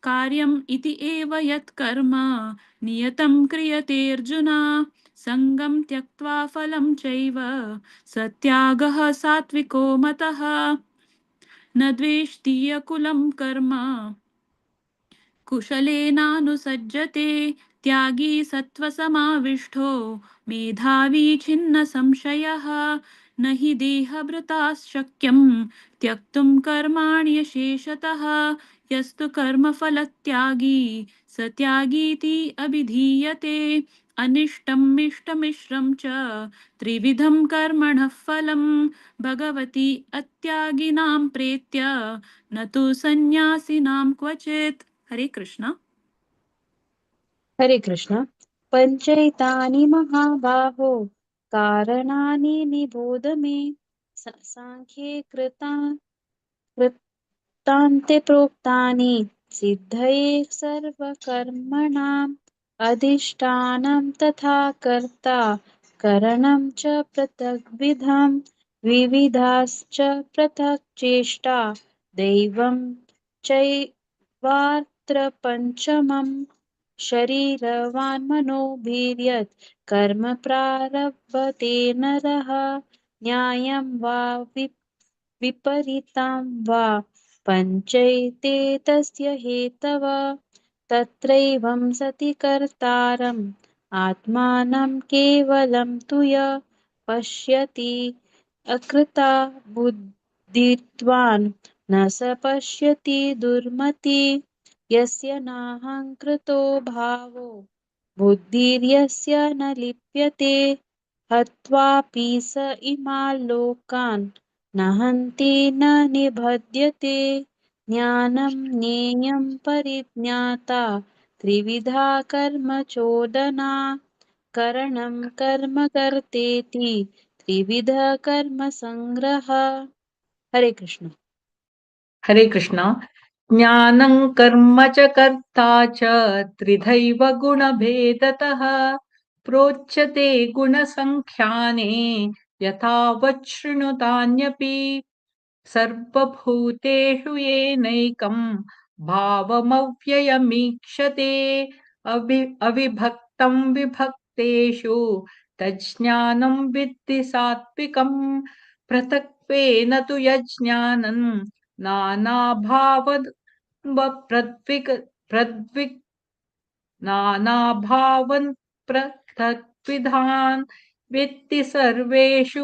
कार्यम् इति एव यत् कर्म नियतं क्रियते अर्जुन सङ्गं त्यक्त्वा फलं चैव स त्यागः सात्विको मतः। न द्वेष्टि कुलं कर्म कुशलेनानुसज्जते त्यागी सत्त्वसमाविष्टो मेधावी छिन्न संशयः। न हि देहभृता शक्यं त्यक्तुं कर्माण्यशेषतः यस्तु कर्मफलत्यागी स त्यागीति अभिधीयते। अनिष्टम् इष्टमिश्रं च त्रिविधं कर्मणः फलं भगवति अत्यागिनां प्रेत्य न तु सन्न्यासिनां क्वचित्। हरे कृष्ण हरे कृष्ण पञ्चैतानि महाबाहो कारणानि निबोध मे सांख्ये कृतान्ते प्रोक्तानि सिद्धये सर्वकर्मणाम् अधिष्ठानं तथा कर्ता करणं च पृथग्विधम् विविधाश्च पृथक् चेष्टा दैवं चैवात्र पञ्चमम्। शरीरवान् मनोभिर्यत् कर्म प्रारभते नरः न्यायं वा विपरीतं वा पञ्चैते तस्य हेतव। तत्रैवं सति कर्तारम् आत्मानं केवलं तु य पश्यति अकृता बुद्धित्वान् न स पश्यति दुर्मति। यस्य नाहङ्कृतो भावो बुद्धिर्यस्य न लिप्यते हत्वापि स इमान् लोकान् न हन्ति न निबध्यते। ज्ञानं ज्ञेयं परिज्ञाता त्रिविधा कर्म चोदना करणं कर्म कर्तेति त्रिविध कर्म संग्रह। हरे कृष्ण हरे कृष्ण ज्ञानं कर्म च कर्ता च त्रिधैव गुणभेदतः प्रोच्यते गुणसङ्ख्याने यथावत् शृणुतान्यपि सर्वभूतेषु येनैकं भावमव्ययमीक्षते अविभक्तं विभक्तेषु तज्ज्ञानं विद्धि सात्विकम् पृथक्त्वेन तु यज्ञानं नानाभावन् पृथक्विधान् वित्ति सर्वेषु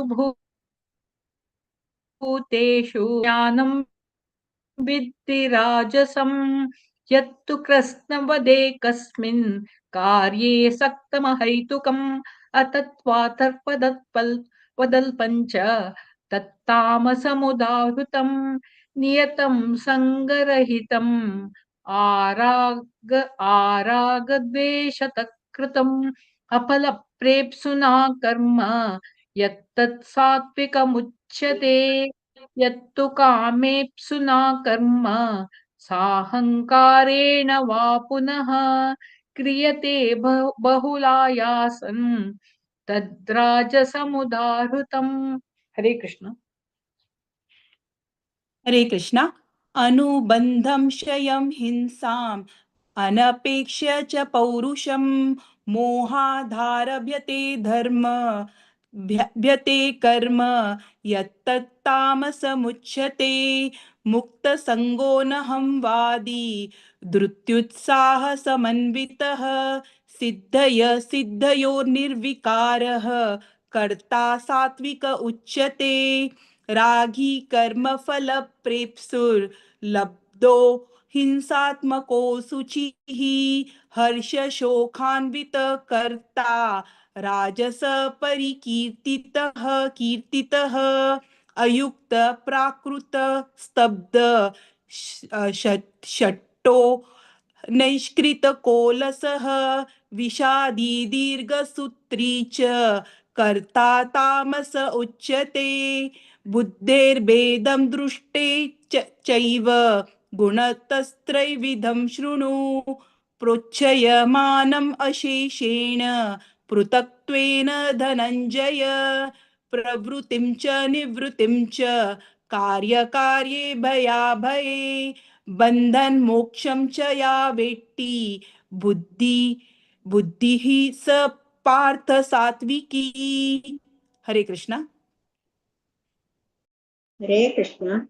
भूतेषु ज्ञानं विद्धि राजसं यत्तु कृत्स्नवदे कस्मिन् कार्ये सक्तमहैतुकम् अतत्त्वातर्पदल्पञ्च तत्तामसमुदाहृतं नियतं सङ्गरहितम् आरागद्वेषतः कृतम् अफलप्रेप्सुना कर्म यत्तत् सात्विकमुच्यते यत्तु कामेप्सुना कर्म साहङ्कारेण वा पुनः क्रियते बहुलायासन् तद्राजसमुदाहृतम्। हरे कृष्ण। हरे कृष्ण। अनुबन्धं क्षयं हिंसाम् अनपेक्ष्य च पौरुषं मोहाधारभ्यते धर्म भ्यते कर्म यत्तत्तामसमुच्यते मुक्तसङ्गो नहं वादी धृत्युत्साहसमन्वितः सिद्धयोर्निर्विकारः कर्ता सात्विक उच्यते रागी कर्मफलप्रेप्सुर्लब्धो हिंसात्मको शुचिः हर्षशोकान्वितः कर्ता राजस परिकीर्तितः कीर्तितः अयुक्त प्राकृत स्तब्ध षट्टो नैष्कृतकोलसः विषादी दीर्घसूत्री च कर्ता तामस उच्यते बुद्धेर्भेदं दृष्टे चैव गुणतस्त्रैविधं शृणु प्रोच्यमानम् अशेषेण पृथक्त्वेन धनञ्जय प्रवृत्तिं च निवृत्तिं च कार्यकार्ये भयाभये बन्धन मोक्षं च या वेट्टी बुद्धिः स पार्थ सात्विकी। हरे कृष्ण। हरे कृष्ण।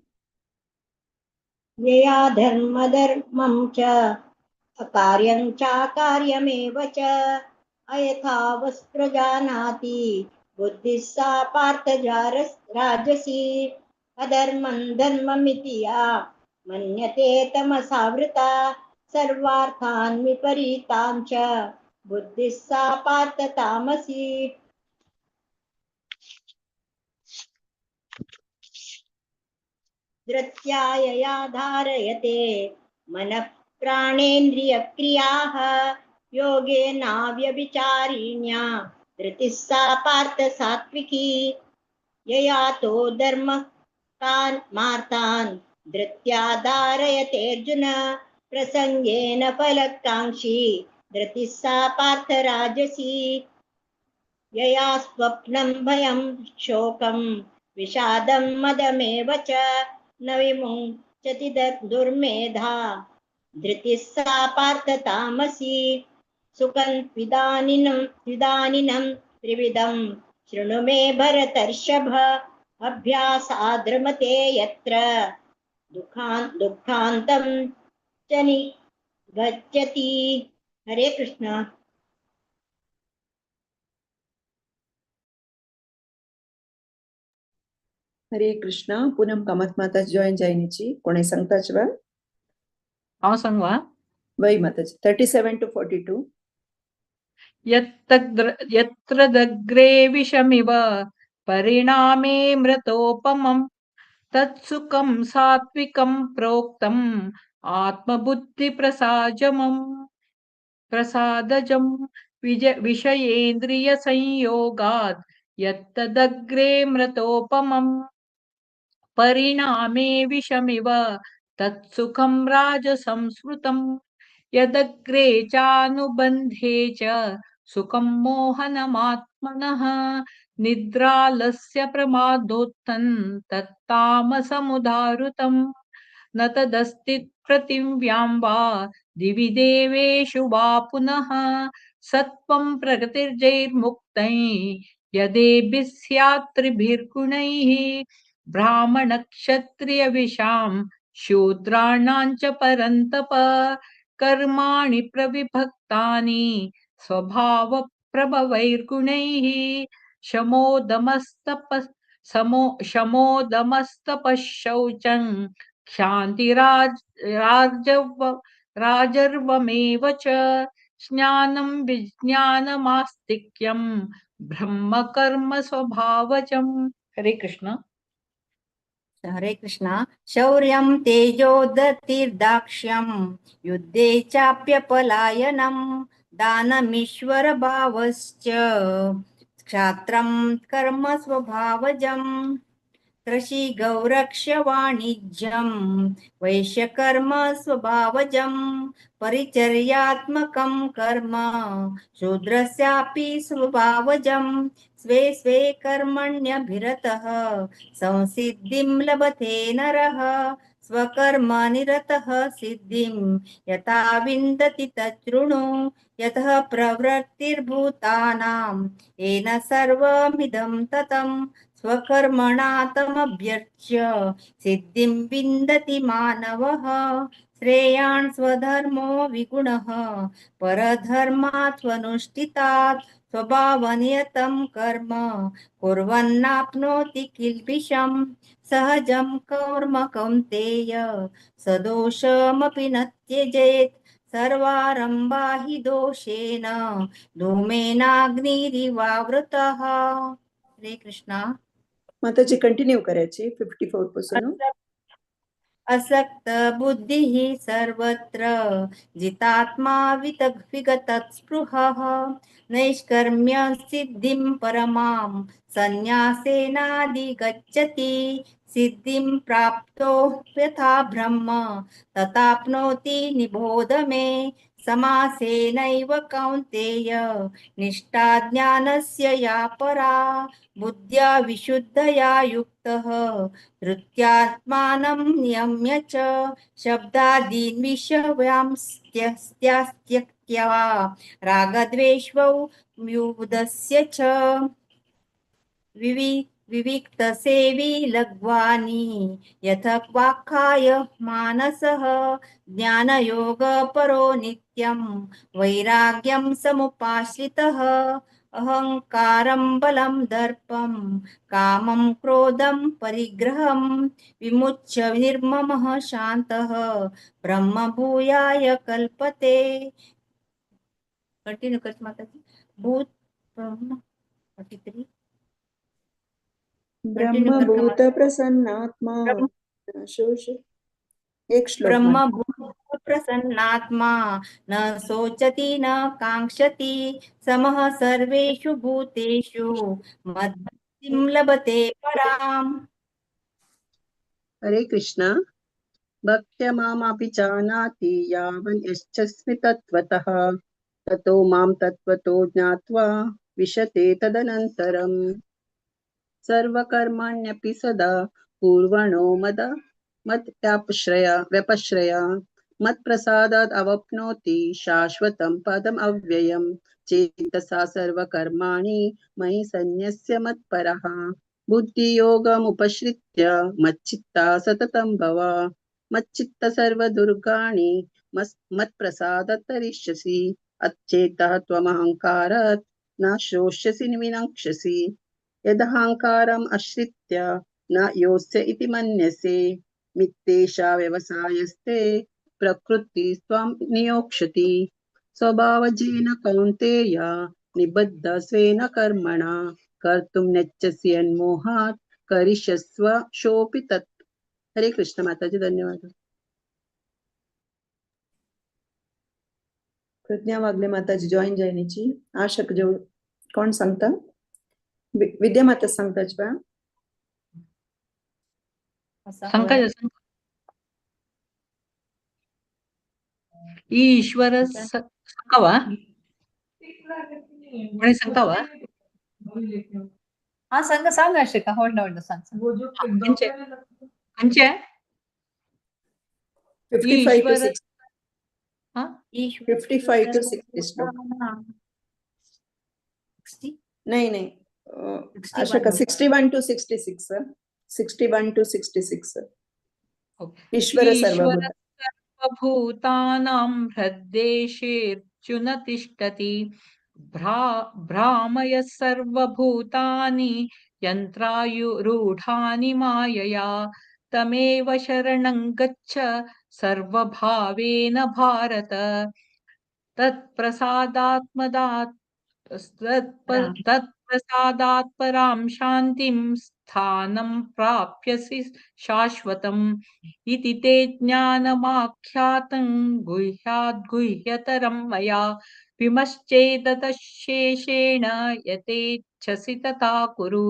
यया धर्मधर्मं च अकार्यं चाकार्यमेव च अयथावस्प्रजानाति बुद्धिः सा पार्थ राजसी अधर्मं धर्ममिति या मन्यते तमसावृता सर्वार्थान् विपरीतां च बुद्धिः सा पार्थ तामसी। धृत्यायया धारयते मनः प्राणेन्द्रियक्रियाः योगेनाव्यभिचारिण्या धृतिः सा पार्थ सात्विकी यया तो धर्मकान् मार्तान् धृत्या धारयतेऽर्जुन प्रसङ्गेन फलकाङ्क्षी धृतिः सा पार्थ राजसी यया स्वप्नं भयं शोकं विषादं मदमेव च न विमुञ्चति दुर्मेधा धृतिः सा पार्थ तामसी सुखं विदानिनं त्रिविधं शृणु मे भरतर्षभ अभ्यासाद्रमते यत्र दुःखान्तं च निगच्छति। हरे कृष्ण। हरे कृष्ण. पूनम कामत माताजी जॉइन जायनीची कोणी सांगताच वा हांव सांगवा वै माताजी 37 to 42 यत्र दग्रे विषमिव परिणामे मृतोपमम् तत्सुखं सात्विकं प्रोक्तम् प्रसादजम् विषयेन्द्रियसंयोगात् यत्तदग्रे मृतोपमम् परिणामे विषमिव तत्सुखं राजसंस्मृतम् यदग्रे चानुबन्धे च सुखं मोहनमात्मनः निद्रालस्य प्रमादोत्थं तत्तामसमुदाहृतम् न तदस्ति पृथिव्यां वा दिवि देवेषु वा पुनः सत्वं प्रकृतिर्जैर्मुक्तैः यदेभिः स्यात् त्रिभिर्गुणैः ब्राह्मणक्षत्रियविशां शूद्राणां च परन्तप कर्माणि प्रविभक्तानि स्वभावप्रभवैर्गुणैः शमोदमस्तपः शौचं राजर्वमेव च ज्ञानं विज्ञानमास्तिक्यं ब्रह्म कर्म स्वभावजम्। हरे कृष्ण। हरे कृष्ण। शौर्यं तेजोदतिर्दाक्ष्यं युद्धे चाप्यपलायनं दानमीश्वरभावश्च क्षात्रं कर्म स्वभावजम् कृषि गौरक्ष वाणिज्यं वैश्यकर्म स्वभावजं परिचर्यात्मकं कर्म शूद्रस्यापि स्वभावजं स्वे स्वे कर्मण्यभिरतः संसिद्धिं लभते नरः स्वकर्मनिरतः सिद्धिं यथा विन्दति तच्छृणु यतः प्रवृत्तिर्भूतानां येन सर्वमिदं ततं स्वकर्मणा तमभ्यर्च्य सिद्धिं विन्दति मानवः श्रेयान् स्वधर्मो विगुणः परधर्मात् स्वनुष्ठितात् स्वभावनियतं कर्म कुर्वन्नाप्नोति किल्बिषं सहजं कर्म कौन्तेय सदोषमपि न त्यजेत् सर्वारम्भा हि दोषेण धूमेनाग्निरिवावृतः। हरे कृष्णा। माताजी कंटिन्यू करायची 54 पासून. असक्त बुद्धिः सर्वत्र जितात्मा विगतस्पृहः नैष्कर्म्य सिद्धिं परमां संन्यासेनाधिगच्छति सिद्धिं प्राप्तो यथा ब्रह्म तथाप्नोति निबोध मे समासेनैव कौन्तेय निष्ठा ज्ञानस्य या परा बुद्ध्या विशुद्धया युक्तः धृत्यात्मानं नियम्य च शब्दादीन् विषयांस्त्यक्त्वा रागद्वेषौ व्युदस्य च विविक्तसेवी लघ्वानि यथ वाक्काय मानसः ज्ञानयोगपरो नित्यं वैराग्यं समुपाश्रितः अहंकारं बलं दर्पं कामं क्रोधं परिग्रहं विमुच्य निर्ममः शान्तः ब्रह्मभूयाय कल्पते। कंटिन्यू कर माताजी। भूत ब्रह्म 43 ब्रह्मभूत प्रसन्नात्मा शोष एक श्लोक ब्रह्मभूत प्रसन्नात्मा न शोचति न कांक्षति समः सर्वेषु भूतेषु मद्भक्तिं लभते पराम्। हरे कृष्ण। भक्त्या मामपि जानाति यावन् यश्चस्मि तत्त्वतः ततो मां तत्त्वतो ज्ञात्वा विशते तदनन्तरम् सर्वकर्माण्यपि सदा कुर्वणो व्यपश्रय मत्प्रसादात् अवाप्नोति शाश्वतं पदम् अव्ययम् चेतसा सर्वकर्माणि मयि सन्न्यस्य मत्परः बुद्धियोगमुपश्रित्य मच्चित्ता सततं भव मच्चित्त सर्वदुर्गाणि मत्प्रसादात् तरिष्यसि अच्छेतः त्वमहङ्कारात् न श्रोष्यसि विनक्ष्यसि यदहङ्कारम् आश्रित्य न योत्स्य इति मन्यसे मित्तेषा व्यवसायस्ते प्रकृति त्वां नियोक्ष्यति स्वभावजेन कौन्तेय निबद्ध स्वेन कर्मणा कर्तुं नेच्छसि यन्मोहात् करिष्यस्व शोऽपि तत्। हरे कृष्ण माताजी, धन्यवाद. प्रज्ञा वागले माताजी जॉईन जायनीची आशक जो कोण सांगता? विद्या माता सांगताच बा. ईश्वर संकवा म्हणे संकवा हा सांग अश्विका होल्ड सांग. अंचे 55 to 60. 55 to 60 नहीं आशका 61 to 66 sir. 61 to 66 sir. ईश्वर सर्वभूतानां हृद्देशेऽर्जुन तिष्ठति भ्रामय सर्वभूतानि यन्त्रायुरूढानि मायया तमेव शरणं गच्छ सर्वभावेन भारत। तत्प्रसादात् परां शान्तिं स्थानं प्राप्यसि शाश्वतम् इति ते ज्ञानमाख्यातं गुह्याद् मया विमश्चेदतशेषेण यथेच्छसि तथा कुरु।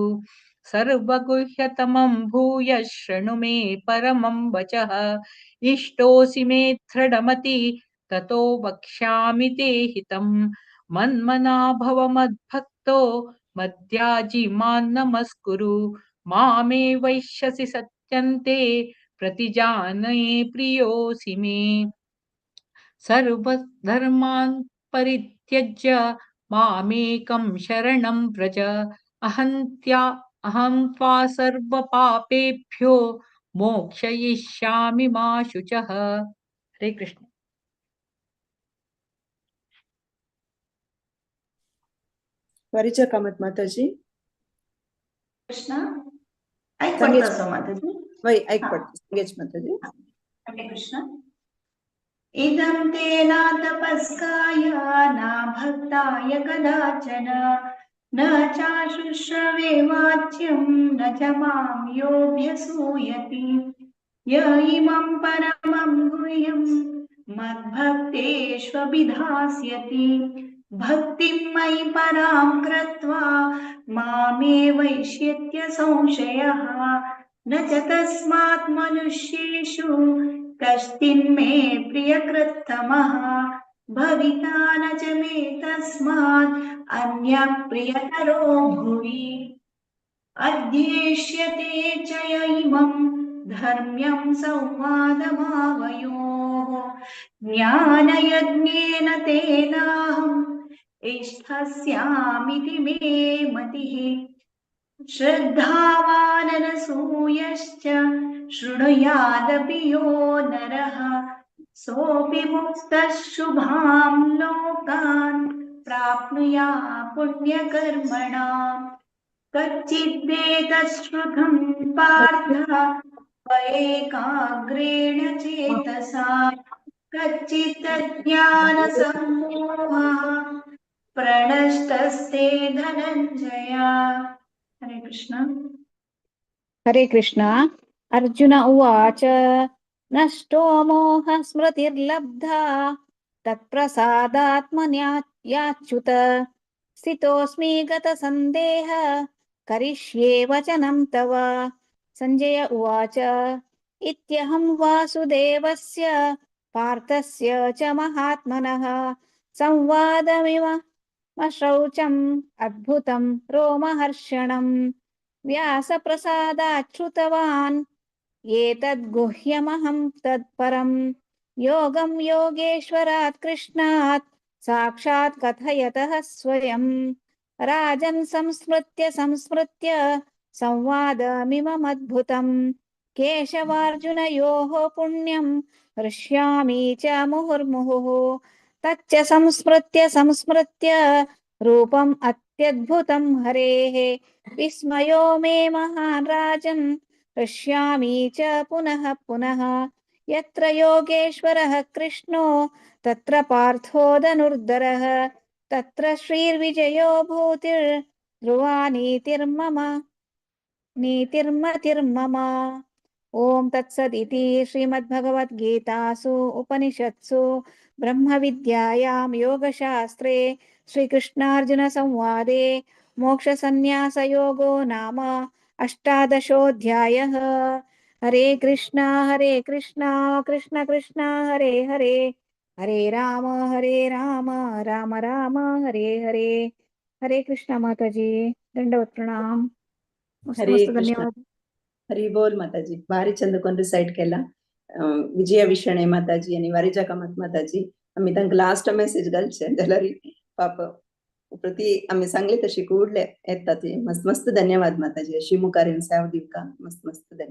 सर्वगुह्यतमं भूय शृणु मे परमं वचः। इष्टोऽसि मे दृढमति ततो वक्ष्यामि ते हितम्। मन्मना भव मद्भक्तो मद्याजी मां नमस्कुरु। मामे वैश्यसि सत्यन्ते प्रतिजाने प्रियोऽसि मे। सर्वधर्मान् परित्यज्य मामेकं शरणं व्रज। अहं त्वा सर्वपापेभ्यो मोक्षयिष्यामि मा शुचः। हरे कृष्ण। वरिजा कामत माताजी. कृष्ण ऐक पडतो माताजी. वै ऐक पडतो संगेच माताजी. हरे कृष्ण. इदं ते नातपस्काय न भक्ताय कदाचन न चाशुश्रवे वाच्यं न च मां योऽभ्यसूयति। य इमं परमं गुह्यं मद्भक्तेष्वभिधास्यति भक्तिं मयि परां कृत्वा मामे वैष्यत्य संशयः। न च तस्मात् मनुष्येषु कश्चिन्मे प्रियकृत्तमः भविता न च मे तस्मात् अन्यः प्रियतरो भुवि। अध्येष्यते च य इमं धर्म्यं संवादमावयोः ज्ञानयज्ञेन तेनाहम् इष्टस्यामिति मे मतिः। श्रद्धावाननसूयश्च शृणुयादपि यो नरः सोऽपि मुक्तः शुभां लोकान् प्राप्नुया पुण्यकर्मणाम्। कच्चिदेतच्छ्रुतं पार्थ त्वयैकाग्रेण चेतसा कच्चित् ज्ञानसम्मोहः प्रणष्टस्ते धनञ्जय। हरे कृष्ण. हरे कृष्ण. अर्जुन उवाच नष्टो मोहः स्मृतिर्लब्धा तत्प्रसादात्मन्याच्युत स्थितोऽस्मि गतसन्देहः करिष्ये वचनं तव। संजय उवाच इत्यहं वासुदेवस्य पार्थस्य च महात्मनः संवादमिममश्रौचम् अद्भुतं रोमहर्षणम् व्यासप्रसादाच्छ्रुतवान् एतद्गुह्यमहं तत्परं योगं योगेश्वरात् कृष्णात् साक्षात् कथयतः स्वयं। राजन् संस्मृत्य संवादमिममद्भुतं केशवार्जुनयोः पुण्यं हृष्यामि च मुहुर्मुहुः। तच्च संस्मृत्य रूपम् अत्यद्भुतं हरेः विस्मयो मे महान् राजन् हृष्यामि च पुनः पुनः। यत्र योगेश्वरः कृष्णो तत्र पार्थो धनुर्धरः तत्र श्रीर्विजयो भूतिर्ध्रुवा नीतिर्मतिर्मम। ओम तत्सदिति श्रीमद्भगवद्गीतासु उपनिषत्सु ब्रह्मविद्यायां योगशास्त्रे श्रीकृष्णार्जुनसंवादे मोक्षसन्न्यासयोगो नाम 18ोऽध्यायः। हरे कृष्णा कृष्ण कृष्ण हरे हरे हरे राम राम राम हरे हरे। हरे कृष्ण माताजी, दंडवत प्रणाम. मस्त हरे मस्त कृष्ण. धन्यवाद. हरी बोल माताजी. भारी चंदकोन रिसाइट केला. विजया विशणे माताजी आणि वारिजा कामत माताजी आम्ही तांकां लास्ट मेसेज घालचे जाल्यार पाप प्रती आम्ही सांगले तशी कूडले येता ती. मस्त मस्त धन्यवाद माताजी. अशी मुखार येवन सेवा दिवका. मस्त मस्त धन्यवाद.